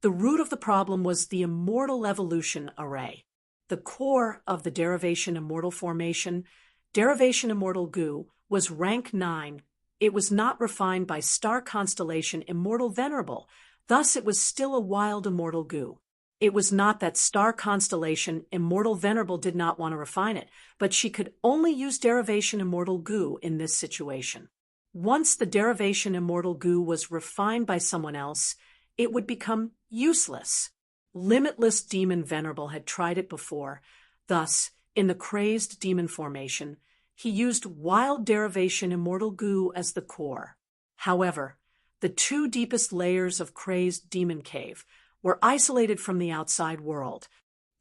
the root of the problem was the immortal evolution array. The core of the derivation immortal formation, derivation immortal Gu, was rank 9. It was not refined by Star Constellation Immortal Venerable. Thus it was still a wild immortal Gu. It was not that Star Constellation Immortal Venerable did not want to refine it, but she could only use derivation immortal Gu in this situation. Once the derivation immortal Gu was refined by someone else, it would become useless. Limitless Demon Venerable had tried it before. Thus, in the crazed demon formation, he used wild derivation immortal Gu as the core. However, the 2 deepest layers of crazed demon cave were isolated from the outside world.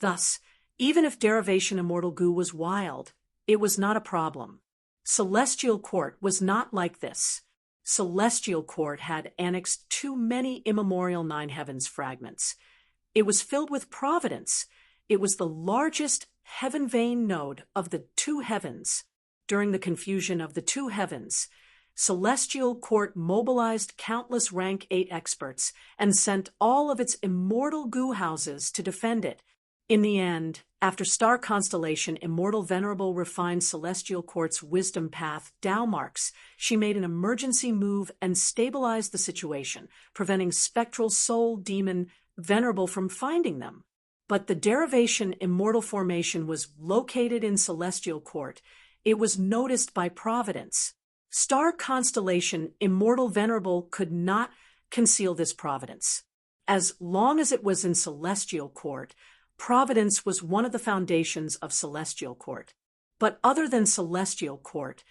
Thus, even if derivation immortal Gu was wild, it was not a problem. Celestial Court was not like this. Celestial Court had annexed too many immemorial 9 heavens fragments. It was filled with providence. It was the largest heaven vein node of the 2 heavens. During the confusion of the 2 heavens, Celestial Court mobilized countless rank 8 experts and sent all of its immortal Gu houses to defend it. In the end, after Star Constellation Immortal Venerable refined Celestial Court's wisdom path Tao marks, she made an emergency move and stabilized the situation, preventing Spectral Soul Demon Venerable from finding them. But the derivation immortal formation was located in Celestial Court. It was noticed by Providence. Star Constellation Immortal Venerable could not conceal this providence. As long as it was in Celestial Court, Providence was one of the foundations of Celestial Court. But other than Celestial Court,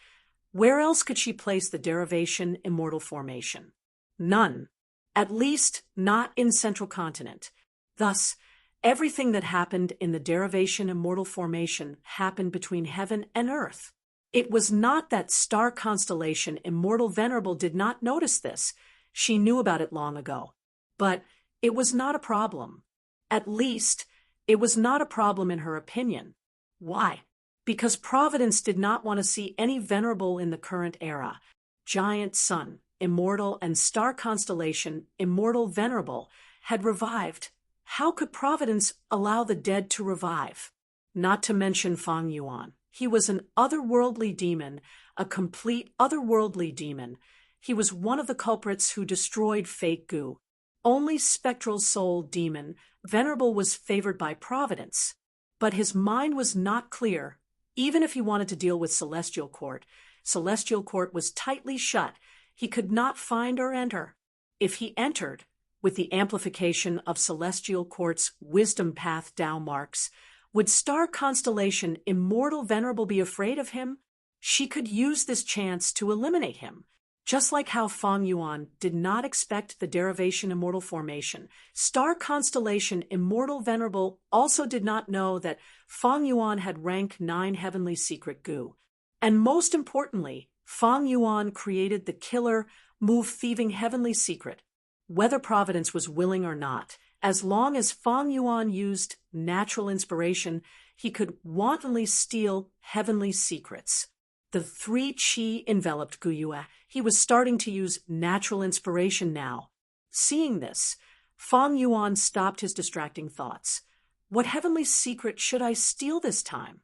where else could she place the derivation immortal formation? None. At least not in Central Continent. Thus, everything that happened in the derivation immortal formation happened between heaven and earth. It was not that Star Constellation Immortal Venerable did not notice this. She knew about it long ago. But it was not a problem. At least, it was not a problem in her opinion. Why? Because Providence did not want to see any venerable in the current era. Giant Sun, Immortal, and Star Constellation Immortal Venerable had revived. How could Providence allow the dead to revive? Not to mention Fang Yuan. He was an otherworldly demon, a complete otherworldly demon. He was one of the culprits who destroyed fake Gu. Only Spectral Soul Demon Venerable was favored by Providence. But his mind was not clear. Even if he wanted to deal with Celestial Court, Celestial Court was tightly shut. he could not find or enter. If he entered, with the amplification of Celestial Court's wisdom path Tao marks, would star constellation Immortal Venerable be afraid of him? She could use this chance to eliminate him. Just like how Fang Yuan did not expect the derivation Immortal formation, star constellation Immortal Venerable also did not know that Fang Yuan had rank 9 heavenly secret gu. And most importantly, Fang Yuan created the killer, move-thieving heavenly secret. Whether Providence was willing or not, as long as Fang Yuan used natural inspiration, he could wantonly steal heavenly secrets. The 3 qi enveloped Gu Yue. He was starting to use natural inspiration now. Seeing this, Fang Yuan stopped his distracting thoughts. What heavenly secret should I steal this time?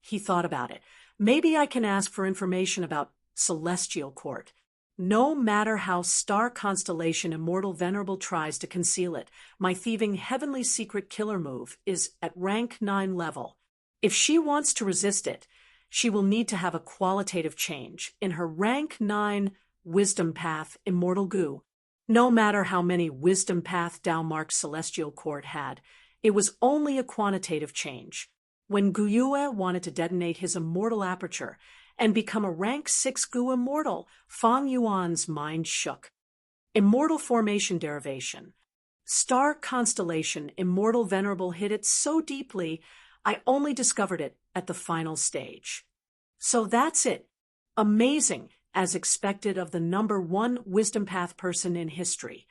He thought about it. Maybe I can ask for information about Celestial Court. No matter how star constellation Immortal Venerable tries to conceal it, my thieving heavenly secret killer move is at rank 9 level. If she wants to resist it, she will need to have a qualitative change in her rank 9 wisdom path Immortal Gu. No matter how many wisdom path Tao marks Celestial Court had, it was only a quantitative change. When Gu Yue wanted to detonate his immortal aperture and become a rank 6 Gu Immortal, Fang Yuan's mind shook. Immortal formation derivation. Star constellation Immortal Venerable hid it so deeply, I only discovered it at the final stage. So that's it. Amazing, as expected of the number 1 wisdom path person in history.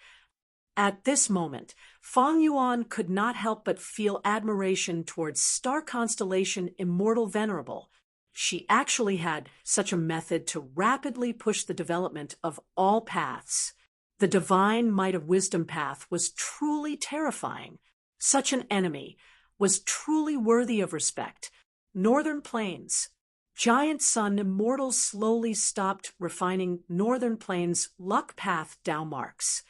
At this moment, Fang Yuan could not help but feel admiration towards star constellation Immortal Venerable. She actually had such a method to rapidly push the development of all paths. The divine might of wisdom path was truly terrifying. Such an enemy was truly worthy of respect. Northern Plains. Giant Sun Immortal slowly stopped refining Northern Plains luck path Tao marks.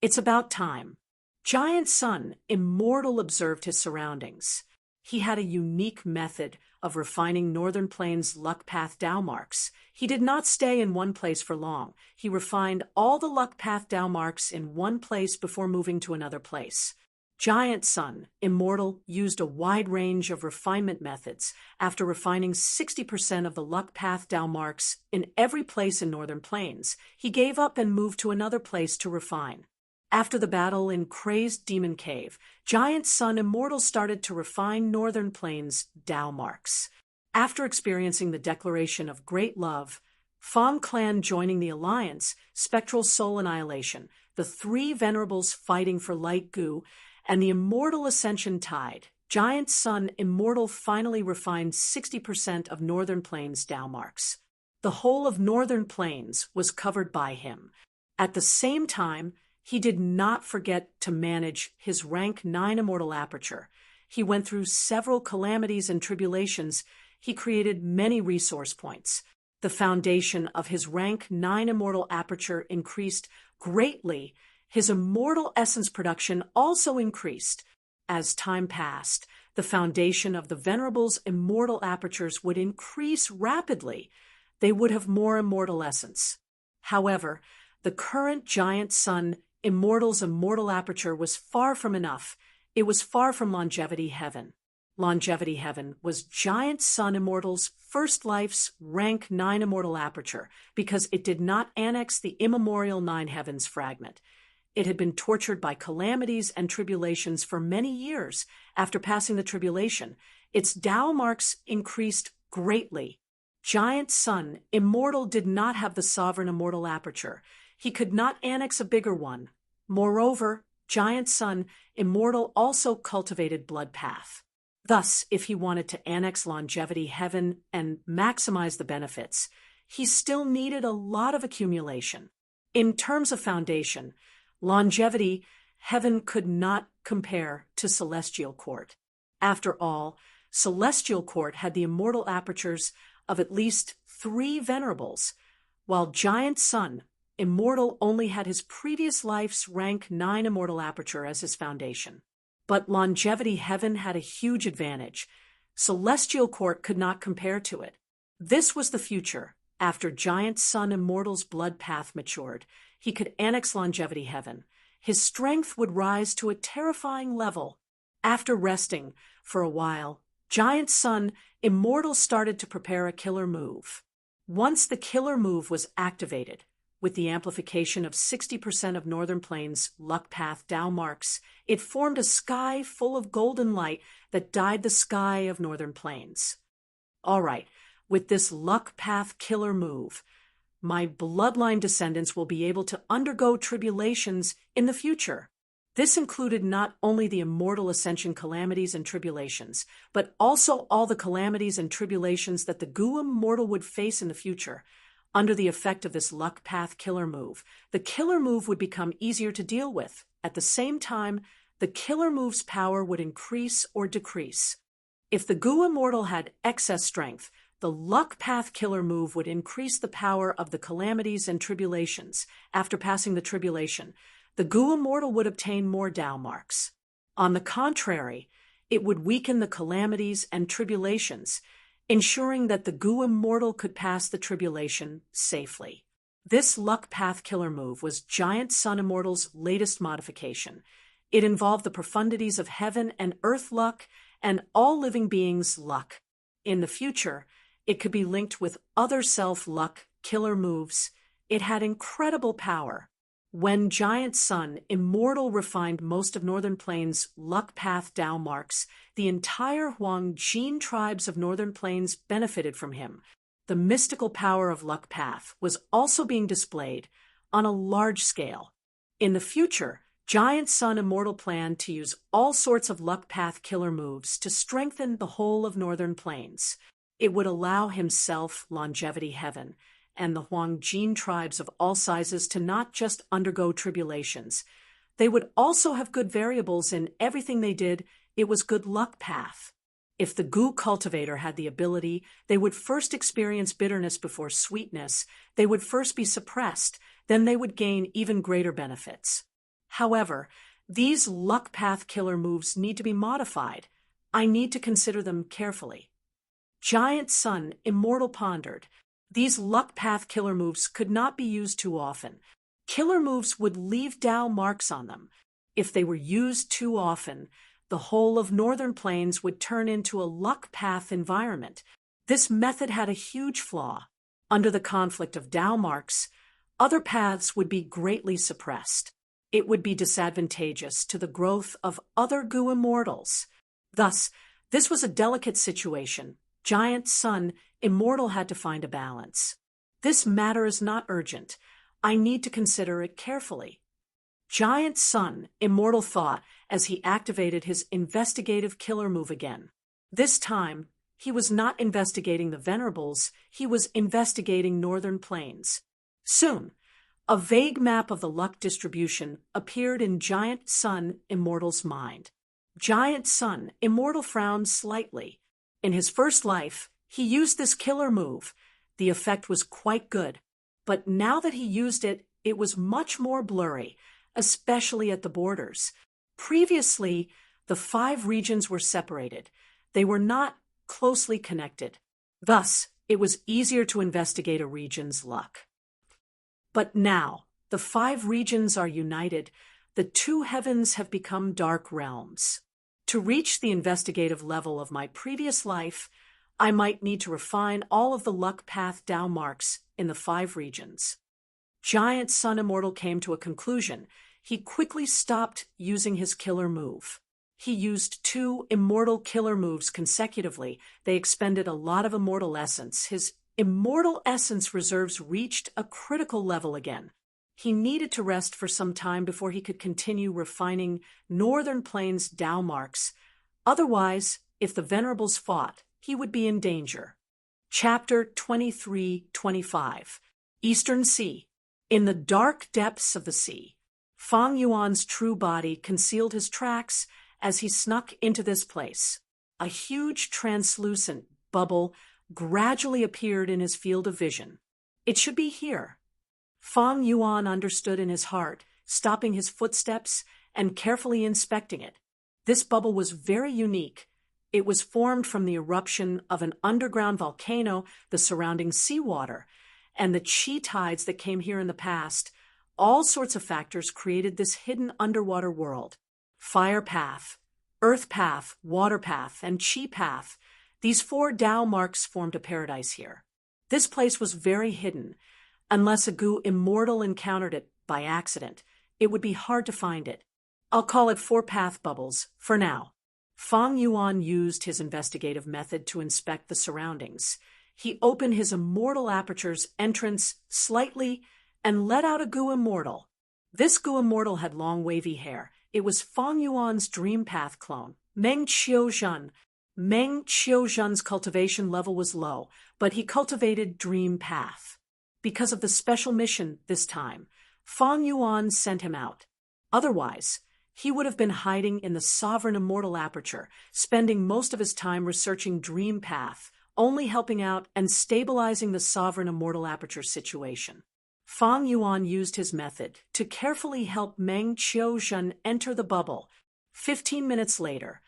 It's about time. Giant Sun Immortal observed his surroundings. He had a unique method of refining Northern Plains luck path Tao marks. He did not stay in one place for long. He refined all the luck path Tao marks in one place before moving to another place. Giant Sun Immortal used a wide range of refinement methods after refining 60% of the luck path Tao marks in every place in Northern Plains. He gave up and moved to another place to refine. After the battle in Crazed Demon Cave, Giant Sun Immortal started to refine Northern Plains Tao marks. After experiencing the declaration of great love, Fang Clan joining the alliance, Spectral Soul Annihilation, the 3 Venerables fighting for Light Gu, and the Immortal Ascension Tide, Giant Sun Immortal finally refined 60% of Northern Plains Tao marks. The whole of Northern Plains was covered by him. At the same time, he did not forget to manage his rank 9 immortal aperture. He went through several calamities and tribulations. He created many resource points. The foundation of his rank 9 immortal aperture increased greatly. His immortal essence production also increased. As time passed, the foundation of the Venerable's immortal apertures would increase rapidly. They would have more immortal essence. However, the current Giant Sun Immortal's immortal aperture was far from enough. It was far from longevity heaven. Longevity heaven was Giant Sun Immortal's first life's rank 9 immortal aperture because it did not annex the immemorial 9 heavens fragment. It had been tortured by calamities and tribulations for many years. After passing the tribulation, its Tao marks increased greatly. Giant Sun Immortal did not have the sovereign immortal aperture. He could not annex a bigger one. Moreover, Giant Sun Immortal also cultivated blood path. Thus, if he wanted to annex longevity heaven and maximize the benefits, he still needed a lot of accumulation. In terms of foundation, longevity heaven could not compare to Celestial Court. After all, Celestial Court had the immortal apertures of at least 3 Venerables, while Giant Sun Immortal only had his previous life's rank 9 immortal aperture as his foundation. But longevity heaven had a huge advantage. Celestial Court could not compare to it. This was the future, After Giant Sun Immortal's blood path matured, he could annex longevity heaven. His strength would rise to a terrifying level. After resting for a while, Giant Sun Immortal started to prepare a killer move. Once the killer move was activated, with the amplification of 60% of Northern Plains' luck path Tao marks, it formed a sky full of golden light that dyed the sky of Northern Plains. All right, with this luck path killer move, my bloodline descendants will be able to undergo tribulations in the future. This included not only the immortal ascension calamities and tribulations, but also all the calamities and tribulations that the Gu Immortal would face in the future. Under the effect of this luck path killer move, the killer move would become easier to deal with. At the same time, the killer move's power would increase or decrease. If the Gu Immortal had excess strength, the luck path killer move would increase the power of the calamities and tribulations. After passing the tribulation, the Gu Immortal would obtain more Tao marks. On the contrary, it would weaken the calamities and tribulations, ensuring that the Gu Immortal could pass the tribulation safely. This luck path killer move was Giant Sun Immortal's latest modification. It involved the profundities of heaven and earth luck and all living beings' luck. In the future, it could be linked with other self-luck killer moves. It had incredible power. When Giant Sun Immortal refined most of Northern Plains' luck path Tao marks, the entire Huang Jin tribes of Northern Plains benefited from him. The mystical power of luck path was also being displayed on a large scale. In the future, Giant Sun Immortal planned to use all sorts of luck path killer moves to strengthen the whole of Northern Plains. It would allow himself longevity heaven and the Huang Jin tribes of all sizes to not just undergo tribulations. They would also have good variables in everything they did. It was good luck path. If the Gu cultivator had the ability, they would first experience bitterness before sweetness. They would first be suppressed, then they would gain even greater benefits. However, these luck path killer moves need to be modified. I need to consider them carefully. Giant Sun Immortal pondered. These luck path killer moves could not be used too often. Killer moves would leave Tao marks on them. If they were used too often, the whole of Northern Plains would turn into a luck path environment. This method had a huge flaw. Under the conflict of Tao marks, other paths would be greatly suppressed. It would be disadvantageous to the growth of other Gu Immortals. Thus, this was a delicate situation. Giant Sun Immortal had to find a balance. This matter is not urgent. I need to consider it carefully. Giant Sun Immortal thought as he activated his investigative killer move again. This time, he was not investigating the Venerables, he was investigating Northern Plains. Soon, a vague map of the luck distribution appeared in Giant Sun Immortal's mind. Giant Sun Immortal frowned slightly. In his first life, he used this killer move. The effect was quite good. But now that he used it, it was much more blurry, especially at the borders. Previously, the 5 regions were separated. They were not closely connected. Thus, it was easier to investigate a region's luck. But now, the 5 regions are united. The 2 heavens have become dark realms. To reach the investigative level of my previous life, I might need to refine all of the luck path Tao marks in the 5 regions. Giant Sun Immortal came to a conclusion. He quickly stopped using his killer move. He used 2 immortal killer moves consecutively. They expended a lot of immortal essence. His immortal essence reserves reached a critical level again. He needed to rest for some time before he could continue refining Northern Plains Tao marks. Otherwise, if the Venerables fought, he would be in danger. Chapter 23-25 Eastern Sea. In the dark depths of the sea, Fang Yuan's true body concealed his tracks as he snuck into this place. A huge translucent bubble gradually appeared in his field of vision. It should be here. Fang Yuan understood in his heart, stopping his footsteps and carefully inspecting it. This bubble was very unique. It was formed from the eruption of an underground volcano, the surrounding seawater. and the chi tides that came here in the past, all sorts of factors created this hidden underwater world. Fire path, earth path, water path, and chi path. These 4 Tao marks formed a paradise here. This place was very hidden. Unless a Gu immortal encountered it by accident, it would be hard to find it. I'll call it 4 path bubbles, for now. Fang Yuan used his investigative method to inspect the surroundings. He opened his immortal aperture's entrance slightly and let out a Gu immortal. This Gu immortal had long wavy hair. It was Fang Yuan's dream path clone, Meng Qiuzhen. Meng Qiuzhen's cultivation level was low, but he cultivated dream path. Because of the special mission this time, Fang Yuan sent him out. Otherwise, he would have been hiding in the sovereign immortal aperture, spending most of his time researching dream path, only helping out and stabilizing the sovereign immortal aperture situation. Fang Yuan used his method to carefully help Meng Qiuzhen enter the bubble. 15 minutes later,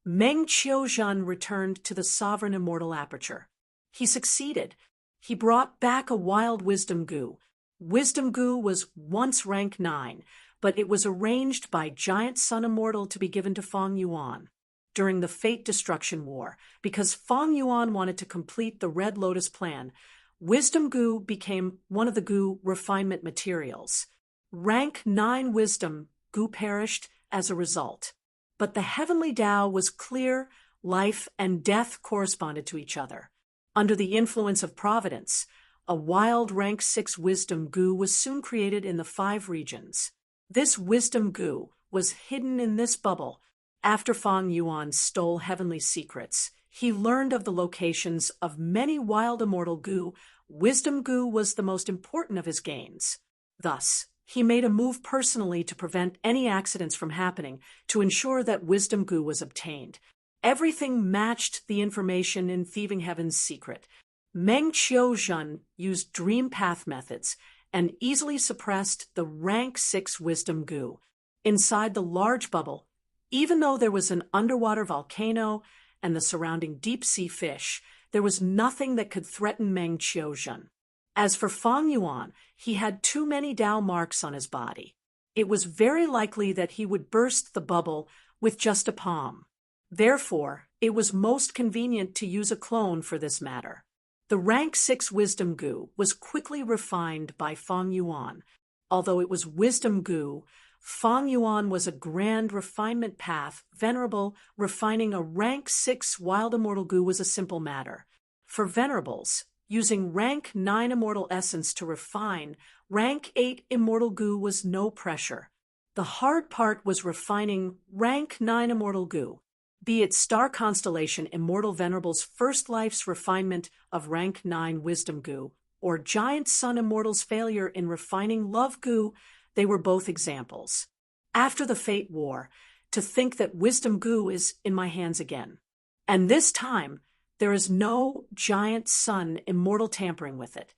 Meng Qiuzhen returned to the sovereign immortal aperture. He succeeded. He brought back a wild wisdom Gu. Wisdom Gu was once rank 9, but it was arranged by Giant Sun Immortal to be given to Fang Yuan during the Fate Destruction War. Because Fang Yuan wanted to complete the Red Lotus plan, Wisdom Gu became one of the Gu refinement materials. Rank 9 Wisdom Gu perished as a result. But the heavenly Tao was clear, life and death corresponded to each other. Under the influence of Providence, a wild rank 6 Wisdom Gu was soon created in the 5 regions. This Wisdom Gu was hidden in this bubble. After Fang Yuan stole heavenly secrets, he learned of the locations of many wild immortal Gu. Wisdom Gu was the most important of his gains. Thus, he made a move personally to prevent any accidents from happening to ensure that Wisdom Gu was obtained. Everything matched the information in Thieving Heaven's secret. Meng Qiuzhen used dream path methods and easily suppressed the rank 6 Wisdom Gu. Inside the large bubble, even though there was an underwater volcano and the surrounding deep-sea fish, there was nothing that could threaten Meng Qiuzhen. As for Fang Yuan, he had too many Tao marks on his body. It was very likely that he would burst the bubble with just a palm. Therefore, it was most convenient to use a clone for this matter. The rank 6 Wisdom Gu was quickly refined by Fang Yuan. Although it was Wisdom Gu, Fang Yuan was a grand refinement path. Venerable, refining a rank 6 Wild Immortal Gu was a simple matter. For Venerables, using rank 9 Immortal Essence to refine rank 8 Immortal Gu was no pressure. The hard part was refining rank 9 Immortal Gu. Be it Star Constellation Immortal Venerable's first life's refinement of rank 9 Wisdom Gu, or Giant Sun Immortal's failure in refining Love Gu, they were both examples. After the Fate War, to think that Wisdom Gu is in my hands again. And this time, there is no Giant Sun Immortal tampering with it.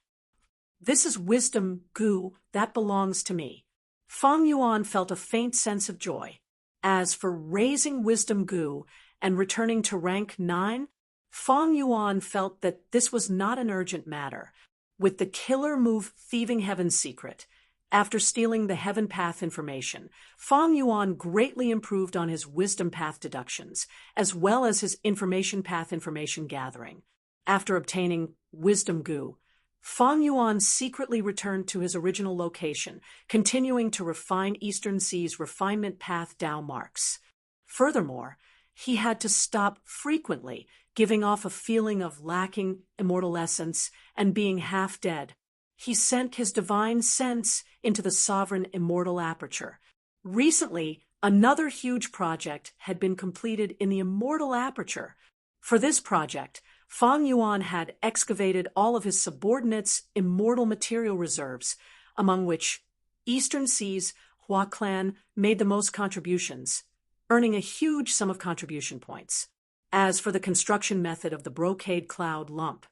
This is Wisdom Gu that belongs to me. Fang Yuan felt a faint sense of joy. As for raising Wisdom Gu and returning to rank 9, Fang Yuan felt that this was not an urgent matter. With the killer move Thieving Heaven's secret, after stealing the Heaven Path information, Fang Yuan greatly improved on his Wisdom Path deductions, as well as his Information Path information gathering. After obtaining Wisdom Gu, Fang Yuan secretly returned to his original location, continuing to refine Eastern Sea's refinement path Tao marks. Furthermore, he had to stop frequently, giving off a feeling of lacking immortal essence and being half dead. He sent his divine sense into the sovereign immortal aperture. Recently, another huge project had been completed in the immortal aperture. For this project, Fang Yuan had excavated all of his subordinates' immortal material reserves, among which Eastern Sea's Hua clan made the most contributions, earning a huge sum of contribution points. As for the construction method of the brocade cloud lump,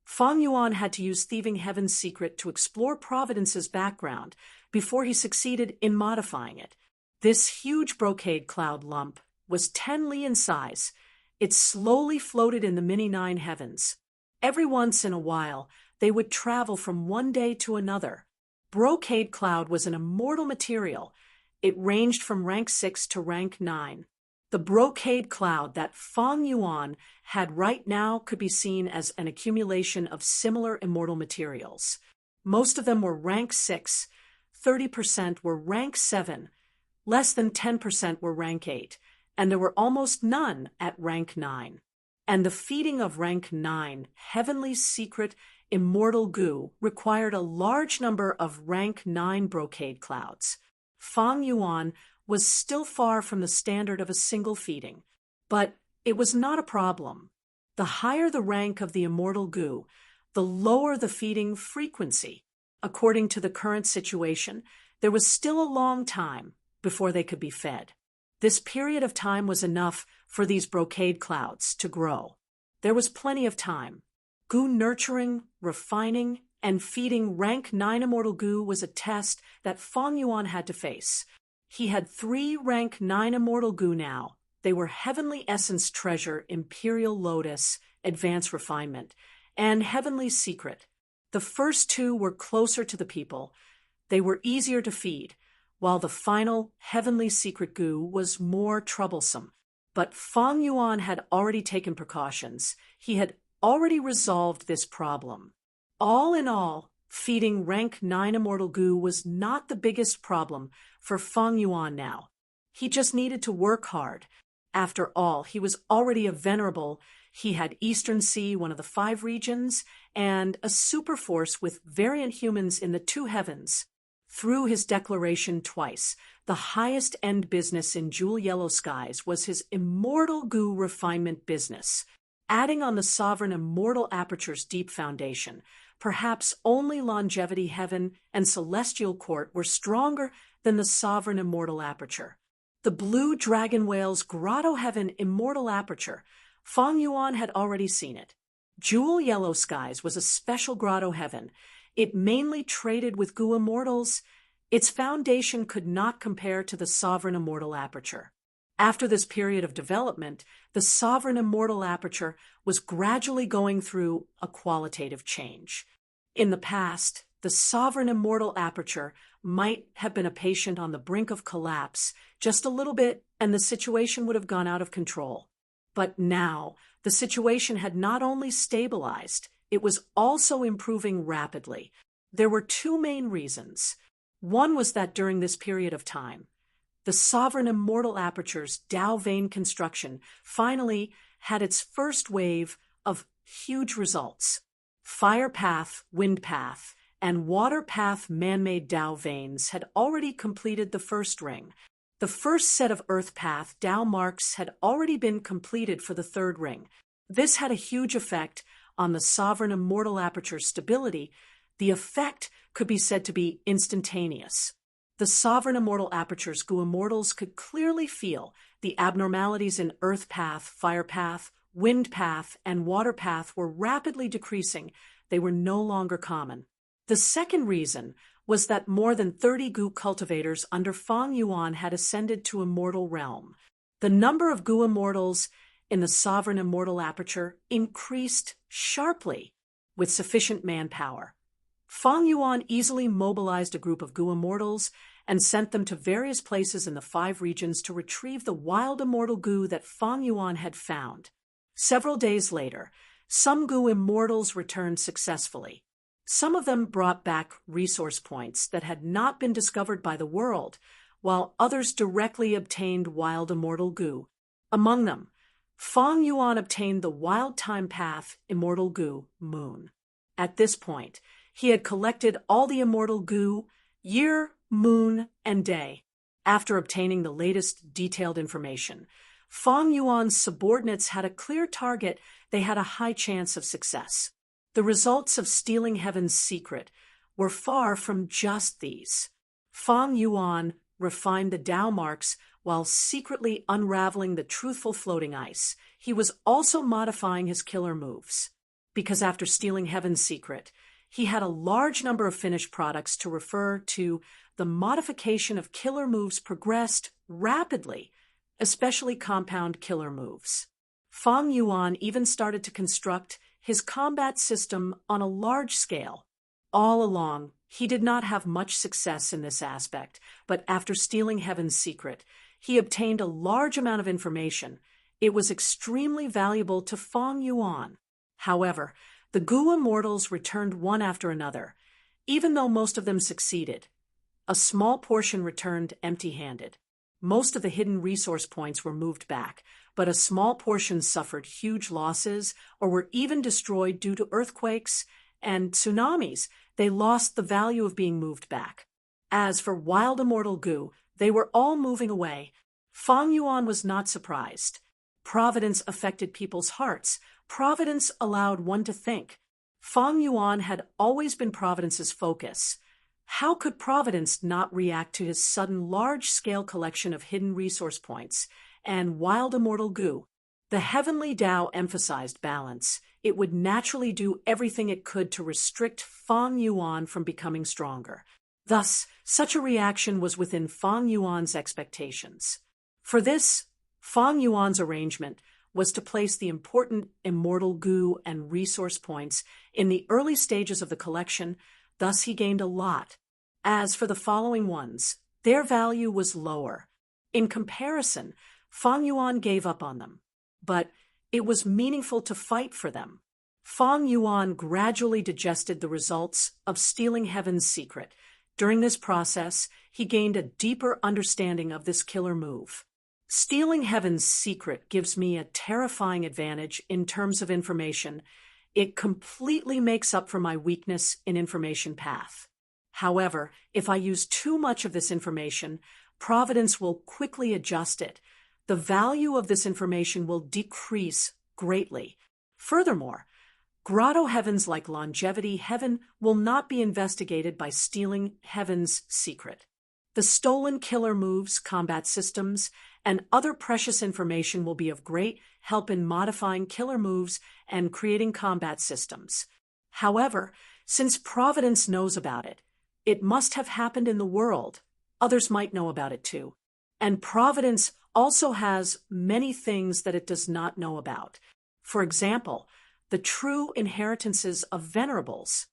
Fang Yuan had to use Thieving Heaven's secret to explore Providence's background before he succeeded in modifying it. This huge brocade cloud lump was 10 li in size. It slowly floated in the mini 9 heavens. Every once in a while, they would travel from one day to another. Brocade cloud was an immortal material. It ranged from rank 6 to rank 9. The brocade cloud that Fang Yuan had right now could be seen as an accumulation of similar immortal materials. Most of them were rank 6, 30% were rank 7, less than 10% were rank 8, and there were almost none at rank 9. And the feeding of rank 9, heavenly secret immortal goo, required a large number of rank 9 brocade clouds. Fang Yuan was still far from the standard of a single feeding, but it was not a problem. The higher the rank of the immortal goo, the lower the feeding frequency. According to the current situation, there was still a long time before they could be fed. This period of time was enough for these brocade clouds to grow. There was plenty of time. Goo nurturing, refining, and feeding rank 9 immortal goo was a test that Fang Yuan had to face. He had 3 rank 9 immortal goo now. They were Heavenly Essence Treasure, Imperial Lotus, Advanced Refinement, and Heavenly Secret. The first 2 were closer to the people. They were easier to feed, while the final Heavenly Secret goo was more troublesome. But Fang Yuan had already taken precautions. He had already resolved this problem. All in all, feeding rank 9 immortal goo was not the biggest problem for Fang Yuan now. He just needed to work hard. After all, he was already a venerable. He had Eastern Sea, one of the 5 regions, and a super force with variant humans in the 2 heavens. Through his declaration twice, the highest end business in Jewel Yellow Skies was his immortal goo refinement business. Adding on the sovereign immortal aperture's deep foundation, perhaps only Longevity Heaven and Celestial Court were stronger than the sovereign immortal aperture. The Blue Dragon Whale's Grotto Heaven immortal aperture, Fang Yuan had already seen it. Jewel Yellow Skies was a special grotto heaven. It mainly traded with goo immortals. Its foundation could not compare to the sovereign immortal aperture. After this period of development, the sovereign immortal aperture was gradually going through a qualitative change. In the past, the sovereign immortal aperture might have been a patient on the brink of collapse, just a little bit, and the situation would have gone out of control. But now, the situation had not only stabilized, it was also improving rapidly. There were 2 main reasons. One was that during this period of time, the sovereign immortal aperture's Tao vein construction finally had its first wave of huge results. Fire path, wind path, and water path man-made Tao veins had already completed the first ring. The first set of earth path Tao marks had already been completed for the 3rd ring. This had a huge effect on the sovereign immortal aperture's stability. The effect could be said to be instantaneous. The sovereign immortal aperture's goo immortals could clearly feel the abnormalities in earth path, fire path, wind path, and water path were rapidly decreasing. They were no longer common. The second reason was that more than 30 goo cultivators under Fang Yuan had ascended to immortal realm. The number of goo immortals in the sovereign immortal aperture increased sharply with sufficient manpower. Fang Yuan easily mobilized a group of goo immortals and sent them to various places in the 5 regions to retrieve the wild immortal goo that Fang Yuan had found. Several days later, some goo immortals returned successfully. Some of them brought back resource points that had not been discovered by the world, while others directly obtained wild immortal goo. Among them, Fang Yuan obtained the wild time path immortal goo moon. At this point, he had collected all the immortal goo, year, moon, and day. After obtaining the latest detailed information, Fang Yuan's subordinates had a clear target. They had a high chance of success. The results of stealing Heaven's secret were far from just these. Fang Yuan refined the Tao marks while secretly unraveling the truthful floating ice. He was also modifying his killer moves. Because after stealing Heaven's secret, he had a large number of finished products to refer to. The modification of killer moves progressed rapidly, especially compound killer moves. Fang Yuan even started to construct his combat system on a large scale. All along, he did not have much success in this aspect, but after stealing Heaven's secret, he obtained a large amount of information. It was extremely valuable to Feng Yuan. However, the Gu immortals returned one after another, even though most of them succeeded. A small portion returned empty-handed. Most of the hidden resource points were moved back, but a small portion suffered huge losses or were even destroyed due to earthquakes and tsunamis. They lost the value of being moved back. As for wild immortal Gu, they were all moving away. Feng Yuan was not surprised. Providence affected people's hearts. Providence allowed one to think. Feng Yuan had always been Providence's focus. How could Providence not react to his sudden large-scale collection of hidden resource points and wild immortal Gu? The heavenly Tao emphasized balance. It would naturally do everything it could to restrict Feng Yuan from becoming stronger. Thus, such a reaction was within Feng Yuan's expectations. For this, Feng Yuan's arrangement was to place the important immortal Gu and resource points in the early stages of the collection. Thus he gained a lot. As for the following ones, their value was lower. In comparison, Feng Yuan gave up on them. But it was meaningful to fight for them. Feng Yuan gradually digested the results of stealing Heaven's secret. During this process, he gained a deeper understanding of this killer move. Stealing Heaven's secret gives me a terrifying advantage in terms of information. It completely makes up for my weakness in information path. However, if I use too much of this information, Providence will quickly adjust it. The value of this information will decrease greatly. Furthermore, grotto heavens like longevity heaven will not be investigated by stealing Heaven's secret. The stolen killer moves, combat systems, and other precious information will be of great help in modifying killer moves and creating combat systems. However, since Providence knows about it, it must have happened in the world. Others might know about it too. And Providence also has many things that it does not know about. For example, the true inheritances of venerables.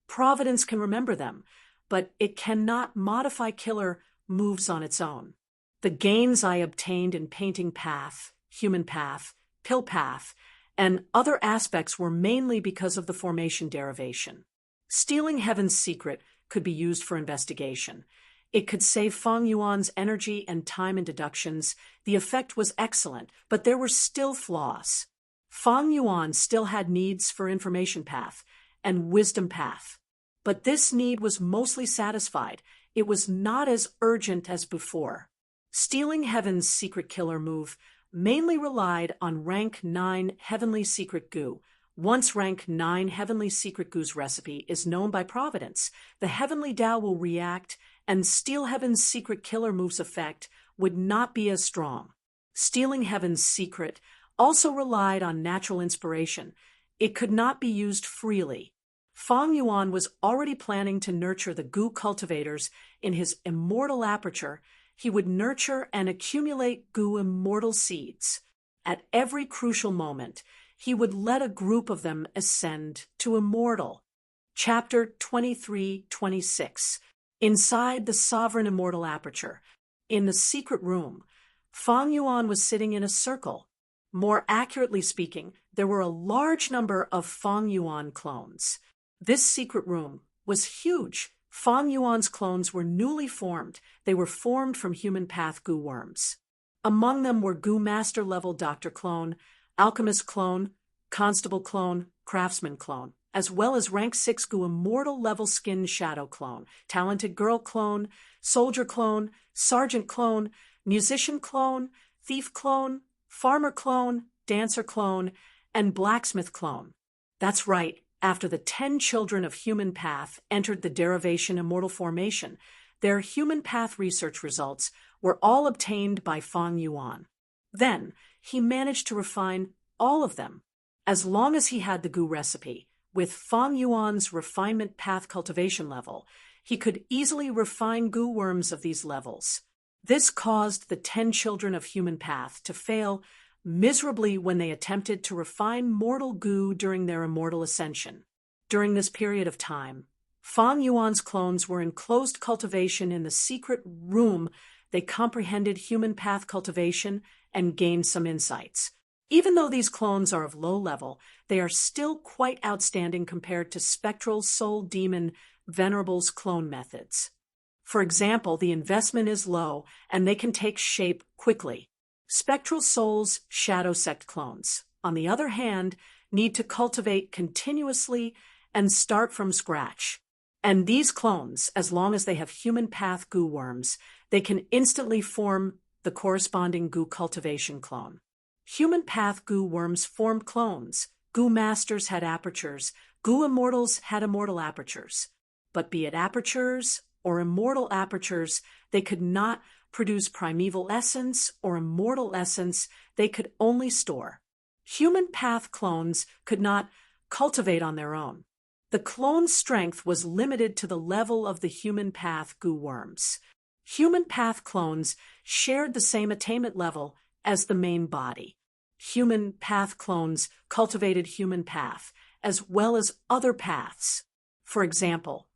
Providence can remember them, but it cannot modify killer moves on its own. The gains I obtained in painting path, human path, pill path, and other aspects were mainly because of the formation derivation. Stealing Heaven's secret could be used for investigation. It could save Feng Yuan's energy and time in deductions. The effect was excellent, but there were still flaws. Feng Yuan still had needs for information path and wisdom path. But this need was mostly satisfied. It was not as urgent as before. Stealing Heaven's secret killer move mainly relied on rank 9 Heavenly Secret Gu. Once rank 9 Heavenly Secret Gu's recipe is known by Providence, the Heavenly Tao will react and steal Heaven's secret killer move's effect would not be as strong. Stealing Heaven's secret also relied on natural inspiration. It could not be used freely. Feng Yuan was already planning to nurture the Gu cultivators in his immortal aperture. He would nurture and accumulate Gu immortal seeds. At every crucial moment, he would let a group of them ascend to immortal. Chapter 23-26. Inside the sovereign immortal aperture, in the secret room, Feng Yuan was sitting in a circle. More accurately speaking, there were a large number of Feng Yuan clones. This secret room was huge. Feng Yuan's clones were newly formed. They were formed from human path Gu worms. Among them were Gu Master level Doctor clone, Alchemist clone, Constable clone, Craftsman clone, as well as rank 6 Gu Immortal level Skin Shadow clone, Talented Girl clone, Soldier clone, Sergeant clone, Musician clone, Thief clone, Farmer clone, Dancer clone, and Blacksmith clone. That's right, after the 10 children of Human Path entered the derivation immortal formation, their Human Path research results were all obtained by Feng Yuan. Then, he managed to refine all of them. As long as he had the Gu recipe, with Feng Yuan's refinement path cultivation level, he could easily refine Gu worms of these levels. This caused the 10 children of Human Path to fail miserably when they attempted to refine mortal goo during their immortal ascension. During this period of time, Fang Yuan's clones were in closed cultivation in the secret room. They comprehended human path cultivation and gained some insights. Even though these clones are of low level, they are still quite outstanding compared to spectral soul demon Venerable's clone methods. For example, the investment is low and they can take shape quickly. Spectral Soul's Shadow Sect clones, on the other hand, need to cultivate continuously and start from scratch. And these clones, as long as they have human path goo worms, they can instantly form the corresponding goo cultivation clone. Human path goo worms formed clones. Goo masters had apertures. Goo immortals had immortal apertures. But be it apertures or immortal apertures, they could not produce primeval essence or immortal essence. They could only store. Human path clones could not cultivate on their own. The clone's strength was limited to the level of the human path goo worms. Human path clones shared the same attainment level as the main body. Human path clones cultivated human path, as well as other paths. For example,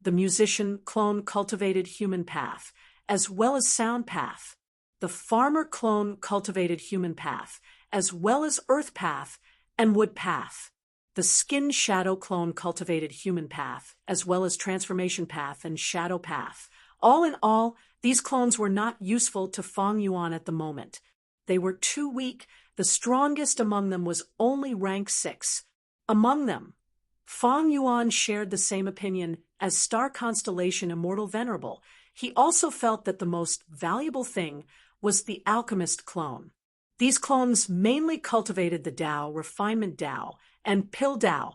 the musician clone cultivated human path, as well as sound path. The farmer clone cultivated human path, as well as earth path and wood path. The skin shadow clone cultivated human path, as well as transformation path and shadow path. All in all, these clones were not useful to Fang Yuan at the moment. They were too weak. The strongest among them was only rank 6. Among them, Fang Yuan shared the same opinion as Star Constellation Immortal Venerable. He also felt that the most valuable thing was the alchemist clone. These clones mainly cultivated the Dao, Refinement Dao, and Pill Dao.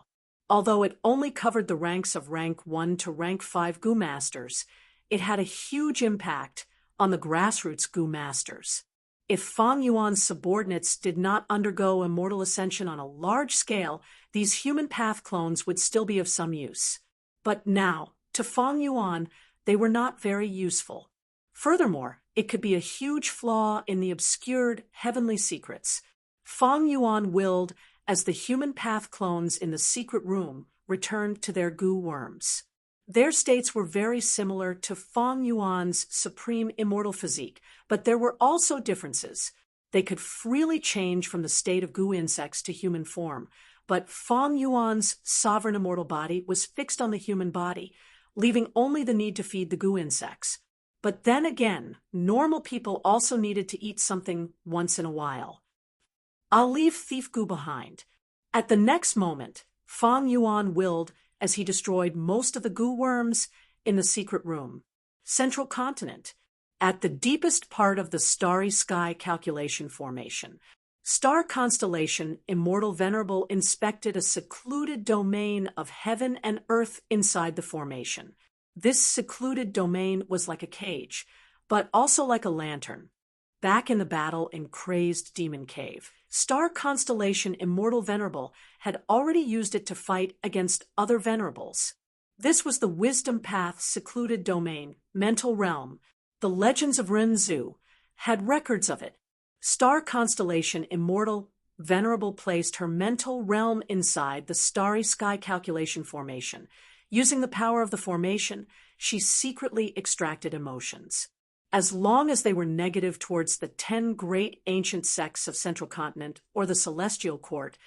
Although it only covered the ranks of rank 1 to rank 5 goo masters, it had a huge impact on the grassroots goo masters. If Fang Yuan's subordinates did not undergo immortal ascension on a large scale, these human path clones would still be of some use. But now, to Fang Yuan, they were not very useful. Furthermore, it could be a huge flaw in the obscured heavenly secrets. Fang Yuan willed as the human path clones in the secret room returned to their goo worms. Their states were very similar to Fang Yuan's supreme immortal physique, but there were also differences. They could freely change from the state of goo insects to human form, but Fang Yuan's sovereign immortal body was fixed on the human body, leaving only the need to feed the goo insects. But then again, normal people also needed to eat something once in a while. I'll leave thief goo behind. At the next moment, Fang Yuan willed as he destroyed most of the goo worms in the secret room. Central continent, at the deepest part of the starry sky calculation formation. Star Constellation Immortal Venerable inspected a secluded domain of heaven and earth inside the formation. This secluded domain was like a cage, but also like a lantern. Back in the battle in Crazed Demon Cave, Star Constellation Immortal Venerable had already used it to fight against other Venerables. This was the Wisdom Path secluded domain, mental realm. The Legends of Renzu had records of it. Star Constellation Immortal Venerable placed her mental realm inside the starry sky calculation formation. Using the power of the formation, she secretly extracted emotions. As long as they were negative towards the 10 great ancient sects of Central Continent or the Celestial Court,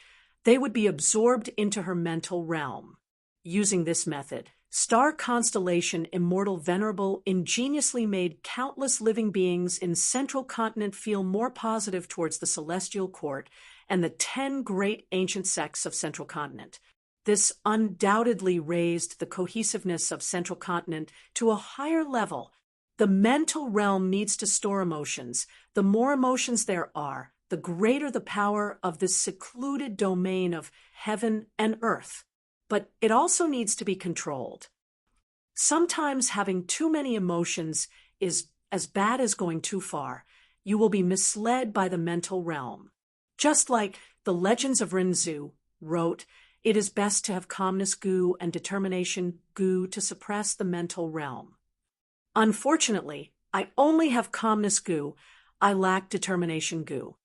they would be absorbed into her mental realm. Using this method, Star Constellation Immortal Venerable ingeniously made countless living beings in Central Continent feel more positive towards the Celestial Court and the 10 great ancient sects of Central Continent. This undoubtedly raised the cohesiveness of Central Continent to a higher level. The mental realm needs to store emotions. The more emotions there are, the greater the power of this secluded domain of heaven and earth. But it also needs to be controlled. Sometimes having too many emotions is as bad as going too far. You will be misled by the mental realm. Just like the Legends of Renzu wrote, it is best to have calmness goo and determination goo to suppress the mental realm. Unfortunately, I only have calmness goo. I lack determination goo.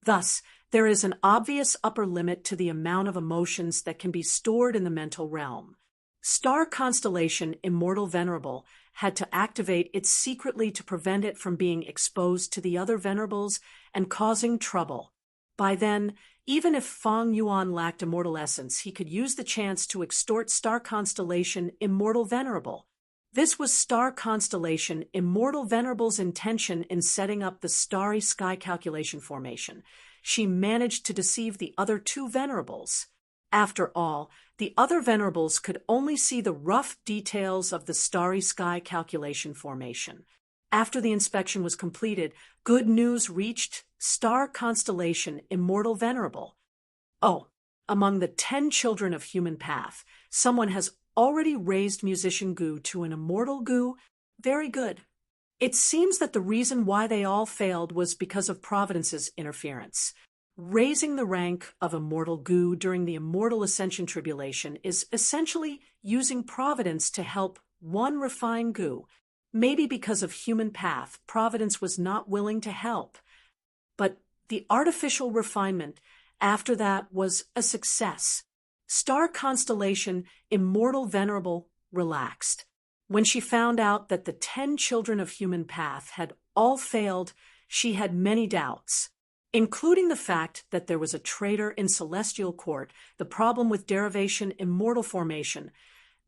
Thus, there is an obvious upper limit to the amount of emotions that can be stored in the mental realm. Star constellation Immortal Venerable had to activate it secretly to prevent it from being exposed to the other venerables and causing trouble. By then, even if Feng Yuan lacked immortal essence, he could use the chance to extort star constellation Immortal Venerable. This was star constellation Immortal Venerable's intention in setting up the starry sky calculation formation. She managed to deceive the other two venerables. After all, the other venerables could only see the rough details of the starry sky calculation formation. After the inspection was completed, good news reached star constellation Immortal Venerable. Oh, among the 10 children of human path, someone has already raised musician Gu to an immortal Gu. Very good. It seems that the reason why they all failed was because of Providence's interference. Raising the rank of immortal Gu during the Immortal Ascension Tribulation is essentially using Providence to help one refine Gu. Maybe because of human path, Providence was not willing to help. But the artificial refinement after that was a success. Star constellation Immortal Venerable relaxed. When she found out that the 10 children of human path had all failed, she had many doubts, including the fact that there was a traitor in Celestial Court, the problem with derivation Immortal Formation,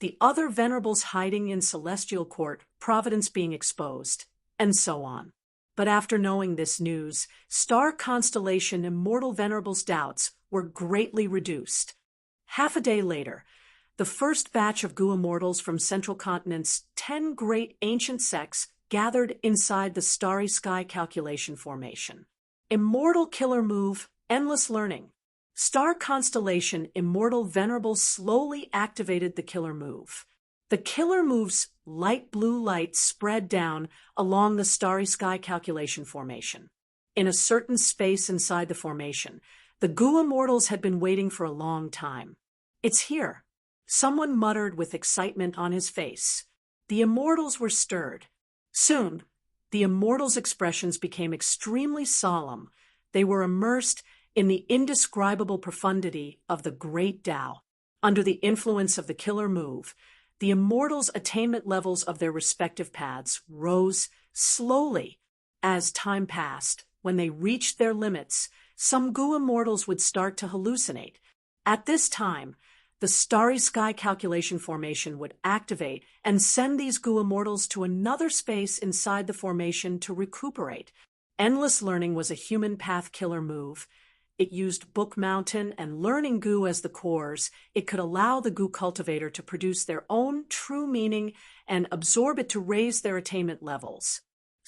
the other venerables hiding in Celestial Court, Providence being exposed, and so on. But after knowing this news, star constellation Immortal Venerable's doubts were greatly reduced. Half a day later, the first batch of Gu Immortals from Central Continent's 10 great ancient sects gathered inside the starry sky calculation formation. Immortal Killer Move, Endless Learning. Star constellation Immortal Venerable slowly activated the Killer Move. The Killer Move's light blue light spread down along the starry sky calculation formation. In a certain space inside the formation, the Gu Immortals had been waiting for a long time. It's here. Someone muttered with excitement on his face. The Immortals were stirred. Soon, the Immortals' expressions became extremely solemn. They were immersed in the indescribable profundity of the Great Tao. Under the influence of the Killer Move, the Immortals' attainment levels of their respective paths rose slowly. As time passed, when they reached their limits, some Gu Immortals would start to hallucinate. At this time, the starry sky calculation formation would activate and send these Gu Immortals to another space inside the formation to recuperate. Endless Learning was a human path killer move. It used Book Mountain and Learning Gu as the cores. It could allow the Gu cultivator to produce their own true meaning and absorb it to raise their attainment levels.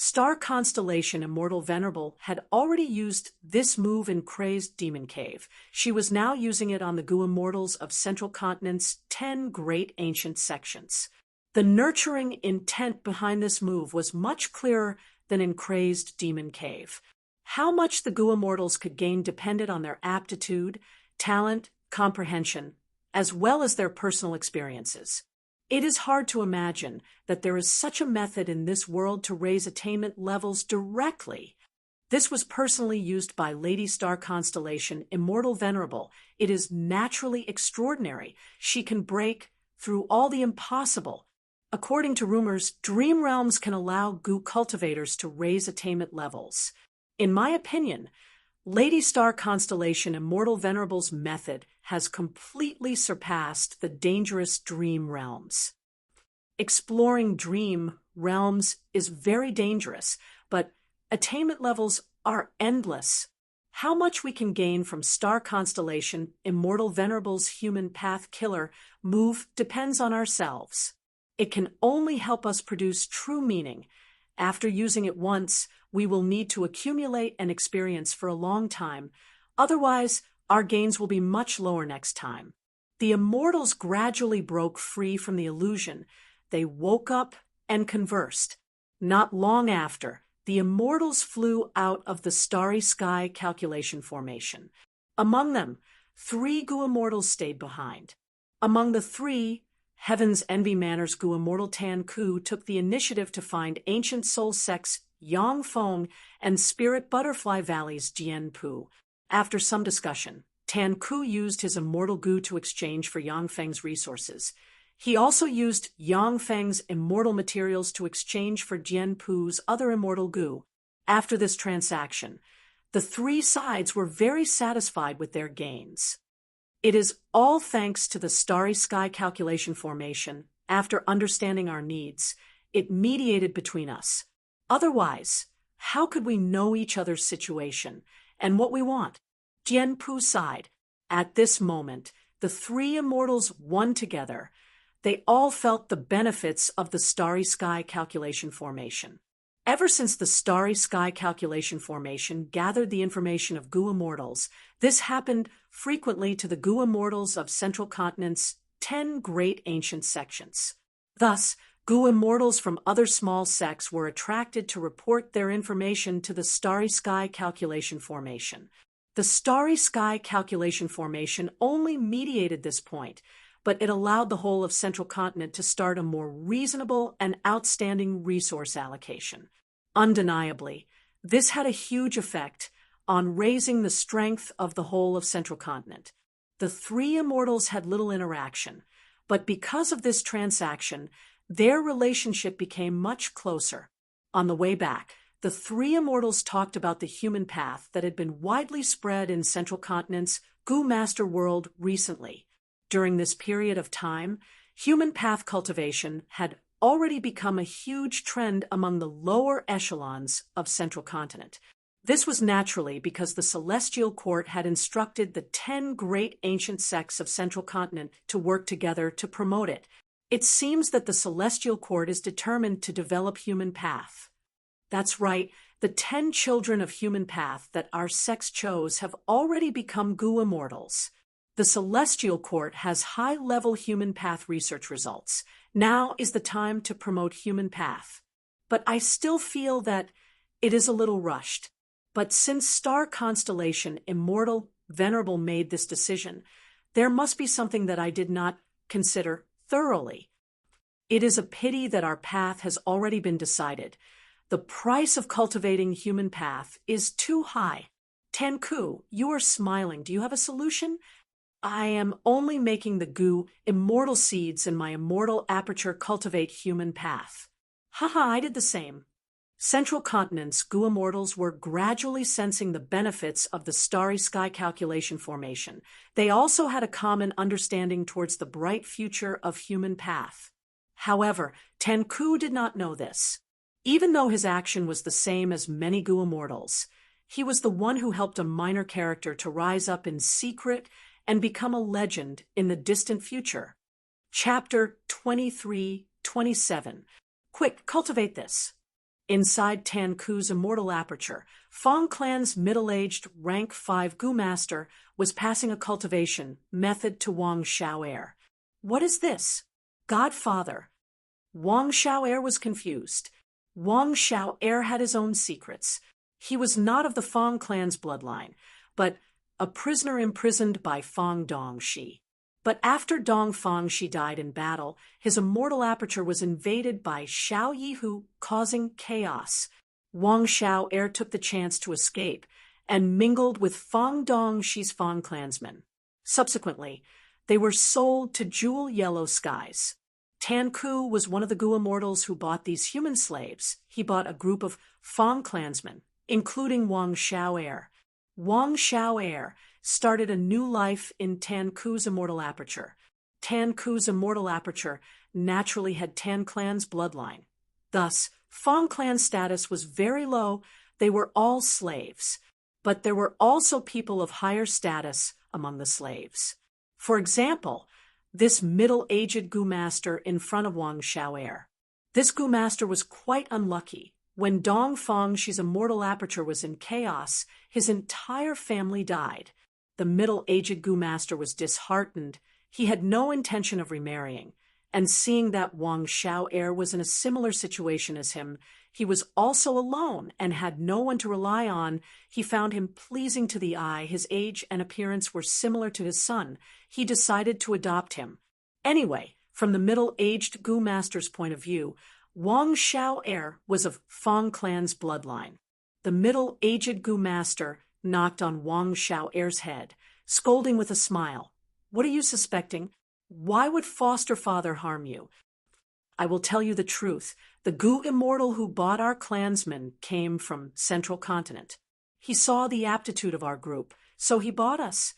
Star Constellation Immortal Venerable had already used this move in Crazed Demon Cave. She was now using it on the Gu Immortals of Central Continent's 10 great ancient sections. The nurturing intent behind this move was much clearer than in Crazed Demon Cave. How much the Gu Immortals could gain depended on their aptitude, talent, comprehension, as well as their personal experiences. It is hard to imagine that there is such a method in this world to raise attainment levels directly. This was personally used by Lady Star Constellation Immortal Venerable. It is naturally extraordinary. She can break through all the impossible. According to rumors, dream realms can allow Gu cultivators to raise attainment levels. In my opinion, Lady Star Constellation Immortal Venerable's method has completely surpassed the dangerous dream realms. Exploring dream realms is very dangerous, but attainment levels are endless. How much we can gain from Star Constellation Immortal Venerable's human path killer move depends on ourselves. It can only help us produce true meaning. After using it once, we will need to accumulate and experience for a long time. Otherwise, our gains will be much lower next time. The Immortals gradually broke free from the illusion. They woke up and conversed. Not long after, the Immortals flew out of the starry sky calculation formation. Among them, 3 Gu Immortals stayed behind. Among the 3, Heaven's Envy Manor's Gu Immortal Tan Ku took the initiative to find ancient soul sects Yangfeng and Spirit Butterfly Valley's Jianpu. After some discussion, Tan Ku used his immortal goo to exchange for Yangfeng's resources. He also used Yangfeng's immortal materials to exchange for Jianpu's other immortal goo. After this transaction, the three sides were very satisfied with their gains. It is all thanks to the starry sky calculation formation. After understanding our needs, it mediated between us. Otherwise, how could we know each other's situation and what we want? Jianpu sighed. At this moment, the three immortals won together. They all felt the benefits of the starry sky calculation formation. Ever since the starry sky calculation formation gathered the information of goo immortals, this happened frequently to the goo immortals of Central Continent's 10 great ancient sections. Thus, goo immortals from other small sects were attracted to report their information to the starry sky calculation formation. The starry sky calculation formation only mediated this point, but it allowed the whole of Central Continent to start a more reasonable and outstanding resource allocation. Undeniably, this had a huge effect on raising the strength of the whole of Central Continent. The three immortals had little interaction, but because of this transaction, their relationship became much closer. On the way back, the three immortals talked about the human path that had been widely spread in Central Continent's Goo Master world recently. During this period of time, human path cultivation had already become a huge trend among the lower echelons of Central Continent. This was naturally because the Celestial Court had instructed the 10 great ancient sects of Central Continent to work together to promote it. It seems that the Celestial Court is determined to develop human path. That's right, the 10 children of human path that our sects chose have already become goo immortals. The Celestial Court has high-level human path research results. Now is the time to promote human path. But I still feel that it is a little rushed. But since Star Constellation Immortal Venerable made this decision, there must be something that I did not consider thoroughly. It is a pity that our path has already been decided. The price of cultivating human path is too high. Tan Ku, you are smiling. Do you have a solution? I am only making the goo immortal seeds in my immortal aperture cultivate human path. Haha, I did the same. Central Continent's goo immortals were gradually sensing the benefits of the starry sky calculation formation. They also had a common understanding towards the bright future of human path. However, Tan Ku did not know this. Even though his action was the same as many goo immortals, he was the one who helped a minor character to rise up in secret and become a legend in the distant future. Chapter 23-27. Quick, cultivate this. Inside Tan Ku's immortal aperture, Fong Clan's middle-aged rank 5 goo master was passing a cultivation method to Wang Xiao'er. What is this? Godfather. Wang Xiao'er was confused. Wang Xiao'er had his own secrets. He was not of the Fong clan's bloodline, but a prisoner imprisoned by Fong Dongxi. But after Dong Fangxi died in battle, his immortal aperture was invaded by Xiao Yihu, causing chaos. Wang Xiao'er took the chance to escape and mingled with Fong Dongxi's Fong clansmen. Subsequently, they were sold to Jewel Yellow Skies. Tan Ku was one of the goo immortals who bought these human slaves. He bought a group of Fong clansmen, including Wang Xiao'er. Wang Xiao'er started a new life in Tan Ku's immortal aperture. Tan Ku's immortal aperture naturally had Tan clan's bloodline. Thus, Fong clan's status was very low. They were all slaves. But there were also people of higher status among the slaves. For example, this middle-aged goo master in front of Wang Xiao'er. This goo master was quite unlucky. When Dong Fangxi's immortal aperture was in chaos, his entire family died. The middle-aged goo master was disheartened. He had no intention of remarrying, and seeing that Wang Xiao'er was in a similar situation as him, he was also alone and had no one to rely on. He found him pleasing to the eye. His age and appearance were similar to his son. He decided to adopt him. Anyway, from the middle-aged goo master's point of view, Wang Xiao was of Fang clan's bloodline. The middle-aged Gu master knocked on Wang Xiao's head, scolding with a smile. "What are you suspecting? Why would foster father harm you? I will tell you the truth. The Gu immortal who bought our clansmen came from Central Continent. He saw the aptitude of our group, so he bought us.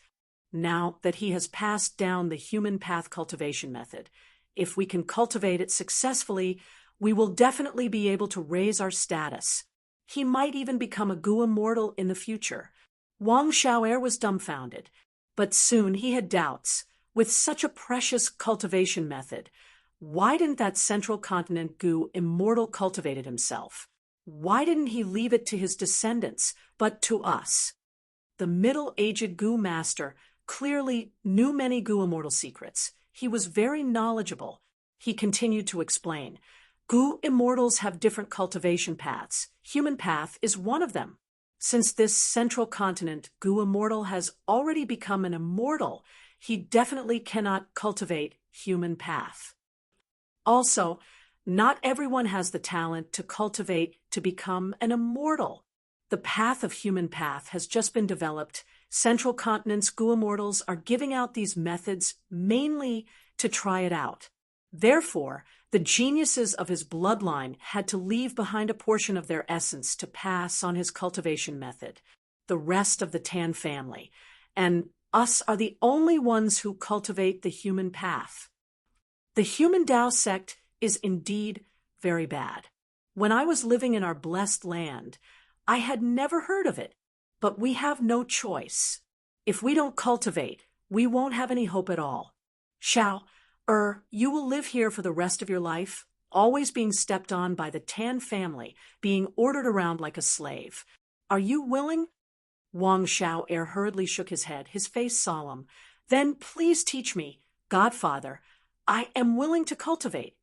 Now that he has passed down the human path cultivation method, if we can cultivate it successfully, we will definitely be able to raise our status. He might even become a Gu immortal in the future." Wang Xiao was dumbfounded, but soon he had doubts. With such a precious cultivation method, why didn't that Central Continent Gu immortal cultivate it himself? Why didn't he leave it to his descendants, but to us? The middle-aged Gu master clearly knew many Gu immortal secrets. He was very knowledgeable. He continued to explain. Gu immortals have different cultivation paths. Human path is one of them. Since this Central Continent Gu immortal has already become an immortal, he definitely cannot cultivate human path. Also, not everyone has the talent to cultivate to become an immortal. The path of human path has just been developed. Central Continent's Gu immortals are giving out these methods mainly to try it out. Therefore, the geniuses of his bloodline had to leave behind a portion of their essence to pass on his cultivation method. The rest of the Tan family and us are the only ones who cultivate the human path. The human Tao sect is indeed very bad. When I was living in our blessed land, I had never heard of it, but we have no choice. If we don't cultivate, we won't have any hope at all. Xiao, you will live here for the rest of your life, always being stepped on by the Tan family, being ordered around like a slave. Are you willing?" Wang Xiao hurriedly shook his head, his face solemn. "Then please teach me, Godfather. I am willing to cultivate."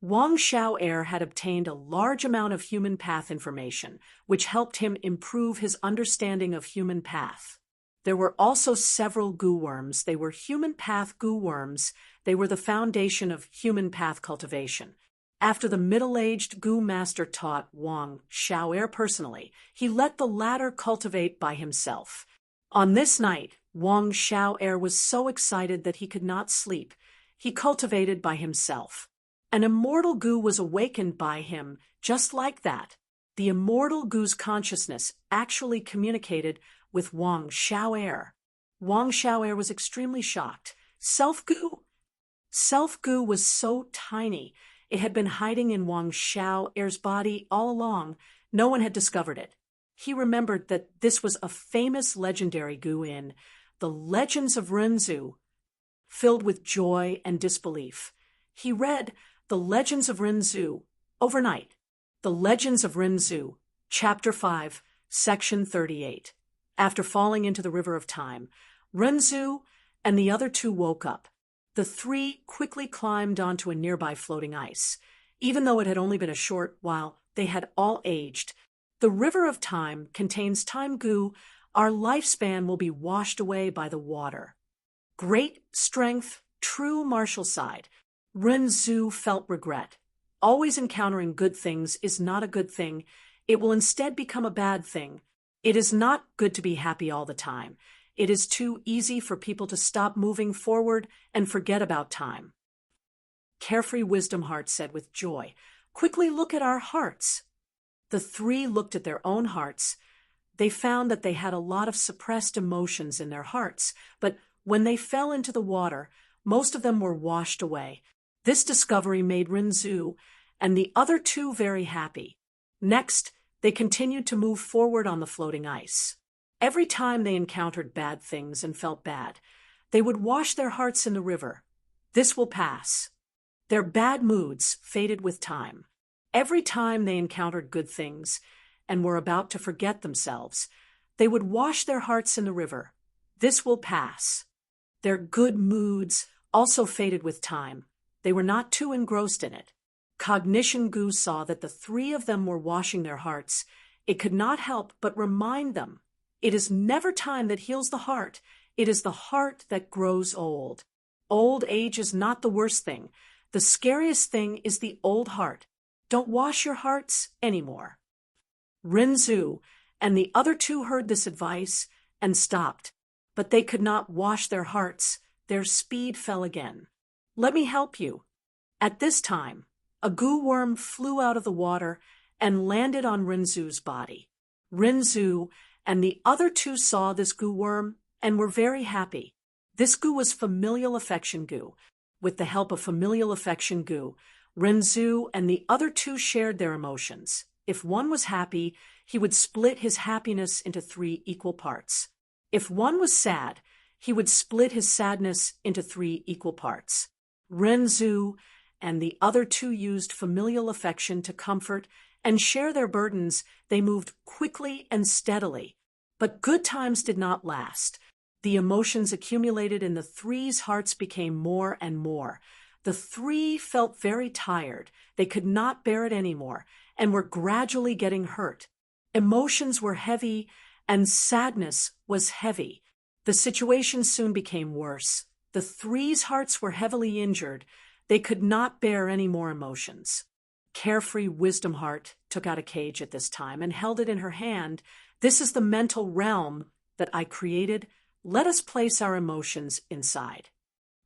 Wang Xiao had obtained a large amount of human path information, which helped him improve his understanding of human path. There were also several Gu worms. They were human path Gu worms. They were the foundation of human path cultivation. After the middle-aged Gu master taught Wang Xiao personally, he let the latter cultivate by himself. On this night, Wang Xiao was so excited that he could not sleep. He cultivated by himself. An immortal Gu was awakened by him just like that. The immortal Gu's consciousness actually communicated with Wang Xiao. Wang Xiao was extremely shocked. Self-Gu? Self-Gu was so tiny. It had been hiding in Wang Xiao's body all along. No one had discovered it. He remembered that this was a famous legendary Gu in the Legends of Renzu. Filled with joy and disbelief, he read the Legends of Renzu overnight. The Legends of Renzu, Chapter 5, Section 38. After falling into the river of time, Renzu and the other two woke up. The three quickly climbed onto a nearby floating ice. Even though it had only been a short while, they had all aged. The river of time contains time Gu. Our lifespan will be washed away by the water. Great strength, true martial side. Renzu felt regret. Always encountering good things is not a good thing. It will instead become a bad thing. It is not good to be happy all the time. It is too easy for people to stop moving forward and forget about time. Carefree Wisdom Heart said with joy, "Quickly look at our hearts." The three looked at their own hearts. They found that they had a lot of suppressed emotions in their hearts, but when they fell into the water, most of them were washed away. This discovery made Renzu and the other two very happy. Next, they continued to move forward on the floating ice. Every time they encountered bad things and felt bad, they would wash their hearts in the river. This will pass. Their bad moods faded with time. Every time they encountered good things and were about to forget themselves, they would wash their hearts in the river. This will pass. Their good moods also faded with time. They were not too engrossed in it. Cognition Gu saw that the three of them were washing their hearts. It could not help but remind them, it is never time that heals the heart. It is the heart that grows old. Old age is not the worst thing. The scariest thing is the old heart. Don't wash your hearts anymore. Rinzhu and the other two heard this advice and stopped, but they could not wash their hearts. Their speed fell again. Let me help you. At this time, a goo worm flew out of the water and landed on Rinzhu's body. Rinzhu and the other two saw this goo worm and were very happy. This goo was familial affection goo. With the help of familial affection goo, Rinzhu and the other two shared their emotions. If one was happy, he would split his happiness into 3 equal parts. If one was sad, he would split his sadness into 3 equal parts. Rinzhu and the other two used familial affection to comfort and share their burdens. They moved quickly and steadily. But good times did not last. The emotions accumulated in the three's hearts became more and more. The three felt very tired. They could not bear it anymore and were gradually getting hurt. Emotions were heavy and sadness was heavy. The situation soon became worse. The three's hearts were heavily injured. They could not bear any more emotions. Carefree Wisdom Heart took out a cage at this time and held it in her hand. This is the mental realm that I created. Let us place our emotions inside.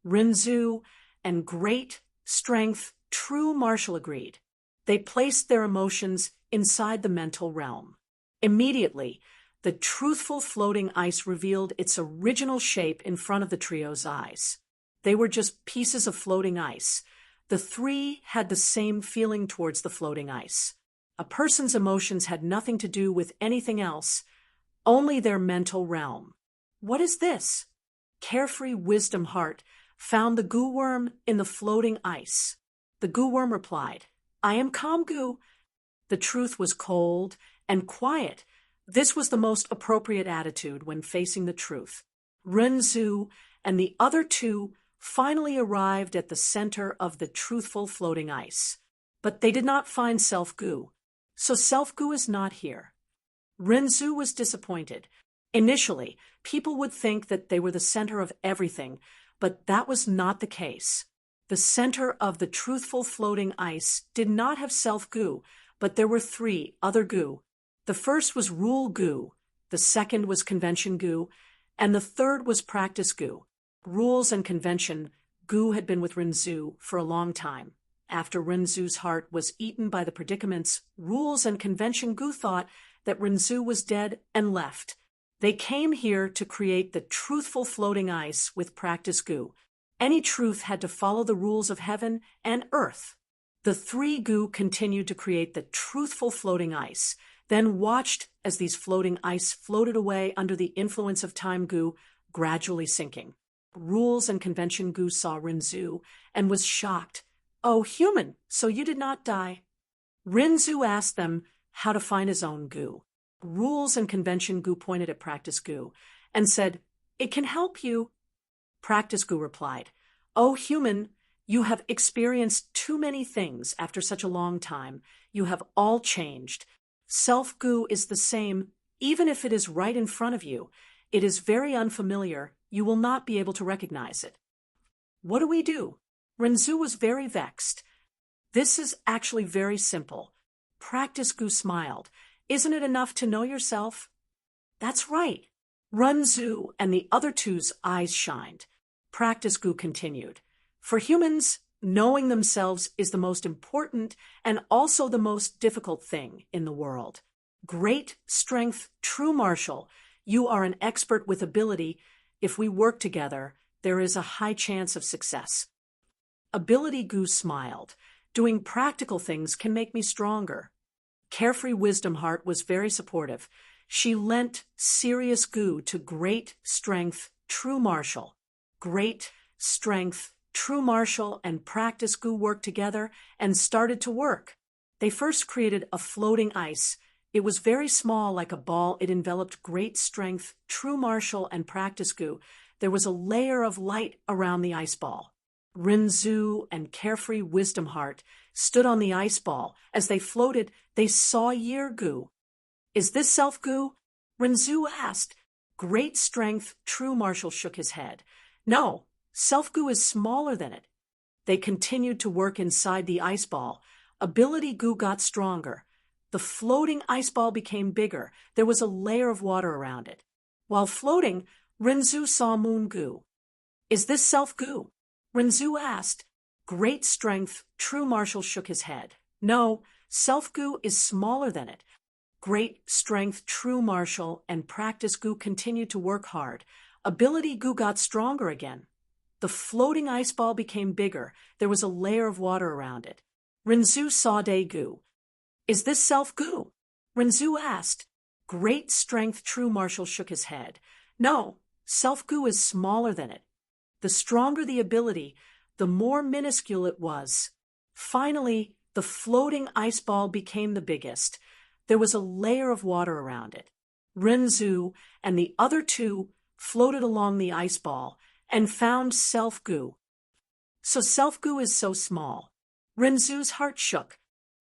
Rinzhu and Great Strength True Marshall agreed. They placed their emotions inside the mental realm. Immediately, the truthful floating ice revealed its original shape in front of the trio's eyes. They were just pieces of floating ice. The three had the same feeling towards the floating ice. A person's emotions had nothing to do with anything else, only their mental realm. What is this? Carefree Wisdom Heart found the goo worm in the floating ice. The goo worm replied, I am calm goo. The truth was cold and quiet. This was the most appropriate attitude when facing the truth. Rinzhu and the other two finally arrived at the center of the truthful floating ice. But they did not find self-goo. So self-goo is not here. Rinzhu was disappointed. Initially, people would think that they were the center of everything, but that was not the case. The center of the truthful floating ice did not have self-goo, but there were 3 other goo. The first was rule goo, the second was convention goo, and the third was practice goo. Rules and convention goo had been with Rinzhu for a long time. After Rinzhu's heart was eaten by the predicaments, rules and convention goo thought that Rinzhu was dead and left. They came here to create the truthful floating ice with practice goo. Any truth had to follow the rules of heaven and earth. The 3 goo continued to create the truthful floating ice, then watched as these floating ice floated away under the influence of time goo, gradually sinking. Rules and convention goo saw Rinzhu and was shocked. Oh, human, so you did not die. Rinzhu asked them how to find his own goo. Rules and convention goo pointed at practice goo and said, it can help you. Practice goo replied, oh, human, you have experienced too many things after such a long time. You have all changed. Self-goo is the same, even if it is right in front of you. It is very unfamiliar. You will not be able to recognize it. What do we do? Rinzhu was very vexed. This is actually very simple. Practice goo smiled. Isn't it enough to know yourself? That's right. Rinzhu and the other two's eyes shined. Practice goo continued. For humans, knowing themselves is the most important and also the most difficult thing in the world. Great Strength True Marshall, you are an expert with ability. If we work together, there is a high chance of success. Ability goo smiled. Doing practical things can make me stronger. Carefree Wisdom Heart was very supportive. She lent serious goo to Great Strength True Marshall. Great Strength True Marshall and Practice goo worked together and started to work. They first created a floating ice. It was very small, like a ball. It enveloped Great Strength True Marshall and Practice goo. There was a layer of light around the ice ball. Rinzhu and Carefree Wisdom Heart stood on the ice ball. As they floated, they saw Year goo. Is this self-goo? Rinzhu asked. Great Strength True Marshall shook his head. No, self-goo is smaller than it. They continued to work inside the ice ball. Ability Gu got stronger. The floating ice ball became bigger. There was a layer of water around it. While floating, Renzu saw Moon Gu. Is this Self Gu? Renzu asked. Great strength, True Marshal shook his head. No, Self Gu is smaller than it. Great strength, True Marshal, and Practice Gu continued to work hard. Ability Gu got stronger again. The floating ice ball became bigger. There was a layer of water around it. Renzu saw De Gu. Is this Self Gu? Renzu asked. Great strength, True Marshal shook his head. No, Self Gu is smaller than it. The stronger the ability, the more minuscule it was. Finally, the floating ice ball became the biggest. There was a layer of water around it. Renzu and the other two floated along the ice ball and found Self Gu. So Self Gu is so small. Renzu's heart shook.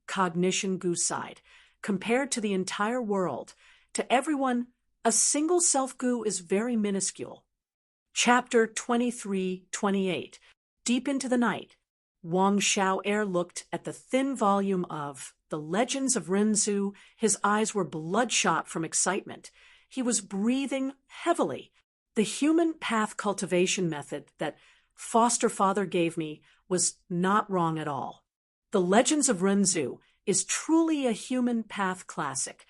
Cognition Gu sighed. Compared to the entire world, to everyone, a single Self Gu is very minuscule. Chapter 23-28. Deep into the night, Wang Xiao'er looked at the thin volume of The Legends of Renzu. His eyes were bloodshot from excitement. He was breathing heavily. The human path cultivation method that foster father gave me was not wrong at all. The Legends of Renzu is truly a human path classic.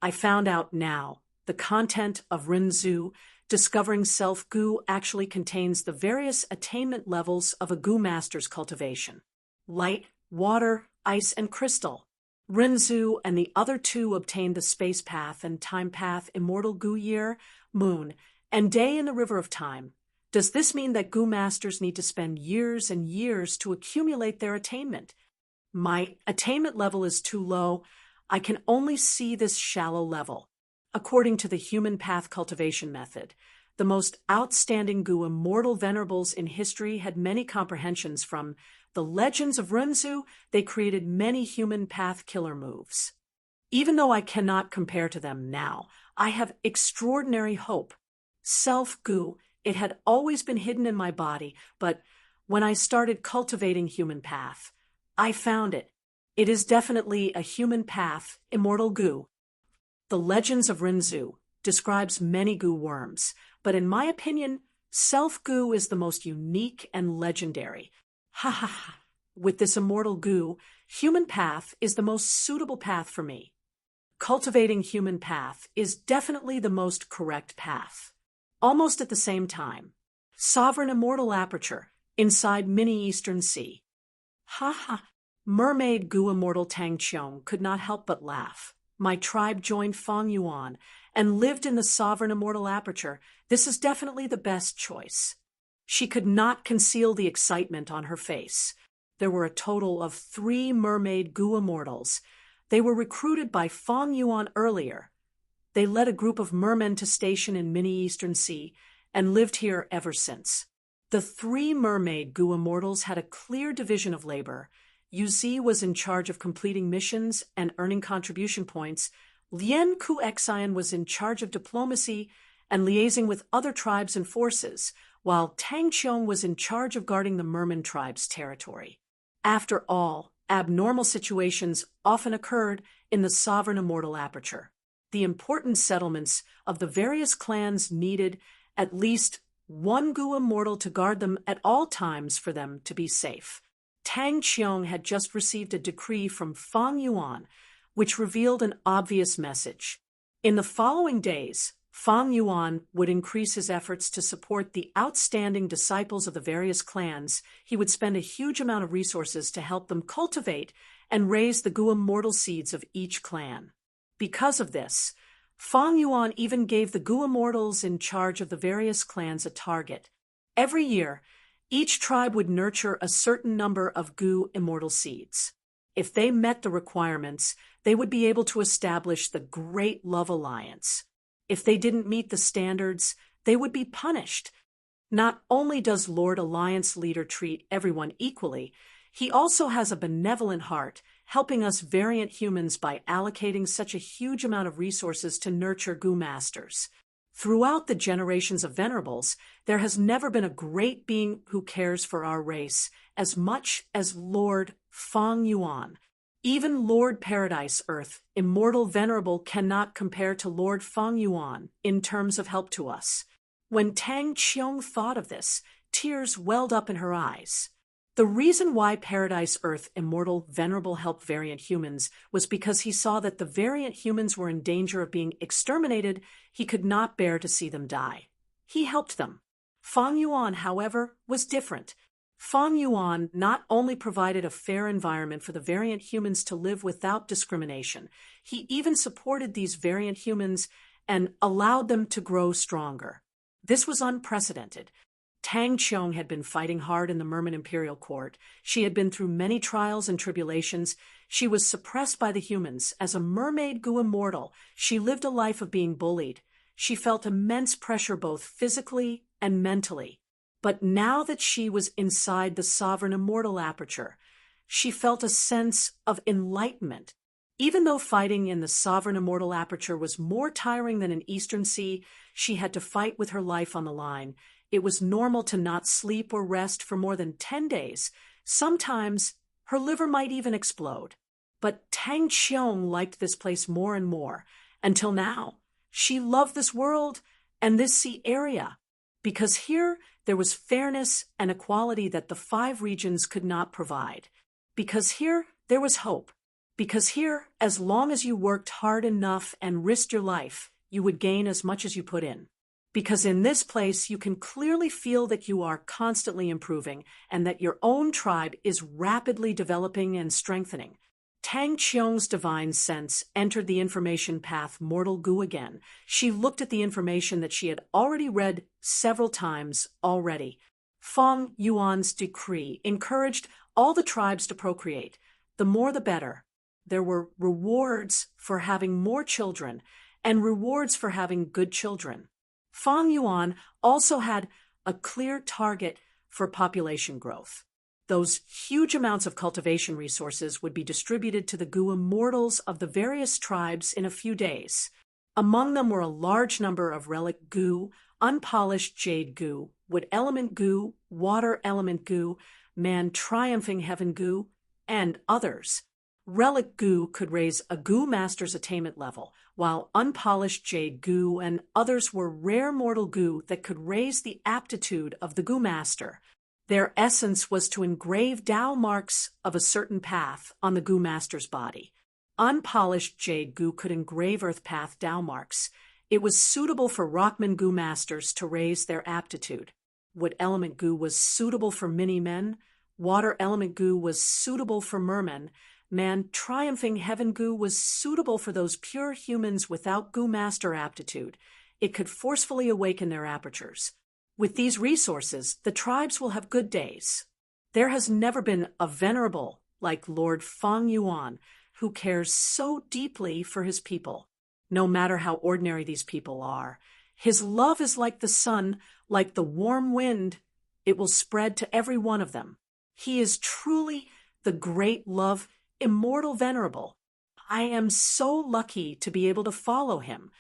I found out now the content of Renzu. Discovering Self Gu actually contains the various attainment levels of a Gu master's cultivation. Light, water, ice, and crystal. Renzu and the other two obtained the space path and time path immortal Gu year, moon, and day in the river of time. Does this mean that Gu masters need to spend years and years to accumulate their attainment? My attainment level is too low. I can only see this shallow level. According to the human path cultivation method, the most outstanding Gu immortal venerables in history had many comprehensions. From the Legends of Renzu, they created many human path killer moves. Even though I cannot compare to them now, I have extraordinary hope. Self Gu, it had always been hidden in my body, but when I started cultivating human path, I found it. It is definitely a human path, immortal Gu. The Legends of Renzu describes many Gu worms, but in my opinion, Self Gu is the most unique and legendary. Ha ha ha. With this immortal Gu, human path is the most suitable path for me. Cultivating human path is definitely the most correct path. Almost at the same time, Sovereign Immortal Aperture inside Mini Eastern Sea. Ha ha. Mermaid Gu Immortal Tang Qiong could not help but laugh. My tribe joined Fang Yuan and lived in the Sovereign Immortal Aperture. This is definitely the best choice. She could not conceal the excitement on her face. There were a total of 3 mermaid Gu Immortals. They were recruited by Fang Yuan earlier. They led a group of mermen to station in Mini Eastern Sea and lived here ever since. The 3 mermaid Gu Immortals had a clear division of labor. Yuzi was in charge of completing missions and earning contribution points. Lien Ku Xian was in charge of diplomacy and liaising with other tribes and forces, while Tang Qiong was in charge of guarding the Merman tribe's territory. After all, abnormal situations often occurred in the Sovereign Immortal Aperture. The important settlements of the various clans needed at least 1 Gu Immortal to guard them at all times for them to be safe. Tang Qiong had just received a decree from Fang Yuan, which revealed an obvious message. In the following days, Fang Yuan would increase his efforts to support the outstanding disciples of the various clans. He would spend a huge amount of resources to help them cultivate and raise the Gu Immortal seeds of each clan. Because of this, Fang Yuan even gave the Gu Immortals in charge of the various clans a target. Every year, each tribe would nurture a certain number of Gu Immortal seeds. If they met the requirements, they would be able to establish the Great Love Alliance. If they didn't meet the standards, they would be punished. Not only does Lord Alliance Leader treat everyone equally, he also has a benevolent heart, helping us variant humans by allocating such a huge amount of resources to nurture Gu Masters. Throughout the generations of venerables, there has never been a great being who cares for our race as much as Lord Feng Yuan. Even Lord Paradise Earth, immortal venerable, cannot compare to Lord Feng Yuan in terms of help to us. When Tang Qiong thought of this, tears welled up in her eyes. The reason why Paradise Earth immortal venerable helped variant humans was because he saw that the variant humans were in danger of being exterminated. He could not bear to see them die. He helped them. Feng Yuan, however, was different. Feng Yuan not only provided a fair environment for the variant humans to live without discrimination, he even supported these variant humans and allowed them to grow stronger. This was unprecedented. Tang Qiong had been fighting hard in the Merman Imperial Court. She had been through many trials and tribulations. She was suppressed by the humans. As a mermaid goo immortal, she lived a life of being bullied. She felt immense pressure both physically and mentally. But now that she was inside the sovereign immortal aperture, she felt a sense of enlightenment. Even though fighting in the sovereign immortal aperture was more tiring than in Eastern Sea, she had to fight with her life on the line. It was normal to not sleep or rest for more than 10 days. Sometimes her liver might even explode. But Tang Qiong liked this place more and more. Until now, she loved this world and this sea area. Because here there was fairness and equality that the 5 regions could not provide. Because here there was hope. Because here, as long as you worked hard enough and risked your life, you would gain as much as you put in. Because in this place, you can clearly feel that you are constantly improving and that your own tribe is rapidly developing and strengthening. Tang Qiong's divine sense entered the information path mortal goo again. She looked at the information that she had already read several times already. Feng Yuan's decree encouraged all the tribes to procreate. The more the better. There were rewards for having more children and rewards for having good children. Feng Yuan also had a clear target for population growth. Those huge amounts of cultivation resources would be distributed to the goo immortals of the various tribes in a few days. Among them were a large number of relic goo, unpolished jade goo, wood element goo, water element goo, man triumphing heaven goo, and others. Relic goo could raise a goo master's attainment level, while unpolished jade goo and others were rare mortal goo that could raise the aptitude of the goo master. Their essence was to engrave Tao marks of a certain path on the goo master's body. Unpolished jade goo could engrave earth path Tao marks. It was suitable for Rockman goo masters to raise their aptitude. Wood element goo was suitable for mini-men. Water element goo was suitable for mermen. Man triumphing heaven goo was suitable for those pure humans without goo master aptitude. It could forcefully awaken their apertures. With these resources, the tribes will have good days. There has never been a venerable like Lord Feng Yuan who cares so deeply for his people. No matter how ordinary these people are, his love is like the sun, like the warm wind. It will spread to every one of them. He is truly the great love, immortal venerable. I am so lucky to be able to follow him.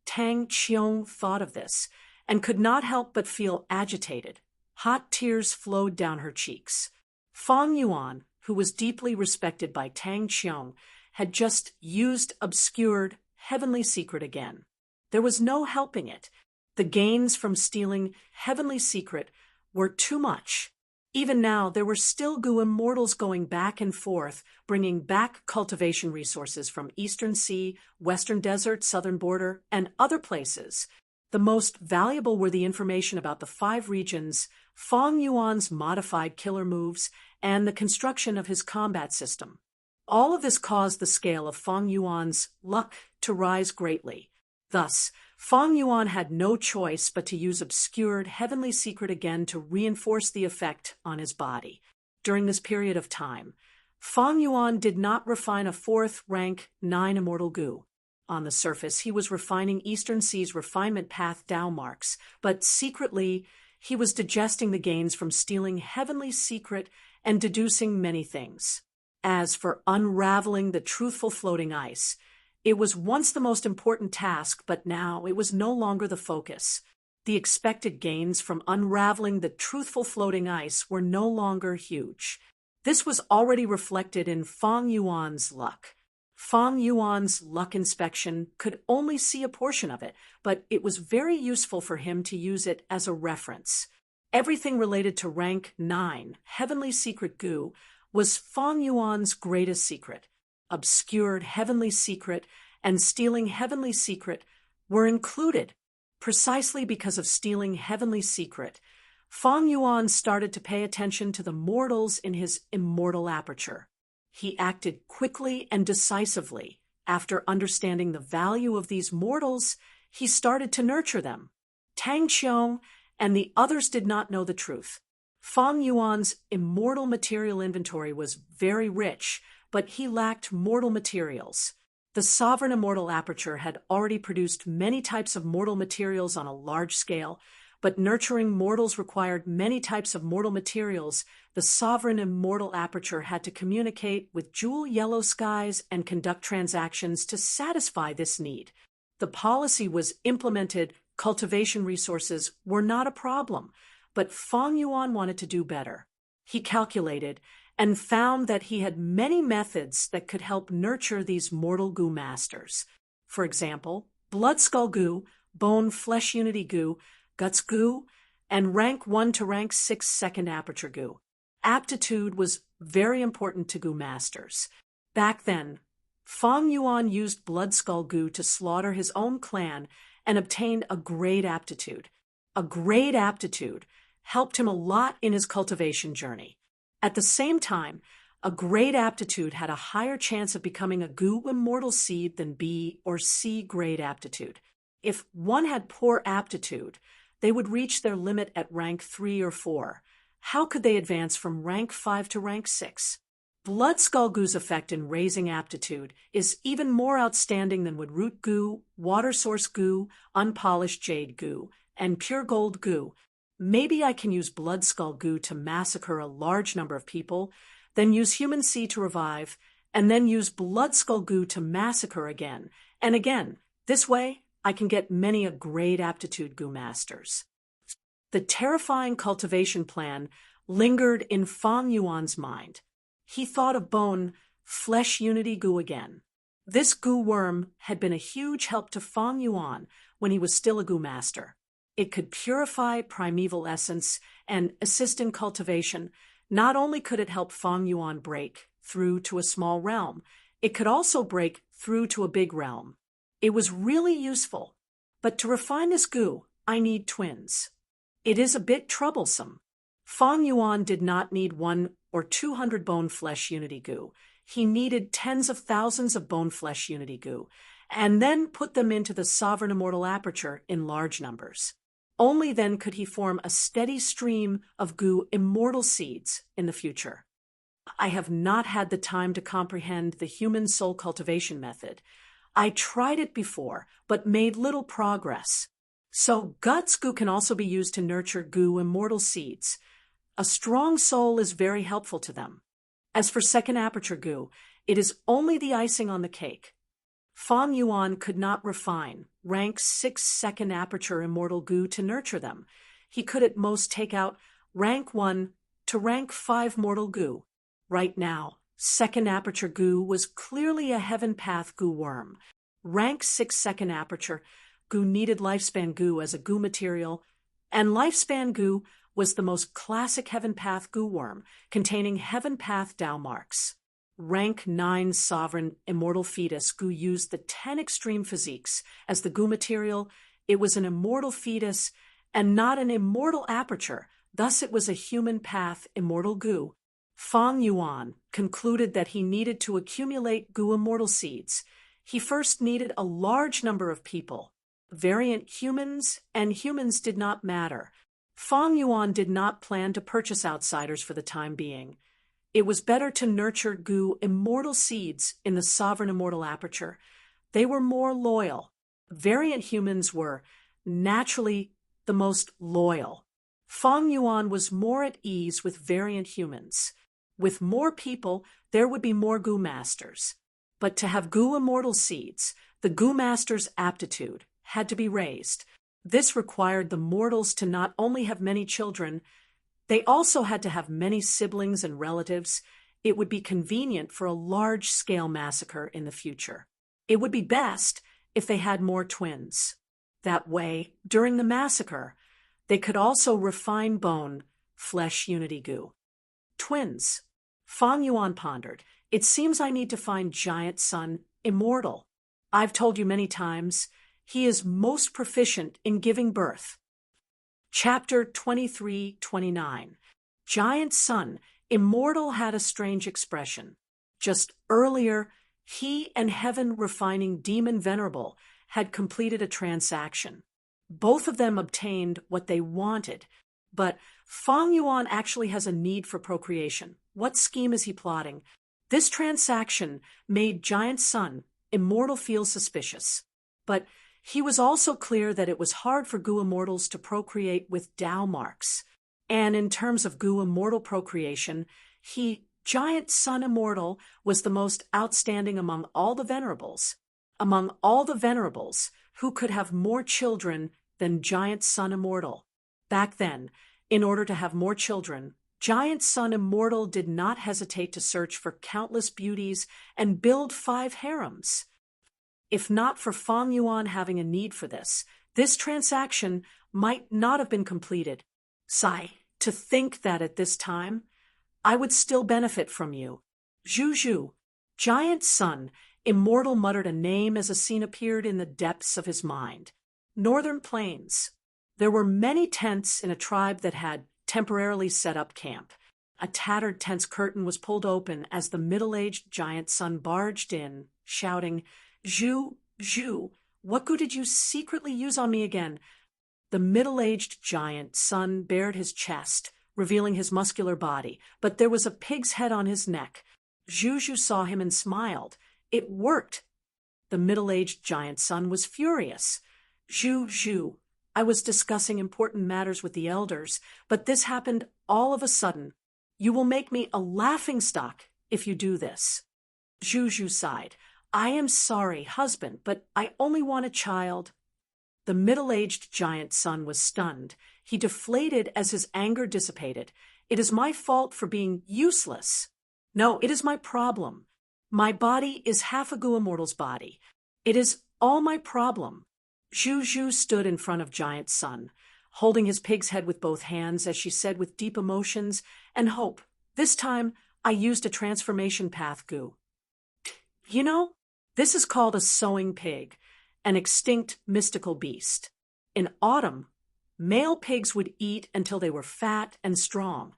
Tang Qiong thought of this and could not help but feel agitated. Hot tears flowed down her cheeks. Feng Yuan, who was deeply respected by Tang Qiong, had just used obscured heavenly secret again. There was no helping it. The gains from stealing heavenly secret were too much. Even now, there were still goo immortals going back and forth, bringing back cultivation resources from Eastern Sea, Western Desert, Southern Border, and other places. The most valuable were the information about the 5 regions, Feng Yuan's modified killer moves, and the construction of his combat system. All of this caused the scale of Feng Yuan's luck to rise greatly. Thus, Feng Yuan had no choice but to use obscured heavenly secret again to reinforce the effect on his body. During this period of time, Feng Yuan did not refine a 4th rank 9 immortal goo. On the surface, he was refining Eastern Sea's refinement path Tao marks, but secretly, he was digesting the gains from stealing heavenly secret and deducing many things. As for unraveling the truthful floating ice, It was once the most important task, but now it was no longer the focus. The expected gains from unraveling the truthful floating ice were no longer huge. This was already reflected in Fang Yuan's luck. Fang Yuan's luck inspection could only see a portion of it, but it was very useful for him to use it as a reference. Everything related to rank 9, Heavenly Secret Goo, was Fang Yuan's greatest secret. Obscured Heavenly Secret and Stealing Heavenly Secret were included. Precisely because of Stealing Heavenly Secret, Fang Yuan started to pay attention to the mortals in his immortal aperture. He acted quickly and decisively. After understanding the value of these mortals, he started to nurture them. Tang Xiong and the others did not know the truth. Fang Yuan's immortal material inventory was very rich, but he lacked mortal materials. The sovereign immortal aperture had already produced many types of mortal materials on a large scale, but nurturing mortals required many types of mortal materials. The sovereign immortal aperture had to communicate with jewel yellow skies and conduct transactions to satisfy this need. The policy was implemented. Cultivation resources were not a problem, but Fang Yuan wanted to do better. He calculated and found that he had many methods that could help nurture these mortal Goo masters. For example, Blood Skull Goo, Bone Flesh Unity Goo, Guts Goo, and rank 1 to rank 6 second aperture Goo. Aptitude was very important to Goo masters. Back then, Fang Yuan used Blood Skull Goo to slaughter his own clan and obtained a great aptitude. A great aptitude helped him a lot in his cultivation journey. At the same time, a great aptitude had a higher chance of becoming a Goo immortal seed than B or C grade aptitude. If one had poor aptitude, they would reach their limit at rank 3 or 4. How could they advance from rank 5 to rank 6? Blood Skull Goo's effect in raising aptitude is even more outstanding than would Root Goo, Water Source Goo, Unpolished Jade Goo, and Pure Gold Goo. Maybe I can use Blood Skull Goo to massacre a large number of people, then use Human Seed to revive, and then use Blood Skull Goo to massacre again and again. This way, I can get many a great aptitude Goo masters. The terrifying cultivation plan lingered in Fang Yuan's mind. He thought of Bone Flesh Unity Goo again. This Goo worm had been a huge help to Fang Yuan when he was still a Goo master. It could purify primeval essence and assist in cultivation. Not only could it help Fang Yuan break through to a small realm, it could also break through to a big realm. It was really useful. But to refine this Goo, I need twins. It is a bit troublesome. Fang Yuan did not need 1 or 200 Bone Flesh Unity Goo. He needed tens of thousands of Bone Flesh Unity Goo, and then put them into the Sovereign Immortal Aperture in large numbers. Only then could he form a steady stream of Goo immortal seeds in the future. I have not had the time to comprehend the human soul cultivation method. I tried it before, but made little progress. So Guts Goo can also be used to nurture Goo immortal seeds. A strong soul is very helpful to them. As for second aperture Goo, it is only the icing on the cake. Fang Yuan could not refine rank 6 second aperture immortal Goo to nurture them. He could at most take out rank 1 to rank 5 mortal Goo. Right now, second aperture Goo was clearly a heaven path Goo worm. Rank 6 second aperture Goo needed lifespan Goo as a Goo material, and lifespan Goo was the most classic heaven path Goo worm, containing heaven path Dao marks. Rank 9 sovereign immortal fetus Goo used the 10 extreme physiques as the Goo material. It was an immortal fetus and not an immortal aperture, thus it was a human path immortal Goo. Fang Yuan concluded that he needed to accumulate Goo immortal seeds. He first needed a large number of people. Variant humans and humans did not matter. Fang Yuan did not plan to purchase outsiders for the time being. It was better to nurture Goo immortal seeds in the Sovereign Immortal Aperture. They were more loyal. Variant humans were naturally the most loyal. Fang Yuan was more at ease with variant humans. With more people, there would be more Goo masters. But to have Gu immortal seeds, the Gu Master's aptitude had to be raised. This required the mortals to not only have many children, they also had to have many siblings and relatives. It would be convenient for a large-scale massacre in the future. It would be best if they had more twins. That way, during the massacre, they could also refine bone, flesh unity Gu. Twins. Fang Yuan pondered. It seems I need to find Giant Sun immortal. I've told you many times, he is most proficient in giving birth. Chapter 23-29. Giant Sun immortal had a strange expression. Just earlier, he and heaven-refining demon Venerable had completed a transaction. Both of them obtained what they wanted, but Fang Yuan actually has a need for procreation. What scheme is he plotting? This transaction made Giant Sun immortal feel suspicious, but he was also clear that it was hard for Gu immortals to procreate with Dao marks. And in terms of Gu immortal procreation, Giant Sun immortal, was the most outstanding among all the venerables. Among all the venerables, who could have more children than Giant Sun immortal? Back then, in order to have more children, Giant Sun immortal did not hesitate to search for countless beauties and build 5 harems. If not for Fang Yuan having a need for this transaction might not have been completed. Sigh, to think that at this time, I would still benefit from you. Zhu. Giant Sun immortal muttered a name as a scene appeared in the depths of his mind. Northern Plains. There were many tents in a tribe that had temporarily set up camp. A tattered tent's curtain was pulled open as the middle-aged Giant Sun barged in, shouting, Zhu, what good did you secretly use on me again? The middle-aged Giant Sun bared his chest, revealing his muscular body, but there was a pig's head on his neck. Zhu saw him and smiled. It worked. The middle-aged Giant Sun was furious. Zhu, I was discussing important matters with the elders, but this happened all of a sudden. You will make me a laughingstock if you do this. Zhu sighed. I am sorry, husband, but I only want a child. The middle-aged Giant Sun was stunned. He deflated as his anger dissipated. It is my fault for being useless. No, it is my problem. My body is half a Gu immortal's body. It is all my problem. Zhu stood in front of Giant Sun, holding his pig's head with both hands as she said with deep emotions and hope, This time, I used a transformation path Gu. You know, this is called a sowing pig, an extinct mystical beast. In autumn, male pigs would eat until they were fat and strong,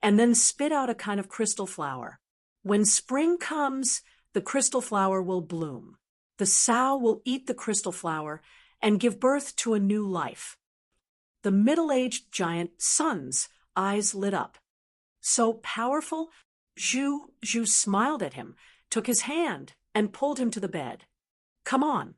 and then spit out a kind of crystal flower. When spring comes, the crystal flower will bloom. The sow will eat the crystal flower and give birth to a new life. The middle-aged Giant Sun's eyes lit up. So powerful, Zhu smiled at him, took his hand, and pulled him to the bed. Come on.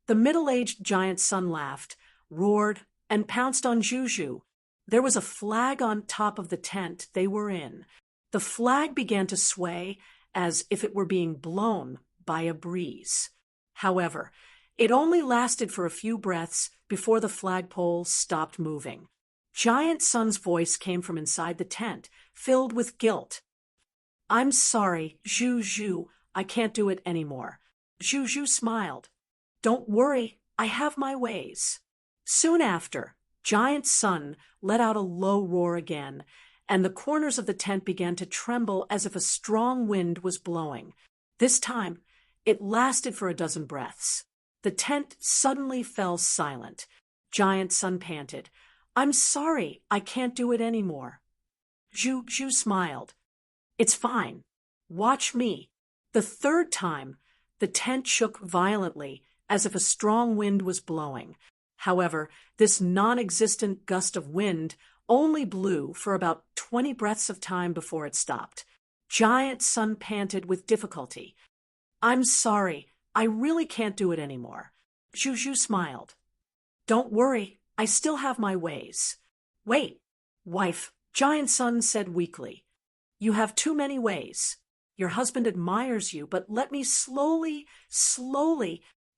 The middle-aged Giant Sun laughed, roared, and pounced on Zhu. There was a flag on top of the tent they were in. The flag began to sway as if it were being blown by a breeze. However, it only lasted for a few breaths before the flagpole stopped moving. Giant Sun's voice came from inside the tent, filled with guilt. I'm sorry, Zhu, I can't do it anymore. Zhu smiled. Don't worry, I have my ways. Soon after, Giant Sun let out a low roar again, and the corners of the tent began to tremble as if a strong wind was blowing. This time, it lasted for a dozen breaths. The tent suddenly fell silent. Giant Sun panted. I'm sorry, I can't do it anymore. Zhu smiled. It's fine. Watch me. The third time, the tent shook violently as if a strong wind was blowing. However, this non-existent gust of wind only blew for about 20 breaths of time before it stopped. Giant Sun panted with difficulty. I'm sorry, I really can't do it anymore. Zhu smiled. Don't worry, I still have my ways. Wait, wife, Giant Sun said weakly. You have too many ways. Your husband admires you, but let me slowly,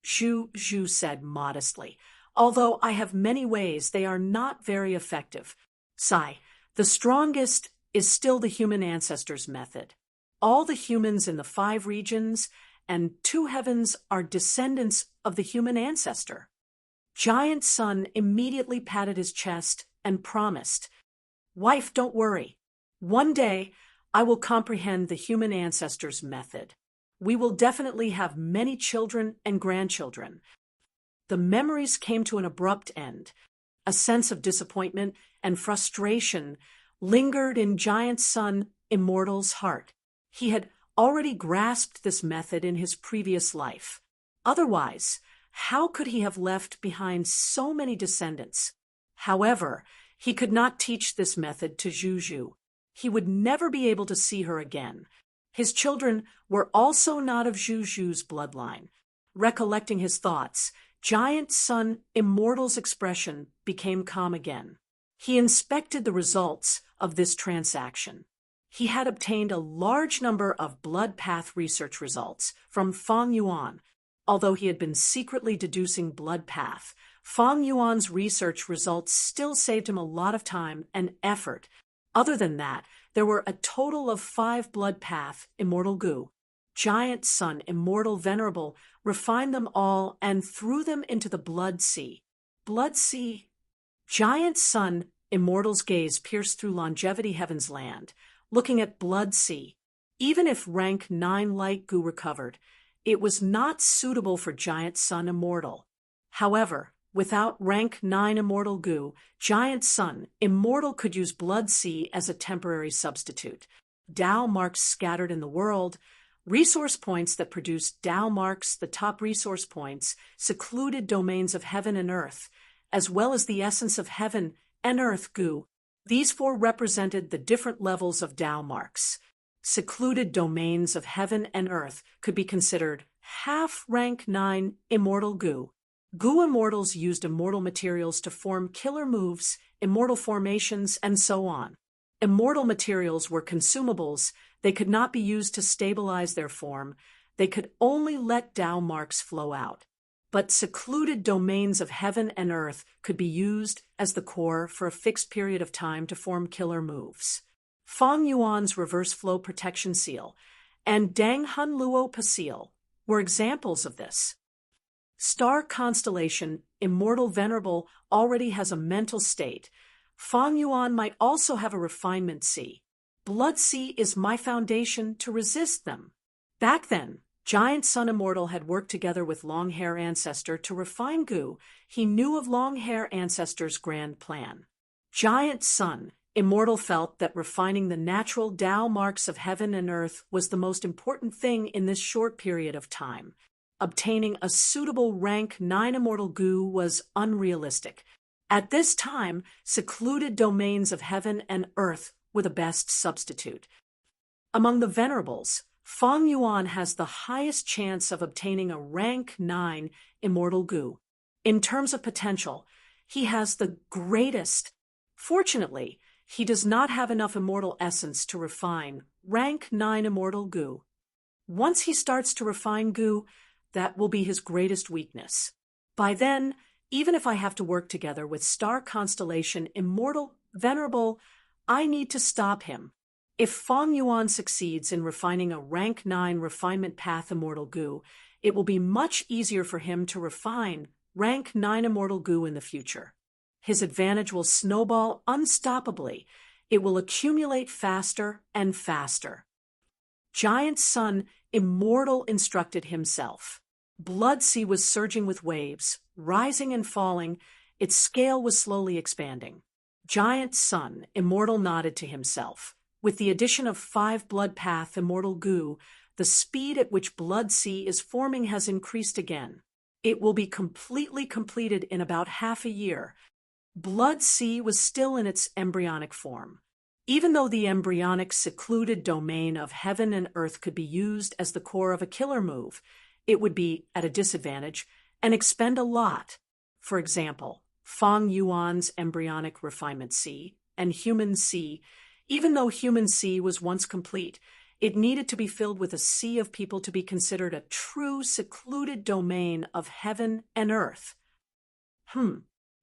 Zhu said modestly. Although I have many ways, they are not very effective. Sigh. The strongest is still the human ancestors method. All the humans in the 5 regions and 2 heavens are descendants of the human ancestor. Giant Sun immediately patted his chest and promised, Wife, don't worry. One day, I will comprehend the human ancestors method. We will definitely have many children and grandchildren. The memories came to an abrupt end. A sense of disappointment and frustration lingered in Giant Sun Immortal's heart. He had already grasped this method in his previous life. Otherwise, how could he have left behind so many descendants? However, he could not teach this method to Zhu. He would never be able to see her again. His children were also not of Zhu's bloodline. Recollecting his thoughts, Giant Sun Immortal's expression became calm again. He inspected the results of this transaction. He had obtained a large number of blood path research results from Fang Yuan. Although he had been secretly deducing blood path, Fang Yuan's research results still saved him a lot of time and effort. Other than that, there were a total of 5 blood path Immortal Gu. Giant Sun Immortal Venerable refined them all and threw them into the Blood Sea. Blood Sea. Giant Sun Immortal's gaze pierced through Longevity Heaven's land, looking at Blood Sea. Even if rank 9 light Gu recovered, it was not suitable for Giant Sun Immortal. However, without rank 9 Immortal Gu, Giant Sun Immortal could use Blood Sea as a temporary substitute. Dao marks scattered in the world, resource points that produce Dao marks, the top resource points, secluded domains of heaven and earth, as well as the essence of heaven and earth Gu. These 4 represented the different levels of Dao marks. Secluded domains of heaven and earth could be considered half rank 9 Immortal Gu. Gu Immortals used immortal materials to form killer moves, immortal formations, and so on. Immortal materials were consumables. They could not be used to stabilize their form. They could only let Dao marks flow out. But secluded domains of heaven and earth could be used as the core for a fixed period of time to form killer moves. Fang Yuan's reverse flow protection seal and Dang Hun Luo Pasil were examples of this. Star constellation Immortal Venerable already has a mental state. Fang Yuan might also have a refinement sea. Blood Sea is my foundation to resist them. Back then, Giant Sun Immortal had worked together with Long Hair Ancestor to refine Gu. He knew of Long Hair Ancestor's grand plan. Giant Sun Immortal felt that refining the natural Dao marks of heaven and earth was the most important thing in this short period of time. Obtaining a suitable rank 9 Immortal Gu was unrealistic. At this time, secluded domains of heaven and earth were the best substitute. Among the Venerables, Fang Yuan has the highest chance of obtaining a rank 9 Immortal Gu. In terms of potential, he has the greatest. Fortunately, he does not have enough immortal essence to refine rank 9 Immortal Gu. Once he starts to refine Gu, that will be his greatest weakness. By then, even if I have to work together with Star Constellation Immortal Venerable, I need to stop him. If Fang Yuan succeeds in refining a rank 9 refinement path Immortal Gu, it will be much easier for him to refine rank 9 Immortal Gu in the future. His advantage will snowball unstoppably. It will accumulate faster and faster. Giant Sun Immortal instructed himself. Blood Sea was surging with waves, rising and falling. Its scale was slowly expanding. Giant Sun Immortal nodded to himself. With the addition of 5 blood path Immortal Gu, the speed at which Blood Sea is forming has increased again. It will be completely completed in about half a year. Blood Sea was still in its embryonic form. Even though the embryonic secluded domain of heaven and earth could be used as the core of a killer move, it would be at a disadvantage and expend a lot. For example, Fang Yuan's embryonic refinement sea and human sea. Even though human sea was once complete, It needed to be filled with a sea of people to be considered a true secluded domain of heaven and earth.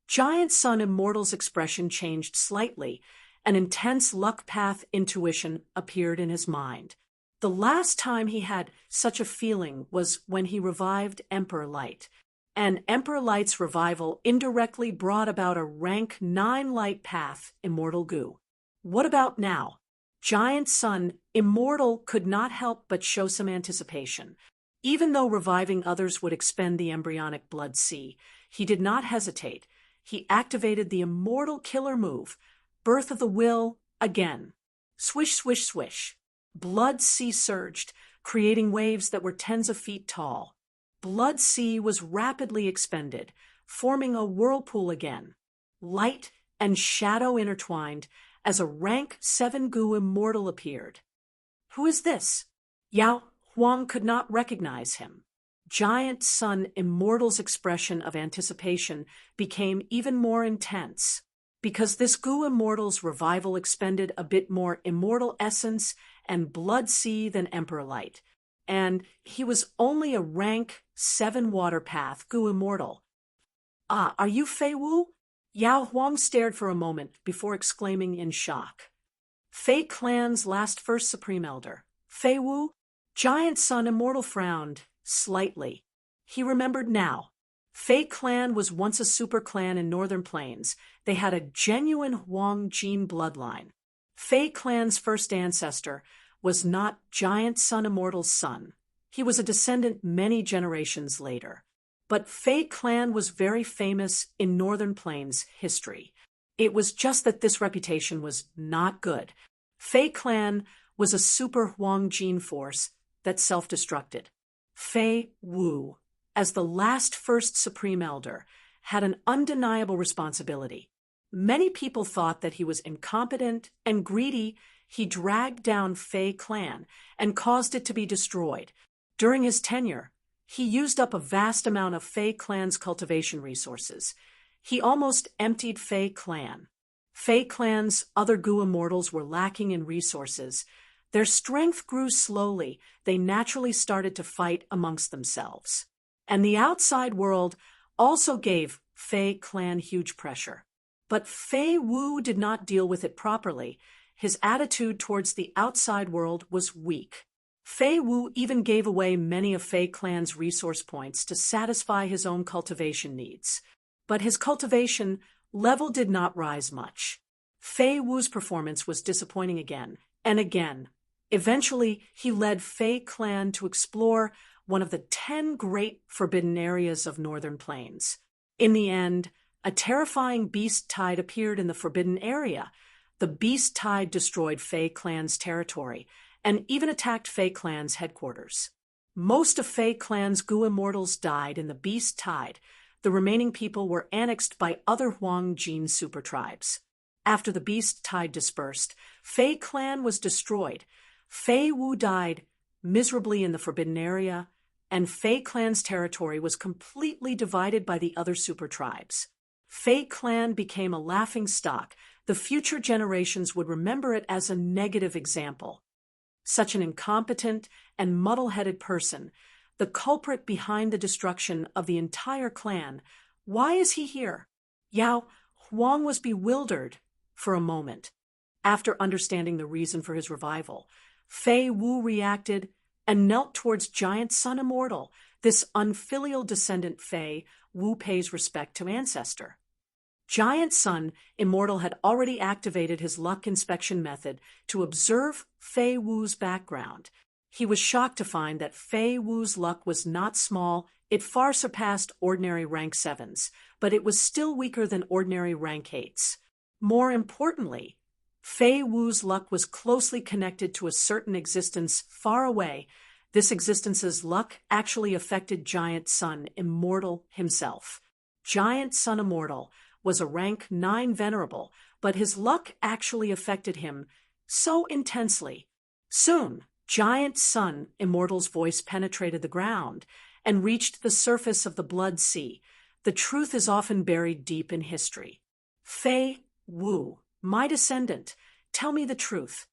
Giant Sun Immortal's expression changed slightly. An intense luck path intuition appeared in his mind. The last time he had such a feeling was when he revived Emperor Light. And Emperor Light's revival indirectly brought about a rank 9 light path, Immortal Goo. What about now? Giant Sun Immortal could not help but show some anticipation. Even though reviving others would expend the embryonic blood sea, he did not hesitate. He activated the immortal killer move, Birth of the Will, again. Swish, swish, swish. Blood sea surged, creating waves that were tens of feet tall. Blood sea was rapidly expended, forming a whirlpool again. Light and shadow intertwined as a rank 7 Goo Immortal appeared. Who is this? Yao Huang could not recognize him. Giant Sun Immortal's expression of anticipation became even more intense, because this Goo Immortal's revival expended a bit more immortal essence and blood sea than Emperor Light, and he was only a rank 7 water path Goo Immortal. Ah, are you Fei Wu? Yao Huang stared for a moment before exclaiming in shock. Fei Clan's last first Supreme Elder. Fei Wu? Giant Sun Immortal frowned slightly. He remembered now. Fei Clan was once a super clan in Northern Plains. They had a genuine Huang gene bloodline. Fei Clan's first ancestor was not Giant Sun Immortal's son. He was a descendant many generations later. But Fei Clan was very famous in Northern Plains history. It was just that this reputation was not good. Fei Clan was a super Huang gene force that self-destructed. Fei Wu, as the last first Supreme Elder, had an undeniable responsibility. Many people thought that he was incompetent and greedy. He dragged down Fei Clan and caused it to be destroyed. During his tenure, he used up a vast amount of Fei Clan's cultivation resources. He almost emptied Fei Clan. Fei Clan's other Goo Immortals were lacking in resources. Their strength grew slowly. They naturally started to fight amongst themselves. And the outside world also gave Fei Clan huge pressure. But Fei Wu did not deal with it properly. His attitude towards the outside world was weak. Fei Wu even gave away many of Fei Clan's resource points to satisfy his own cultivation needs. But his cultivation level did not rise much. Fei Wu's performance was disappointing again and again. Eventually, he led Fei Clan to explore one of the 10 great forbidden areas of Northern Plains. In the end, a terrifying beast tide appeared in the forbidden area. The beast tide destroyed Fei Clan's territory and even attacked Fei Clan's headquarters. Most of Fei Clan's Goo Immortals died in the beast tide. The remaining people were annexed by other Huang gene super tribes. After the beast tide dispersed, Fei Clan was destroyed. Fei Wu died miserably in the forbidden area, and Fei Clan's territory was completely divided by the other super tribes. Fei Clan became a laughing stock. The future generations would remember it as a negative example. Such an incompetent and muddle-headed person, the culprit behind the destruction of the entire clan. Why is he here? Yao Huang was bewildered for a moment. After understanding the reason for his revival, Fei Wu reacted and knelt towards Giant Sun Immortal. This unfilial descendant Fei Wu pays respect to ancestor. Giant Sun Immortal had already activated his luck inspection method to observe Fei Wu's background. He was shocked to find that Fei Wu's luck was not small. It far surpassed ordinary rank 7s, but it was still weaker than ordinary rank 8s. More importantly, Fei Wu's luck was closely connected to a certain existence far away. This existence's luck actually affected Giant Sun Immortal himself. Giant Sun Immortal was a rank 9 venerable, but his luck actually affected him so intensely. Soon, Giant Sun Immortal's voice penetrated the ground and reached the surface of the blood sea. The truth is often buried deep in history. Fei Wu, my descendant, tell me the truth.